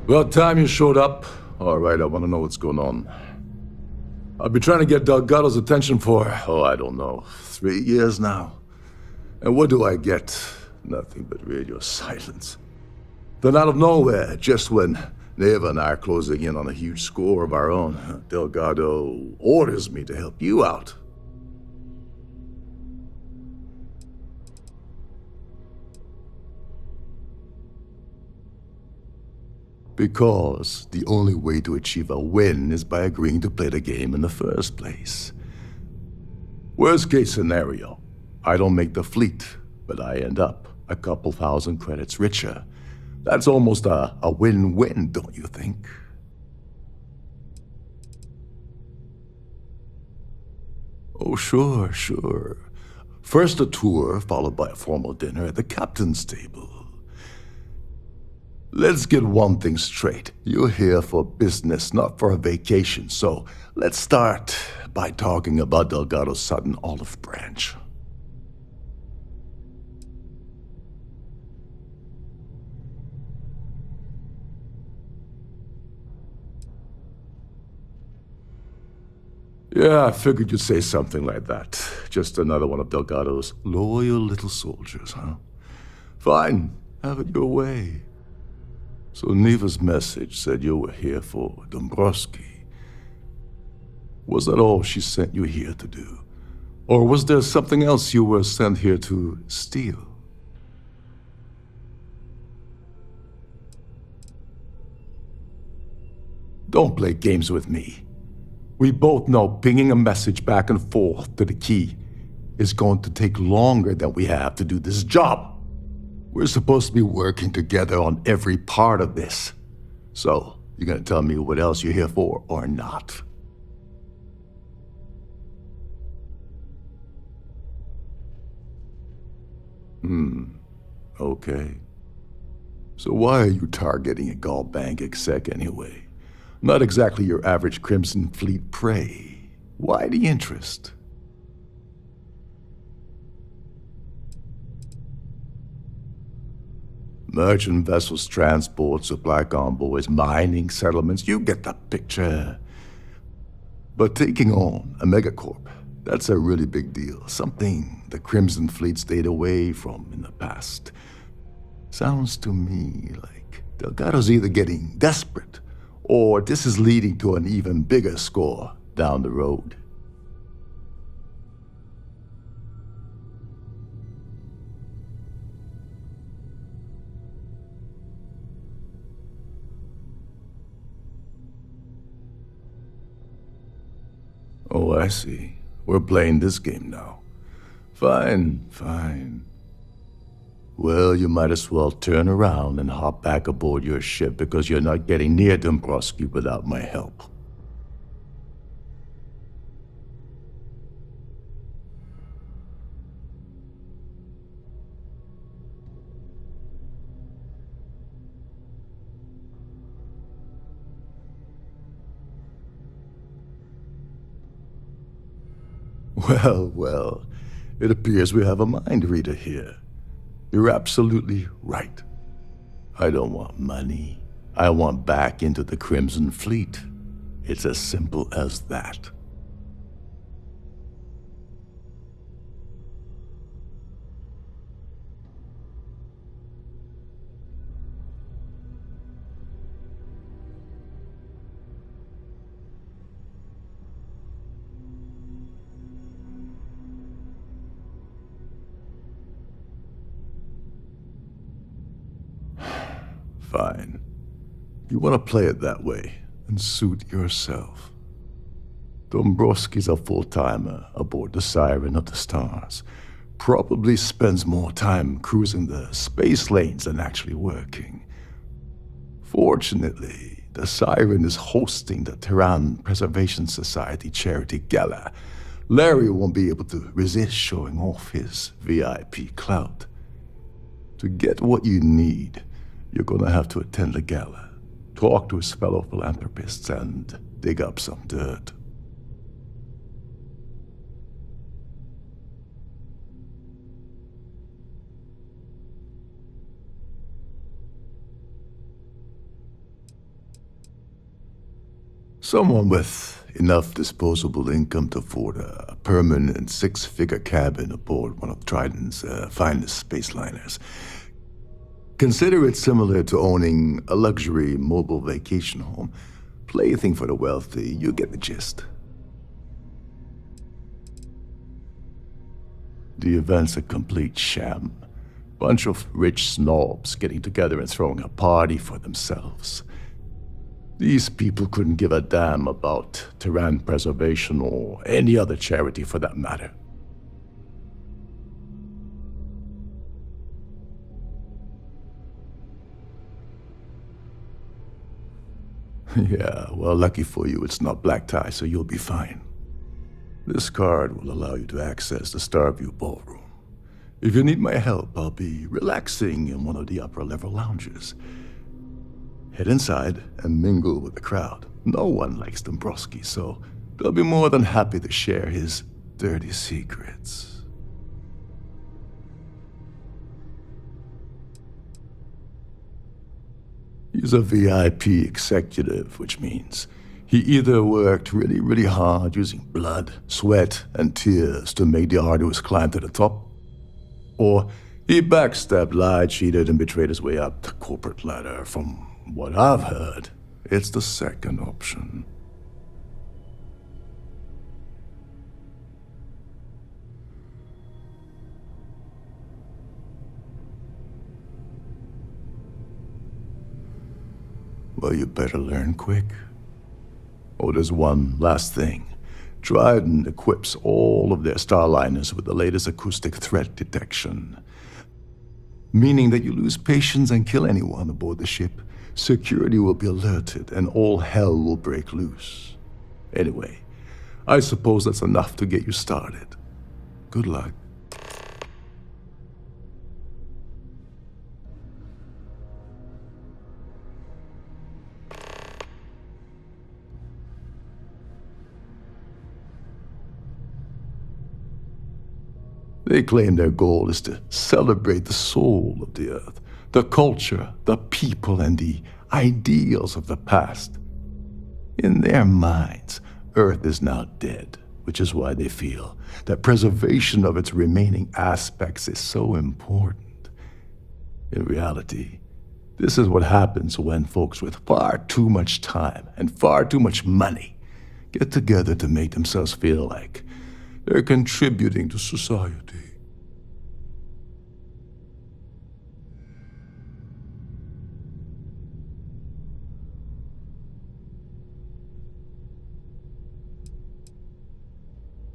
About time you showed up. All right, I want to know what's going on. I've been trying to get Delgado's attention for, I don't know, 3 years now. And what do I get? Nothing but radio silence. Then out of nowhere, just when Neva and I are closing in on a huge score of our own, Delgado orders me to help you out. Because the only way to achieve a win is by agreeing to play the game in the first place. Worst case scenario, I don't make the fleet, but I end up a couple thousand credits richer. That's almost a win-win, don't you think? Oh, sure, sure. First a tour, followed by a formal dinner at the captain's table. Let's get one thing straight. You're here for business, not for a vacation, so let's start by talking about Delgado's sudden olive branch. Yeah, I figured you'd say something like that. Just another one of Delgado's loyal little soldiers, huh? Fine, have it your way. So Neva's message said you were here for Dombrowski. Was that all she sent you here to do? Or was there something else you were sent here to steal? Don't play games with me. We both know pinging a message back and forth to the key is going to take longer than we have to do this job. We're supposed to be working together on every part of this. So, you gonna tell me what else you're here for or not? Okay. So why are you targeting a Gallbank exec anyway? Not exactly your average Crimson Fleet prey. Why the interest? Merchant vessels, transport, supply convoys, mining settlements, you get the picture. But taking on a megacorp, that's a really big deal. Something the Crimson Fleet stayed away from in the past. Sounds to me like Delgado's either getting desperate, or this is leading to an even bigger score down the road. Oh, I see. We're playing this game now. Fine, fine. Well, you might as well turn around and hop back aboard your ship because you're not getting near Dombrowski without my help. Well, it appears we have a mind reader here. You're absolutely right. I don't want money. I want back into the Crimson Fleet. It's as simple as that. Fine. You want to play it that way, and suit yourself. Dombrowski's a full-timer aboard the Siren of the Stars. Probably spends more time cruising the space lanes than actually working. Fortunately, the Siren is hosting the Terran Preservation Society charity gala. Larry won't be able to resist showing off his VIP clout. To get what you need, you're gonna have to attend the gala, talk to his fellow philanthropists, and dig up some dirt. Someone with enough disposable income to afford a permanent six-figure cabin aboard one of Trident's finest spaceliners. Consider it similar to owning a luxury mobile vacation home. Plaything for the wealthy, you get the gist. The event's a complete sham. Bunch of rich snobs getting together and throwing a party for themselves. These people couldn't give a damn about Terran preservation or any other charity for that matter. Yeah, well, lucky for you, it's not black tie, so you'll be fine. This card will allow you to access the Starview Ballroom. If you need my help, I'll be relaxing in one of the upper-level lounges. Head inside and mingle with the crowd. No one likes Dombrowski, so they'll be more than happy to share his dirty secrets. He's a VIP executive, which means he either worked really, really hard using blood, sweat, and tears to make the arduous climb to the top, or he backstabbed, lied, cheated, and betrayed his way up the corporate ladder. From what I've heard, it's the second option. Well, you better learn quick. Oh, there's one last thing. Trident equips all of their starliners with the latest acoustic threat detection. Meaning that you lose patience and kill anyone aboard the ship, security will be alerted and all hell will break loose. Anyway, I suppose that's enough to get you started. Good luck. They claim their goal is to celebrate the soul of the Earth, the culture, the people, and the ideals of the past. In their minds, Earth is now dead, which is why they feel that preservation of its remaining aspects is so important. In reality, this is what happens when folks with far too much time and far too much money get together to make themselves feel like they're contributing to society.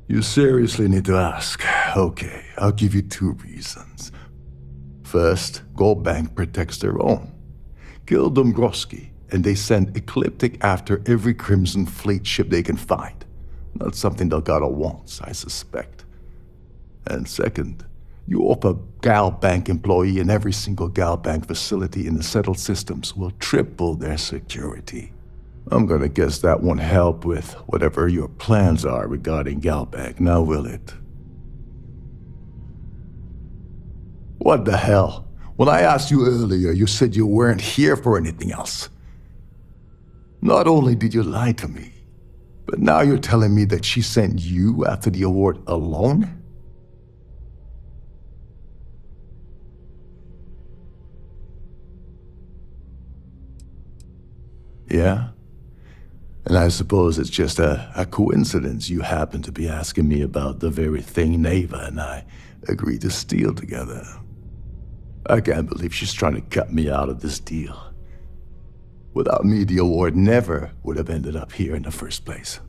You seriously need to ask. Okay, I'll give you 2 reasons. First, Gold Bank protects their own. Kill Dombrowski, and they send Ecliptic after every Crimson Fleet ship they can find. Not something Delgado wants, I suspect. And second, you offer Gal Bank employee in every single Gal Bank facility in the settled systems will triple their security. I'm gonna guess that won't help with whatever your plans are regarding Gal Bank, now will it? What the hell? When I asked you earlier, you said you weren't here for anything else. Not only did you lie to me, but now you're telling me that she sent you after the award alone? Yeah? And I suppose it's just a coincidence you happen to be asking me about the very thing Neva and I agreed to steal together. I can't believe she's trying to cut me out of this deal. Without me, the award never would have ended up here in the first place.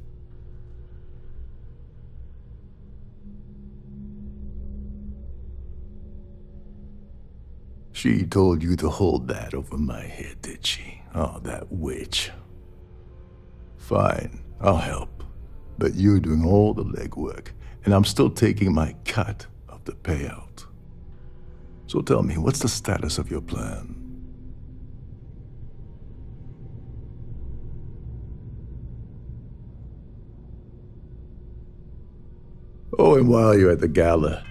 She told you to hold that over my head, did she? Oh, that witch. Fine, I'll help. But you're doing all the legwork, and I'm still taking my cut of the payout. So tell me, what's the status of your plan? Oh, and while you're at the gala,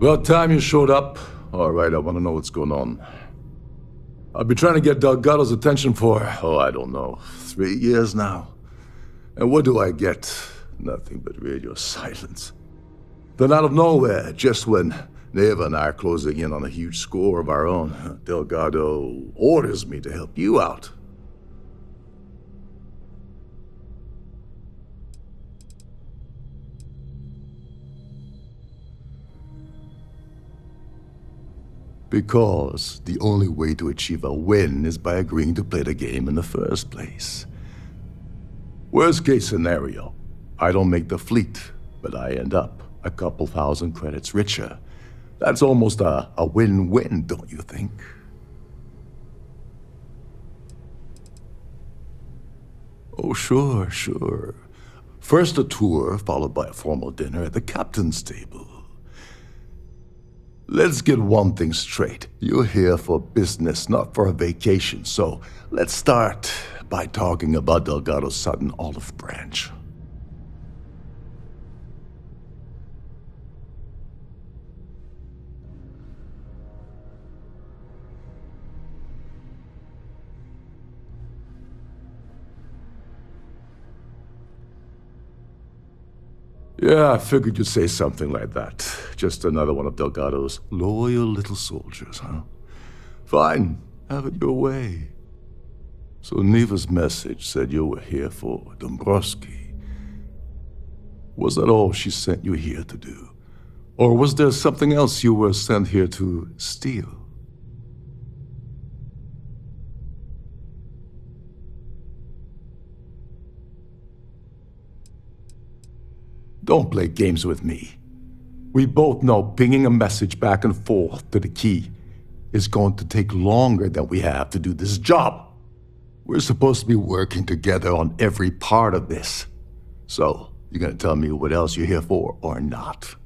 About time you showed up. All right, I want to know what's going on. I've been trying to get Delgado's attention for, I don't know, 3 years now. And what do I get? Nothing but radio silence. Then out of nowhere, just when Neva and I are closing in on a huge score of our own, Delgado orders me to help you out. Because the only way to achieve a win is by agreeing to play the game in the first place. Worst case scenario, I don't make the fleet, but I end up a couple thousand credits richer. That's almost a win-win, don't you think? Oh, sure. First a tour, followed by a formal dinner at the captain's table. Let's get one thing straight. You're here for business, not for a vacation, so let's start by talking about Delgado's sudden olive branch. Yeah, I figured you'd say something like that. Just another one of Delgado's loyal little soldiers, huh? Fine, have it your way. So Neva's message said you were here for Dombrowski. Was that all she sent you here to do? Or was there something else you were sent here to steal? Don't play games with me. We both know pinging a message back and forth to the key is going to take longer than we have to do this job. We're supposed to be working together on every part of this. So, you gonna tell me what else you're here for or not?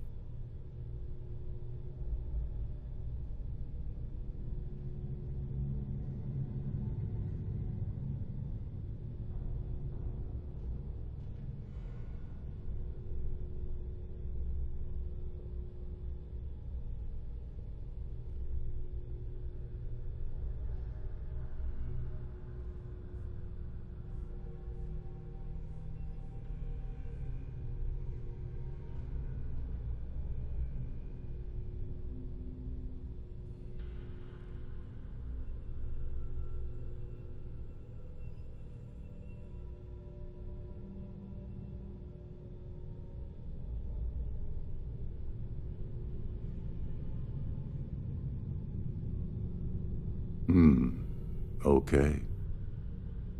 Okay.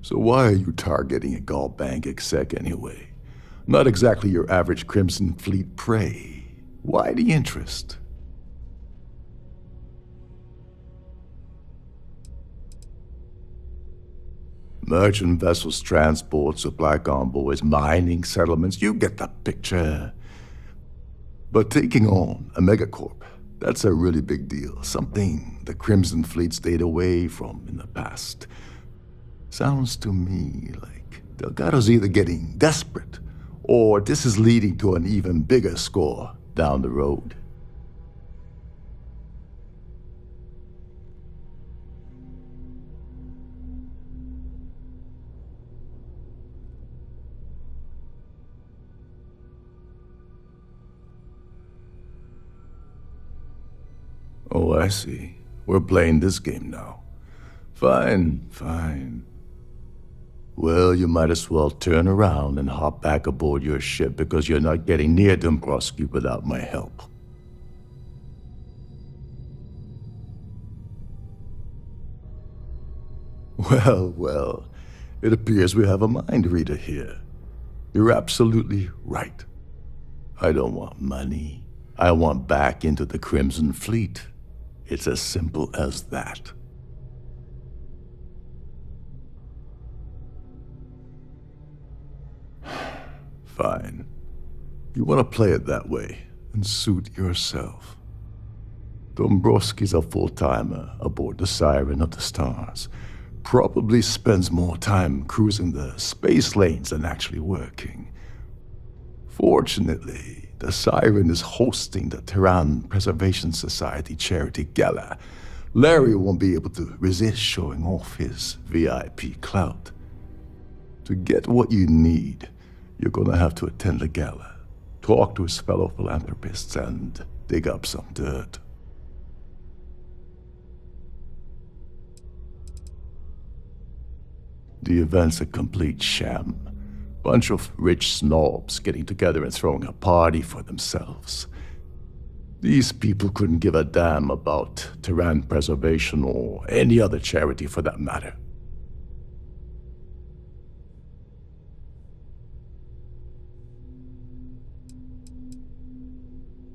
So why are you targeting a Gallbank exec anyway? Not exactly your average Crimson Fleet prey. Why the interest? Merchant vessels, transport, supply convoys, mining settlements, you get the picture. But taking on a megacorp, that's a really big deal. Something the Crimson Fleet stayed away from in the past. Sounds to me like Delgado's either getting desperate, or this is leading to an even bigger score down the road. Oh, I see. We're playing this game now. Fine. Well, you might as well turn around and hop back aboard your ship because you're not getting near Dombrowski without my help. Well, it appears we have a mind reader here. You're absolutely right. I don't want money. I want back into the Crimson Fleet. It's as simple as that. Fine. You want to play it that way, and suit yourself. Dombrowski's a full-timer aboard the Siren of the Stars. Probably spends more time cruising the space lanes than actually working. Fortunately, the Siren is hosting the Tehran Preservation Society charity gala. Larry won't be able to resist showing off his VIP clout. To get what you need, you're gonna have to attend the gala, talk to his fellow philanthropists, and dig up some dirt. The event's a complete sham. Bunch of rich snobs getting together and throwing a party for themselves. These people couldn't give a damn about Tehran preservation or any other charity for that matter.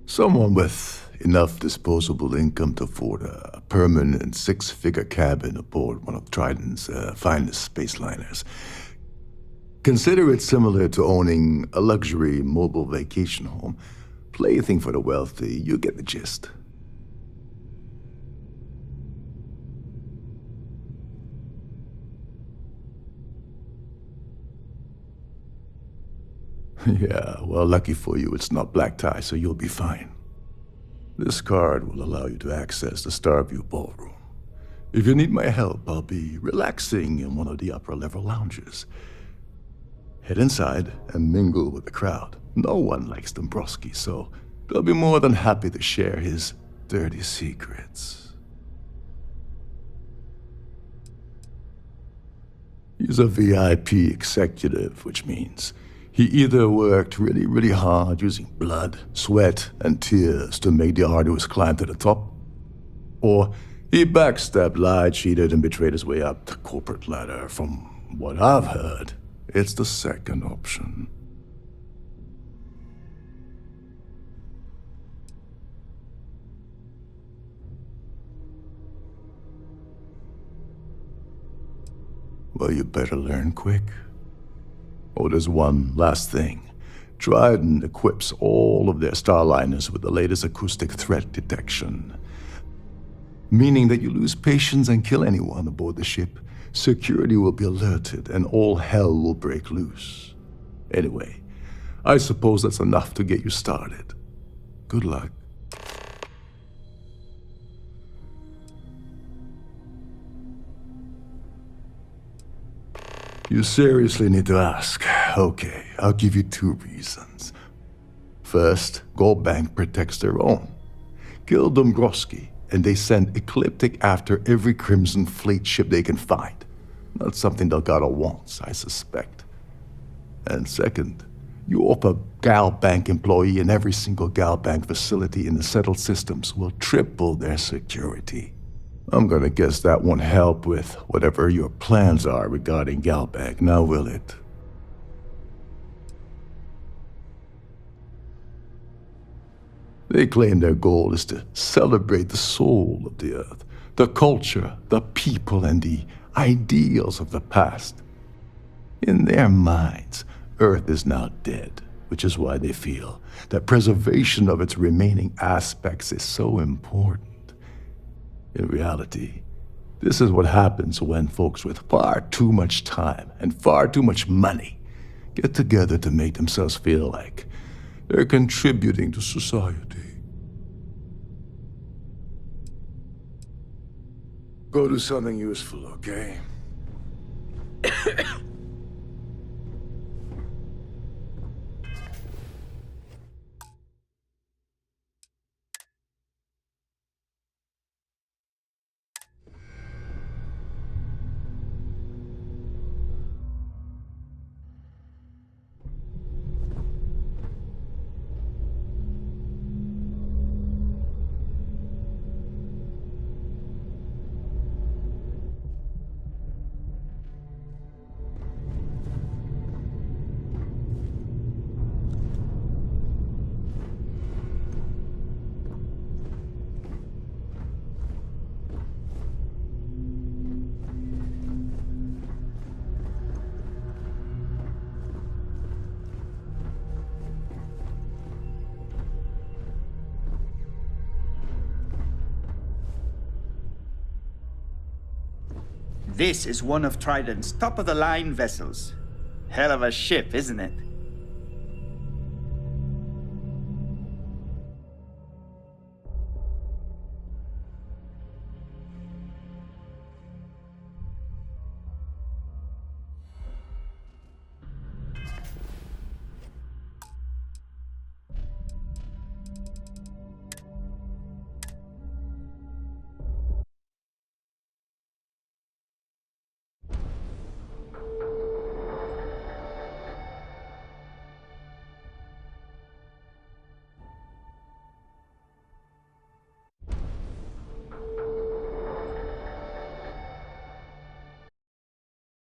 Someone with enough disposable income to afford a permanent six-figure cabin aboard one of Trident's finest space liners. Consider it similar to owning a luxury mobile vacation home. Plaything for the wealthy, you get the gist. Yeah, well, lucky for you, it's not black tie, so you'll be fine. This card will allow you to access the Starview Ballroom. If you need my help, I'll be relaxing in one of the upper-level lounges. Head inside and mingle with the crowd. No one likes Dombrowski, so they'll be more than happy to share his dirty secrets. He's a VIP executive, which means he either worked really, really hard using blood, sweat, and tears to make the arduous climb to the top, or he backstabbed, lied, cheated, and betrayed his way up the corporate ladder. From what I've heard, it's the second option. Well, you better learn quick. Oh, there's one last thing. Trident equips all of their starliners with the latest acoustic threat detection. Meaning that you lose patience and kill anyone aboard the ship, security will be alerted and all hell will break loose. Anyway, I suppose that's enough to get you started. Good luck. You seriously need to ask. Okay, I'll give you 2 reasons. First, Gold Bank protects their own. Kill Dombrowski, and they send Ecliptic after every Crimson Fleet ship they can find. Not something Delgado wants, I suspect. And second, you offer Gal Bank employee in every single Gal Bank facility in the settled systems will triple their security. I'm gonna guess that won't help with whatever your plans are regarding Gal Bank, now will it? They claim their goal is to celebrate the soul of the Earth, the culture, the people, and the ideals of the past. In their minds, Earth is now dead, which is why they feel that preservation of its remaining aspects is so important. In reality, this is what happens when folks with far too much time and far too much money get together to make themselves feel like they're contributing to society. Go do something useful, okay? This is one of Trident's top-of-the-line vessels. Hell of a ship, isn't it?